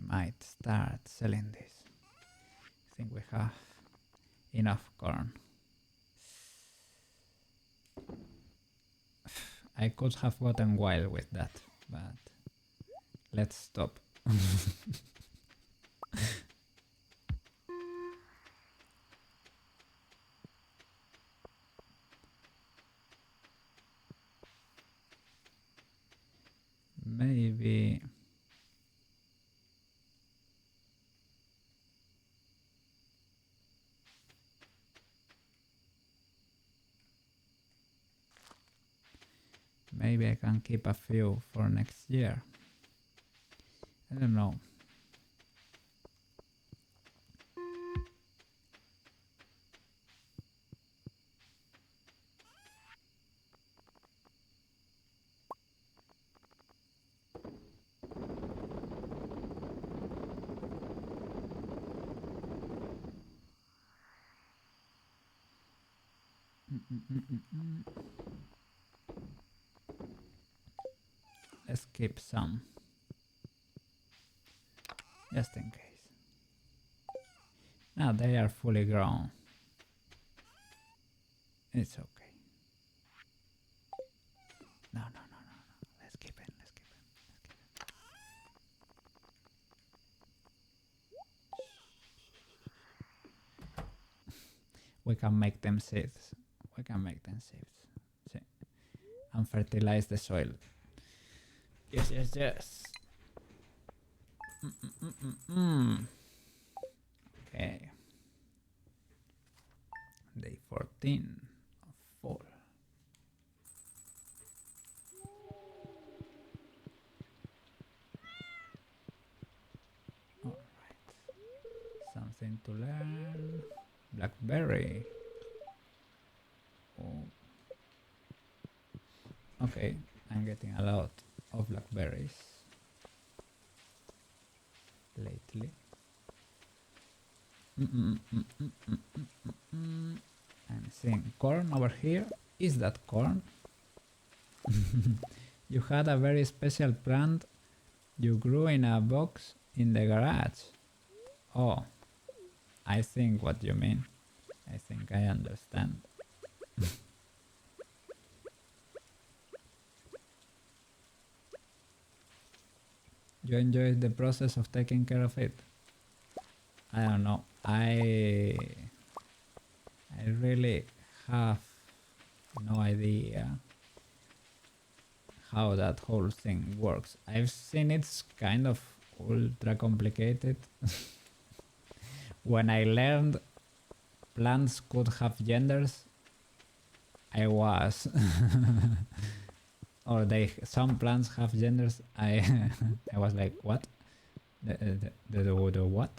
Might start selling this. I think we have enough corn. I could have gotten wild with that, but let's stop. Maybe I can keep a few for next year. I don't know. Let's keep some. Just in case. Now they are fully grown. It's okay. No. Let's keep it. We can make them seeds. See. And fertilize the soil. Yes. Okay. Day 14 of fall. Alright. Something to learn. Blackberry. Oh. Okay, I'm getting a lot of blackberries lately. I'm seeing corn over here. Is that corn? You had a very special plant you grew in a box in the garage. Oh, I think what you mean. I think I understand. You enjoyed the process of taking care of it? I don't know. I really have no idea how that whole thing works. I've seen it's kind of ultra complicated. When I learned plants could have genders, I was or some plants have genders. I was like, what? The what?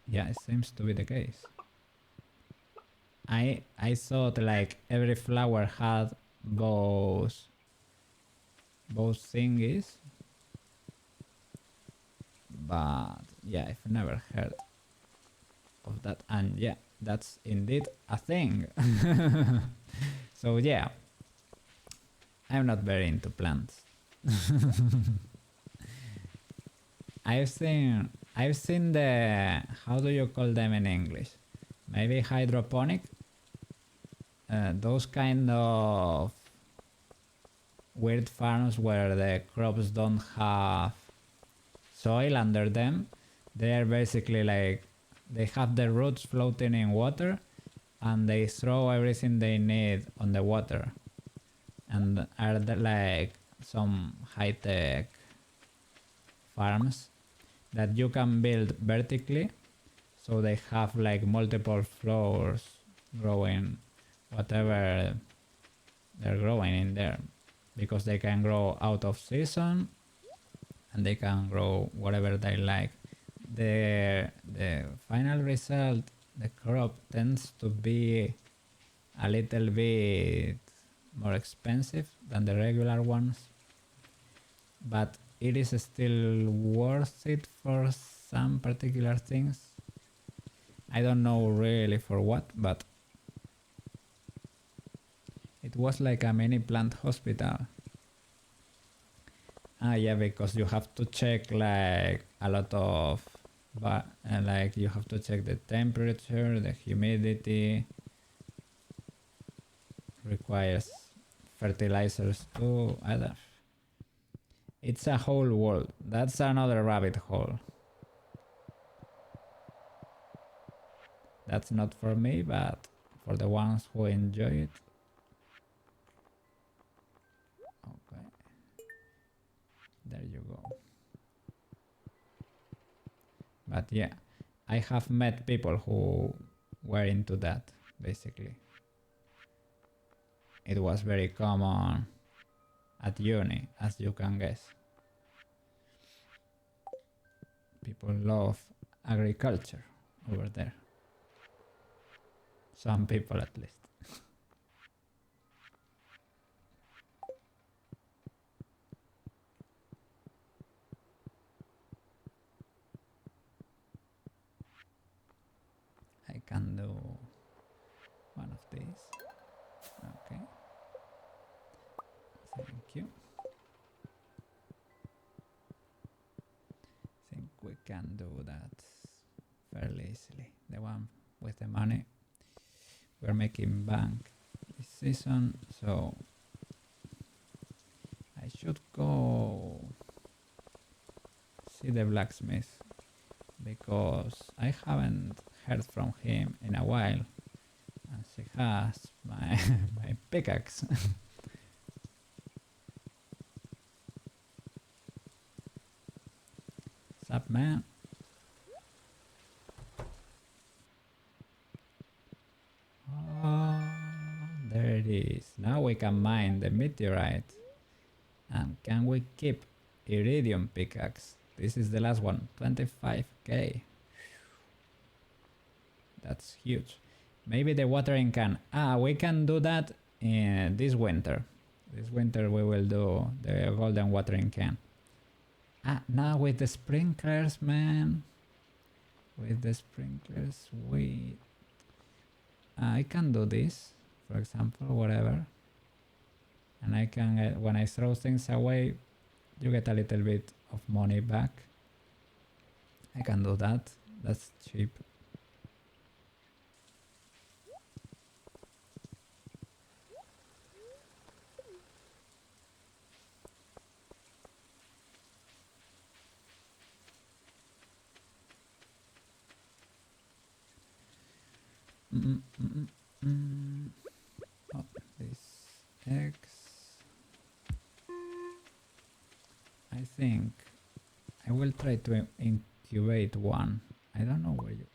Yeah, it seems to be the case. I thought like every flower had both thingies, but yeah, I've never heard of that, and yeah, that's indeed a thing. So yeah, I'm not very into plants. I've seen the, how do you call them in English? Maybe hydroponic. Those kind of weird farms where the crops don't have soil under them. They are basically like, they have their roots floating in water and they throw everything they need on the water, and are like some high-tech farms that you can build vertically, so they have like multiple floors growing whatever they're growing in there, because they can grow out of season and they can grow whatever they like. The final result, the crop tends to be a little bit more expensive than the regular ones, but it is still worth it for some particular things. I don't know really for what, but it was like a mini plant hospital. Yeah, because you have to check like a lot of, like you have to check the temperature, the humidity, requires fertilizers too. It's a whole world. That's another rabbit hole. That's not for me, but for the ones who enjoy it. Okay. There you go. But yeah, I have met people who were into that, basically. It was very common at uni, as you can guess. People love agriculture over there. Some people at least. I can do one can do that fairly easily. The one with the money. We're making bank this season, so I should go see the blacksmith because I haven't heard from him in a while, and she has my my pickaxe. What's up, man? Oh, there it is. Now we can mine the meteorite. And can we keep iridium pickaxe? This is the last one, 25k. That's huge. Maybe the watering can. We can do that in this winter. This winter we will do the golden watering can. Now with the sprinklers, man. With the sprinklers, I can do this, for example, whatever. And I can get, when I throw things away, you get a little bit of money back. I can do that. That's cheap. Oh, this eggs. I think I will try to incubate one. I don't know where you...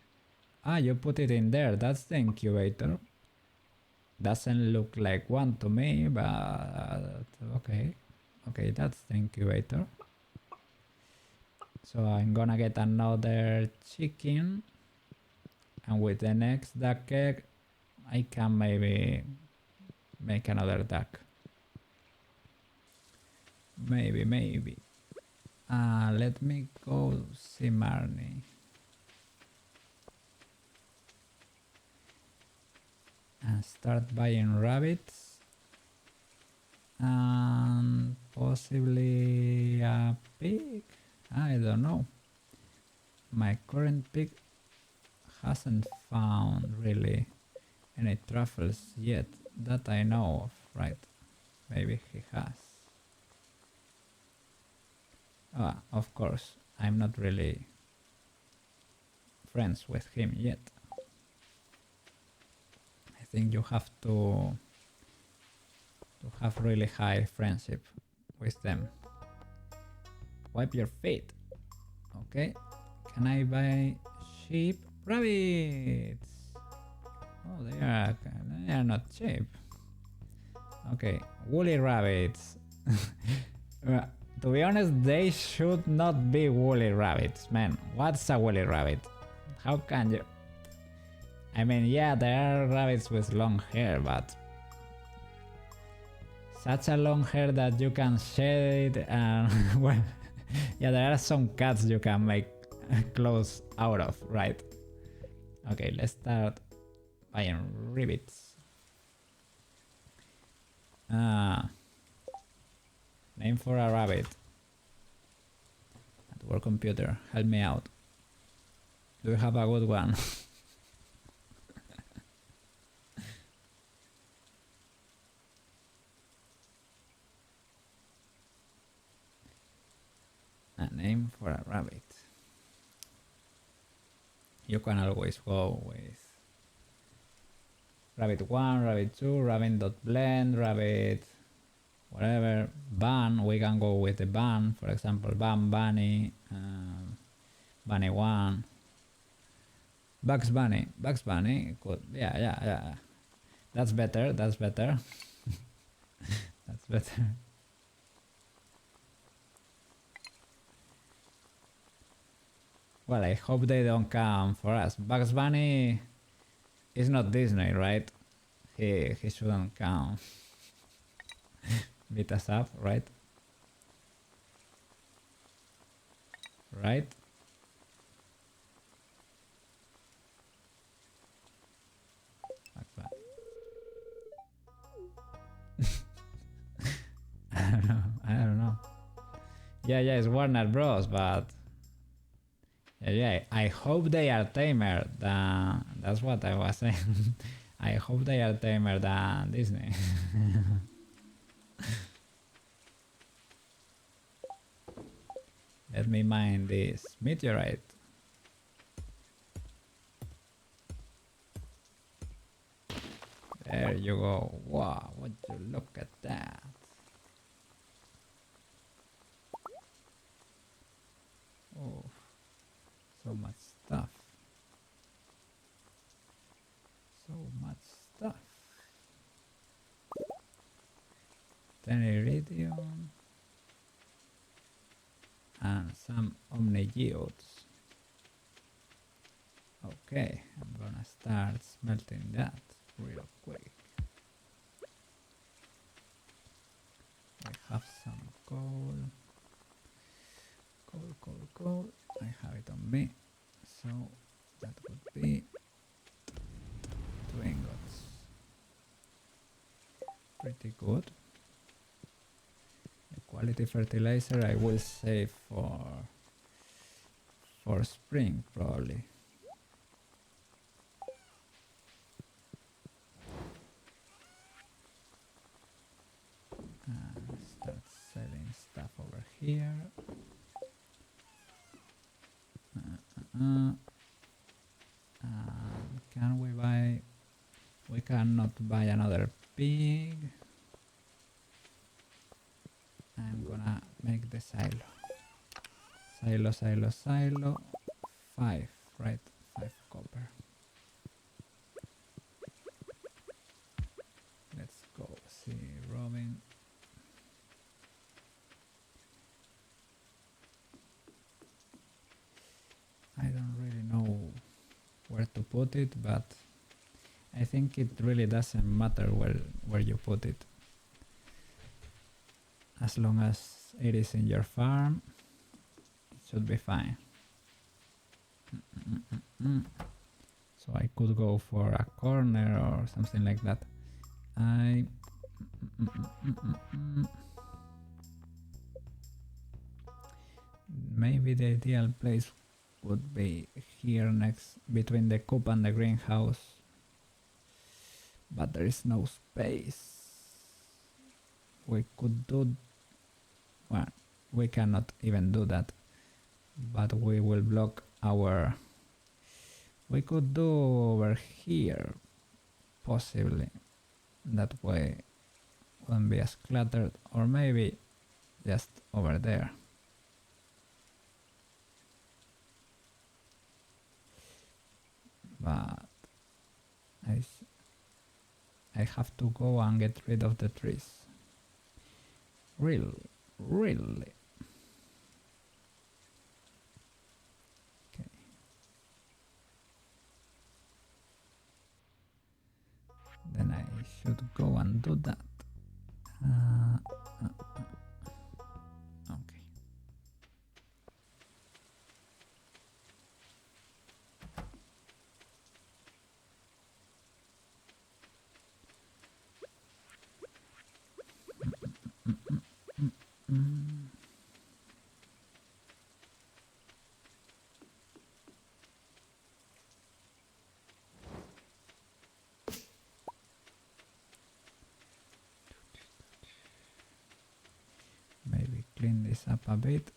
you put it in there. That's the incubator. Doesn't look like one to me, but okay. Okay, that's the incubator. So I'm gonna get another chicken. And with the next duck egg, I can maybe make another duck. Maybe. Let me go see Marnie. And start buying rabbits. And possibly a pig? I don't know. My current pig hasn't found really any truffles yet that I know of, right? Maybe he has. Of course, I'm not really friends with him yet. I think you have to have really high friendship with them. Wipe your feet. Okay. Can I buy sheep? Rabbits! Oh, they are not cheap. Okay, woolly rabbits. To be honest, they should not be woolly rabbits, man. What's a woolly rabbit? How can you... I mean, yeah, there are rabbits with long hair, but... such a long hair that you can shed it and... well, yeah, there are some cats you can make clothes out of, right? Okay, let's start buying rabbits. Name for a rabbit. At work computer, help me out. Do you have a good one? A name for a rabbit. You can always go with rabbit 1, rabbit 2, rabbit.blend, rabbit whatever, ban. We can go with the ban, for example, ban bunny, bunny 1, Bugs Bunny, good, yeah. That's better. That's better. Well, I hope they don't come for us. Bugs Bunny is not Disney, right? He shouldn't come. Beat us up, right? Right? Bugs Bunny. I don't know. Yeah, it's Warner Bros, but Yeah, I hope they are tamer than... That's what I was saying. I hope they are tamer than Disney. Let me mine this meteorite. There you go. Wow, would you look at that? Oh, so much stuff. So much stuff. 10 iridium and some omni-geodes. Okay, I'm gonna start smelting that real quick. I have some coal. Coal. I have it on me. So that would be 2 ingots. Pretty good. The quality fertilizer I will save for spring probably. Start selling stuff over here. Can we buy? We cannot buy another pig. I'm gonna make the silo. Silo. 5, right? 5 copper. Let's go see Robin. I don't really know where to put it, but I think it really doesn't matter where you put it. As long as it is in your farm, it should be fine. So I could go for a corner or something like that. Maybe the ideal place would be here next between the coop and the greenhouse, but there is no space. We could do, well, we cannot even do that, but we will block our... We could do over here, possibly. That way won't be as cluttered, or maybe just over there. But I have to go and get rid of the trees. Really. Okay. Then I should go and do that. Okay. Maybe clean this up a bit.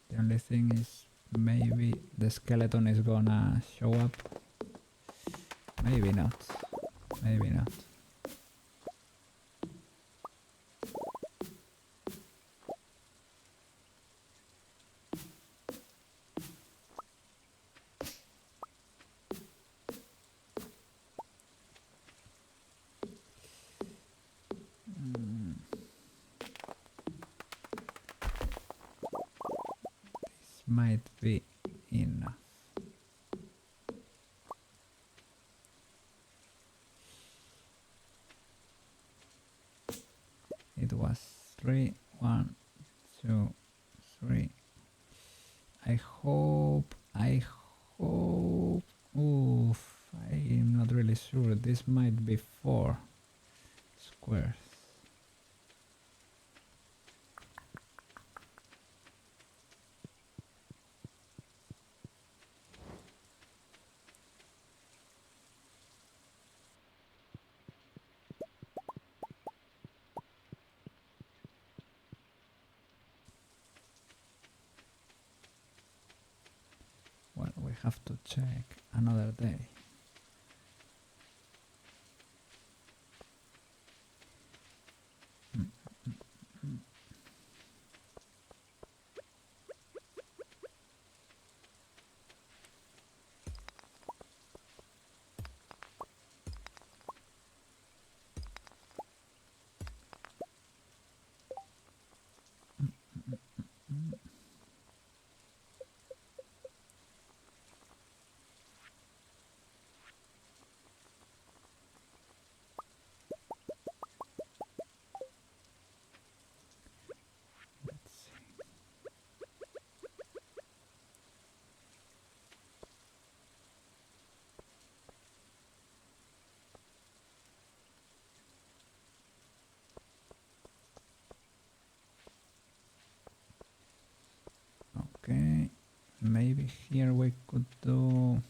The only thing is maybe the skeleton is gonna show up. Maybe not. Maybe not. Might be enough. It was 3, 1, 2, 3. I hope. Oof, I'm not really sure. This might be 4 squares. have to check another day. Let's see. Okay, maybe here we could do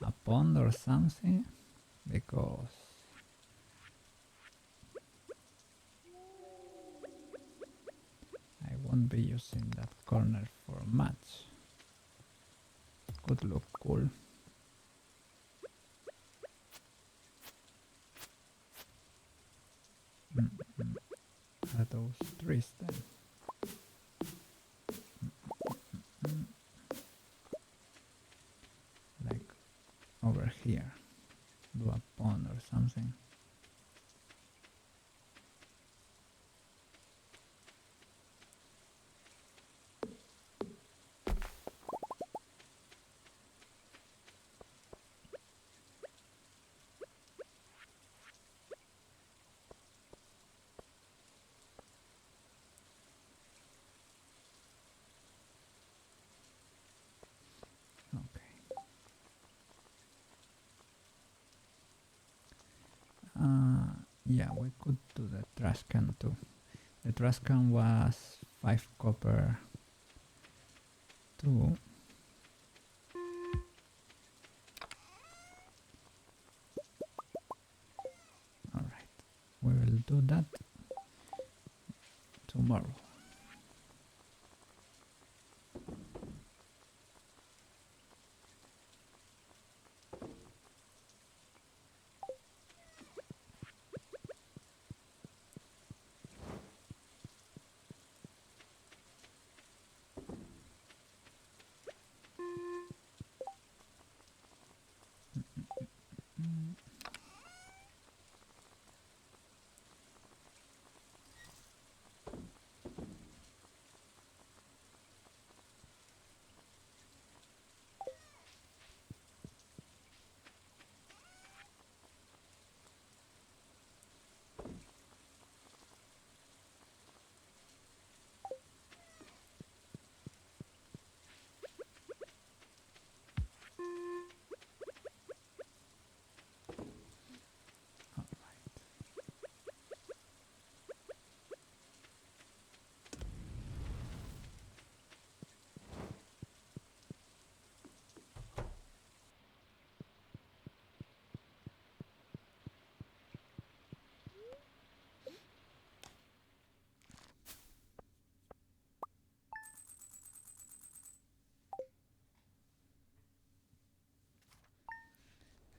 a pond or something, because I won't be using that corner for much. Could look cool. Are those trees then? Like over here, do a pond or something. Okay. Yeah, we could do the trash can too. The trash can was 5 copper too. Alright, we will do that tomorrow.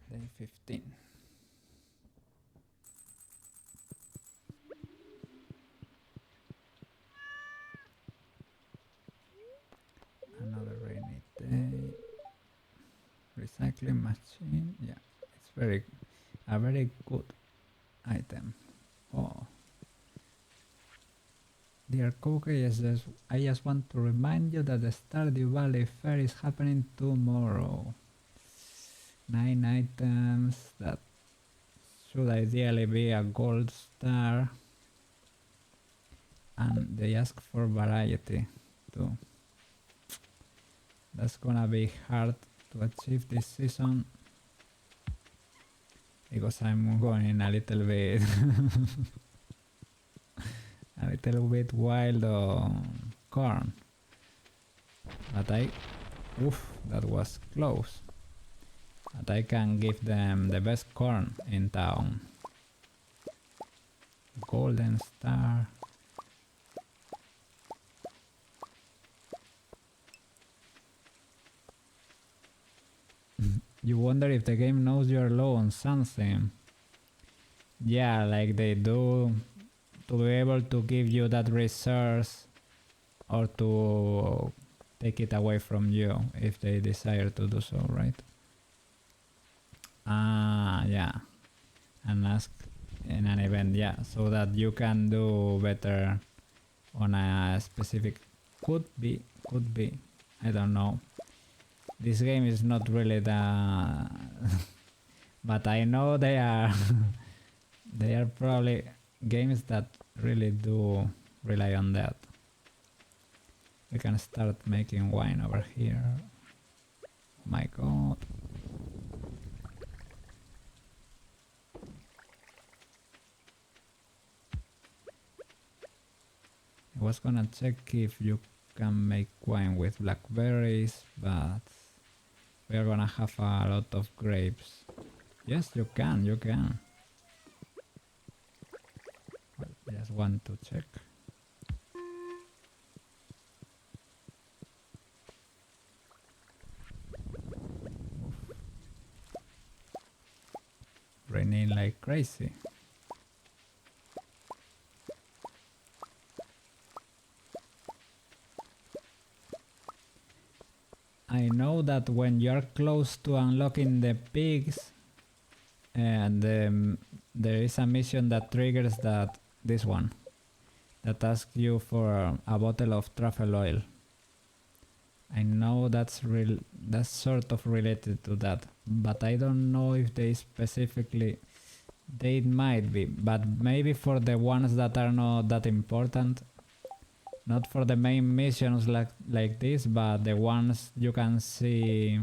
Day 15. Another rainy day. Recycling machine. Yeah, it's a very good item. Oh, dear Cookie, I just want to remind you that the Stardew Valley Fair is happening tomorrow. 9 items that should ideally be a gold star, and they ask for variety too. That's gonna be hard to achieve this season because I'm going a little bit a little bit wild on corn, but that was close. But I can give them the best corn in town. Golden star. You wonder if the game knows you're low on something. Yeah, like they do, to be able to give you that resource or to take it away from you if they desire to do so, right? Yeah. And ask in an event, yeah, so that you can do better on a specific. Could be, I don't know. This game is not really the but I know they are they are probably games that really do rely on that. We can start making wine over here. My god. I was gonna check if you can make wine with blackberries, but we are gonna have a lot of grapes. Yes, you can, you can. Well, just want to check. Raining like crazy. I know that when you're close to unlocking the pigs, and there is a mission that triggers this one that asks you for a bottle of truffle oil. I know that's sort of related to that, but I don't know if they specifically. They might be, but maybe for the ones that are not that important. Not for the main missions like this, but the ones you can see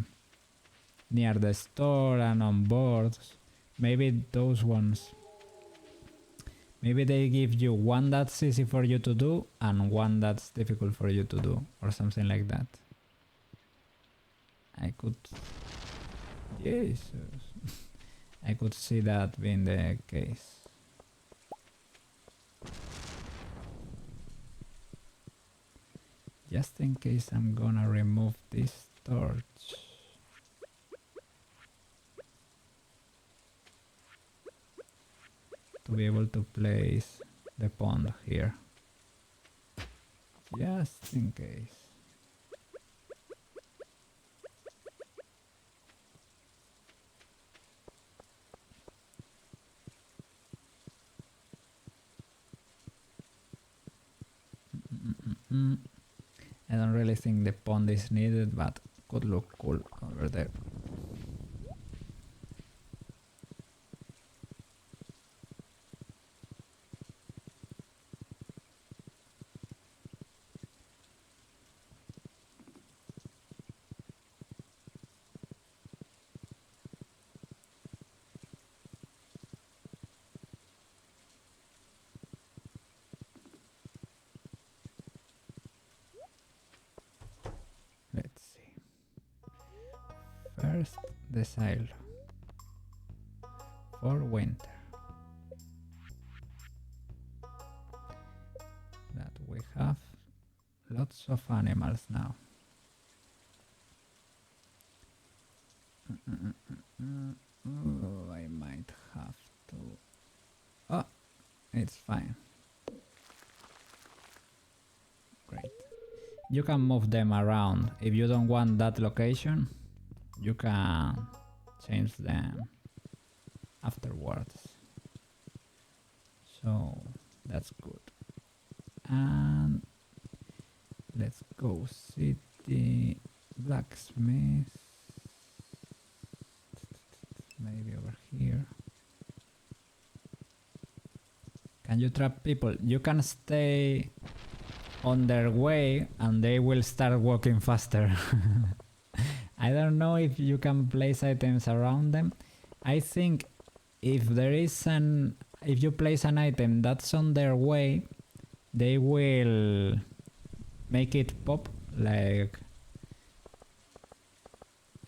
near the store and on boards. Maybe those ones. Maybe they give you one that's easy for you to do and one that's difficult for you to do, or something like that. I could... Jesus. I could see that being the case. Just in case, I'm gonna remove this torch. To be able to place the pond here. Just in case. I don't really think the pond is needed, but could look cool over there. First, the silo for winter. That we have lots of animals now. Oh, I might have to... Oh, it's fine. Great. You can move them around. If you don't want that location, you can change them afterwards. So that's good. And let's go city blacksmith. Maybe over here. Can you trap people? You can stay on their way and they will start walking faster. I don't know if you can place items around them. I think if you place an item that's on their way, they will make it pop. Like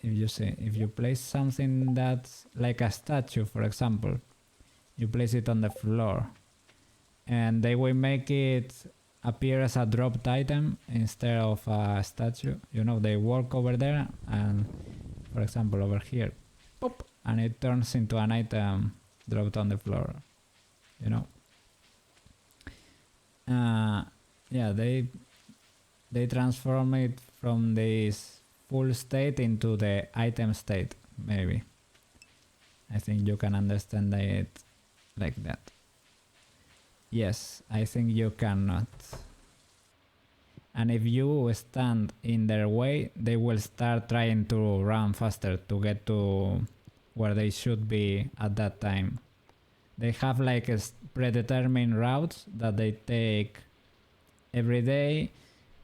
if you place something that's like a statue, for example, you place it on the floor and they will make it appear as a dropped item instead of a statue. You know, they walk over there and, for example, over here, pop, and it turns into an item dropped on the floor, you know. Yeah, they transform it from this full state into the item state, maybe. I think you can understand it like that. Yes, I think you cannot. And if you stand in their way, they will start trying to run faster to get to where they should be at that time. They have like a predetermined routes that they take every day,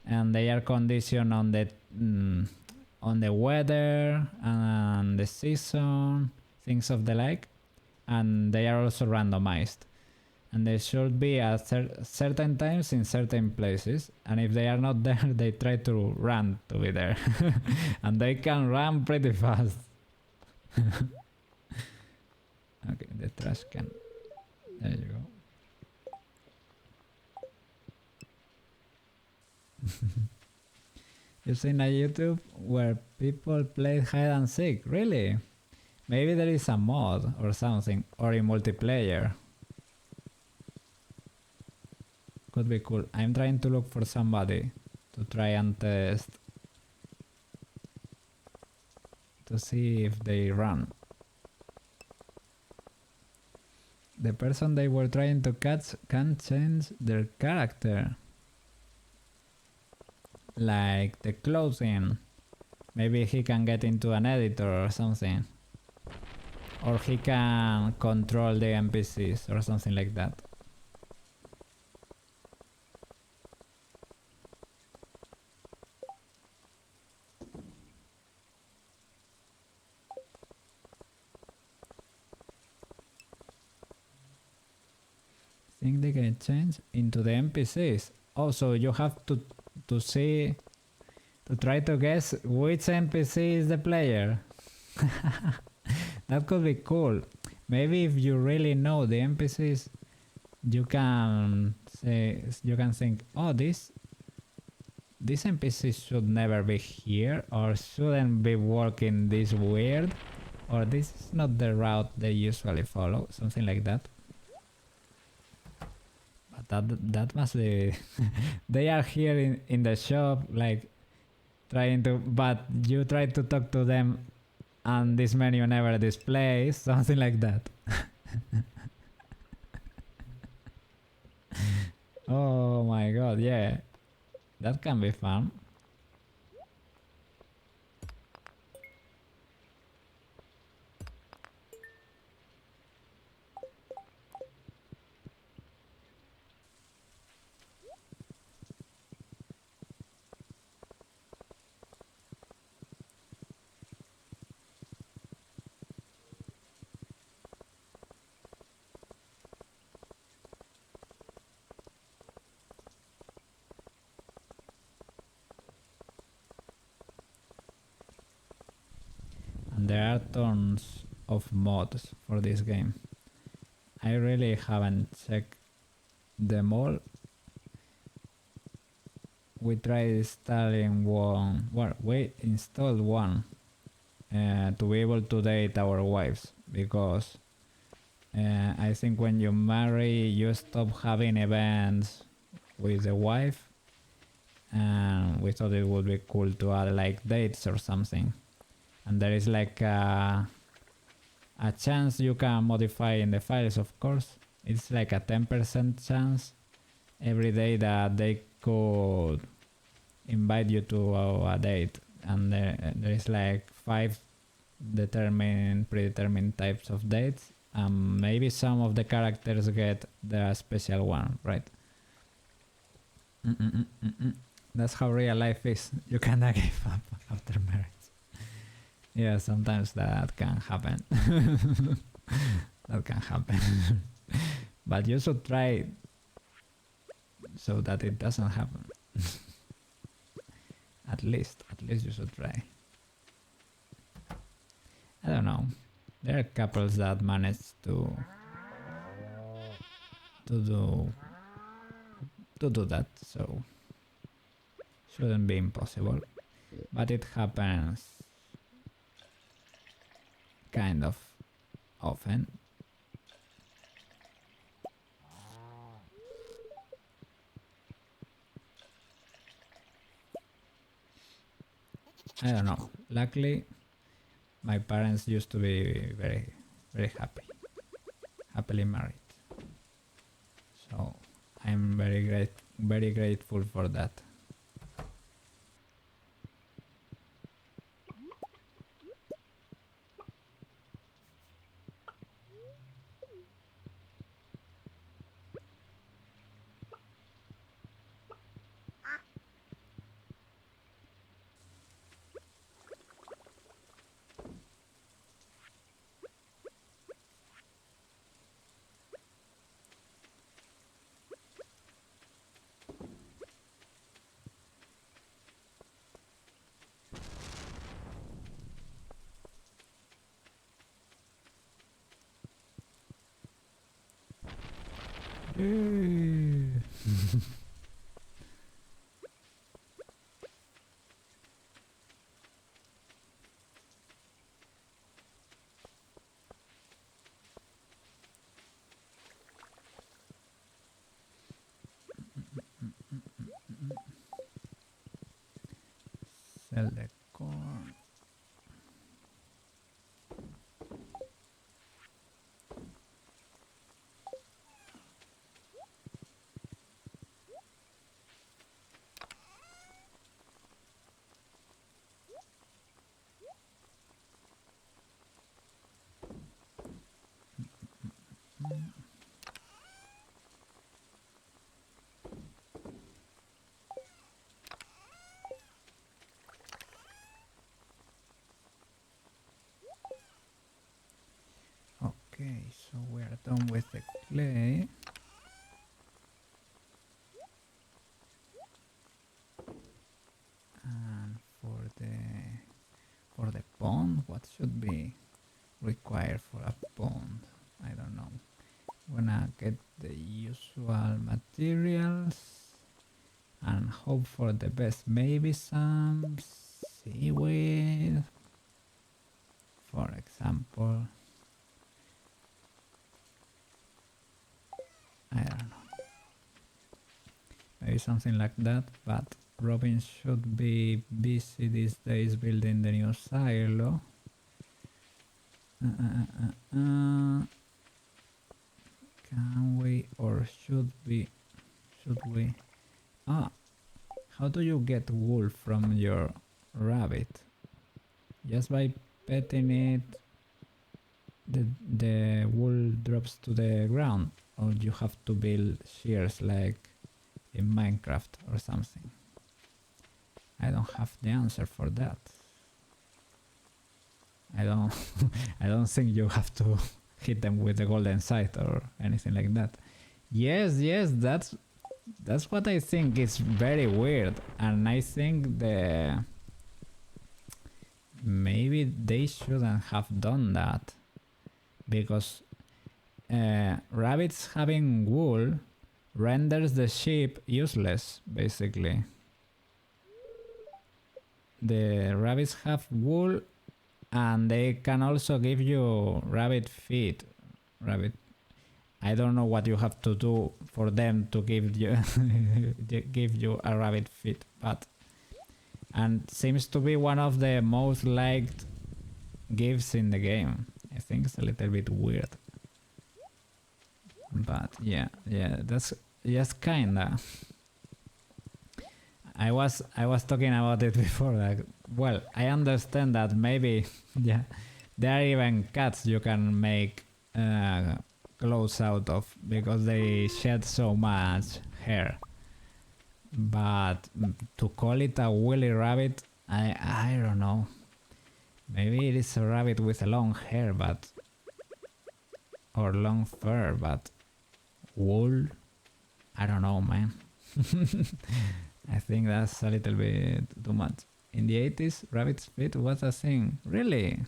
and they are conditioned on the weather and the season, things of the like, and they are also randomized. And they should be at certain times in certain places, and if they are not there, they try to run to be there. And they can run pretty fast. Okay, the trash can. There you go. You've seen a YouTube where people play hide and seek? Really? Maybe there is a mod or something, or in multiplayer. Could be cool. I'm trying to look for somebody to try and test to see if they run. The person they were trying to catch can change their character. Like the clothing. Maybe he can get into an editor or something. Or he can control the NPCs or something like that. Think they can change into the NPCs. Also, you have to see, to try to guess which NPC is the player. That could be cool. Maybe if you really know the NPCs, you can think, oh, this NPC should never be here, or shouldn't be working this weird, or this is not the route they usually follow, something like that. But that must be they are here in the shop, like trying to, but you try to talk to them and this menu never displays, something like that. Oh my god, yeah, that can be fun. There are tons of mods for this game. I really haven't checked them all. We tried installing one, well, we installed one to be able to date our wives, because I think when you marry you stop having events with the wife, and we thought it would be cool to add like dates or something. And there is like a chance you can modify in the files, of course. It's like a 10% chance every day that they could invite you to a date. And there is like 5 predetermined types of dates. Maybe some of the characters get the special one, right? That's how real life is. You cannot give up after marriage. Yeah, sometimes that can happen. That can happen. But you should try so that it doesn't happen. At least you should try. I don't know. There are couples that manage to do that, so shouldn't be impossible. But it happens kind of often. I don't know. Luckily, my parents used to be very happily married. So I'm very grateful for that. Sell the corn. Okay, so we are done with the clay. And for the pond, what should be required for a pond? I don't know. Wanna get the usual materials and hope for the best. Maybe some seaweed, for example. I don't know. Maybe something like that, but Robin should be busy these days building the new silo. Can we or should we? How do you get wool from your rabbit? Just by petting it, the wool drops to the ground, or you have to build shears like in Minecraft or something. I don't have the answer for that. I don't I don't think you have to hit them with the golden sight or anything like that. Yes, that's what I think is very weird, and I think maybe they shouldn't have done that, because rabbits having wool renders the sheep useless, basically. The rabbits have wool and they can also give you rabbit feet. I don't know what you have to do for them to give you give you a rabbit feet, but and seems to be one of the most liked gifts in the game. I think it's a little bit weird, but yeah, that's just kinda. I was talking about it before. Like, well, I understand that maybe yeah, there are even cats you can make clothes out of because they shed so much hair. But to call it a woolly rabbit, I don't know. Maybe it is a rabbit with a long hair, but or long fur, but wool. I don't know, man. I think that's a little bit too much. In the 80s, rabbit's feet was a thing. Really?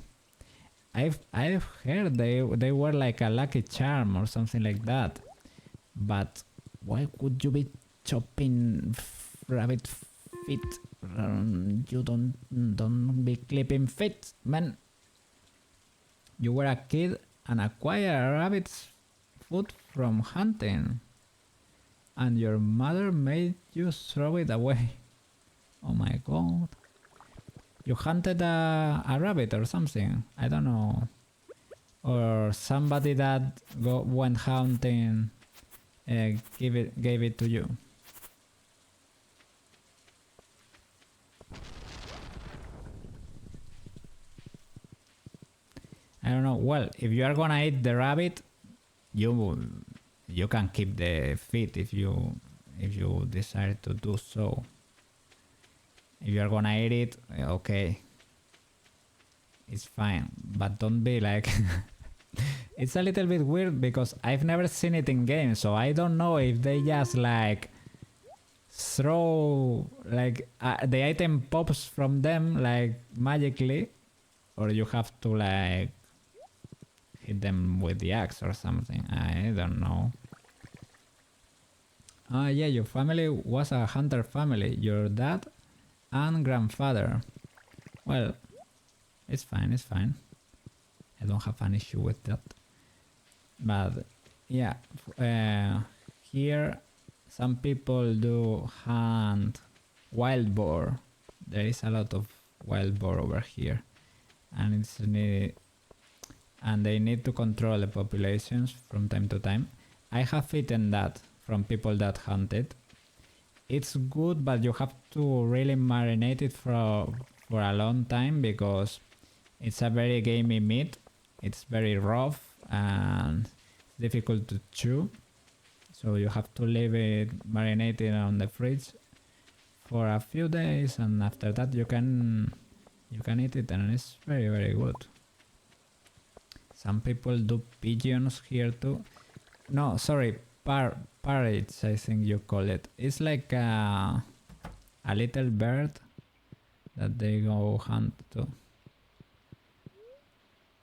I've heard they were like a lucky charm or something like that. But why could you be chopping rabbit feet? You don't be clipping feet, man. You were a kid and acquired a rabbit's food from hunting. And your mother made you throw it away. Oh my god. You hunted a rabbit or something. I don't know. Or somebody that went hunting gave it to you. I don't know. Well, if you are gonna eat the rabbit, you can keep the feet if you decide to do so. If you are gonna eat it, okay, it's fine, but don't be like. It's a little bit weird because I've never seen it in game, so I don't know if they just like throw like the item pops from them like magically, or you have to like hit them with the axe or something. I don't know. Ah, yeah, your family was a hunter family. Your dad and grandfather. Well, it's fine, it's fine. I don't have an issue with that. But yeah, here some people do hunt wild boar. There is a lot of wild boar over here, and it's needed, and they need to control the populations from time to time. I have eaten that from people that hunt it. It's good, but you have to really marinate it for a long time because it's a very gamey meat. It's very rough and difficult to chew, so you have to leave it marinated on the fridge for a few days, and after that you can eat it, and it's very, very good. Some people do pigeons here too. No, sorry, parrots, I think you call it. It's like a little bird that they go hunt to.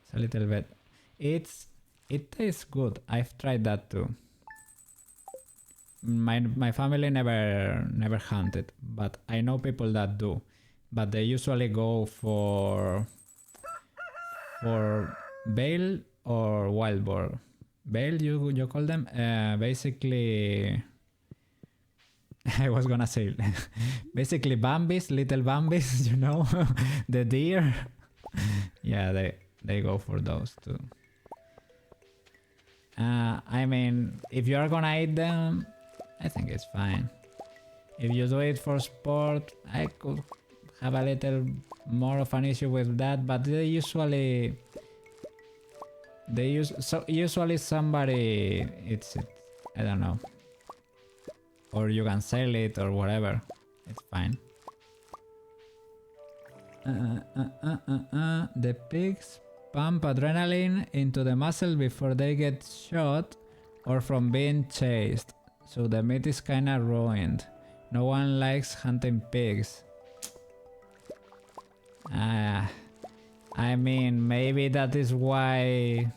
It's a little bit. It tastes good. I've tried that too. My family never hunted, but I know people that do. But they usually go for bale or wild boar. Bale, you call them? Basically, I was gonna say basically Bambis, little Bambis, you know, the deer. Yeah, they go for those too. I mean, if you are gonna eat them, I think it's fine. If you do it for sport, I could have a little more of an issue with that, but usually somebody eats it. I don't know. Or you can sell it or whatever. It's fine. The pigs pump adrenaline into the muscle before they get shot or from being chased, so the meat is kinda ruined. No one likes hunting pigs. I mean, maybe that is why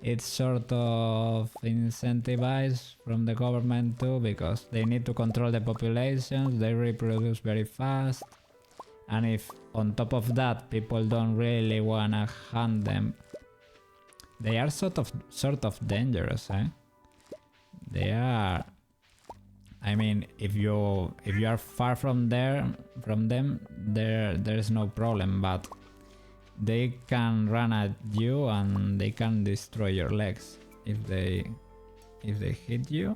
it's sort of incentivized from the government too, because they need to control the populations, they reproduce very fast. And if on top of that people don't really wanna hunt them, they are sort of dangerous, eh? They are. I mean, if you are far from them, there's no problem, but they can run at you and they can destroy your legs. If they hit you,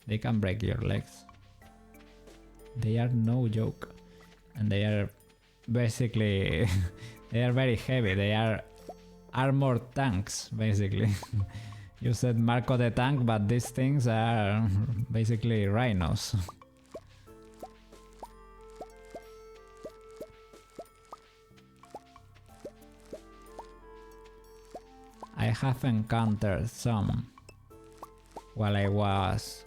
they can break your legs. They are no joke. And they are basically they are very heavy. They are armored tanks, basically. You said Marco the tank, but these things are basically rhinos. I have encountered some while I was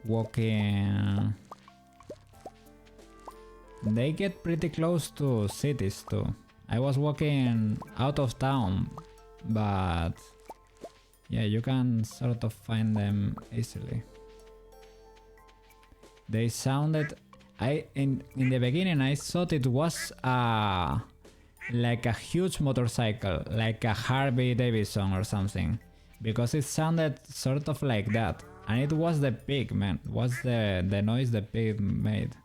walking. They get pretty close to cities too. I was walking out of town, but yeah, you can sort of find them easily. They sounded... in the beginning I thought it was a like a huge motorcycle, like a Harley Davidson or something, because it sounded sort of like that, and it was the pig, man. Was the noise the pig made.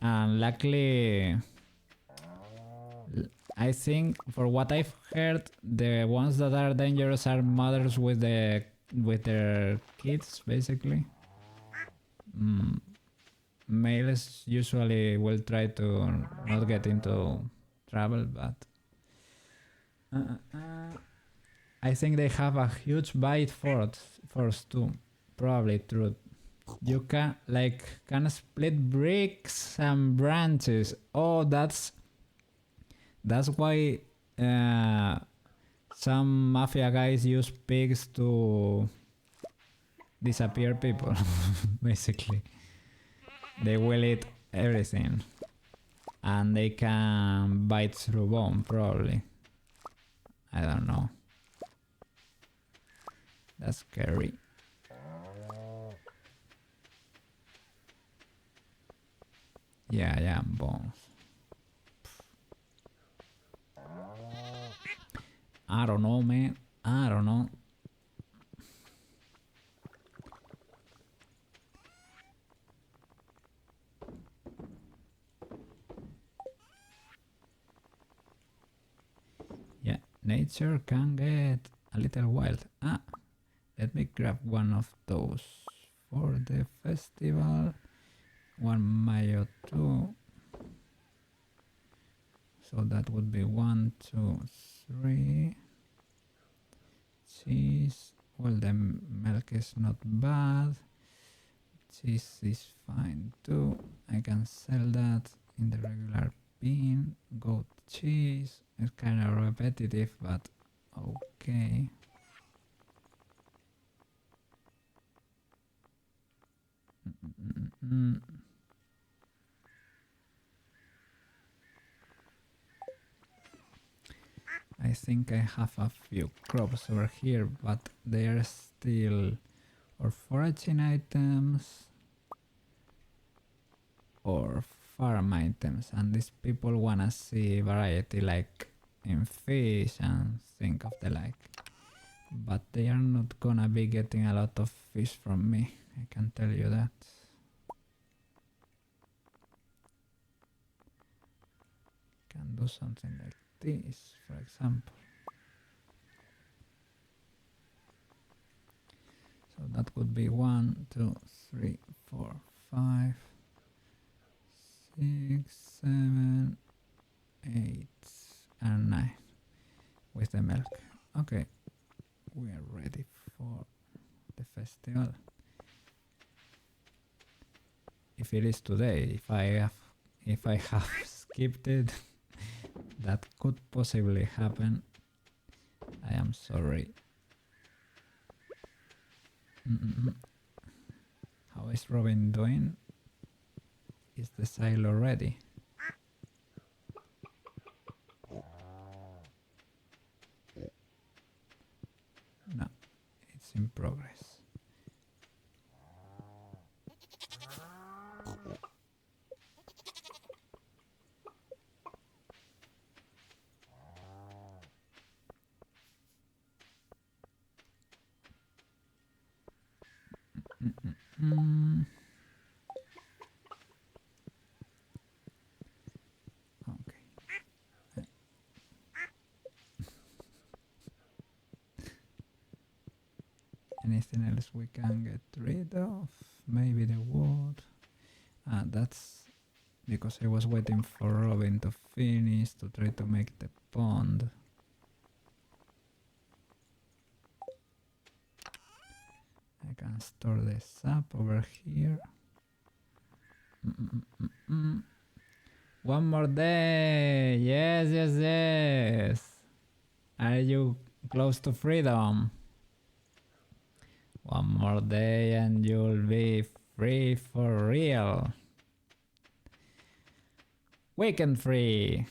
And luckily, I think for what I've heard, the ones that are dangerous are mothers with their kids, basically. Males usually will try to not get into trouble, but I think they have a huge bite force too. Probably true. You can split bricks and branches. Oh, that's why some mafia guys use pigs to disappear people. Basically, they will eat everything, and they can bite through bone. Probably. I don't know. That's scary. Yeah, bones. I don't know, man. I don't know. Yeah, nature can get a little wild. Let me grab one of those for the festival. One mayo too. So that would be 1, 2, 3. Cheese. Well, the milk is not bad. Cheese is fine too. I can sell that in the regular bin. Goat cheese. It's kind of repetitive, but okay. I think I have a few crops over here, but they are still or foraging items or farm items, and these people wanna see variety like in fish and think of the like. But they are not gonna be getting a lot of fish from me, I can tell you that. Can do something like this, for example. So that would be 1, 2, 3, 4, 5, 6, 7, 8, and 9 with the milk. Okay, we are ready for the festival. If it is today, if I have skipped it, that could possibly happen. I am sorry. How is Robin doing? Is the silo ready? No, it's in progress. Okay. Anything else we can get rid of? Maybe the wood. That's because I was waiting for Robin to finish to try to make the pond. I can store the sap over here. One more day. Yes. Are you close to freedom? One more day and you'll be free for real. Weekend free.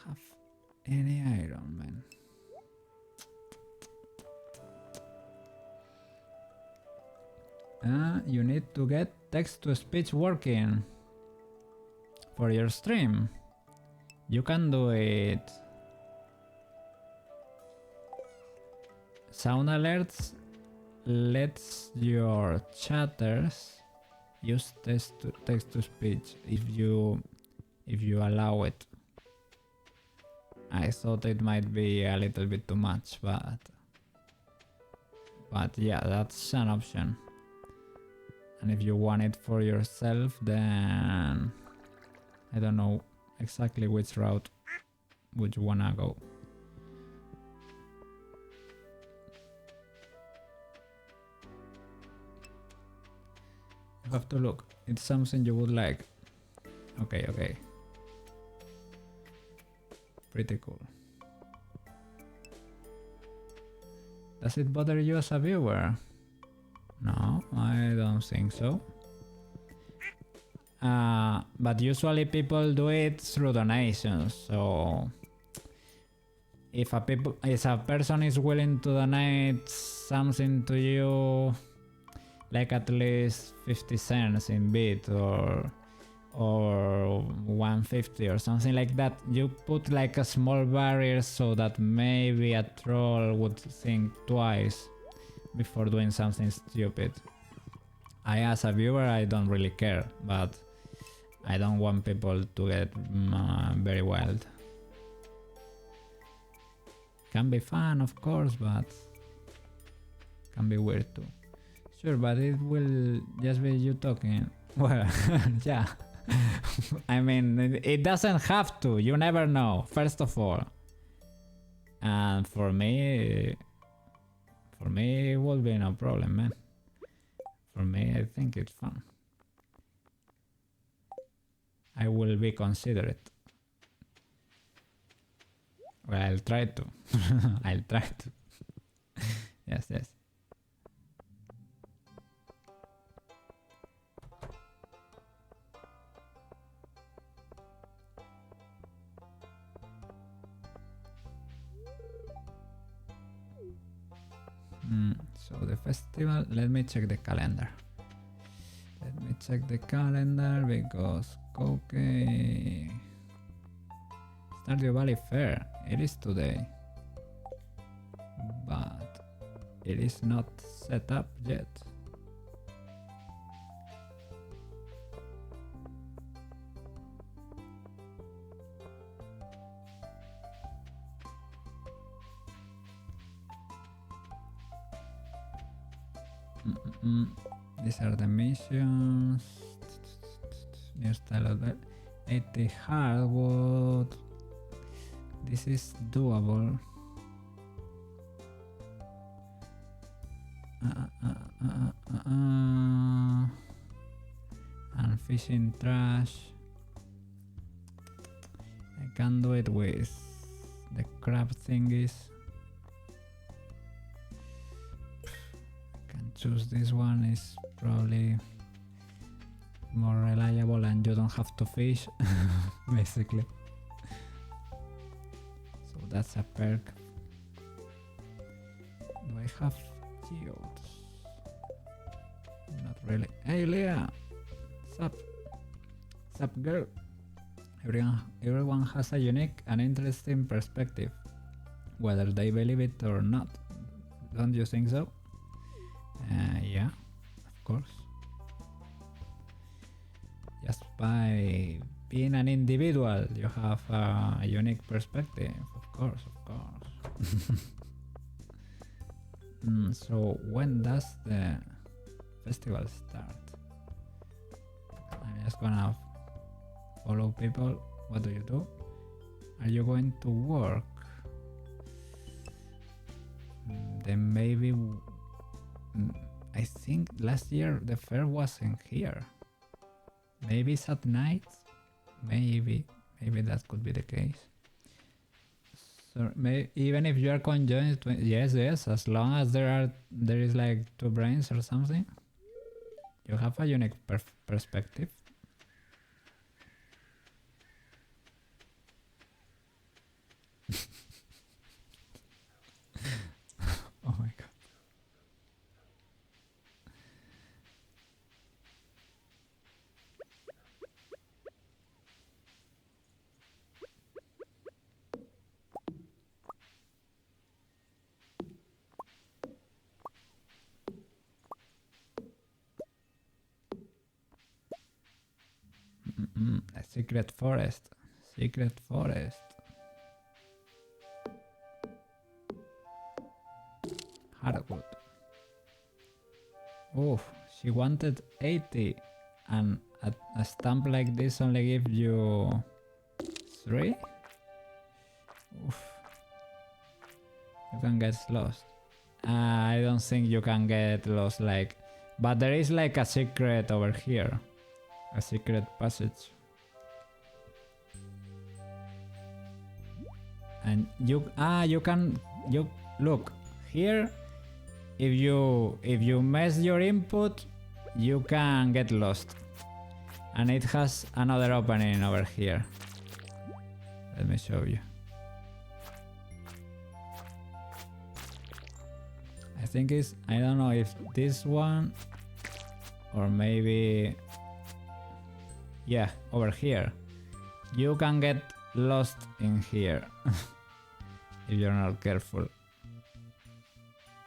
have any iron, man. You need to get text-to-speech working for your stream. You can do it. Sound alerts lets your chatters use text-to-speech if you allow it. I thought it might be a little bit too much, but yeah, that's an option. And if you want it for yourself, then I don't know exactly which route would you wanna go. You have to look. It's something you would like. Okay. Pretty cool. Does it bother you as a viewer? No, I don't think so. But usually people do it through donations, so if a person is willing to donate something to you, like at least 50 cents in bit or 150 or something like that, you put like a small barrier so that maybe a troll would think twice before doing something stupid. As a viewer, I don't really care, but I don't want people to get very wild. Can be fun, of course, but can be weird too. Sure, but it will just be you talking. Well, yeah. I mean, it doesn't have to. You never know, first of all. And for me, it will be no problem, man. For me, I think it's fun. I will be considerate. Well, I'll try to. I'll try to. Yes. So the festival, let me check the calendar. Because okay, Stardew Valley Fair, it is today, but it is not set up yet. These are the missions. New style of 80 hardwood. This is doable. And fishing trash. I can do it with the crab thingies. Choose this one, is probably more reliable and you don't have to fish basically, so that's a perk. Do I have geodes? Not really. Hey Leah, sup girl. Everyone has a unique and interesting perspective, whether they believe it or not. Don't you think so? Yeah, of course. Just by being an individual, you have a unique perspective, of course. So when does the festival start? I'm just gonna follow people. What do you do? Are you going to work? Then maybe... I think last year the fair wasn't here. Maybe it's at night. Maybe that could be the case. So even if you are conjoined, yes, as long as there is like 2 brains or something, you have a unique perspective. A secret forest. Secret forest. Hardwood. Oof, she wanted 80, and a stamp like this only gives you 3? Oof. You can get lost. I don't think you can get lost, like, but there is like a secret over here, a secret passage, and you look here. If you mess your input, you can get lost, and it has another opening over here. Let me show you. I think it's, I don't know if this one or maybe, yeah, over here. You can get lost in here if you're not careful.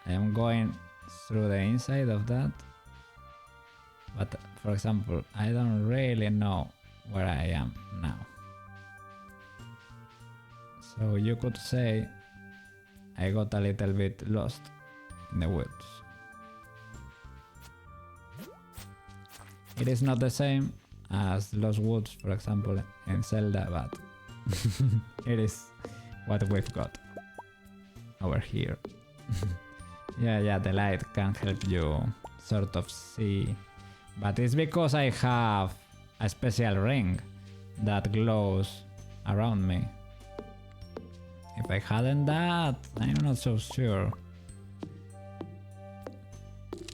I am going through the inside of that, but for example, I don't really know where I am now. So you could say I got a little bit lost in the woods. It is not the same as Lost Woods, for example, in Zelda, but it is what we've got over here. Yeah, the light can help you sort of see, but it's because I have a special ring that glows around me. If I hadn't that, I'm not so sure.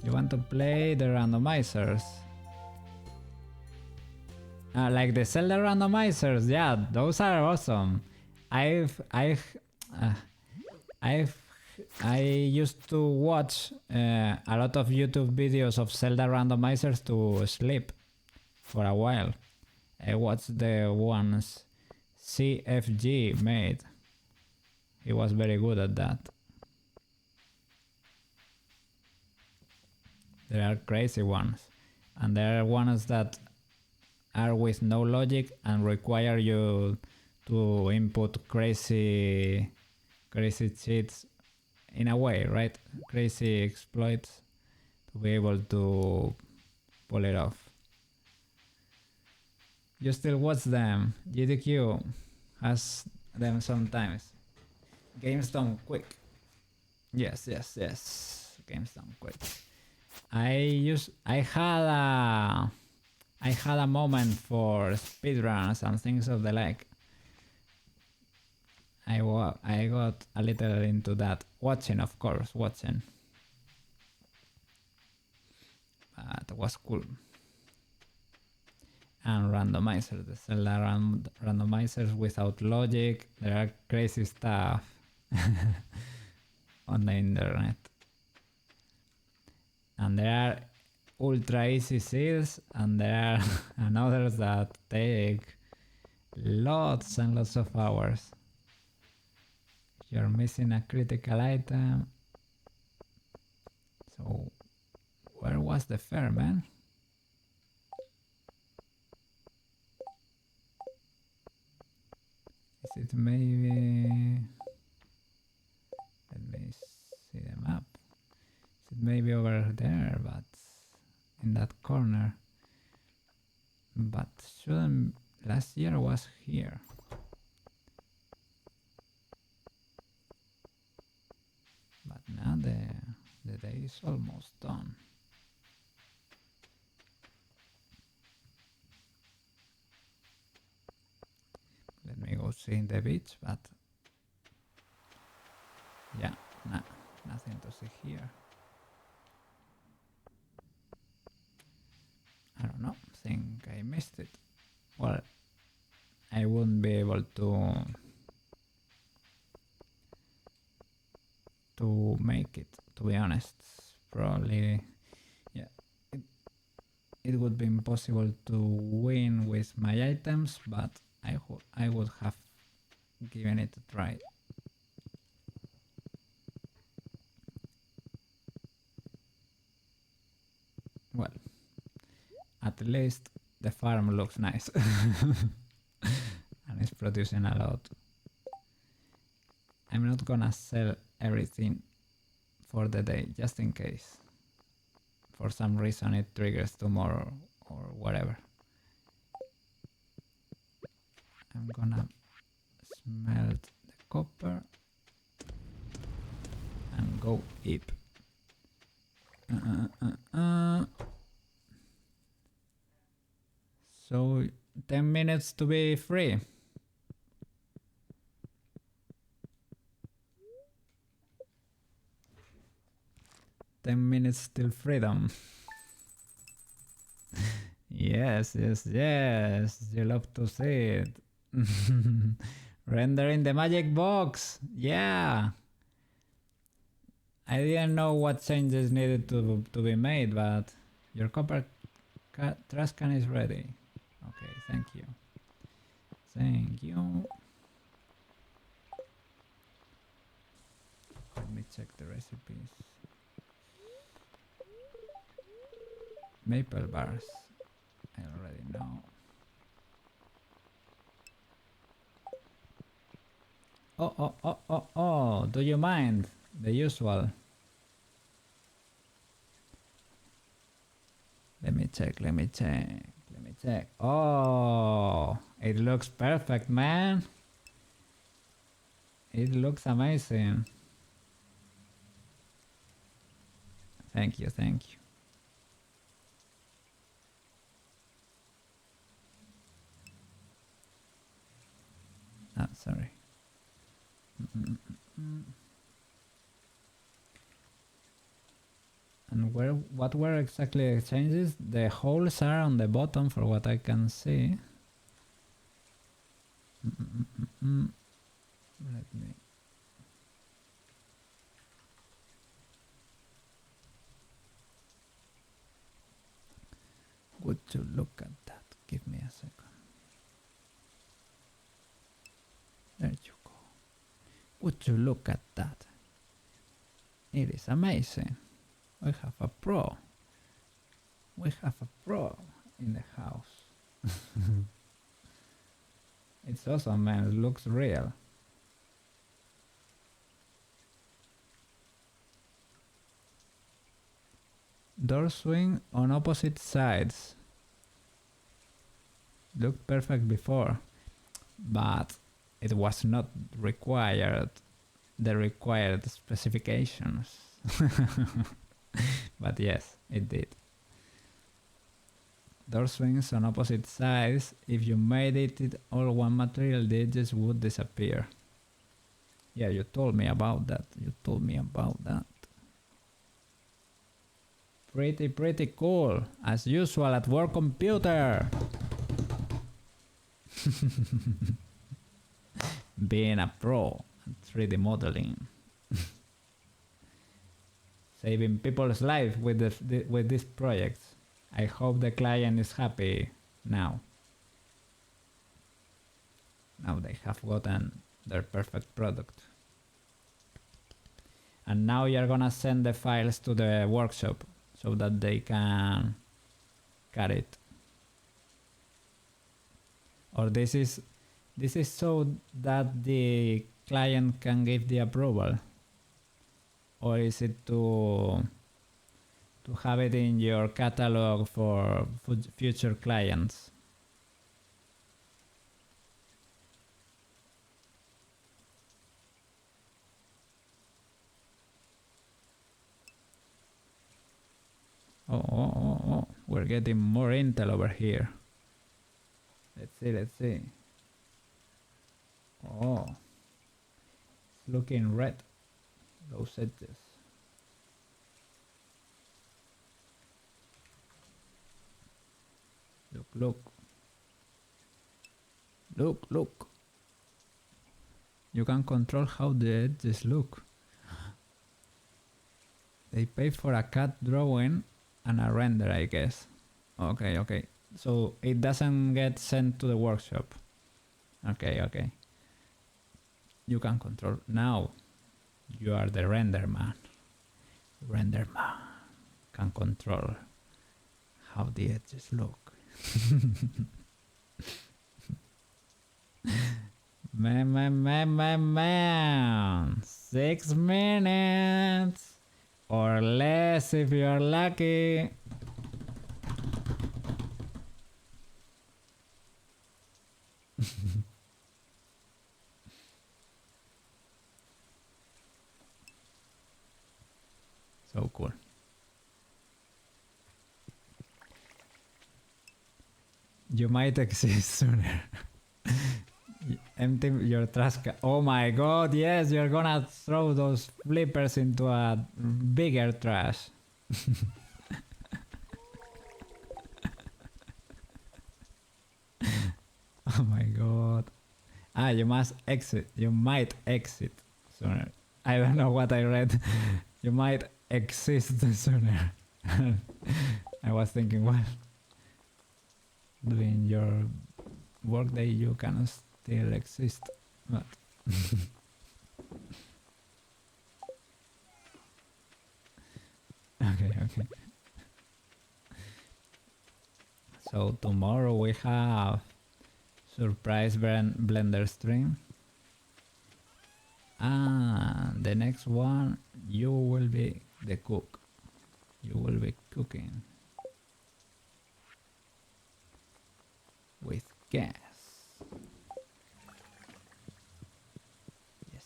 You want to play the randomizers? Like the Zelda randomizers, yeah, those are awesome. I used to watch a lot of YouTube videos of Zelda randomizers to sleep for a while. I watched the ones CFG made. He was very good at that. There are crazy ones, and there are ones that are with no logic and require you to input crazy cheats in a way, right? Crazy exploits to be able to pull it off. You still watch them. GDQ has them sometimes. Games done quick. Yes. Games done quick. I had a moment for speedruns and things of the like. I got a little into that. Watching, of course, watching. That was cool. And randomizers, the Zelda randomizers without logic. There are crazy stuff on the internet. And there are ultra easy seals, and there are others that take lots and lots of hours. You're missing a critical item. So, where was the fair, man? Is it maybe... Let me see the map. Is it maybe over there, but in that corner? But shouldn't... Last year was here. But now the day is almost done. Let me go see the beach, but yeah, nothing to see here. I don't know, think I missed it. Well, I wouldn't be able to make it, to be honest. Probably, yeah, it would be impossible to win with my items, but I would have given it a try. Well, at least the farm looks nice. And it's producing a lot. I'm not gonna sell everything for the day, just in case. For some reason it triggers tomorrow or whatever. I'm gonna smelt the copper and go eat. So 10 minutes to be free. Minutes till freedom. Yes, yes, yes. You love to see it. Rendering the magic box. Yeah. I didn't know what changes needed to be made, but your copper trash can is ready. Okay, thank you. Thank you. Let me check the recipes. Maple bars. I already know. Oh, do you mind? The usual. Let me check. Oh, it looks perfect, man. It looks amazing. Thank you. Ah, sorry. And what were exactly the changes? The holes are on the bottom for what I can see. Let me... Would you look at that? Give me a second. There you go. Would you look at that? It is amazing. We have a pro. We have a pro in the house. It's awesome, man. It looks real. Door swing on opposite sides. Looked perfect before, but it was not required. The required specifications. But yes, it did. Door swings on opposite sides. If you made it all one material, the edges would disappear. Yeah, you told me about that. Pretty cool. As usual at work computer. Being a pro at 3D modeling. Saving people's lives with this project. I hope the client is happy now. Now they have gotten their perfect product. And now you're gonna send the files to the workshop so that they can cut it. Or this is so that the client can give the approval. Or is it to have it in your catalog for future clients? Oh, we're getting more intel over here. Let's see. Oh, it's looking red. Those edges. Look. You can control how the edges look. They pay for a cut drawing and a render, I guess. Okay. So it doesn't get sent to the workshop. Okay. You can control. Now you are the render man. Render man can control how the edges look. Man. 6 minutes. Or less if you're lucky. So cool. You might exist sooner. Empty your trash can. Oh my god, yes, you're gonna throw those flippers into a bigger trash. Oh my god. Ah, you must exit. You might exit sooner. I don't know what I read. You might exist sooner. I was thinking, well, doing your workday you can still exist, but okay. So tomorrow we have surprise blender stream, and the next one you will be the cook. You will be cooking with gas. Yes.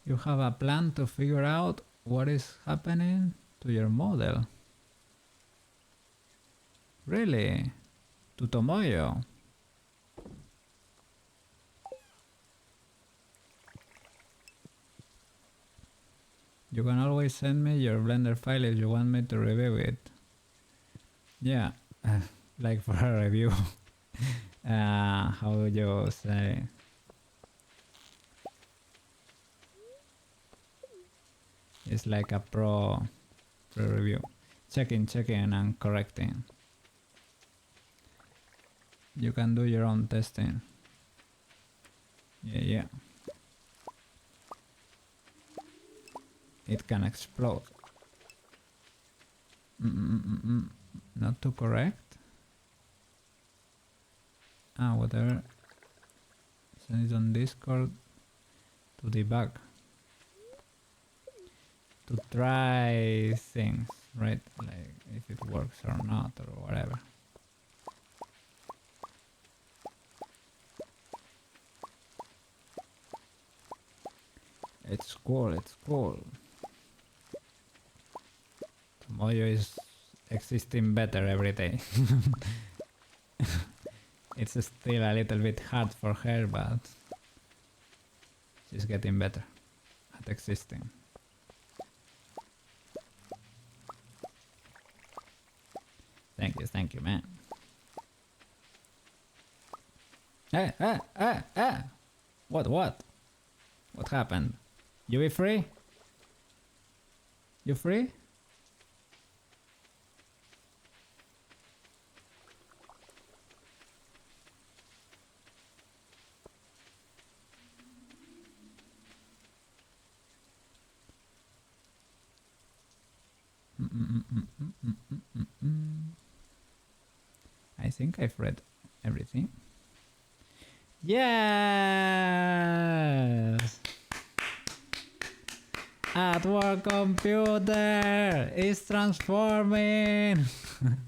You have a plan to figure out what is happening to your model. Really? To Tomoyo? You can always send me your Blender file if you want me to review it. Yeah, like for a review. How would you say? It's like a pro review. Checking and correcting. You can do your own testing. Yeah. It can explode. Not to correct. Whatever. Send it on Discord to debug. To try things, right? Like if it works or not or whatever. It's cool. Tomoyo is existing better every day. It's still a little bit hard for her, but she's getting better at existing. Thank you, man. Hey! What? What happened? You be free? You free? I think I've read everything. Yes! At work computer is transforming.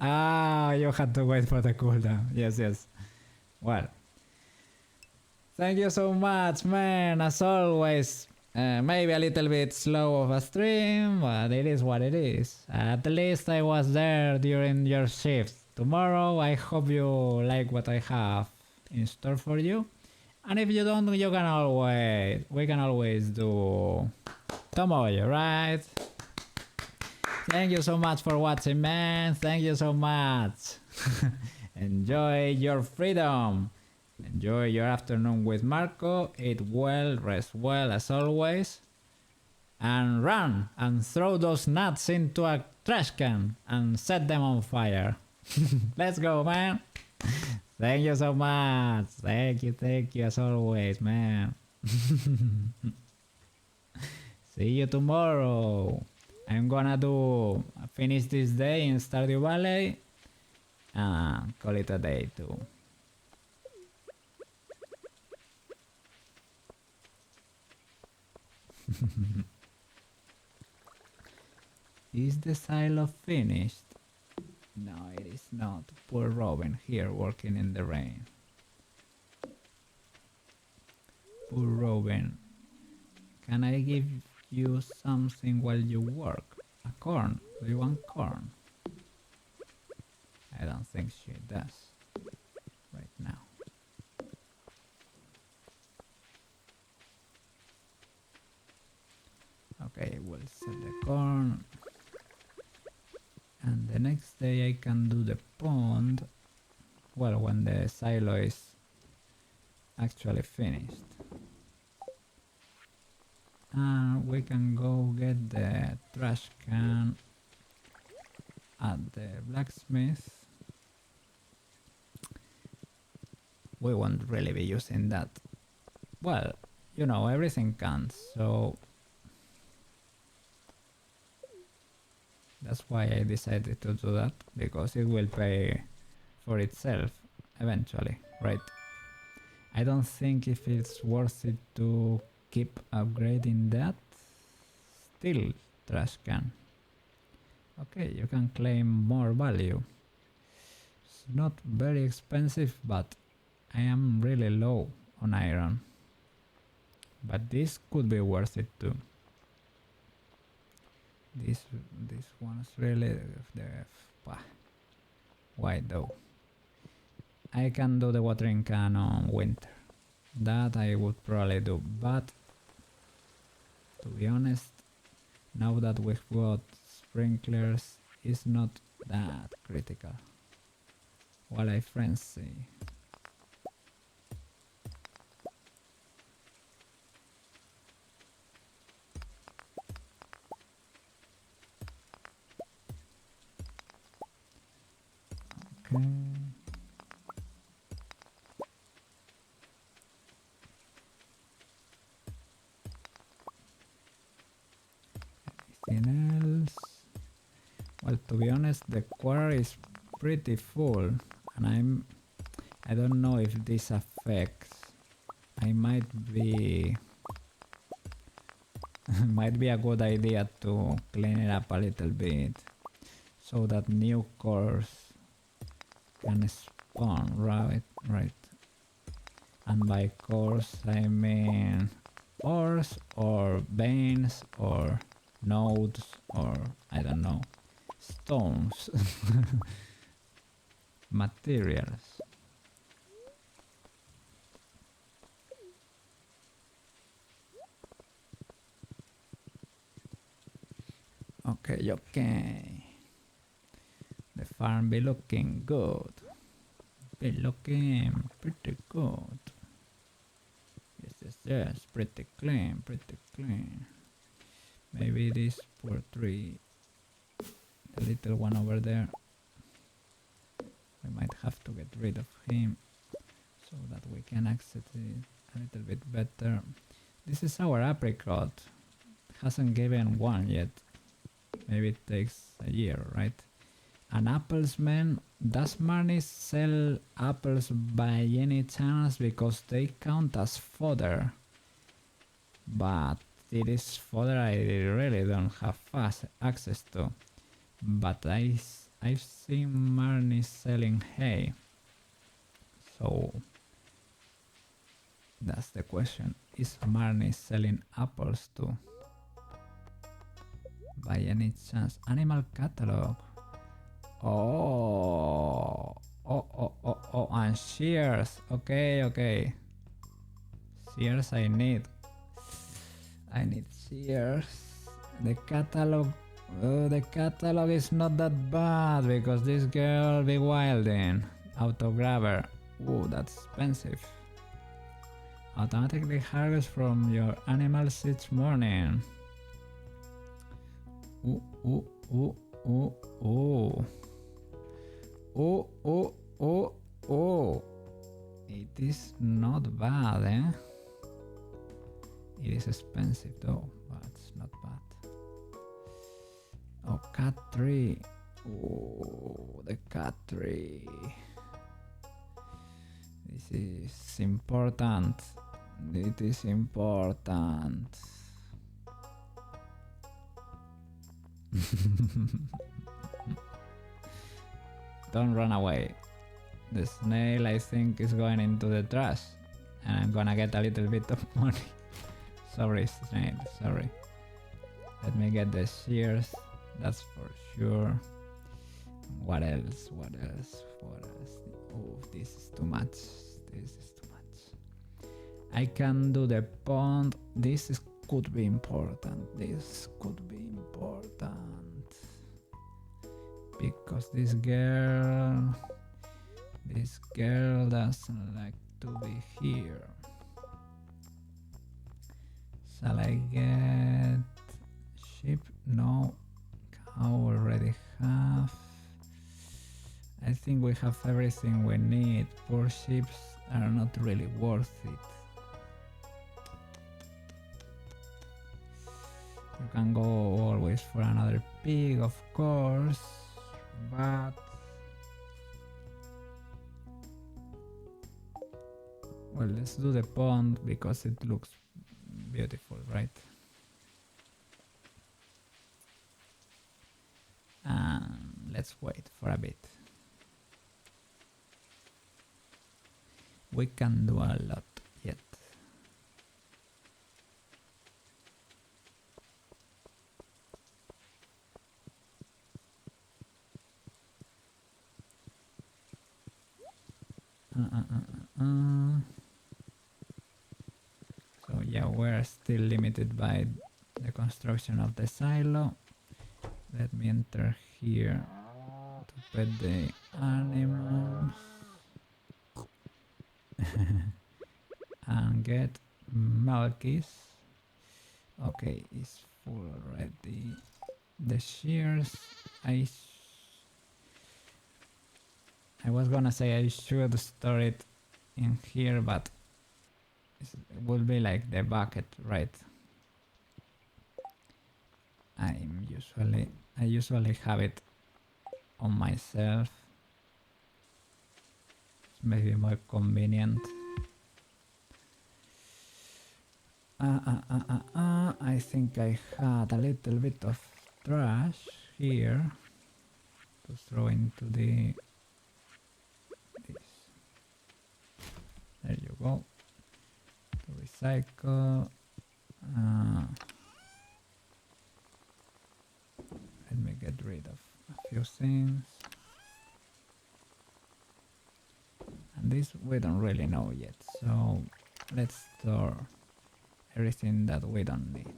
You had to wait for the cooldown. Yes. Well, thank you so much, man. As always, maybe a little bit slow of a stream, but it is what it is. At least I was there during your shift. Tomorrow, I hope you like what I have in store for you. And if you don't, we can always do Tomoyo, right? Thank you so much for watching, man. Thank you so much. Enjoy your freedom. Enjoy your afternoon with Marco. Eat well, rest well as always. And run and throw those nuts into a trash can and set them on fire. Let's go, man. Thank you so much. Thank you as always, man. See you tomorrow. I'm gonna finish this day in Stardew Valley and call it a day too. Is the silo finished? No, it is not. Poor Robin here working in the rain. Poor Robin. Can I give you something while you work? A corn? Do you want corn? I don't think she does right now. Okay, we'll set the corn. And the next day I can do the pond. Well, when the silo is actually finished. And we can go get the trash can at the blacksmith. We won't really be using that. Well, you know, everything counts, so that's why I decided to do that, because it will pay for itself eventually, right? I don't think if it's worth it to keep upgrading that. Still trash can. Okay, you can claim more value. It's not very expensive, but I am really low on iron. But this could be worth it too. This one's really why though? I can do the watering can on winter. That I would probably do, but to be honest, now that we've got sprinklers, it's not that critical. While I frenzy. Okay. Anything else? Well, to be honest, the quarry is pretty full, and I don't know if this affects. I might be might be a good idea to clean it up a little bit so that new cores can spawn, right? And by cores I mean ores or veins or nodes or I don't know, stones. Materials. Okay. The farm be looking good. Be looking pretty good. Yes, pretty clean. Maybe this poor tree, the little one over there, we might have to get rid of him so that we can access it a little bit better. This is our apricot. Hasn't given one yet. Maybe it takes a year, right? And apples, man, does Marnie sell apples by any chance? Because they count as fodder. But it is fodder I really don't have fast access to. But I've seen Marnie selling hay. So that's the question. Is Marnie selling apples too? By any chance? Animal catalog. Oh, and shears. Okay. Shears I need shears. The catalog is not that bad because this girl be wilding. Auto grabber. Ooh, that's expensive. Automatically harvest from your animals each morning. Oh, it is not bad, eh? It is expensive though, but it's not bad. Oh, cat tree. Oh, the cat tree. This is important. It is important. Don't run away. The snail, I think, is going into the trash. And I'm gonna get a little bit of money. Sorry, snail, sorry. Let me get the shears, that's for sure. What else? What else? What else? Oh, this is too much. This is too much. I can do the pond. Could be important. This could be important. Because this girl doesn't like to be here. Shall I get sheep? No. Cow already have. I think we have everything we need. Poor sheep are not really worth it. You can go always for another pig, of course, but well, let's do the pond because it looks beautiful, right? And let's wait for a bit. We can do a lot yet. So yeah, we're still limited by the construction of the silo. Let me enter here to pet the animals and get milkies. Okay, it's full already. The shears, I was gonna say I should store it in here, but it will be like the bucket, right? I usually have it on myself. It's maybe more convenient. I think I had a little bit of trash here to throw into this. There you go. To recycle. Let me get rid of a few things. And this we don't really know yet, so let's store everything that we don't need.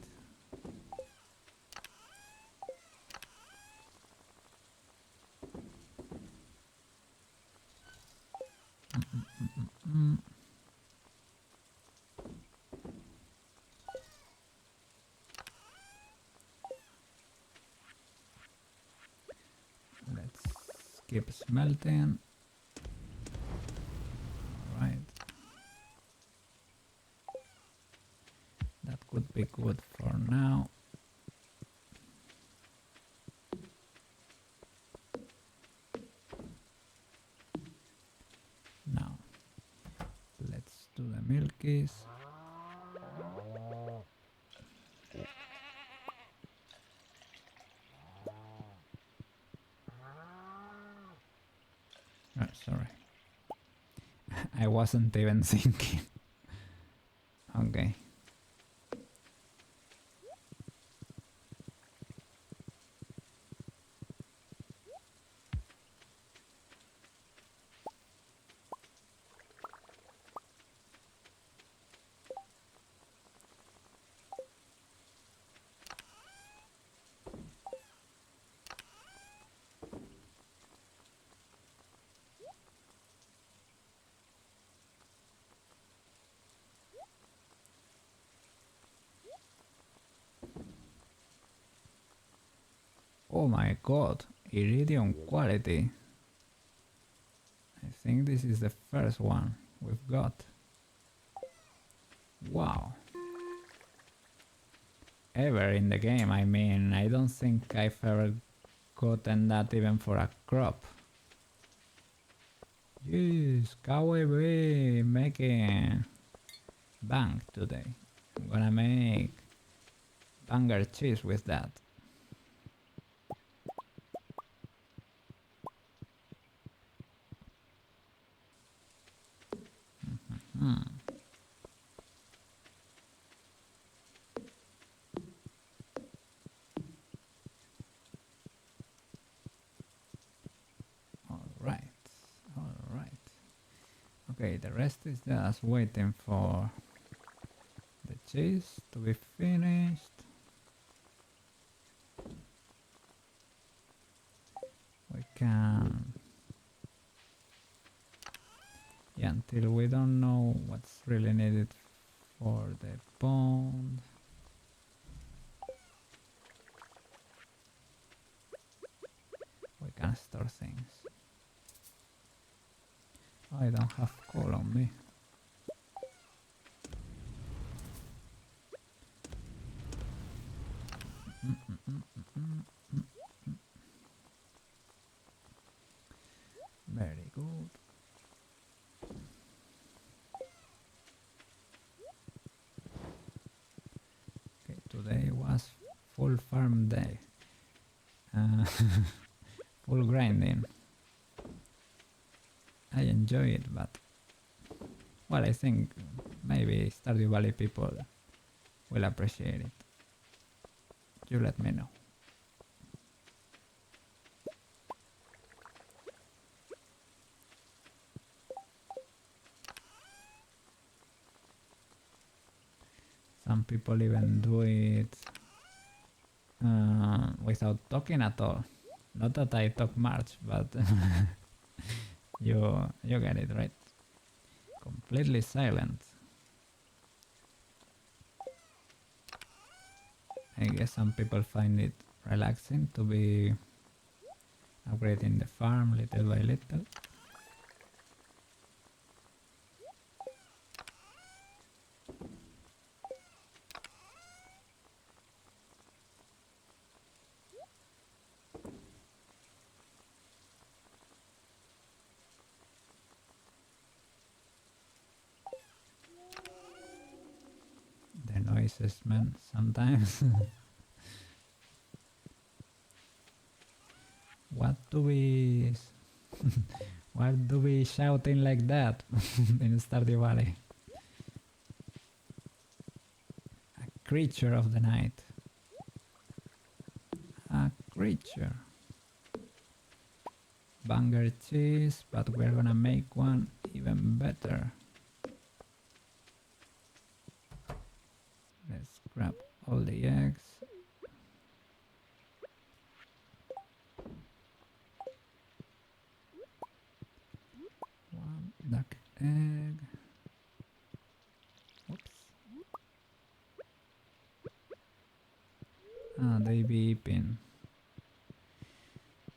Let's keep smelting. Alright. That could be good for now. Now, let's do the milkies. Oh, sorry. I wasn't even thinking. Okay. Oh my god, iridium quality. I think this is the first one we've got. Wow. Ever in the game, I mean, I don't think I've ever gotten that even for a crop. Yes, cowboy making bank today. I'm gonna make banger cheese with that. Alright. Okay, the rest is just waiting for the cheese to be finished. We can... Yeah, until we don't know what's really needed for the pond. We can store things. I don't have coal on me. Very good. Okay, today was full farm day. Full grinding. I enjoy it, but well, I think maybe Stardew Valley people will appreciate it. You let me know. Some people even do it without talking at all. Not that I talk much, but you get it, right? Completely silent. I guess some people find it relaxing to be upgrading the farm little by little. The noises, man, sometimes. What do we shouting like that in Stardew Valley? A creature of the night. A creature. Banger cheese, but we're gonna make one even better. Let's grab all the eggs. One duck egg. Whoops. Ah, they be eating.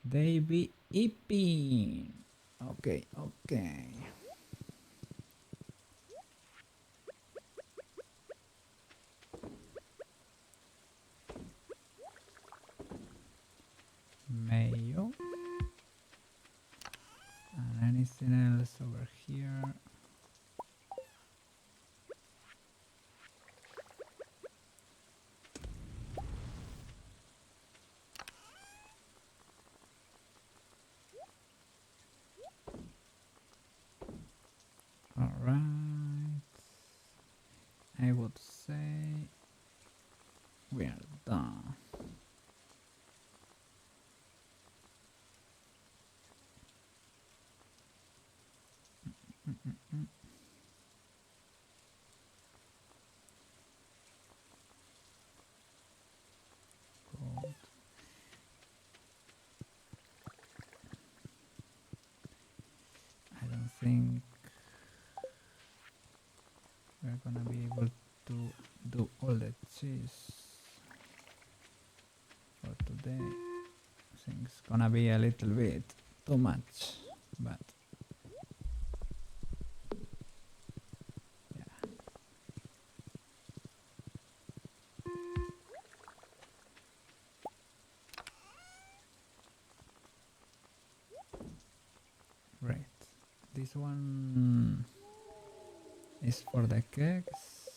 They be eating. Okay. Mayo. And anything else over here? Alright. I would say we are done. Good. I don't think we're gonna be able to do all the cheese for today. I think it's gonna be a little bit too much, but This one is for the kegs.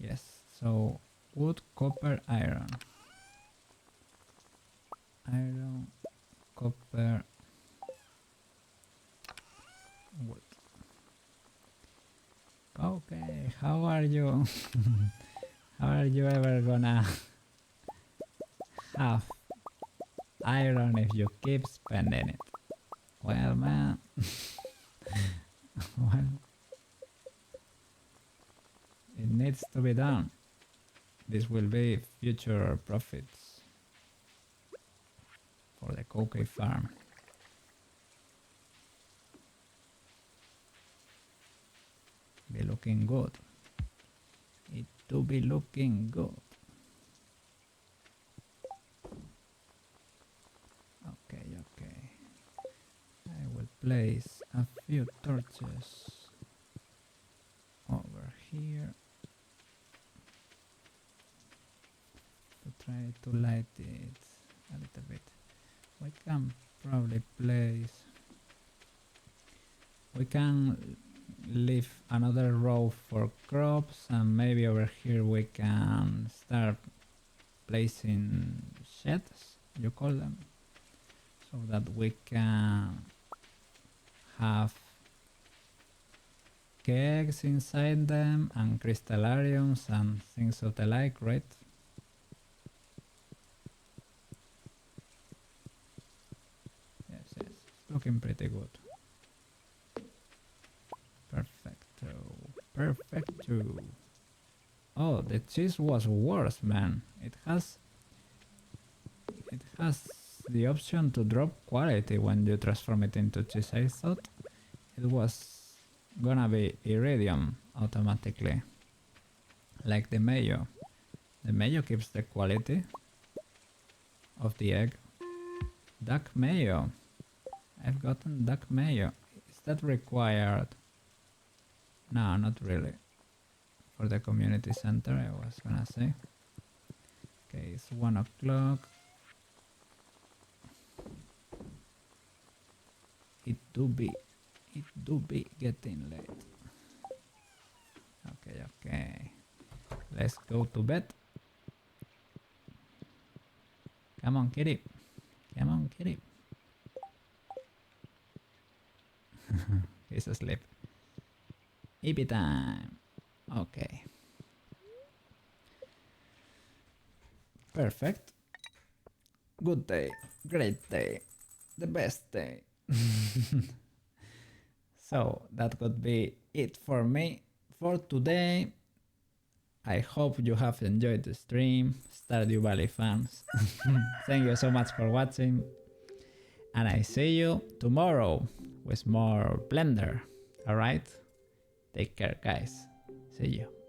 Yes, so wood, copper, iron. Iron, copper, wood. Okay, how are you? How are you ever gonna have iron if you keep spending it? Well, man. Well, it needs to be done. This will be future profits for the cocoa farm. Be looking good. It do be looking good. Okay, okay. I will place a few torches over here to try to light it a little bit. We can probably place. We can leave another row for crops, and maybe over here we can start placing sheds, you call them, so that we can have kegs inside them and crystallariums and things of the like, right? Yes, yes, it's looking pretty good. Perfecto, perfecto. Oh, the cheese was worse, man. It has the option to drop quality when you transform it into cheese. I thought it was gonna be iridium automatically, like the mayo. The mayo keeps the quality of the egg. Duck mayo. I've gotten duck mayo. Is that required? No, not really. For the community center, I was gonna say. Okay, it's 1 o'clock. It do be getting late. Okay, okay. Let's go to bed. Come on, kitty. Come on, kitty. He's asleep. Eepy time. Okay. Perfect. Good day. Great day. The best day. So that could be it for me for today. I hope you have enjoyed the stream, Stardew Valley fans. Thank you so much for watching, and I see you tomorrow with more Blender. Alright? Take care, guys. See you.